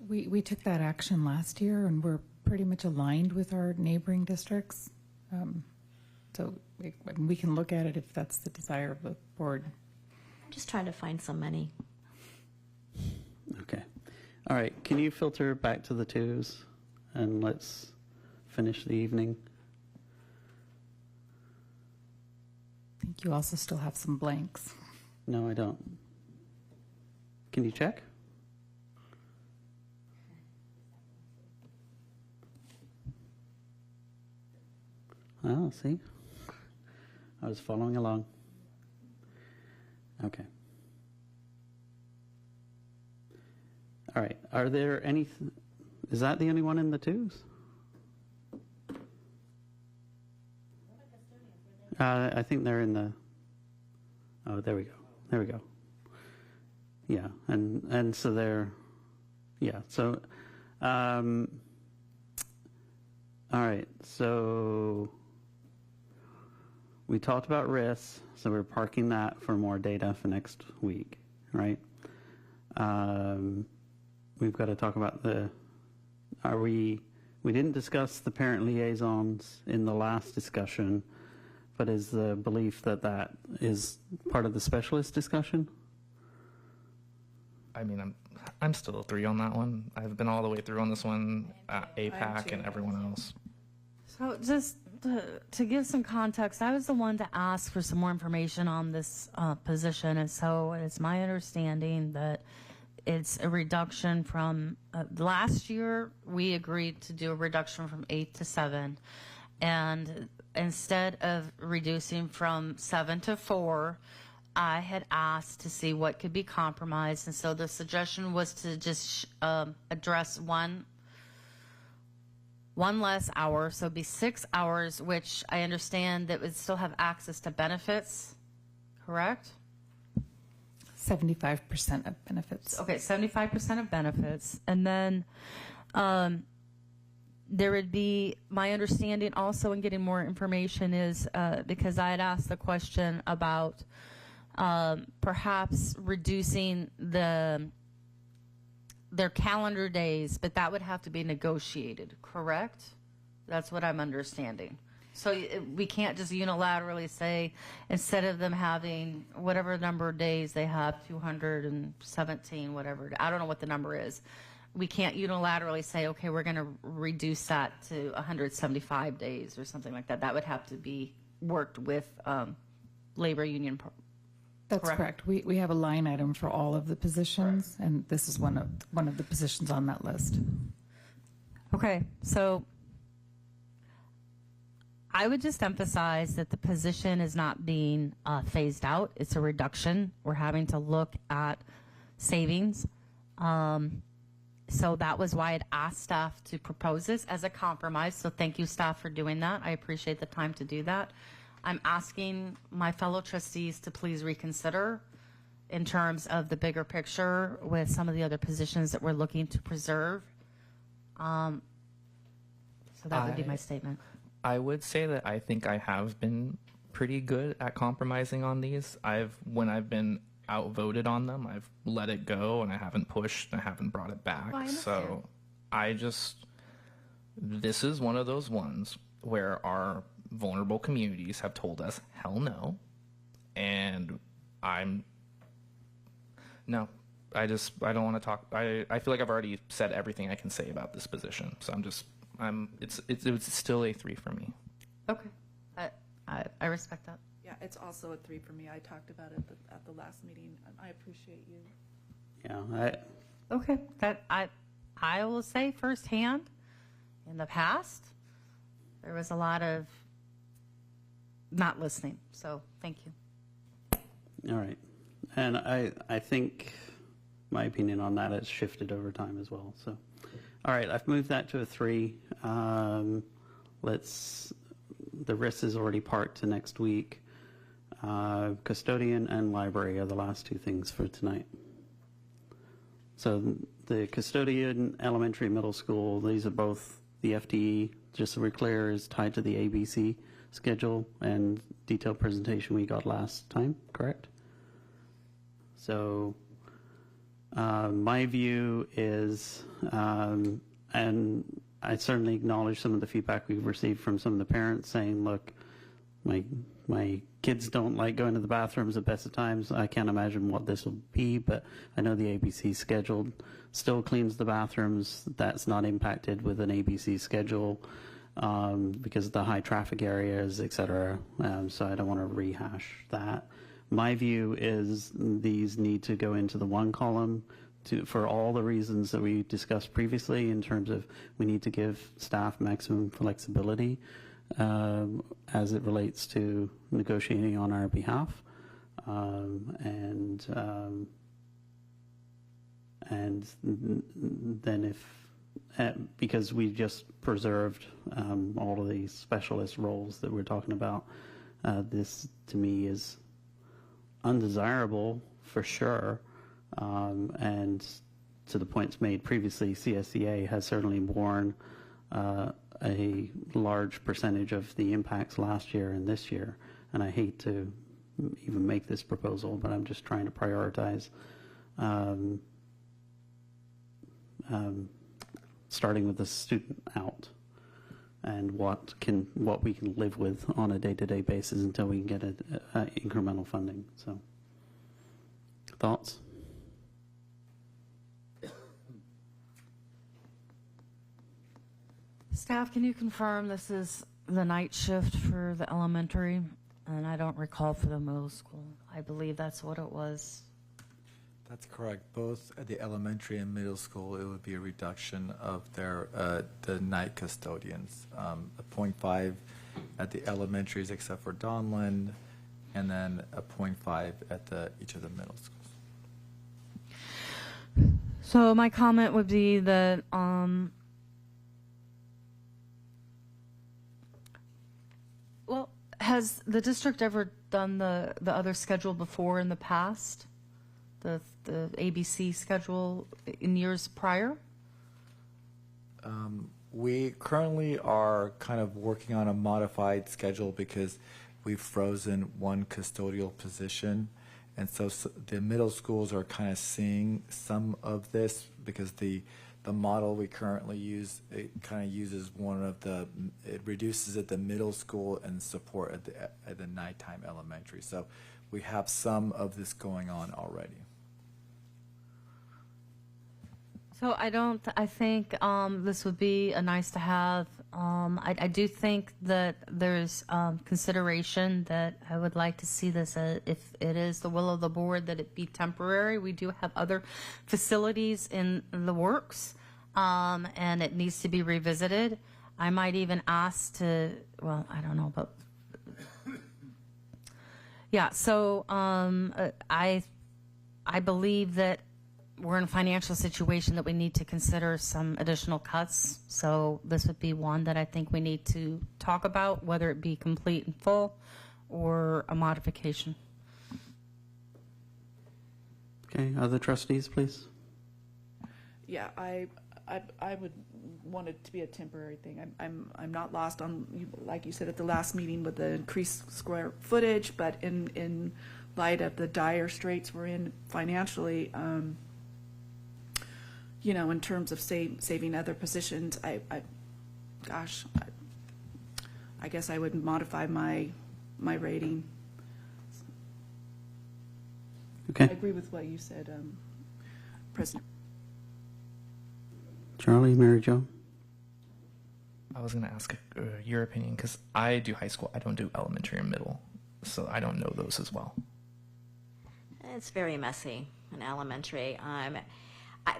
We took that action last year, and we're pretty much aligned with our neighboring districts. So we can look at it if that's the desire of the board. I'm just trying to find some money. Okay. All right, can you filter back to the 2s and let's finish the evening? I think you also still have some blanks. No, I don't. Can you check? Oh, see? I was following along. Okay. All right. Are there any... Is that the only one in the 2s? I think they're in the... Oh, there we go. There we go. Yeah, and so they're... Yeah, so... all right, so... We talked about risks, so we're parking that for more data for next week, right? We've got to talk about we didn't discuss the parent liaisons in the last discussion, but is the belief that that is part of the specialist discussion? I mean, I'm still a 3 on that one. I've been all the way through on this one, APAC and everyone else. So just to give some context, I was the one to ask for some more information on this position, and so it's my understanding that it's a reduction from last year we agreed to do a reduction from 8 to 7, and instead of reducing from 7 to 4, I had asked to see what could be compromised, and so the suggestion was to just address one less hour, so it'd be 6 hours, which I understand that would still have access to benefits, correct? 75% of benefits. Okay, 75% of benefits. And then there would be, my understanding also in getting more information is, because I had asked the question about perhaps reducing the their calendar days, but that would have to be negotiated, correct? That's what I'm understanding. So we can't just unilaterally say, instead of them having whatever number of days they have, 217, whatever, I don't know what the number is. We can't unilaterally say, okay, we're going to reduce that to 175 days or something like that. That would have to be worked with labor union. That's correct. We have a line item for all of the positions, and this is one of the positions on that list. Okay, so I would just emphasize that the position is not being phased out. It's a reduction. We're having to look at savings. So that was why I'd asked staff to propose this as a compromise. So thank you, staff, for doing that. I appreciate the time to do that. I'm asking my fellow trustees to please reconsider in terms of the bigger picture with some of the other positions that we're looking to preserve. So that would be my statement. I would say that I think I have been pretty good at compromising on these. When I've been outvoted on them, I've let it go and I haven't pushed, I haven't brought it back. So this is one of those ones where our vulnerable communities have told us hell no, and I don't want to talk. I feel like I've already said everything I can say about this position, so it's still a 3 for me. Okay, I respect that. Yeah, it's also a 3 for me. I talked about it at the last meeting. I appreciate you. Yeah. Okay, that I will say firsthand, in the past, there was a lot of not listening. So thank you. All right. And I think my opinion on that has shifted over time as well. So, all right, I've moved that to a 3. The RIS is already parked to next week. Custodian and library are the last 2 things for tonight. So the custodian, elementary, middle school, these are both the FTE, just so we're clear, is tied to the ABC schedule and detailed presentation we got last time, correct? So my view is, and I certainly acknowledge some of the feedback we've received from some of the parents saying, look, my kids don't like going to the bathrooms at best of times. I can't imagine what this will be, but I know the ABC schedule still cleans the bathrooms. That's not impacted with an ABC schedule because of the high traffic areas, et cetera. So I don't want to rehash that. My view is these need to go into the 1 column for all the reasons that we discussed previously in terms of we need to give staff maximum flexibility as it relates to negotiating on our behalf, and then if because we just preserved all of these specialist roles that we're talking about, this to me is undesirable for sure, and to the points made previously, CSEA has certainly borne a large percentage of the impacts last year and this year, and I hate to even make this proposal, but I'm just trying to prioritize starting with the student out and what we can live with on a day-to-day basis until we can get incremental funding. So, thoughts? Staff, can you confirm this is the night shift for the elementary? And I don't recall for the middle school. I believe that's what it was. That's correct. Both at the elementary and middle school, it would be a reduction of their the night custodians. A 0.5 at the elementaries except for Donlan, and then a 0.5 at each of the middle schools. So my comment would be that well, has the district ever done the other schedule before in the past? The ABC schedule in years prior? We currently are kind of working on a modified schedule because we've frozen one custodial position, And so the middle schools are kind of seeing some of this because the model we currently use, it kind of uses it reduces at the middle school and support at the nighttime elementary. So we have some of this going on already. So I think this would be a nice to have. I do think that there's consideration that I would like to see this, if it is the will of the board, that it be temporary. We do have other facilities in the works, and it needs to be revisited. I might even ask to, well, I don't know, but yeah, so I believe that we're in a financial situation that we need to consider some additional cuts. So this would be one that I think we need to talk about, whether it be complete and full or a modification. Okay, other trustees, please. Yeah, I would want it to be a temporary thing. I'm not lost on, like you said at the last meeting, with the increased square footage, but in light of the dire straits we're in financially, you know, in terms of saving other positions, I guess I would modify my rating. Okay. I agree with what you said, President. Charlie, Mary Jo? I was going to ask your opinion because I do high school. I don't do elementary and middle, so I don't know those as well. It's very messy in elementary.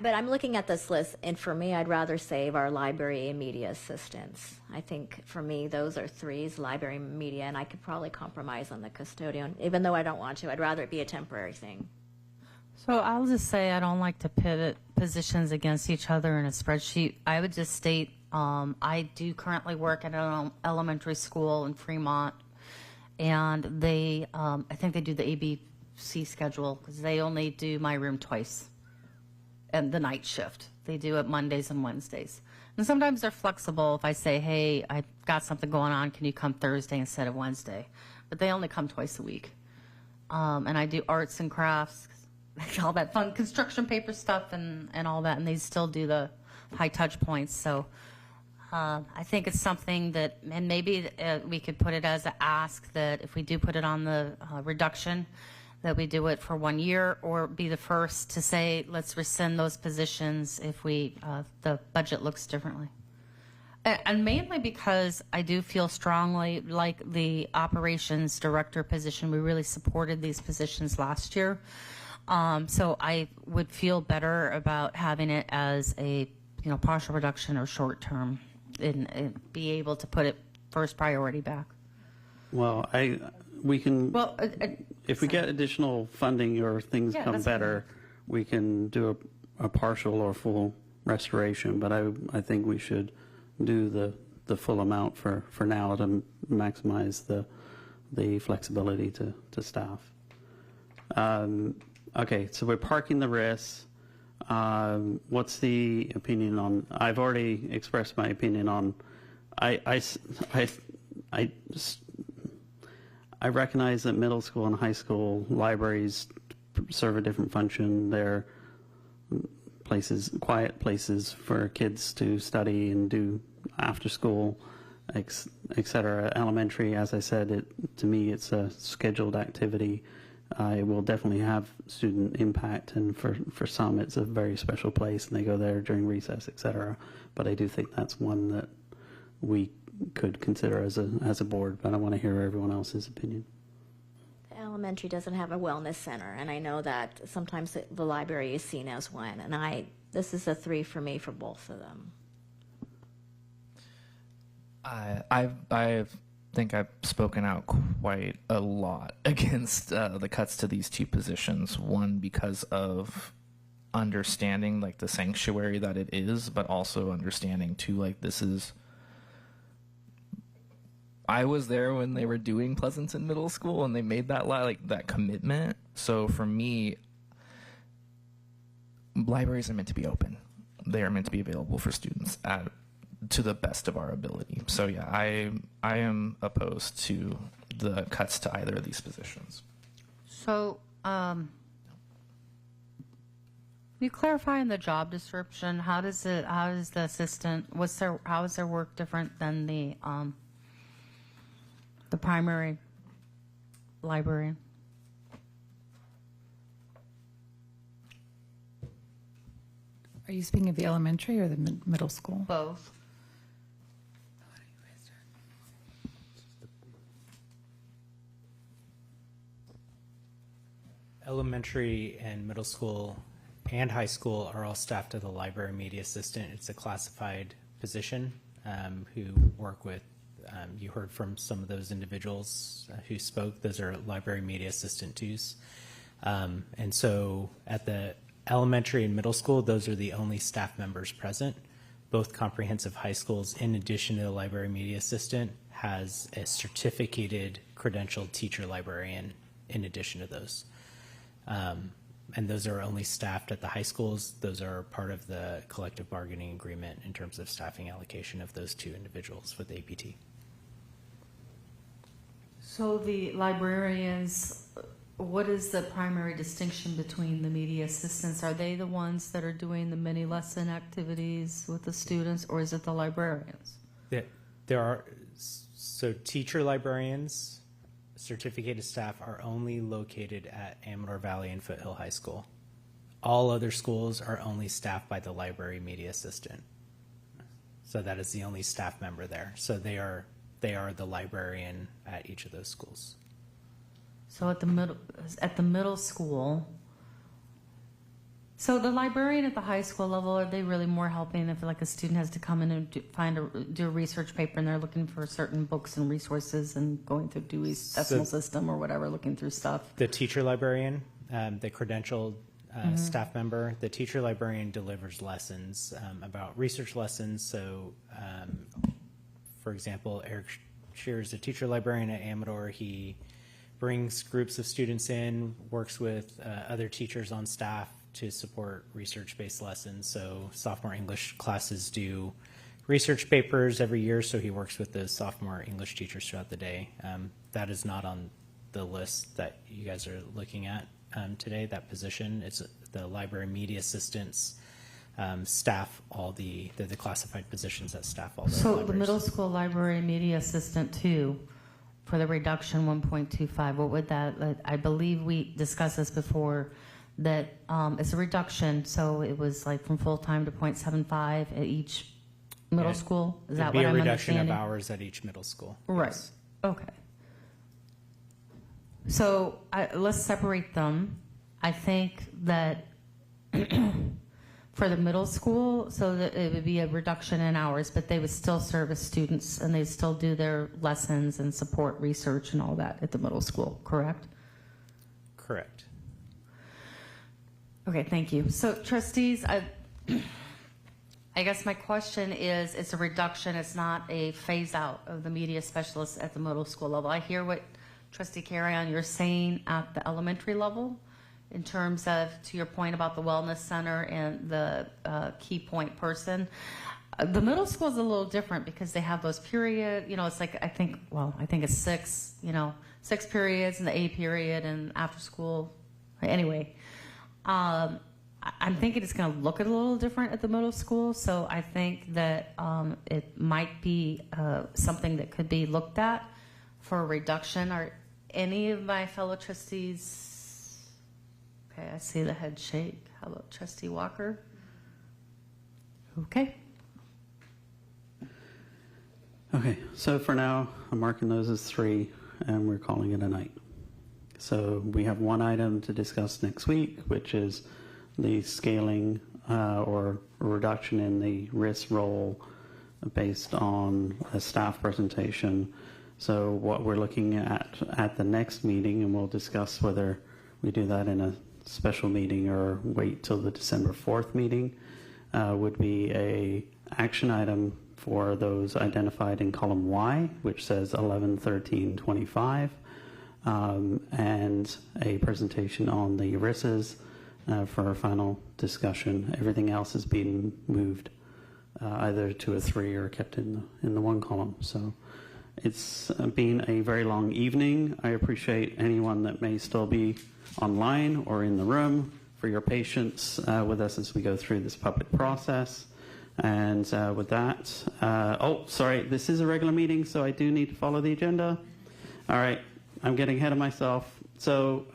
But I'm looking at this list, and for me, I'd rather save our library and media assistants. I think for me, those are threes, library, media, and I could probably compromise on the custodian, even though I don't want to. I'd rather it be a temporary thing. So I'll just say I don't like to pivot positions against each other in a spreadsheet. I would just state I do currently work at an elementary school in Fremont, and they, I think they do the ABC schedule because they only do my room twice. And the night shift. They do it Mondays and Wednesdays. And sometimes they're flexible if I say, hey, I've got something going on, can you come Thursday instead of Wednesday? But they only come twice a week. And I do arts and crafts, all that fun construction paper stuff and all that, and they still do the high touch points. So I think it's something that, and maybe we could put it as an ask that if we do put it on the reduction, that we do it for 1 year, or be the first to say, let's rescind those positions if the budget looks differently. And mainly because I do feel strongly like the operations director position, we really supported these positions last year. So I would feel better about having it as a partial reduction or short term and be able to put it first priority back. Well, we can, if we get additional funding or things come better, we can do a partial or full restoration. But I think we should do the full amount for now to maximize the flexibility to staff. Okay, so we're parking the risks. What's the opinion on? I've already expressed my opinion on. I recognize that middle school and high school libraries serve a different function. They're places, quiet places for kids to study and do after school, etc. Elementary, as I said, to me it's a scheduled activity. It will definitely have student impact, and for some it's a very special place, and they go there during recess, etc. But I do think that's one that we could consider as a board, but I want to hear everyone else's opinion. The elementary doesn't have a wellness center, and I know that sometimes the library is seen as one, and this is a 3 for me for both of them. I think I've spoken out quite a lot against the cuts to these two positions. One, because of understanding like the sanctuary that it is, but also understanding too, like this is. I was there when they were doing Pleasanton Middle School, and they made that commitment. So for me, libraries are meant to be open. They are meant to be available for students to the best of our ability. So yeah, I am opposed to the cuts to either of these positions. So you clarify in the job description, how is the assistant, how is their work different than the primary librarian? Are you speaking of the elementary or the middle school? Both. Elementary and middle school and high school are all staffed as a library media assistant. It's a classified position who work with, you heard from some of those individuals who spoke. Those are library media assistant twos. And so at the elementary and middle school, those are the only staff members present. Both comprehensive high schools, in addition to the library media assistant, has a certificated credentialed teacher librarian in addition to those. And those are only staffed at the high schools. Those are part of the collective bargaining agreement in terms of staffing allocation of those two individuals with APT. So the librarians, what is the primary distinction between the media assistants? Are they the ones that are doing the mini lesson activities with the students, or is it the librarians? There are, so teacher librarians, certificated staff are only located at Amador Valley and Foothill High School. All other schools are only staffed by the library media assistant. So that is the only staff member there. So they are the librarian at each of those schools. So at the middle school, so the librarian at the high school level, are they really more helping if like a student has to come in and do a research paper and they're looking for certain books and resources and going through Dewey's Decimal System or whatever, looking through stuff? The teacher librarian, the credentialed staff member, the teacher librarian delivers lessons about research lessons. So, for example, Eric Shear is a teacher librarian at Amador. He brings groups of students in, works with other teachers on staff to support research-based lessons. So sophomore English classes do research papers every year, so he works with the sophomore English teachers throughout the day. That is not on the list that you guys are looking at today, that position. It's the library media assistants staff all the classified positions that staff all the So libraries. the middle school library media assistant too, for the reduction 1.25, what would that, I believe we discussed this before, that it's a reduction, so it was like from full-time to 0.75 at each middle school? Is that what I'm It'd be a reduction understanding? of hours at each middle school. Right, Yes. okay. So let's separate them. I think that for the middle school, so that it would be a reduction in hours, but they would still service students and they'd still do their lessons and support research and all that at the middle school, correct? Correct. Okay, thank you. So trustees, I guess my question is, it's a reduction, it's not a phase out of the media specialists at the middle school level. I hear what Trustee Carrion, you're saying at the elementary level in terms of, to your point about the wellness center and the key point person. The middle school is a little different because they have those it's like, I think it's 6 periods in the A period and after school. Anyway, I'm thinking it's going to look a little different at the middle school, so I think that it might be something that could be looked at for a reduction. Are any of my fellow trustees? Okay, I see the head shake. How about Trustee Walker? Okay. Okay, so for now, I'm marking those as 3, and we're calling it a night. So we have one item to discuss next week, which is the scaling or reduction in the risk role based on a staff presentation. So what we're looking at the next meeting, and we'll discuss whether we do that in a special meeting or wait till the December 4th meeting, would be a action item for those identified in column Y, which says 11, 13, 25. And a presentation on the ERISAs for our final discussion. Everything else is being moved either to a 3 or kept in the 1 column. So It's been a very long evening. I appreciate anyone that may still be online or in the room for your patience with us as we go through this public process. And with that, oh, sorry, this is a regular meeting, so I do need to follow the agenda. All right, I'm getting ahead of myself. So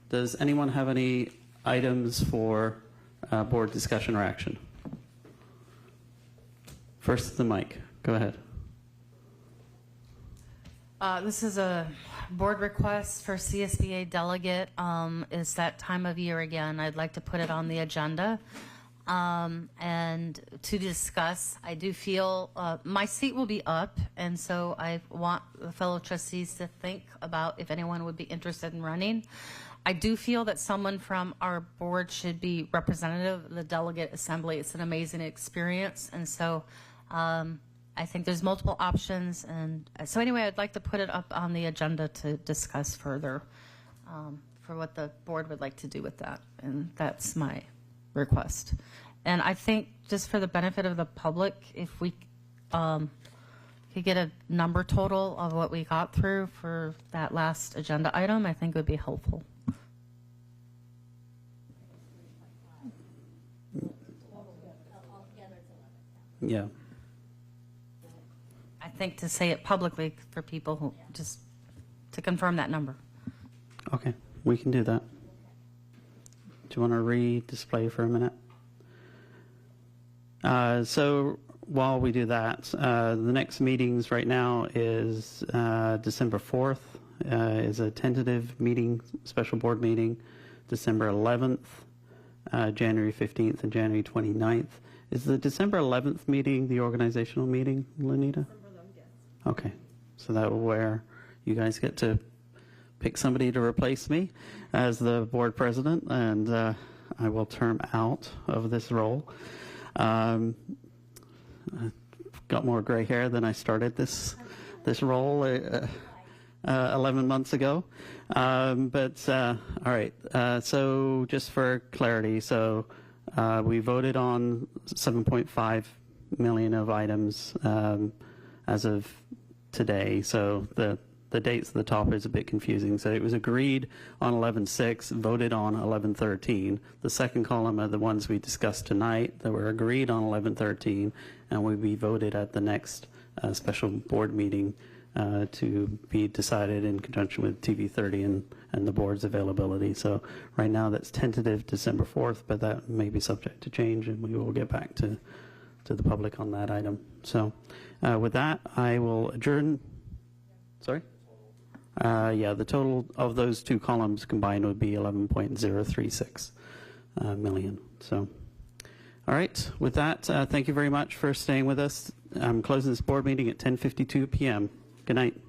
does anyone have any items for board discussion or action? First, the mic. Go ahead. This is a board request for CSBA delegate. It's that time of year again. I'd like to put it on the agenda. And to discuss, I do feel my seat will be up, and so I want the fellow trustees to think about if anyone would be interested in running. I do feel that someone from our board should be representative of the delegate assembly. It's an amazing experience, and so I think there's multiple options. And so anyway, I'd like to put it up on the agenda to discuss further for what the board would like to do with that, and that's my request. And I think just for the benefit of the public, if we could get a number total of what we got through for that last agenda item, I think would be helpful. Yeah. I think to say it publicly for people who just to confirm that number. Okay, we can do that. Do you want to re-display for a minute? So while we do that, the next meetings right now is December 4th is a tentative meeting, special board meeting, December 11th, January 15th, and January 29th. Is the December 11th meeting the organizational meeting, Lenita? Okay, so that will where you guys get to pick somebody to replace me as the board president, and I will term out of this role. I've got more gray hair than I started this role 11 months ago. But all right, so just for clarity, so we voted on 7.5 million of items as of today. So the dates at the top is a bit confusing. So it was agreed on 11.6, voted on 11.13. The second column are the ones we discussed tonight that were agreed on 11.13 and will be voted at the next special board meeting to be decided in conjunction with TV 30 and the board's availability. So right now that's tentative December 4th, but that may be subject to change, and we will get back to the public on that item. So with that, I will adjourn. Sorry? Yeah, the total of those two columns combined would be 11.036 million. So, all right. With that, thank you very much for staying with us. I'm closing this board meeting at 10:52 p.m. Good night.